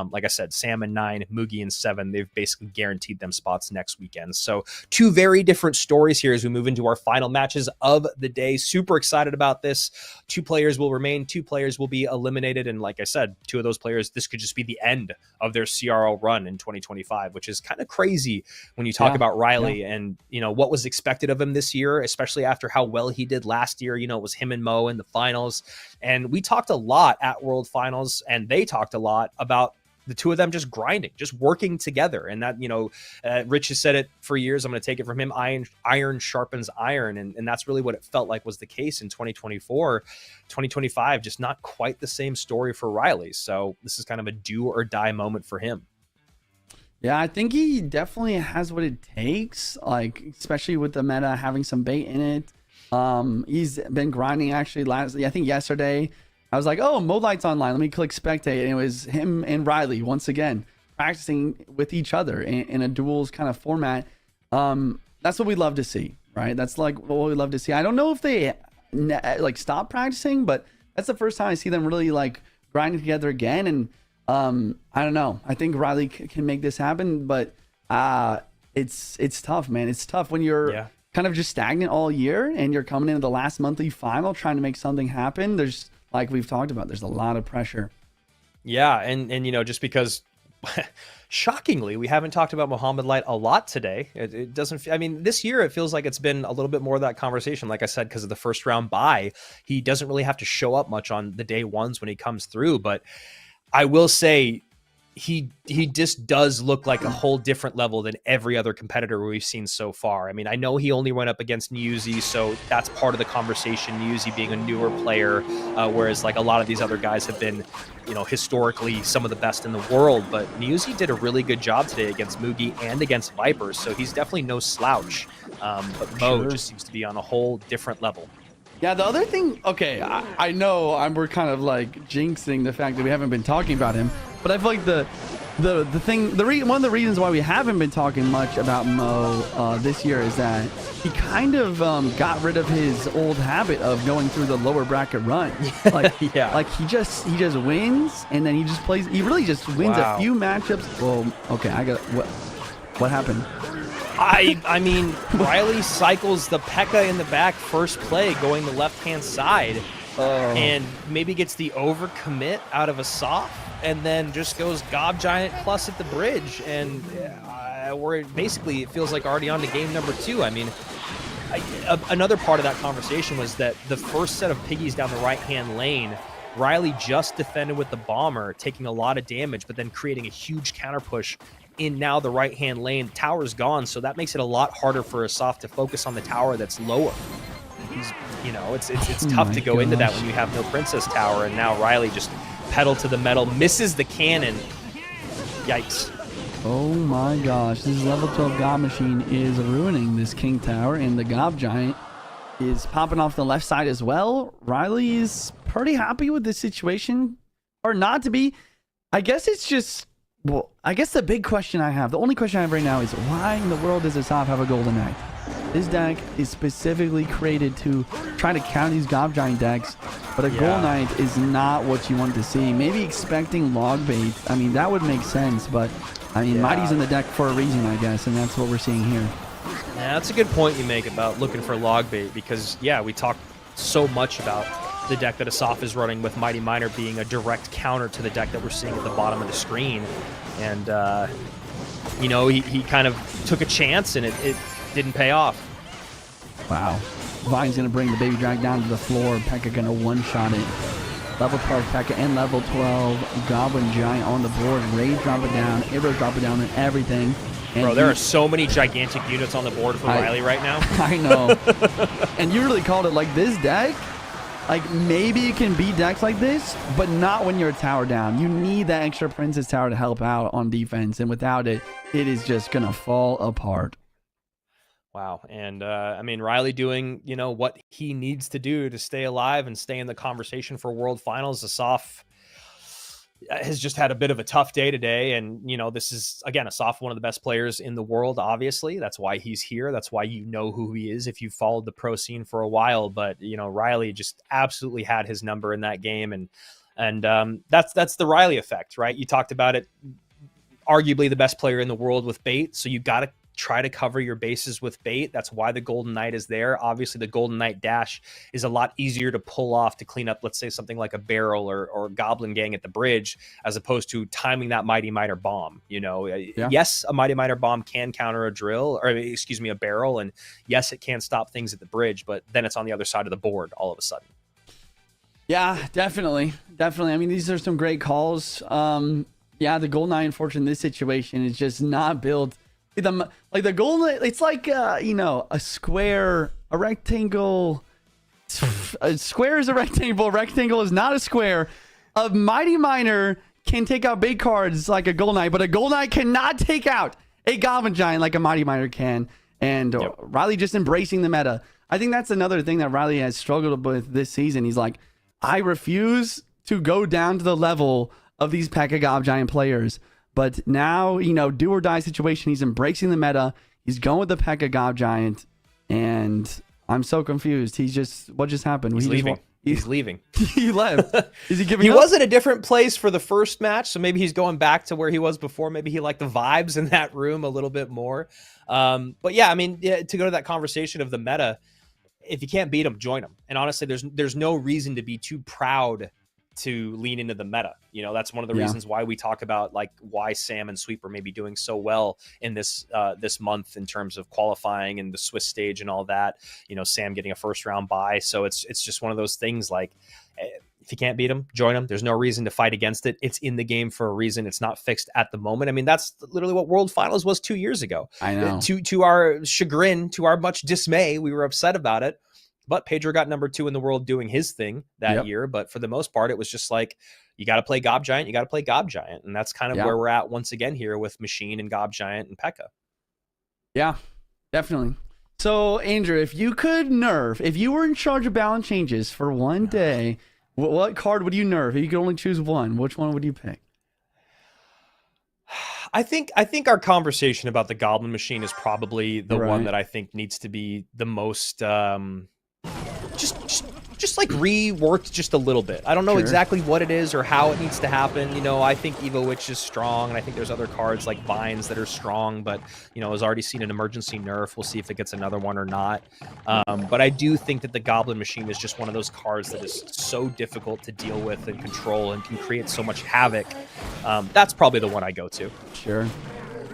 like I said, Sam and 9, Mugi and 7, they've basically guaranteed them spots next weekend. So 2 very different stories here as we move into our final matches of the day. Super excited about this. 2 players will remain, 2 players will be eliminated. And like I said, 2 of those players, this could just be the end of their CRL run in 2025, which is kind of crazy when you talk about Riley and, you know, what was expected of him this year, especially after how well he did last year. You know, it was him and Mo in the finals. And we talked a lot at World Finals, and they talked a lot about the 2 of them just grinding, just working together. And that, you know, Rich has said it for years. I'm going to take it from him. Iron sharpens iron. And that's really what it felt like was the case in 2024. 2025, just not quite the same story for Riley. So this is kind of a do or die moment for him. Yeah, I think he definitely has what it takes, like, especially with the meta having some bait in it. He's been grinding actually I think yesterday. I was like, oh, Mode Light's online. Let me click spectate. And it was him and Riley once again practicing with each other in a duels kind of format. That's what we love to see, right? That's like what we love to see. I don't know if they like stop practicing, but that's the first time I see them really like grinding together again. And I don't know. I think Riley can make this happen, but it's tough, man. It's tough when you're kind of just stagnant all year and you're coming into the last monthly final trying to make something happen. There's, like we've talked about, there's a lot of pressure. Yeah, and you know, just because shockingly we haven't talked about Mohamed Light a lot today. It doesn't, I mean, this year it feels like it's been a little bit more of that conversation. Like I said, because of the first round bye, he doesn't really have to show up much on the day ones when he comes through. But I will say he just does look like a whole different level than every other competitor we've seen so far. I mean, I know he only went up against Niuzi, so that's part of the conversation, Niuzi being a newer player, whereas like a lot of these other guys have been, you know, historically some of the best in the world. But Niuzi did a really good job today against Mugi and against Vipers, so he's definitely no slouch. But Mo just seems to be on a whole different level. Yeah, the other thing, okay, I know we're kind of like jinxing the fact that we haven't been talking about him, but I feel like one of the reasons why we haven't been talking much about Mo this year is that he kind of got rid of his old habit of going through the lower bracket run. Like, like he just wins and then he just plays. He really just wins a few matchups. Well, okay, what happened? I mean, Riley cycles the P.E.K.K.A in the back first play going the left-hand side and maybe gets the overcommit out of Assaf and then just goes Gob Giant plus at the bridge. And we're basically, it feels like already on to game number 2. I mean, another part of that conversation was that the first set of piggies down the right-hand lane, Riley just defended with the bomber, taking a lot of damage, but then creating a huge counter push in now the right-hand lane. Tower's gone, so that makes it a lot harder for Assaf to focus on the tower that's lower. He's, you know, it's tough to go into that when you have no Princess Tower, and now Riley just pedal to the metal, misses the cannon. Yikes. Oh my gosh, this level 12 Gob machine is ruining this King Tower, and the Gob Giant is popping off the left side as well. Riley is pretty happy with this situation, or not to be. I guess it's just, well, I guess the big question I have, the only question I have right now is why in the world does Assaf have a Golden Knight? This deck is specifically created to try to counter these Gob Giant decks, but a Golden Knight is not what you want to see. Maybe expecting log bait, I mean, that would make sense, but I mean, Mighty's in the deck for a reason, I guess, and that's what we're seeing here. Yeah, that's a good point you make about looking for log bait, because, yeah, we talk so much about the deck that Assaf is running with Mighty Miner being a direct counter to the deck that we're seeing at the bottom of the screen. And, you know, he kind of took a chance and it didn't pay off. Wow. Vine's going to bring the baby drag down to the floor. Pekka going to one-shot it. Level 12 Pekka and level 12 Goblin Giant on the board. Raid drop it down. Ibro drop it down and everything. And bro, there are so many gigantic units on the board for Riley right now. I know. And you really called it. Like, this deck, like, maybe you can beat decks like this, but not when you're a tower down. You need that extra Princess Tower to help out on defense. And without it, it is just going to fall apart. Wow. And I mean, Riley doing, you know, what he needs to do to stay alive and stay in the conversation for World Finals. Assaf has just had a bit of a tough day today. And, you know, this is, again, Assaf, one of the best players in the world, obviously. That's why he's here. That's why you know who he is if you've followed the pro scene for a while. But, you know, Riley just absolutely had his number in that game. And that's the Riley effect, right? You talked about it, arguably the best player in the world with bait. So you got to try to cover your bases with bait. That's why the Golden Knight is there. Obviously, the Golden Knight dash is a lot easier to pull off to clean up, let's say, something like a barrel or Goblin Gang at the bridge, as opposed to timing that Mighty Miner bomb. You know, yes, a Mighty Miner bomb can counter a drill, or excuse me, a barrel, and yes, it can stop things at the bridge, but then it's on the other side of the board all of a sudden. Yeah, definitely. I mean, these are some great calls. Yeah, the Golden Knight, unfortunately, in this situation is just not built. Like the Golden, it's like you know, a square, a rectangle. A square is a rectangle. A rectangle is not a square. A Mighty Miner can take out big cards like a Golden Knight, but a Golden Knight cannot take out a Goblin Giant like a Mighty Miner can. And Riley just embracing the meta. I think that's another thing that Riley has struggled with this season. He's like, I refuse to go down to the level of these Pekka Gob Giant players. But now, you know, do or die situation, he's embracing the meta. He's going with the Pekka Gob Giant. And I'm so confused. What just happened? He's leaving. He's leaving. He left. Is he giving He up? was in a different place for the first match, so maybe he's going back to where he was before. Maybe he liked the vibes in that room a little bit more. But yeah, I mean, to go to that conversation of the meta, if you can't beat him, join him. And honestly, there's no reason to be too proud to lean into the meta. You know, that's one of the reasons why we talk about like why Sam and Sweep are maybe doing so well in this this month in terms of qualifying and the Swiss stage and all that. You know, Sam getting a first round bye. So it's just one of those things like, if you can't beat him, join him. There's no reason to fight against it. It's in the game for a reason. It's not fixed at the moment. I mean, that's literally what World Finals was 2 years ago. I know. To our chagrin, to our much dismay, we were upset about it. But Pedro got number 2 in the world doing his thing that year. But for the most part, it was just like, you got to play Gob Giant. You got to play Gob Giant. And that's kind of where we're at once again here with Machine and Gob Giant and Pekka. Yeah, definitely. So, Andrew, if you were in charge of balance changes for one day, what card would you nerf? If you could only choose one, which one would you pick? I think our conversation about the Goblin Machine is probably the one that I think needs to be the most just like reworked just a little bit. I don't know exactly what it is or how it needs to happen. You know, I think Evo Witch is strong, and I think there's other cards like Vines that are strong, but you know, has already seen an emergency nerf. We'll see if it gets another one or not. But I do think that the Goblin Machine is just one of those cards that is so difficult to deal with and control and can create so much havoc. That's probably the one I go to. Sure.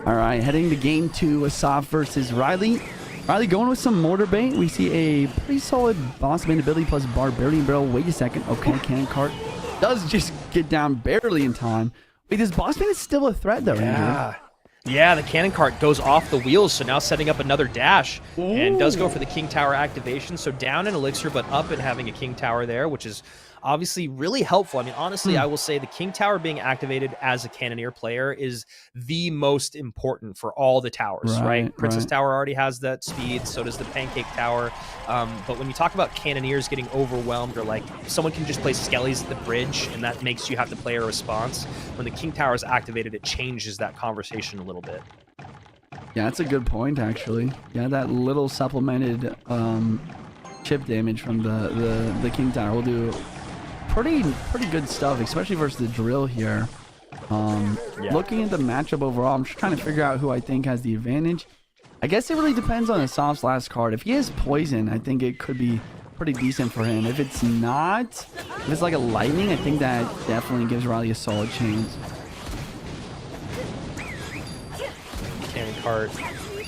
All right, heading to game 2, Assaf versus Riley. Riley going with some mortar bait. We see a pretty solid boss bait ability plus Barbarian Barrel. Wait a second. Okay, Cannon Cart does just get down barely in time. Wait, this boss bait is still a threat though, Andrew. Yeah, the Cannon Cart goes off the wheels, so now setting up another dash. And does go for the King Tower activation. So down in Elixir, but up and having a King Tower there, which is obviously really helpful. I mean, honestly, I will say the King Tower being activated as a Cannoneer player is the most important for all the towers, right? Princess Tower already has that speed, so does the Pancake Tower. But when you talk about Cannoneers getting overwhelmed, or like someone can just play Skellies at the bridge and that makes you have to play a response, when the King Tower is activated, it changes that conversation a little bit. Yeah, that's a good point, actually. Yeah, that little supplemented chip damage from the King Tower will do pretty good stuff, especially versus the drill here. Looking at the matchup overall, I'm just trying to figure out who I think has the advantage. I guess it really depends on Assaf's last card. If he has poison, I think it could be pretty decent for him. If it's not, if it's like a lightning, I think that definitely gives Riley a solid chance. Cannon Cart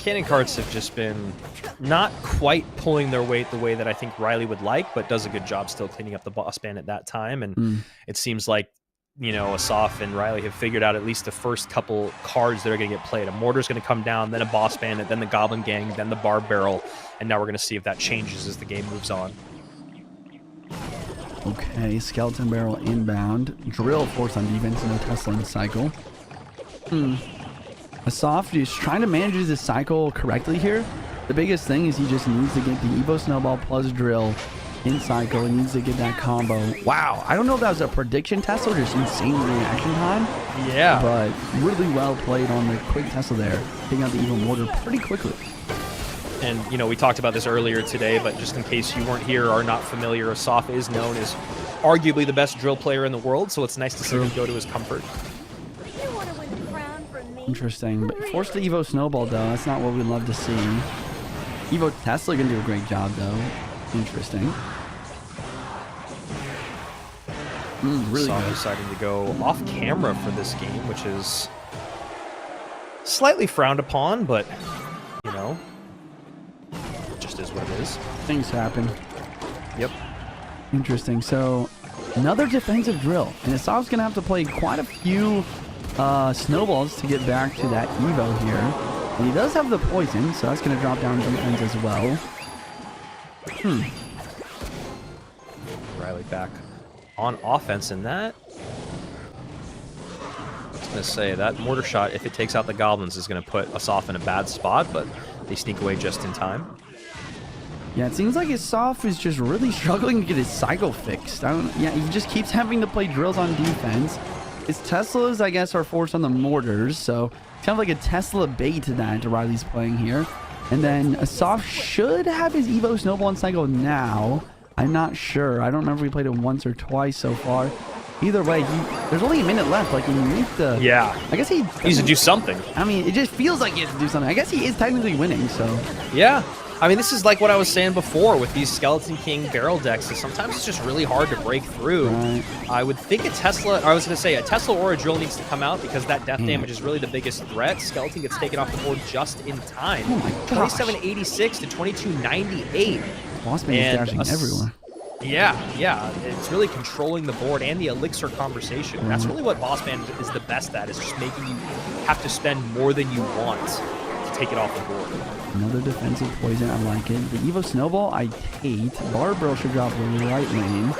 Cannon carts have just been not quite pulling their weight the way that I think Riley would like, but does a good job still cleaning up the boss ban at that time. And it seems like, you know, Assaf and Riley have figured out at least the first couple cards that are going to get played. A mortar's going to come down, then a boss bandit, then the goblin gang, then the barb barrel, and now we're going to see if that changes as the game moves on. Okay, skeleton barrel inbound. Drill force on defense, no Tesla in cycle. Assaf is trying to manage his cycle correctly here. The biggest thing is he just needs to get the Evo Snowball plus drill in cycle. He needs to get that combo. Wow, I don't know if that was a prediction Tesla or just insane reaction time. Yeah. But really well played on the quick Tesla there. Taking out the Evo Mortar pretty quickly. And, you know, we talked about this earlier today, but just in case you weren't here or not familiar, Assaf is known as arguably the best drill player in the world, so it's nice to see him go to his comfort. Interesting, but force the Evo Snowball though, that's not what we'd love to see. Evo Tesla gonna do a great job though. Interesting. Really good. Deciding to go off camera for this game, which is slightly frowned upon, but, you know, it just is what it is. Things happen. Yep. Interesting, so another defensive drill. And Assaf's gonna have to play quite a few snowballs to get back to that Evo here. And he does have the poison, so that's going to drop down defense as well. Riley back on offense in that. I was going to say, that mortar shot, if it takes out the goblins, is going to put Assaf in a bad spot, but they sneak away just in time. Yeah, it seems like Assaf is just really struggling to get his cycle fixed. He just keeps having to play drills on defense. His Teslas, I guess, are forced on the mortars, so it's kind of like a Tesla bait to that Riley's playing here. And then Assaf should have his Evo Snowball in cycle now. I'm not sure. I don't remember if we played it once or twice so far. Either way, there's only a minute left. Like, he needs to... Yeah. I guess he needs to do something. I mean, it just feels like he has to do something. I guess he is technically winning, so... Yeah. I mean, this is like what I was saying before with these Skeleton King barrel decks. Is sometimes it's just really hard to break through. Right. I would think a Tesla or a drill needs to come out because that death damage is really the biggest threat. Skeleton gets taken off the board just in time. Oh my gosh. 2786 to 2298. Boss man is dashing everywhere. Yeah, it's really controlling the board and the elixir conversation. That's really what Boss Man is the best at, is just making you have to spend more than you want to take it off the board. Another defensive poison, I like it. The Evo Snowball, I hate. Barbarrel should drop right lane.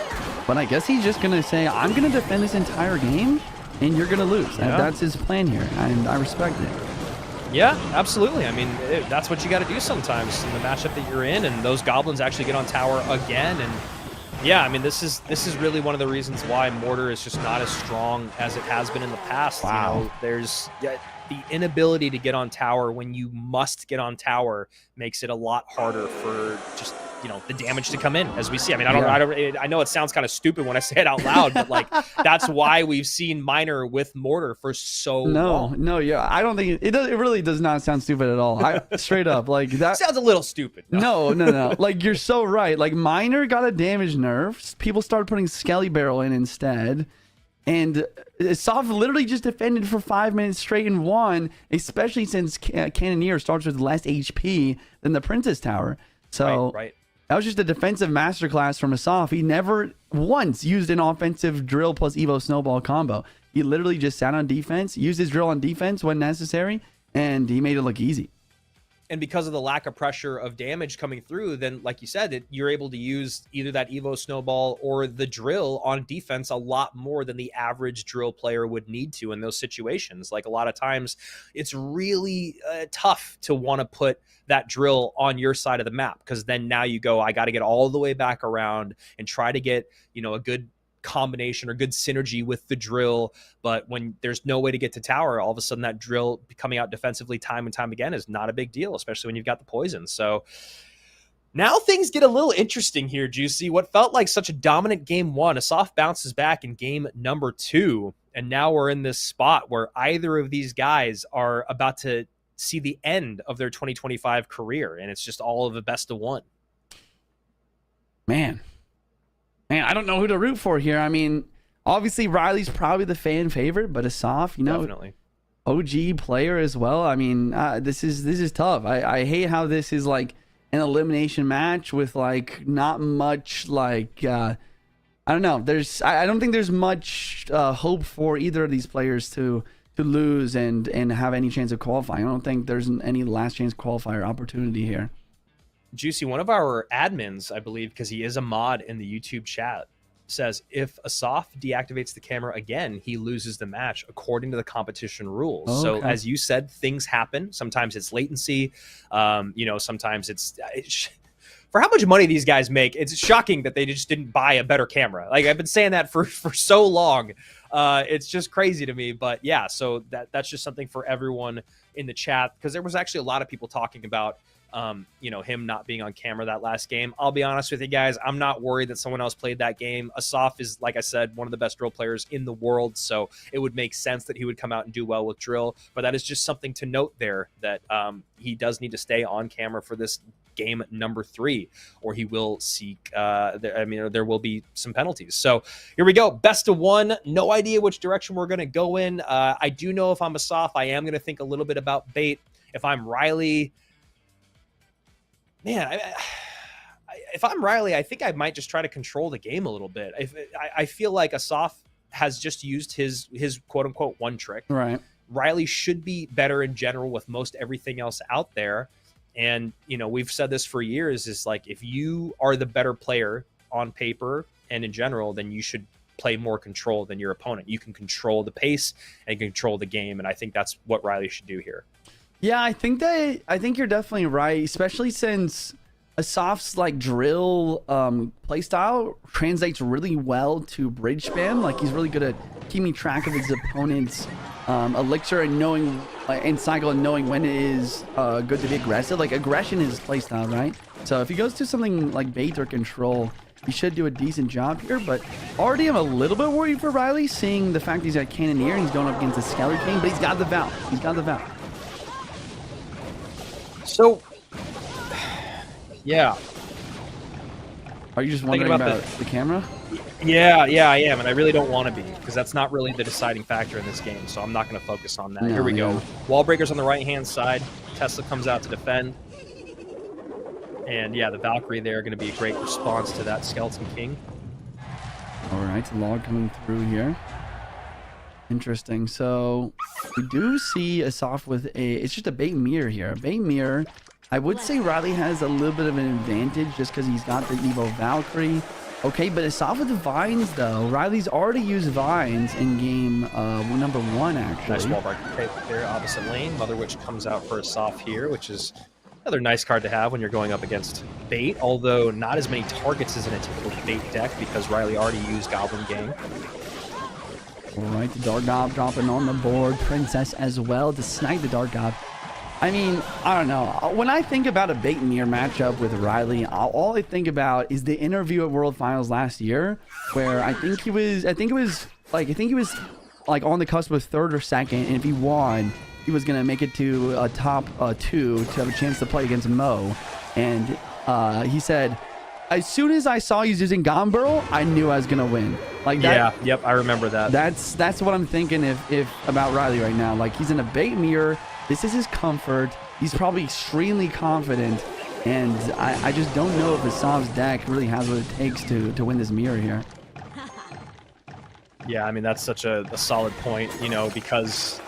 But I guess he's just going to say, I'm going to defend this entire game, and you're going to lose. Yeah. That's his plan here, and I respect it. Yeah, absolutely. I mean, that's what you got to do sometimes in the matchup that you're in, and those goblins actually get on tower again, and yeah, I mean, this is really one of the reasons why Mortar is just not as strong as it has been in the past. Wow. You know, there's the inability to get on tower when you must get on tower makes it a lot harder for just, you know, the damage to come in, as we see. I mean, I know it sounds kind of stupid when I say it out loud, but like that's why we've seen Miner with Mortar for so long. No, yeah, I don't think it really does not sound stupid at all. Straight up, like that sounds a little stupid. No. Like, you're so right. Like, Miner got a damage nerf. People started putting Skelly Barrel in instead. And Assaf literally just defended for 5 minutes straight and won, especially since Cannoneer starts with less HP than the Princess Tower. So right. That was just a defensive masterclass from Assaf. He never once used an offensive drill plus Evo Snowball combo. He literally just sat on defense, used his drill on defense when necessary, and he made it look easy. And because of the lack of pressure of damage coming through, then, like you said, you're able to use either that Evo Snowball or the drill on defense a lot more than the average drill player would need to in those situations. Like, a lot of times, it's really tough to want to put that drill on your side of the map, because then now you go, I got to get all the way back around and try to get, you know, a good combination or good synergy with the drill. But when there's no way to get to tower, all of a sudden that drill coming out defensively time and time again is not a big deal, especially when you've got the poison. So now things get a little interesting here, Juicy. What felt like such a dominant game one, Assaf bounces back in game number 2, and now we're in this spot where either of these guys are about to see the end of their 2025 career, and it's just all of a best of one. Man, I don't know who to root for here. I mean, obviously Riley's probably the fan favorite, but Assaf, you know, definitely. OG player as well. I mean, this is tough. I hate how this is like an elimination match with like not much like I don't know. I don't think there's much hope for either of these players to lose and have any chance of qualifying. I don't think there's any last chance qualifier opportunity here. Juicy, one of our admins, I believe, because he is a mod in the YouTube chat, says if Assaf deactivates the camera again, he loses the match according to the competition rules. Oh, so okay. as you said, things happen. Sometimes it's latency. Sometimes it's for how much money these guys make. It's shocking that they just didn't buy a better camera. Like I've been saying that for so long. It's just crazy to me. But yeah, so that's just something for everyone in the chat, because there was actually a lot of people talking about him not being on camera that last game. I'll be honest with you guys, I'm not worried that someone else played that game. Assaf is, like I said, one of the best drill players in the world, so it would make sense that he would come out and do well with drill. But that is just something to note there, that he does need to stay on camera for this game number 3, or he will seek there will be some penalties. So here we go, best of 1. No idea which direction we're going to go in. I do know if I'm Assaf, I am going to think a little bit about bait. If I'm Riley, man, if I'm Riley, I think I might just try to control the game a little bit. I feel like Assaf has just used his quote unquote one trick. Right. Riley should be better in general with most everything else out there. And, we've said this for years, is like, if you are the better player on paper and in general, then you should play more control than your opponent. You can control the pace and control the game. And I think that's what Riley should do here. Yeah, I think you're definitely right, especially since Assaf's like drill playstyle translates really well to bridge spam. Like he's really good at keeping track of his opponent's elixir and knowing and cycle and knowing when it is good to be aggressive. Like aggression is his playstyle, right? So if he goes to something like bait or control, he should do a decent job here. But already I'm a little bit worried for Riley, seeing the fact that he's got Cannoneer and he's going up against the Skelly King, but he's got the Val. He's got the Val. So, yeah. Are you just wondering about the camera? Yeah, I am, and I really don't want to be, because that's not really the deciding factor in this game, so I'm not going to focus on that. No, Here we go. Wall breakers on the right-hand side. Tesla comes out to defend. And yeah, the Valkyrie there are going to be a great response to that Skeleton King. All right, log coming through here. Interesting. So we do see Assaf with it's just a bait mirror here. A bait mirror. I would say Riley has a little bit of an advantage just because he's got the Evo Valkyrie. Okay, but Assaf with the vines though. Riley's already used vines in game number 1 actually. Nice wall breaker there, opposite lane. Mother Witch comes out for Assaf here, which is another nice card to have when you're going up against bait, although not as many targets as in a typical bait deck because Riley already used Goblin Gang. All right, the Dark Gob dropping on the board. Princess as well to snipe the Dark Gob. I mean, I don't know. When I think about a bait mirror matchup with Riley, all I think about is the interview at World Finals last year, where I think he was like on the cusp of 3rd or 2nd, and if he won, he was gonna make it to a top 2 to have a chance to play against Mo. And he said, as soon as I saw he's using Gomburl, I knew I was gonna win. Like that. Yeah, yep, I remember that. That's what I'm thinking if about Riley right now. Like he's in a bait mirror. This is his comfort. He's probably extremely confident, and I just don't know if Assaf's deck really has what it takes to win this mirror here. Yeah, I mean that's such a solid point. Because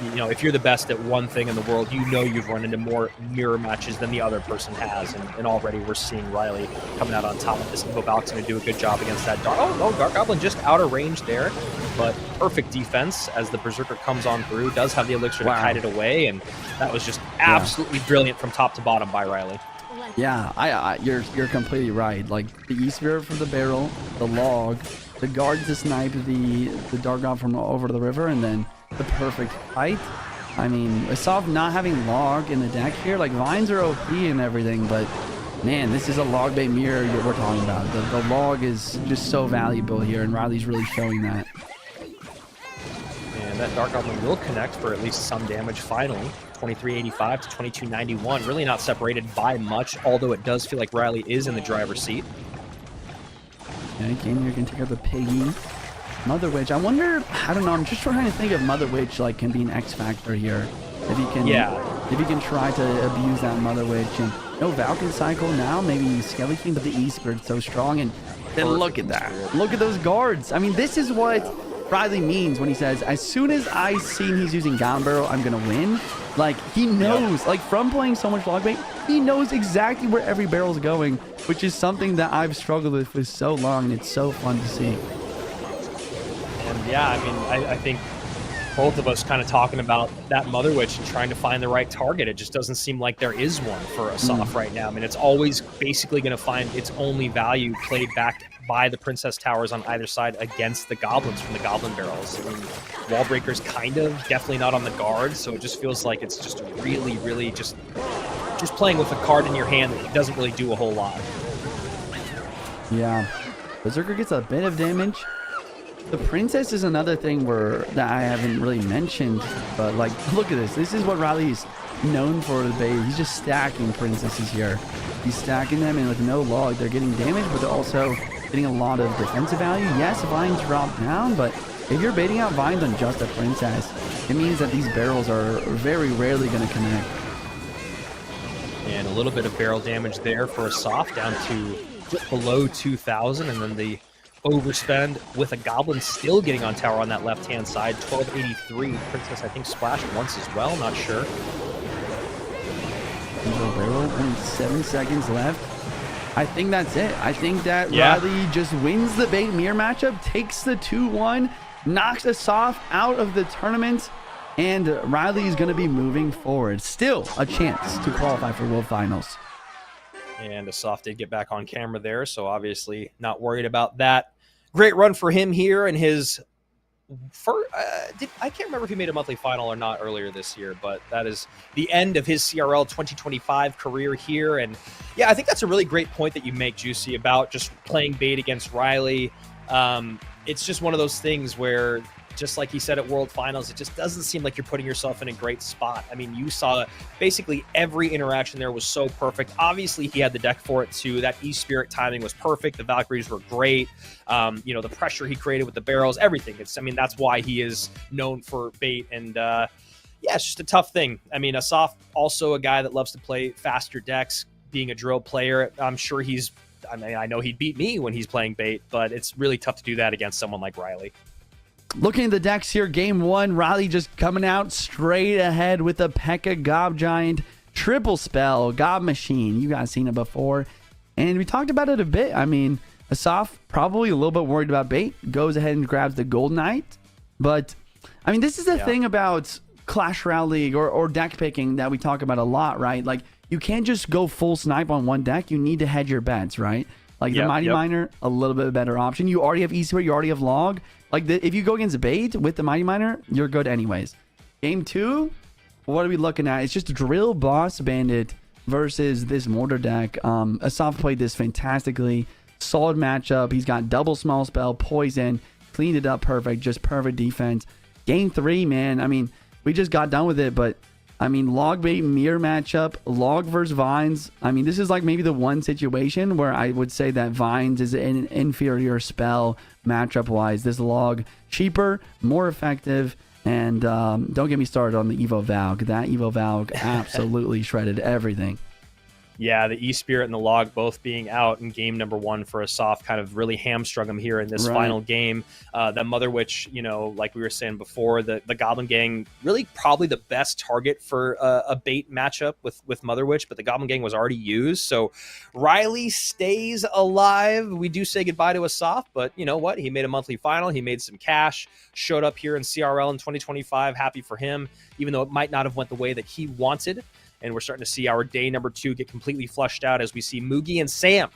if you're the best at one thing in the world, you've run into more mirror matches than the other person has, and already we're seeing Riley coming out on top of this. Evo Valk's going to do a good job against that Dark Goblin just out of range there, but perfect defense as the Berserker comes on through, does have the elixir to kite it away, and that was just absolutely brilliant from top to bottom by Riley. Yeah, you're completely right. Like the E-Sphere for the barrel, the log, the guard to snipe the Dark Goblin from over to the river, and then the perfect fight. I mean, Assaf not having log in the deck here, like vines are OP and everything, but man, this is a log bait mirror we're talking about. The log is just so valuable here, and Riley's really showing that. And that Dark Goblin will connect for at least some damage finally. 2385 to 2291, really not separated by much, although it does feel like Riley is in the driver's seat. Okay, Gamer can take out the piggy. Mother Witch. I wonder, I don't know, I'm just trying to think if Mother Witch like can be an X factor here. If he can try to abuse that Mother Witch. And no Valkyrie cycle now, maybe Skelly King, but the E-Spirit's so strong. And then look at that. Look at those guards. I mean, this is what Riley means when he says, as soon as I see he's using Goblin Barrel, I'm going to win. Like, he knows, like, from playing so much log bait, he knows exactly where every barrel's going, which is something that I've struggled with for so long, and it's so fun to see. And yeah, I mean, I think both of us kind of talking about that Mother Witch and trying to find the right target. It just doesn't seem like there is one for Assaf right now. I mean, it's always basically going to find its only value played back by the Princess Towers on either side against the Goblins from the Goblin Barrels. I mean, Wallbreaker's kind of, definitely not on the guard, so it just feels like it's just really, really just playing with a card in your hand that doesn't really do a whole lot. Yeah. Berserker gets a bit of damage. The Princess is another thing that I haven't really mentioned, but like, look at this. This is what Riley's known for the bait. He's just stacking Princesses here. He's stacking them, and with no log, they're getting damage, but they're also getting a lot of defensive value. Yes, Vines drop down, but if you're baiting out Vines on just a Princess, it means that these barrels are very rarely going to connect. And a little bit of barrel damage there for Assaf, down to below 2,000, and then the overspend with a Goblin still getting on tower on that left-hand side. 1283. Princess, I think, splashed once as well. Not sure. Barrel, only 7 seconds left. I think that's it. I think that Riley just wins the bait mirror matchup, takes the 2-1, knocks Assaf out of the tournament, and Riley is going to be moving forward. Still a chance to qualify for World Finals. And Assaf did get back on camera there, so obviously not worried about that. Great run for him here in his first, I can't remember if he made a monthly final or not earlier this year, but that is the end of his CRL 2025 career here. And yeah, I think that's a really great point that you make, Juicy, about just playing bait against Riley. It's just one of those things where, just like he said at World Finals, it just doesn't seem like you're putting yourself in a great spot. I mean, you saw basically every interaction there was so perfect. Obviously, he had the deck for it too. That E-Spirit timing was perfect. The Valkyries were great. You know, the pressure he created with the barrels, everything. I mean, that's why he is known for bait. And yeah, it's just a tough thing. I mean, Assaf, also a guy that loves to play faster decks, being a drill player. I'm sure I know he'd beat me when he's playing bait, but it's really tough to do that against someone like Riley. Looking at the decks here, game one, Riley just coming out straight ahead with a P.E.K.K.A. Gob Giant, Triple Spell, Gob Machine. You guys seen it before. And we talked about it a bit. I mean, Assaf probably a little bit worried about bait, goes ahead and grabs the Gold Knight. But, I mean, this is the thing about Clash Royale League or deck picking that we talk about a lot, right? Like, you can't just go full snipe on one deck. You need to hedge your bets, right? Like, the Mighty Miner, a little bit better option. You already have E-Spirit, you already have Log. Like, if you go against bait with the Mighty Miner, you're good anyways. Game two, what are we looking at? It's just Drill Boss Bandit versus this Mortar deck. Assaf played this fantastically. Solid matchup. He's got double small spell, poison, cleaned it up perfect, just perfect defense. Game three, man, I mean, we just got done with it, but I mean, Log bait mirror matchup, Log versus Vines. I mean, this is like maybe the one situation where I would say that Vines is an inferior spell matchup wise. This Log cheaper, more effective, and don't get me started on the Evo Valg. That Evo Valg absolutely shredded everything. Yeah, the E-Spirit and the Log both being out in game number one for Assaf kind of really hamstrung him here in this final game. That Mother Witch, you know, like we were saying before, the Goblin Gang, really probably the best target for a bait matchup with Mother Witch, but the Goblin Gang was already used. So Riley stays alive. We do say goodbye to Assaf, but you know what? He made a monthly final. He made some cash, showed up here in CRL in 2025. Happy for him, even though it might not have went the way that he wanted. And we're starting to see our day number two get completely flushed out as we see Mugi and Sam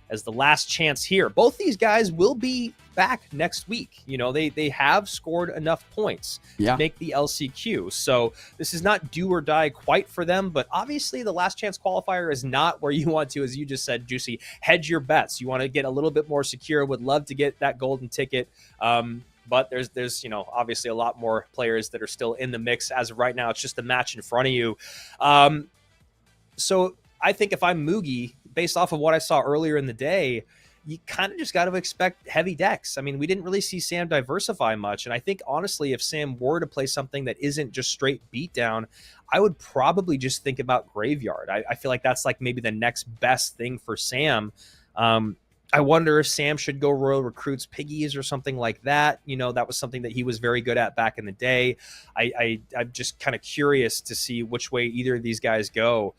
as the last chance here. Both these guys will be back next week. You know, they have scored enough points to make the LCQ. So this is not do or die quite for them, but obviously the last chance qualifier is not where you want to, as you just said, Juicy, hedge your bets. You want to get a little bit more secure, would love to get that golden ticket. But there's you know, obviously a lot more players that are still in the mix as of right now. It's just the match in front of you. So I think if I'm Mugi, based off of what I saw earlier in the day, you kind of just got to expect heavy decks. I mean, we didn't really see Sam diversify much. And I think, honestly, if Sam were to play something that isn't just straight beatdown, I would probably just think about Graveyard. I feel like that's like maybe the next best thing for Sam. I wonder if Sam should go Royal Recruits Piggies or something like that. You know, that was something that he was very good at back in the day. I'm just kind of curious to see which way either of these guys go.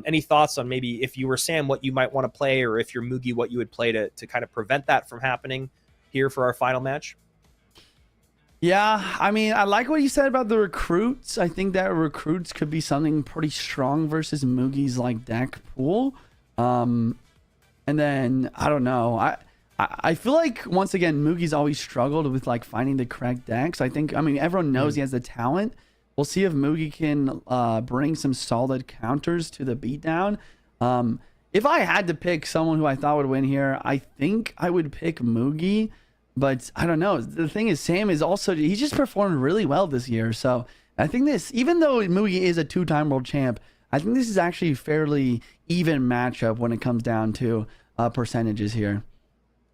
Any thoughts on maybe if you were Sam, what you might want to play, or if you're Mugi, what you would play to kind of prevent that from happening here for our final match? Yeah, I mean, I like what you said about the recruits. I think that recruits could be something pretty strong versus Mugi's like deck pool. And then I don't know. I feel like once again Mugi's always struggled with like finding the correct decks. I mean everyone knows he has the talent. We'll see if Mugi can bring some solid counters to the beatdown. If I had to pick someone who I thought would win here, I think I would pick Mugi. But I don't know. The thing is, Sam is also, he's just performed really well this year. So I think this, even though Mugi is a 2-time world champ, I think this is actually a fairly even matchup when it comes down to percentages here.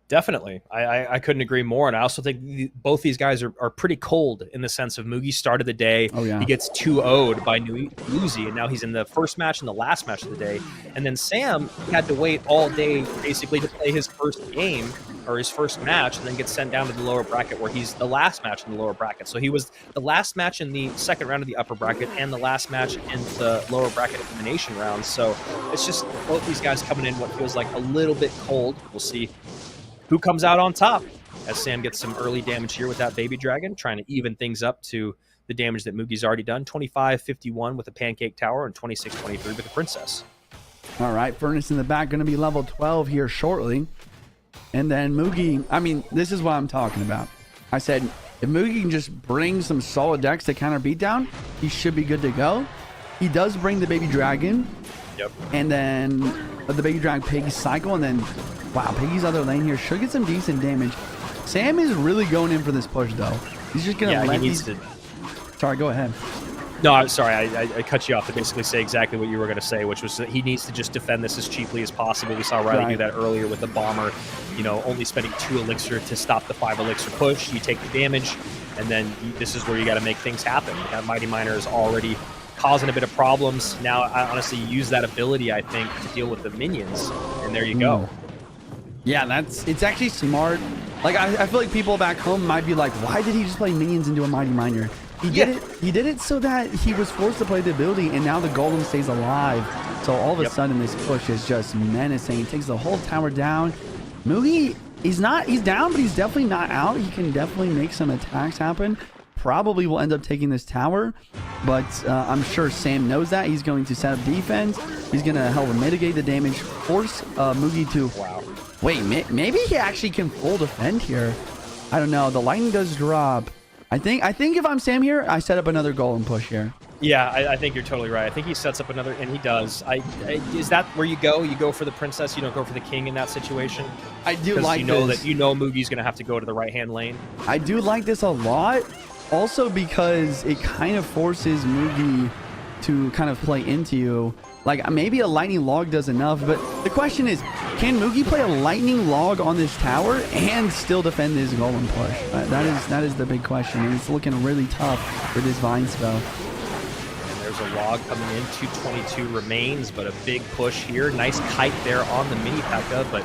Definitely. I couldn't agree more. And I also think both these guys are pretty cold in the sense of Mugi started the day. Oh, yeah. He gets 2-0'd by Niuzi, and now he's in the first match and the last match of the day. And then Sam had to wait all day basically to play his first game or his first match, and then gets sent down to the lower bracket where he's the last match in the lower bracket. So he was the last match in the second round of the upper bracket and the last match in the lower bracket elimination round. So it's just both these guys coming in what feels like a little bit cold. We'll see who comes out on top as Sam gets some early damage here with that baby dragon, trying to even things up to the damage that Mugi's already done. 25-51 with a pancake tower and 26-23 with the princess. All right, Furnace in the back going to be level 12 here shortly. And then Mugi, I mean, this is what I'm talking about. I said, if Mugi can just bring some solid decks to counter beatdown, he should be good to go. He does bring the baby dragon. Yep. And then the baby dragon pig cycle, and then wow, Piggy's other lane here should get some decent damage. Sam is really going in for this push though. He's just gonna let these. Sorry, go ahead. No, I'm sorry. I cut you off to basically say exactly what you were going to say, which was that he needs to just defend this as cheaply as possible. We saw Riley do that earlier with the bomber, you know, only spending 2 elixir to stop the 5 elixir push. You take the damage, and then this is where you got to make things happen. That Mighty Miner is already causing a bit of problems. Now, I honestly use that ability, I think, to deal with the minions, and there you go. Yeah, it's actually smart. Like, I feel like people back home might be like, why did he just play minions into a Mighty Miner? He did it so that he was forced to play the ability, and now the golem stays alive. So all of a sudden, this push is just menacing. He takes the whole tower down. Mugi, he's down, but he's definitely not out. He can definitely make some attacks happen. Probably will end up taking this tower, but I'm sure Sam knows that. He's going to set up defense. He's going to help mitigate the damage, force Mugi to... Wow. Wait, maybe he actually can full defend here. I don't know. The lightning does drop. I think if I'm Sam here, I set up another golem push here. Yeah, I think you're totally right. I think he sets up another, and he does. Is that where you go? You go for the princess. You don't go for the king in that situation. I do like this. You know Mugi's going to have to go to the right-hand lane. I do like this a lot. Also because it kind of forces Mugi to kind of play into you. Like, maybe a lightning log does enough, but the question is, can Mugi play a lightning log on this tower and still defend his golem push? That is the big question, and it's looking really tough for this Vine spell. And there's a log coming in, 222 remains, but a big push here. Nice kite there on the mini P.E.K.K.A, but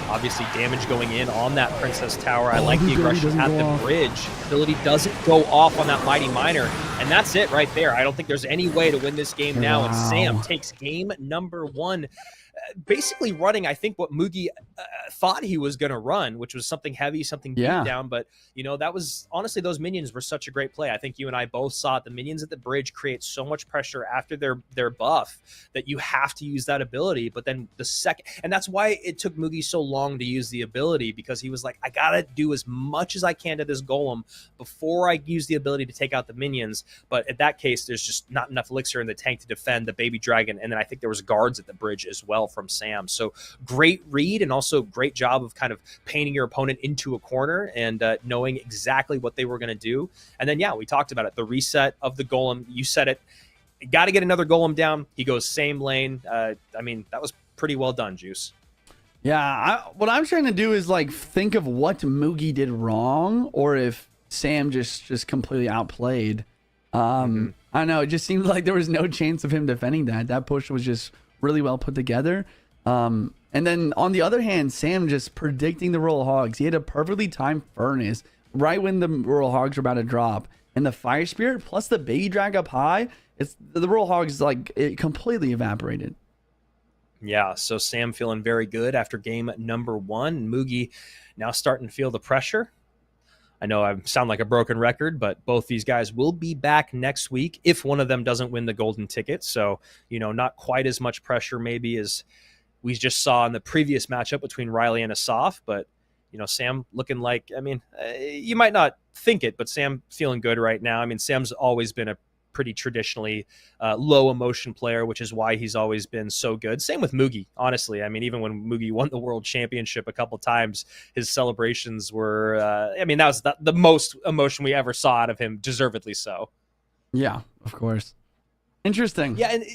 obviously damage going in on that princess tower. I like the aggression at the bridge. Ability doesn't go off on that Mighty Miner, and that's it right there. I don't think there's any way to win this game now, and Sam takes game number 1. Basically running, I think, what Mugi thought he was going to run, which was something heavy, something beat down. But, you know, that was honestly, those minions were such a great play. I think you and I both saw it. The minions at the bridge create so much pressure after their buff that you have to use that ability. But then the second, and that's why it took Mugi so long to use the ability, because he was like, I got to do as much as I can to this golem before I use the ability to take out the minions. But in that case, there's just not enough elixir in the tank to defend the baby dragon. And then I think there was guards at the bridge as well from Sam. So great read, and also great job of kind of painting your opponent into a corner and knowing exactly what they were going to do. And then, yeah, we talked about it. The reset of the golem, you said it. Got to get another golem down. He goes same lane. I mean, that was pretty well done, Juice. Yeah, what I'm trying to do is like think of what Mugi did wrong, or if Sam just completely outplayed. I don't know. It just seemed like there was no chance of him defending that. That push was just really well put together. And then on the other hand, Sam just predicting the Royal Hogs. He had a perfectly timed furnace right when the Royal Hogs were about to drop, and the Fire Spirit plus the baby drag up high. It's the Royal Hogs, like, it completely evaporated. Yeah, so Sam feeling very good after game number 1. Mugi now starting to feel the pressure. I know I sound like a broken record, but both these guys will be back next week if one of them doesn't win the golden ticket. So, not quite as much pressure maybe as we just saw in the previous matchup between Riley and Assaf. But, Sam looking like, you might not think it, but Sam feeling good right now. Sam's always been a pretty traditionally low emotion player, which is why he's always been so good. Same with Mugi, honestly. Even when Mugi won the world championship a couple times, his celebrations were, that was the most emotion we ever saw out of him, deservedly so. Yeah, of course. Interesting. Yeah, and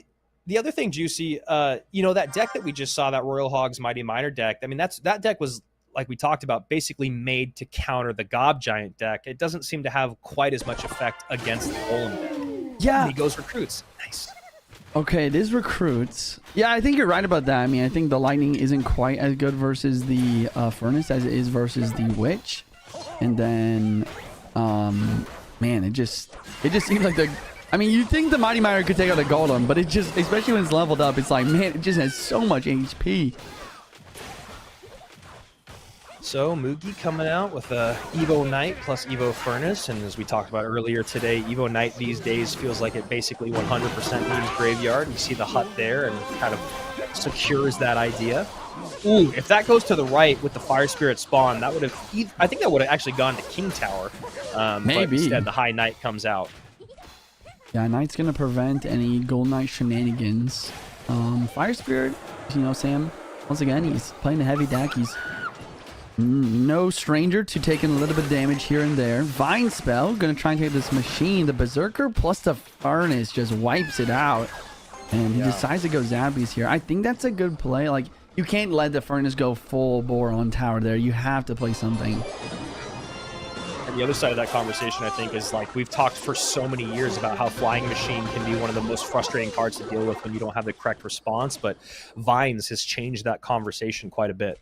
the other thing, Juicy, that deck that we just saw, that Royal Hogs Mighty Miner deck, that deck was, like we talked about, basically made to counter the Gob Giant deck. It doesn't seem to have quite as much effect against the Golem deck. Yeah. And he goes recruits. Nice. Okay, it is recruits. Yeah, I think you're right about that. I think the Lightning isn't quite as good versus the Furnace as it is versus the Witch. And then, man, it just seems like you'd think the Mighty Miner could take out a Golem, but it just, especially when it's leveled up, it's like, man, it just has so much HP. So Mugi coming out with a Evo Knight plus Evo Furnace, and as we talked about earlier today, Evo Knight these days feels like it basically 100% means Graveyard. You see the hut there and kind of secures that idea. Ooh, if that goes to the right with the Fire Spirit spawn, that would have, I think that would have actually gone to King Tower. Maybe. But instead the High Knight comes out. Yeah, Knight's going to prevent any Gold Knight shenanigans. Fire Spirit, Sam, once again, he's playing a heavy deck. He's no stranger to taking a little bit of damage here and there. Vine Spell, gonna try and take this machine. The Berserker plus the Furnace just wipes it out. And he decides to go Zappies here. I think that's a good play. Like, you can't let the Furnace go full bore on tower there. You have to play something. And the other side of that conversation, I think, is like we've talked for so many years about how Flying Machine can be one of the most frustrating cards to deal with when you don't have the correct response. But Vines has changed that conversation quite a bit.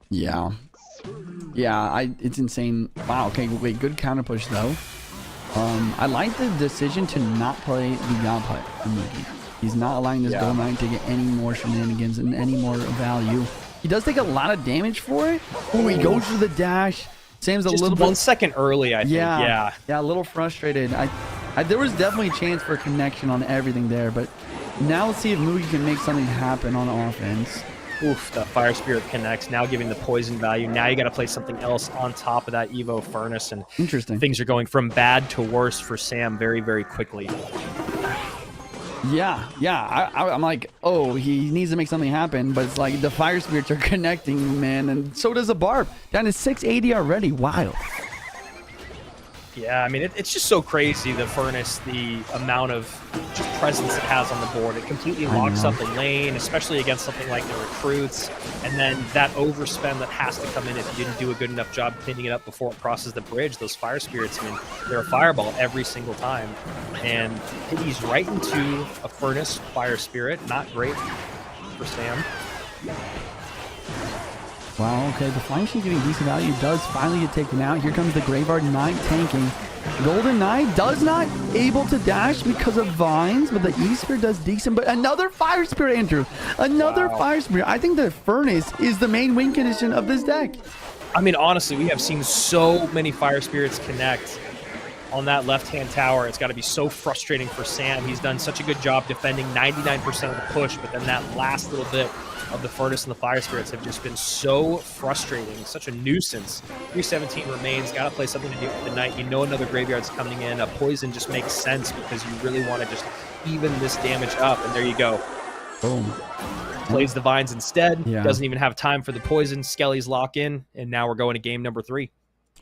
Yeah, it's insane. Wow. Okay, wait, good counter push though. I like the decision to not play the God Putt for Mugi. He's not allowing this Gold Knight to get any more shenanigans and any more value. He does take a lot of damage for it. Oh, he goes for the dash. Sam's just a little bit 1 second early, I think. Yeah, a little frustrated. There was definitely a chance for a connection on everything there, but now let's see if Mugi can make something happen on offense. Oof, the Fire Spirit connects, now giving the poison value. Now you got to play something else on top of that Evo Furnace, and interesting. Things are going from bad to worse for Sam very, very quickly. Yeah. I'm like, oh, he needs to make something happen, but it's like the Fire Spirits are connecting, man, and so does the Barb. Down to 680 already. Wild. Yeah, it's just so crazy, the Furnace, the amount of just presence it has on the board. It completely locks up the lane, especially against something like the recruits. And then that overspend that has to come in if you didn't do a good enough job cleaning it up before it crosses the bridge. Those Fire Spirits, they're a fireball every single time. And he's right into a Furnace Fire Spirit. Not great for Sam. Wow, okay, the Flying Machine getting decent value does finally get taken out. Here comes the Graveyard Knight tanking. Golden Knight does not able to dash because of Vines, but the E-Spirit does decent. But another Fire Spirit, Andrew. Another Fire Spirit. I think the Furnace is the main win condition of this deck. Honestly, we have seen so many Fire Spirits connect on that left-hand tower. It's got to be so frustrating for Sam. He's done such a good job defending 99% of the push, but then that last little bit of the Furnace and the Fire Spirits have just been so frustrating, such a nuisance. 317 remains, got to play something to do with the Knight. Another Graveyard's coming in. A Poison just makes sense because you really want to just even this damage up, and there you go. Boom. Plays the Vines instead. Yeah. Doesn't even have time for the Poison. Skelly's lock in, and now we're going to game number 3.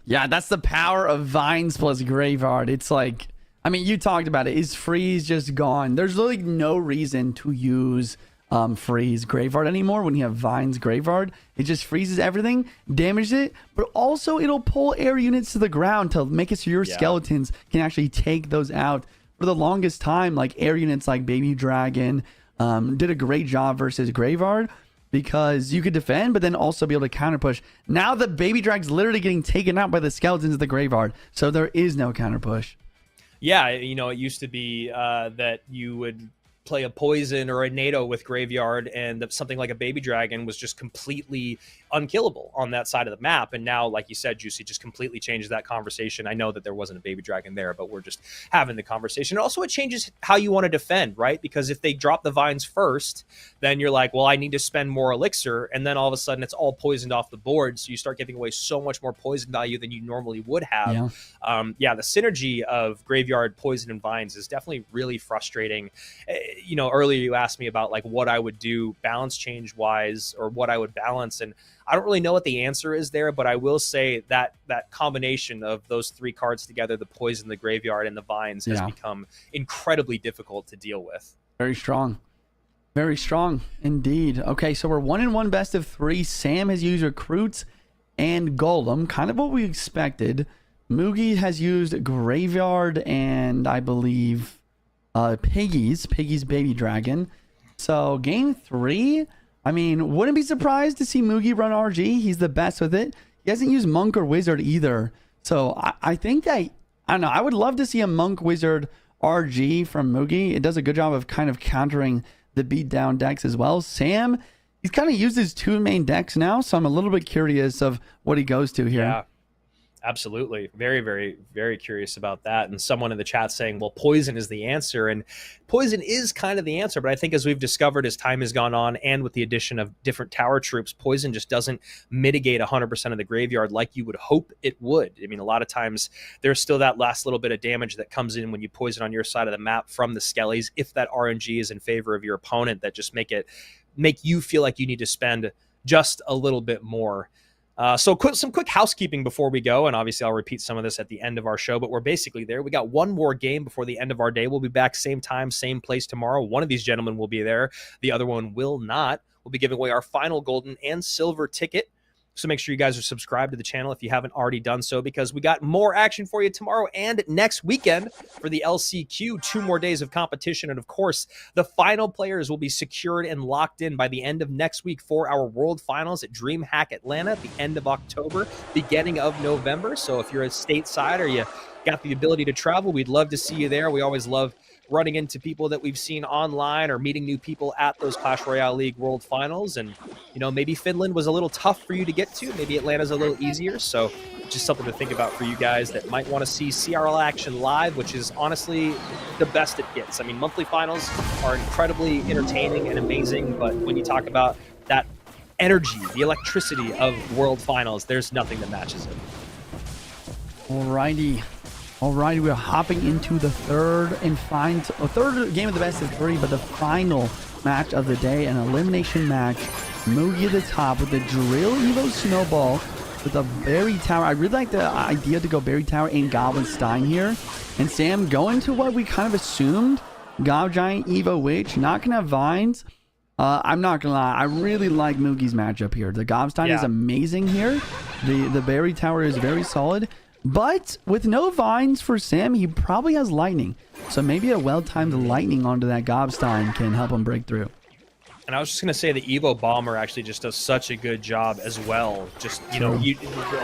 Yeah, that's the power of Vines plus Graveyard. It's like, you talked about it. His freeze just gone. There's really no reason to use freeze Graveyard anymore. When you have Vines Graveyard, it just freezes everything, damages it, but also it'll pull air units to the ground to make it so your skeletons can actually take those out. For the longest time, like air units like Baby Dragon did a great job versus Graveyard because you could defend, but then also be able to counter push. Now the Baby Dragon's literally getting taken out by the skeletons of the Graveyard, so there is no counter push. Yeah, you know, it used to be that you would play a poison or a NATO with Graveyard, and something like a Baby Dragon was just completely unkillable on that side of the map. And now, like you said, Juicy, just completely changes that conversation. I know that there wasn't a Baby Dragon there, but we're just having the conversation. And also, it changes how you want to defend, right? Because if they drop the Vines first, then you're like, well, I need to spend more elixir, and then all of a sudden it's all poisoned off the board, so you start giving away so much more poison value than you normally would have. The synergy of Graveyard, Poison, and Vines is definitely really frustrating. You know, earlier you asked me about like what I would do balance change wise, or what I would balance, and I don't really know what the answer is there, but I will say that that combination of those three cards together, the Poison, the Graveyard, and the Vines, has become incredibly difficult to deal with. Very strong. Very strong indeed. Okay, so we're 1-1 best of 3. Sam has used Recruits and Golem, kind of what we expected. Mugi has used Graveyard and I believe Piggy's Baby Dragon. So game 3, I mean, wouldn't be surprised to see Mugi run RG. He's the best with it. He hasn't used Monk or Wizard either. So I think that, I don't know, I would love to see a Monk Wizard RG from Mugi. It does a good job of kind of countering the beatdown decks as well. Sam, he's kind of used his 2 main decks now, so I'm a little bit curious of what he goes to here. Yeah. Absolutely. Very, very, very curious about that. And someone in the chat saying, well, Poison is the answer. And Poison is kind of the answer. But I think as we've discovered as time has gone on, and with the addition of different tower troops, Poison just doesn't mitigate 100% of the graveyard like you would hope it would. I mean, a lot of times there's still that last little bit of damage that comes in when you Poison on your side of the map from the skellies, if that RNG is in favor of your opponent, that just make you feel like you need to spend just a little bit more. So some quick housekeeping before we go, and obviously I'll repeat some of this at the end of our show, but we're basically there. We got one more game before the end of our day. We'll be back same time, same place tomorrow. One of these gentlemen will be there. The other one will not. We'll be giving away our final golden and silver ticket. So make sure you guys are subscribed to the channel if you haven't already done so, because we got more action for you tomorrow and next weekend for the LCQ. 2 more days of competition. And of course, the final players will be secured and locked in by the end of next week for our World Finals at DreamHack Atlanta at the end of October, beginning of November. So if you're a stateside or you got the ability to travel, we'd love to see you there. We always love running into people that we've seen online or meeting new people at those Clash Royale League World Finals. And, you know, maybe Finland was a little tough for you to get to. Maybe Atlanta's a little easier. So just something to think about for you guys that might want to see CRL action live, which is honestly the best it gets. I mean, monthly finals are incredibly entertaining and amazing, but when you talk about that energy, the electricity of World Finals, there's nothing that matches it. Alrighty, we're hopping into the third game of the best of 3, but the final match of the day, an elimination match. Mugi at the top with the Drill Evo Snowball with a Berry Tower. I really like the idea to go Berry Tower and Goblin Stein here. And Sam going to what we kind of assumed, Gob Giant, Evo Witch, not gonna have Vines. I'm not gonna lie, I really like Mugi's matchup here. The Gobstein is amazing here. The Berry Tower is very solid. But with no Vines for Sam, he probably has Lightning. So maybe a well-timed Lightning onto that Gobstein can help him break through. And I was just going to say the Evo Bomber actually just does such a good job as well. Just, you know, the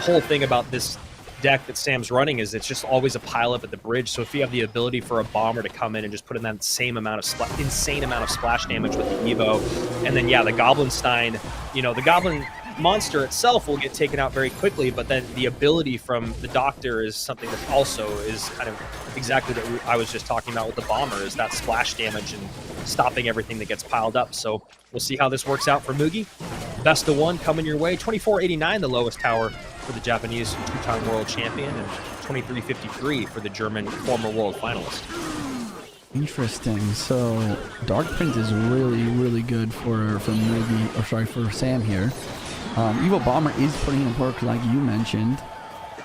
whole thing about this deck that Sam's running is it's just always a pile up at the bridge. So if you have the ability for a Bomber to come in and just put in that insane amount of splash damage with the Evo, and then, the Goblin Stein, you know, the Goblin monster itself will get taken out very quickly, but then the ability from the Doctor is something that also is kind of exactly what I was just talking about with the Bomber, is that splash damage and stopping everything that gets piled up. So we'll see how this works out for Mugi. Best of 1 coming your way. 2489, the lowest tower for the Japanese 2-time world champion, and 2353 for the German former world finalist. Interesting. So Dark Prince is really, really good for Mugi, or sorry, for Sam here. Evo Bomber is putting in work, like you mentioned.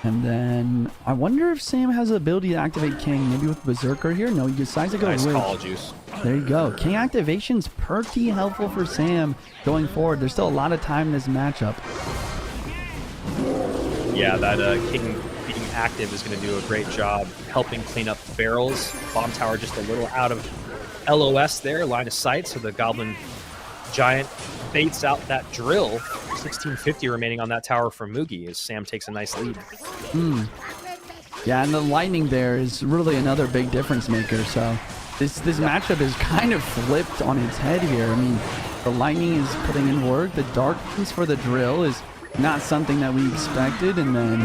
And then I wonder if Sam has the ability to activate King, maybe with Berserker here. No, he decides to go nice Witch. call, Juice. There you go. King activation's pretty helpful for Sam going forward. There's still a lot of time in this matchup. Yeah, that King being active is going to do a great job helping clean up barrels. Bomb tower just a little out of LOS there, line of sight, so the Goblin Giant baits out that drill. 1650 remaining on that tower for Mugi as Sam takes a nice lead. Yeah, and the lightning there is really another big difference maker. So this matchup is kind of flipped on its head here. I mean, the lightning is putting in work. The darkness for the drill is not something that we expected. And then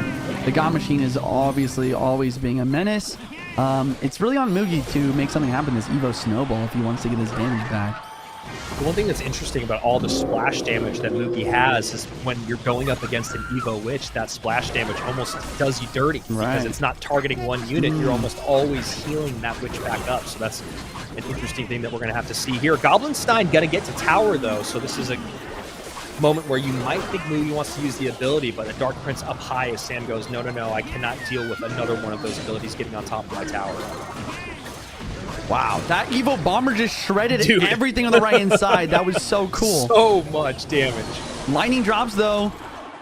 the God Machine is obviously always being a menace. It's really on Mugi to make something happen, this Evo Snowball, if he wants to get his damage back. The one thing that's interesting about all the splash damage that Mugi has is when you're going up against an Evo Witch, that splash damage almost does you dirty because it's not targeting one unit. You're almost always healing that Witch back up. So that's an interesting thing that we're going to have to see here. Goblinstein going to get to tower, though, so this is a moment where you might think Mugi wants to use the ability, but the Dark Prince up high as Sam goes, no, I cannot deal with another one of those abilities getting on top of my tower. Wow, that Evo Bomber just shredded everything on the right-hand side. That was so cool. So much damage. Lightning drops, though.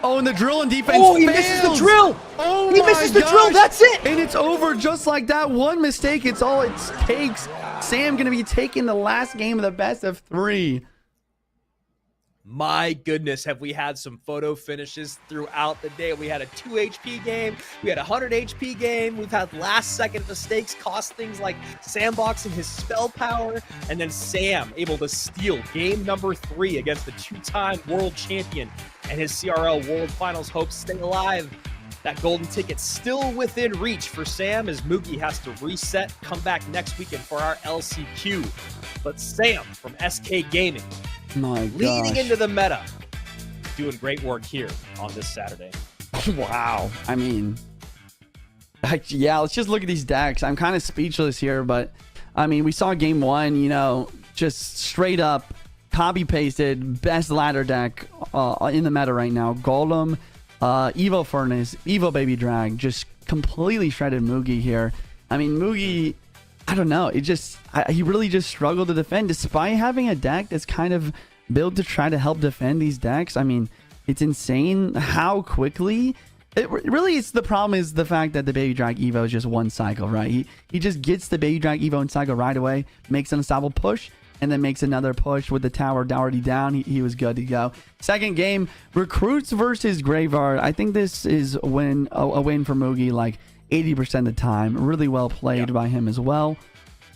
Oh, and the drill and defense he fails. misses the drill. Oh, he misses the drill. That's it. And it's over just like that. One mistake, it's all it takes. Sam going to be taking the last game of the best of 3. My goodness, have we had some photo finishes throughout the day. We had a 2 HP game. We had a 100 HP game. We've had last-second mistakes cost things like Sandbox and his spell power. And then Sam able to steal game number 3 against the 2-time world champion. And his CRL World Finals hopes stay alive. That golden ticket still within reach for Sam as Mugi has to reset, come back next weekend for our LCQ. But Sam from SK Gaming, leading into the meta, doing great work here on this Saturday. Wow. I mean, yeah, let's just look at these decks. I'm kind of speechless here, but I mean, we saw game 1, just straight up copy pasted best ladder deck in the meta right now. Golem, Evo Furnace, Evo Baby Drag, just completely shredded Mugi here. I mean, Mugi, I don't know. He really just struggled to defend despite having a deck that's kind of built to try to help defend these decks. I mean, it's insane how quickly. The problem is the fact that the Baby Drag Evo is just one cycle, right? He just gets the Baby Drag Evo in cycle right away, makes an unstoppable push, and then makes another push with the tower already down. He was good to go. Second game, Recruits versus Graveyard. I think this is a win for Mugi, like 80% of the time. Really well played by him as well.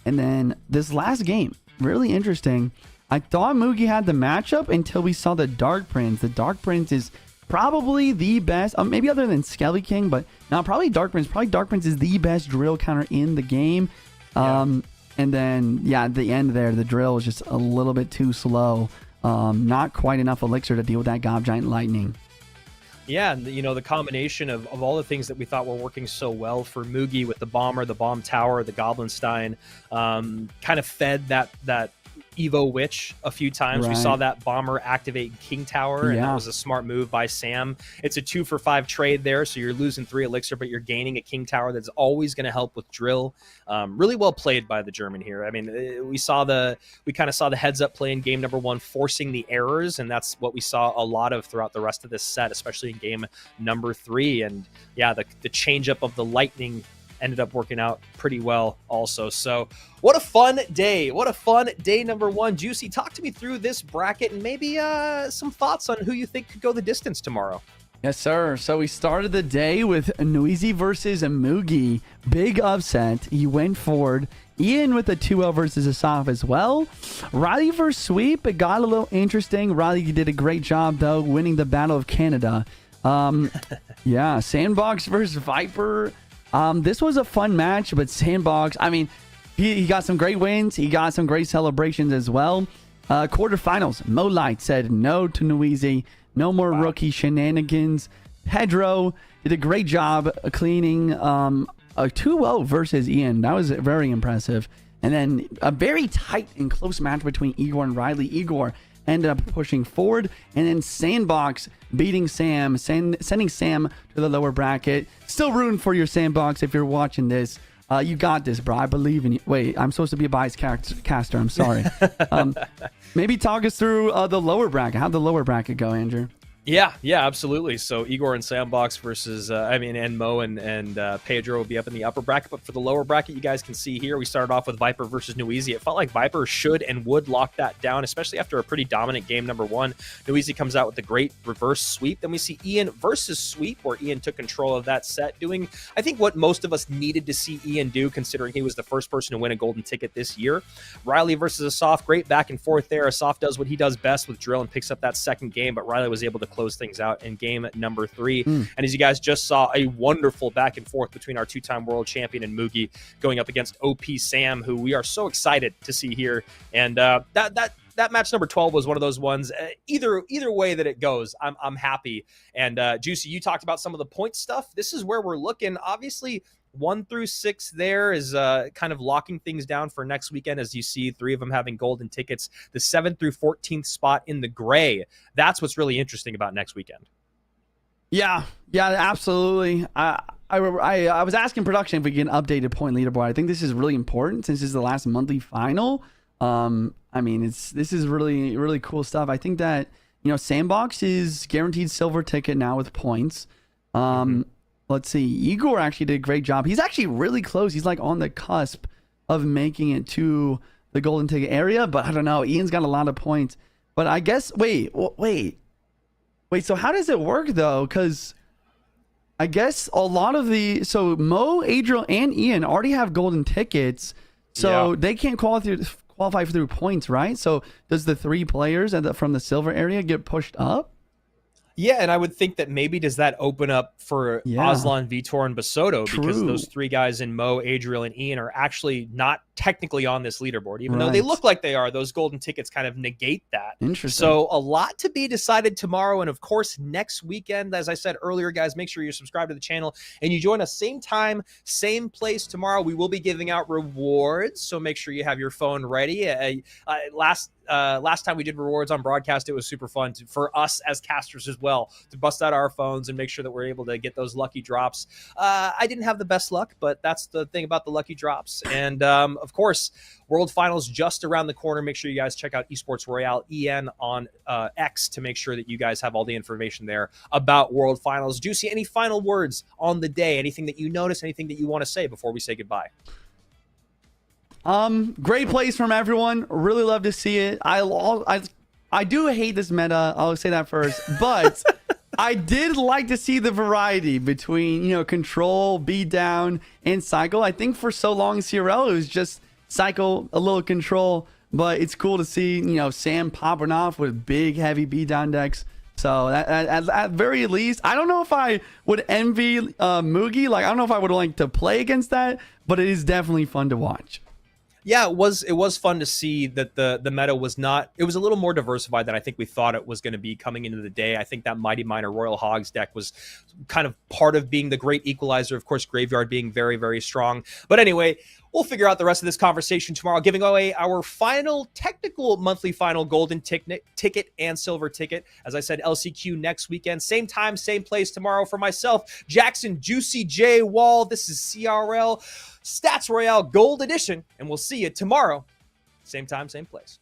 And then this last game, really interesting. I thought Mugi had the matchup until we saw the Dark Prince. The Dark Prince is probably the best, maybe other than Skelly King, but no, probably Dark Prince. Probably Dark Prince is the best drill counter in the game. And then, at the end there, the drill was just a little bit too slow. Not quite enough elixir to deal with that Gob Giant Lightning. Yeah, and the combination of all the things that we thought were working so well for Mugi with the Bomber, the Bomb Tower, the Goblinstein, kind of fed that Evo Witch a few times. We saw that Bomber activate King Tower, and that was a smart move by Sam. It's a 2-for-5 trade there, so you're losing 3 elixir, but you're gaining a King Tower that's always going to help with drill. Really well played by the German here. I mean, we kind of saw the heads up play in game number 1, forcing the errors, and that's what we saw a lot of throughout the rest of this set, especially in game number 3. And yeah, the change up of the lightning ended up working out pretty well also. So what a fun day. What a fun day number 1. Juicy, talk to me through this bracket and maybe some thoughts on who you think could go the distance tomorrow. Yes, sir. So we started the day with Niuzi versus Mugi. Big upset. He went forward. Ian with a 2-0 versus Assaf as well. Riley versus Sweep. It got a little interesting. Riley did a great job, though, winning the Battle of Canada. Sandbox versus Viper. This was a fun match, but Sandbox, I mean, he got some great wins. He got some great celebrations as well. Quarterfinals, Mo Light said no to Niuzi. No more rookie shenanigans. Pedro did a great job cleaning a 2-0 versus Ian. That was very impressive. And then a very tight and close match between Igor and Riley. Igor ended up pushing forward, and then Sandbox beating Sam, sending Sam to the lower bracket. Still rooting for your Sandbox if you're watching this. You got this, bro. I believe in you. Wait, I'm supposed to be a biased caster. I'm sorry. Maybe talk us through the lower bracket. How'd the lower bracket go, Andrew? Yeah, absolutely. So Igor and Sandbox versus, and Mo and Pedro will be up in the upper bracket. But for the lower bracket, you guys can see here, we started off with Viper versus Niuzi. It felt like Viper should and would lock that down, especially after a pretty dominant game number one. Niuzi comes out with a great reverse sweep. Then we see Ian versus Sweep, where Ian took control of that set, doing, I think, what most of us needed to see Ian do, considering he was the first person to win a golden ticket this year. Riley versus Assaf, great back and forth there. Assaf does what he does best with drill and picks up that second game, but Riley was able to close things out in game number 3. And as you guys just saw, a wonderful back and forth between our two-time world champion and Mugi going up against OP Sam, who we are so excited to see here. And that match number 12 was one of those ones. Either way that it goes, I'm happy. And Juicy, you talked about some of the point stuff. This is where we're looking. Obviously, 1 through 6 there is kind of locking things down for next weekend, as you see 3 of them having golden tickets. The 7th through 14th spot in the gray. That's what's really interesting about next weekend. Yeah, absolutely. I was asking production if we get an updated point leaderboard. I think this is really important since this is the last monthly final. I mean, this is really, really cool stuff. I think that, Sandbox is guaranteed silver ticket now with points. Let's see. Igor actually did a great job. He's actually really close. He's like on the cusp of making it to the golden ticket area, but I don't know. Ian's got a lot of points. But I guess, wait. So how does it work though? Because I guess a lot of so Mo, Adriel, and Ian already have golden tickets, so they can't qualify through points, right? So does the 3 players from the silver area get pushed up? Yeah, and I would think that maybe does that open up for Aslan, Vitor, and Basoto, because those 3 guys in Mo, Adriel, and Ian are actually not technically on this leaderboard, even though they look like they are. Those golden tickets kind of negate that. Interesting. So a lot to be decided tomorrow, and of course next weekend. As I said earlier, guys, make sure you're subscribed to the channel and you join us same time, same place tomorrow. We will be giving out rewards, so make sure you have your phone ready. Last time we did rewards on broadcast, it was super fun for us as casters as well, to bust out our phones and make sure that we're able to get those lucky drops. I didn't have the best luck, but that's the thing about the lucky drops. And of course, World Finals just around the corner. Make sure you guys check out Esports Royale EN on X to make sure that you guys have all the information there about World Finals. Juicy, any final words on the day? Anything that you notice? Anything that you want to say before we say goodbye? Great plays from everyone. Really love to see it. I do hate this meta. I'll say that first, but I did like to see the variety between, control, beat down, and cycle. I think for so long CRL, it was just cycle, a little control, but it's cool to see, Sam popping off with big, heavy beat down decks. So at very least, I don't know if I would envy Mugi. Like, I don't know if I would like to play against that, but it is definitely fun to watch. Yeah, it was fun to see that the meta was not, it was a little more diversified than I think we thought it was going to be coming into the day. I think that Mighty Miner Royal Hogs deck was kind of part of being the great equalizer. Of course, Graveyard being very, very strong. But anyway, we'll figure out the rest of this conversation tomorrow, giving away our final technical monthly final golden ticket and silver ticket. As I said, LCQ next weekend. Same time, same place tomorrow. For myself, Jackson, Juicy J Wall. This is CRL Stats Royale Gold Edition, and we'll see you tomorrow. Same time, same place.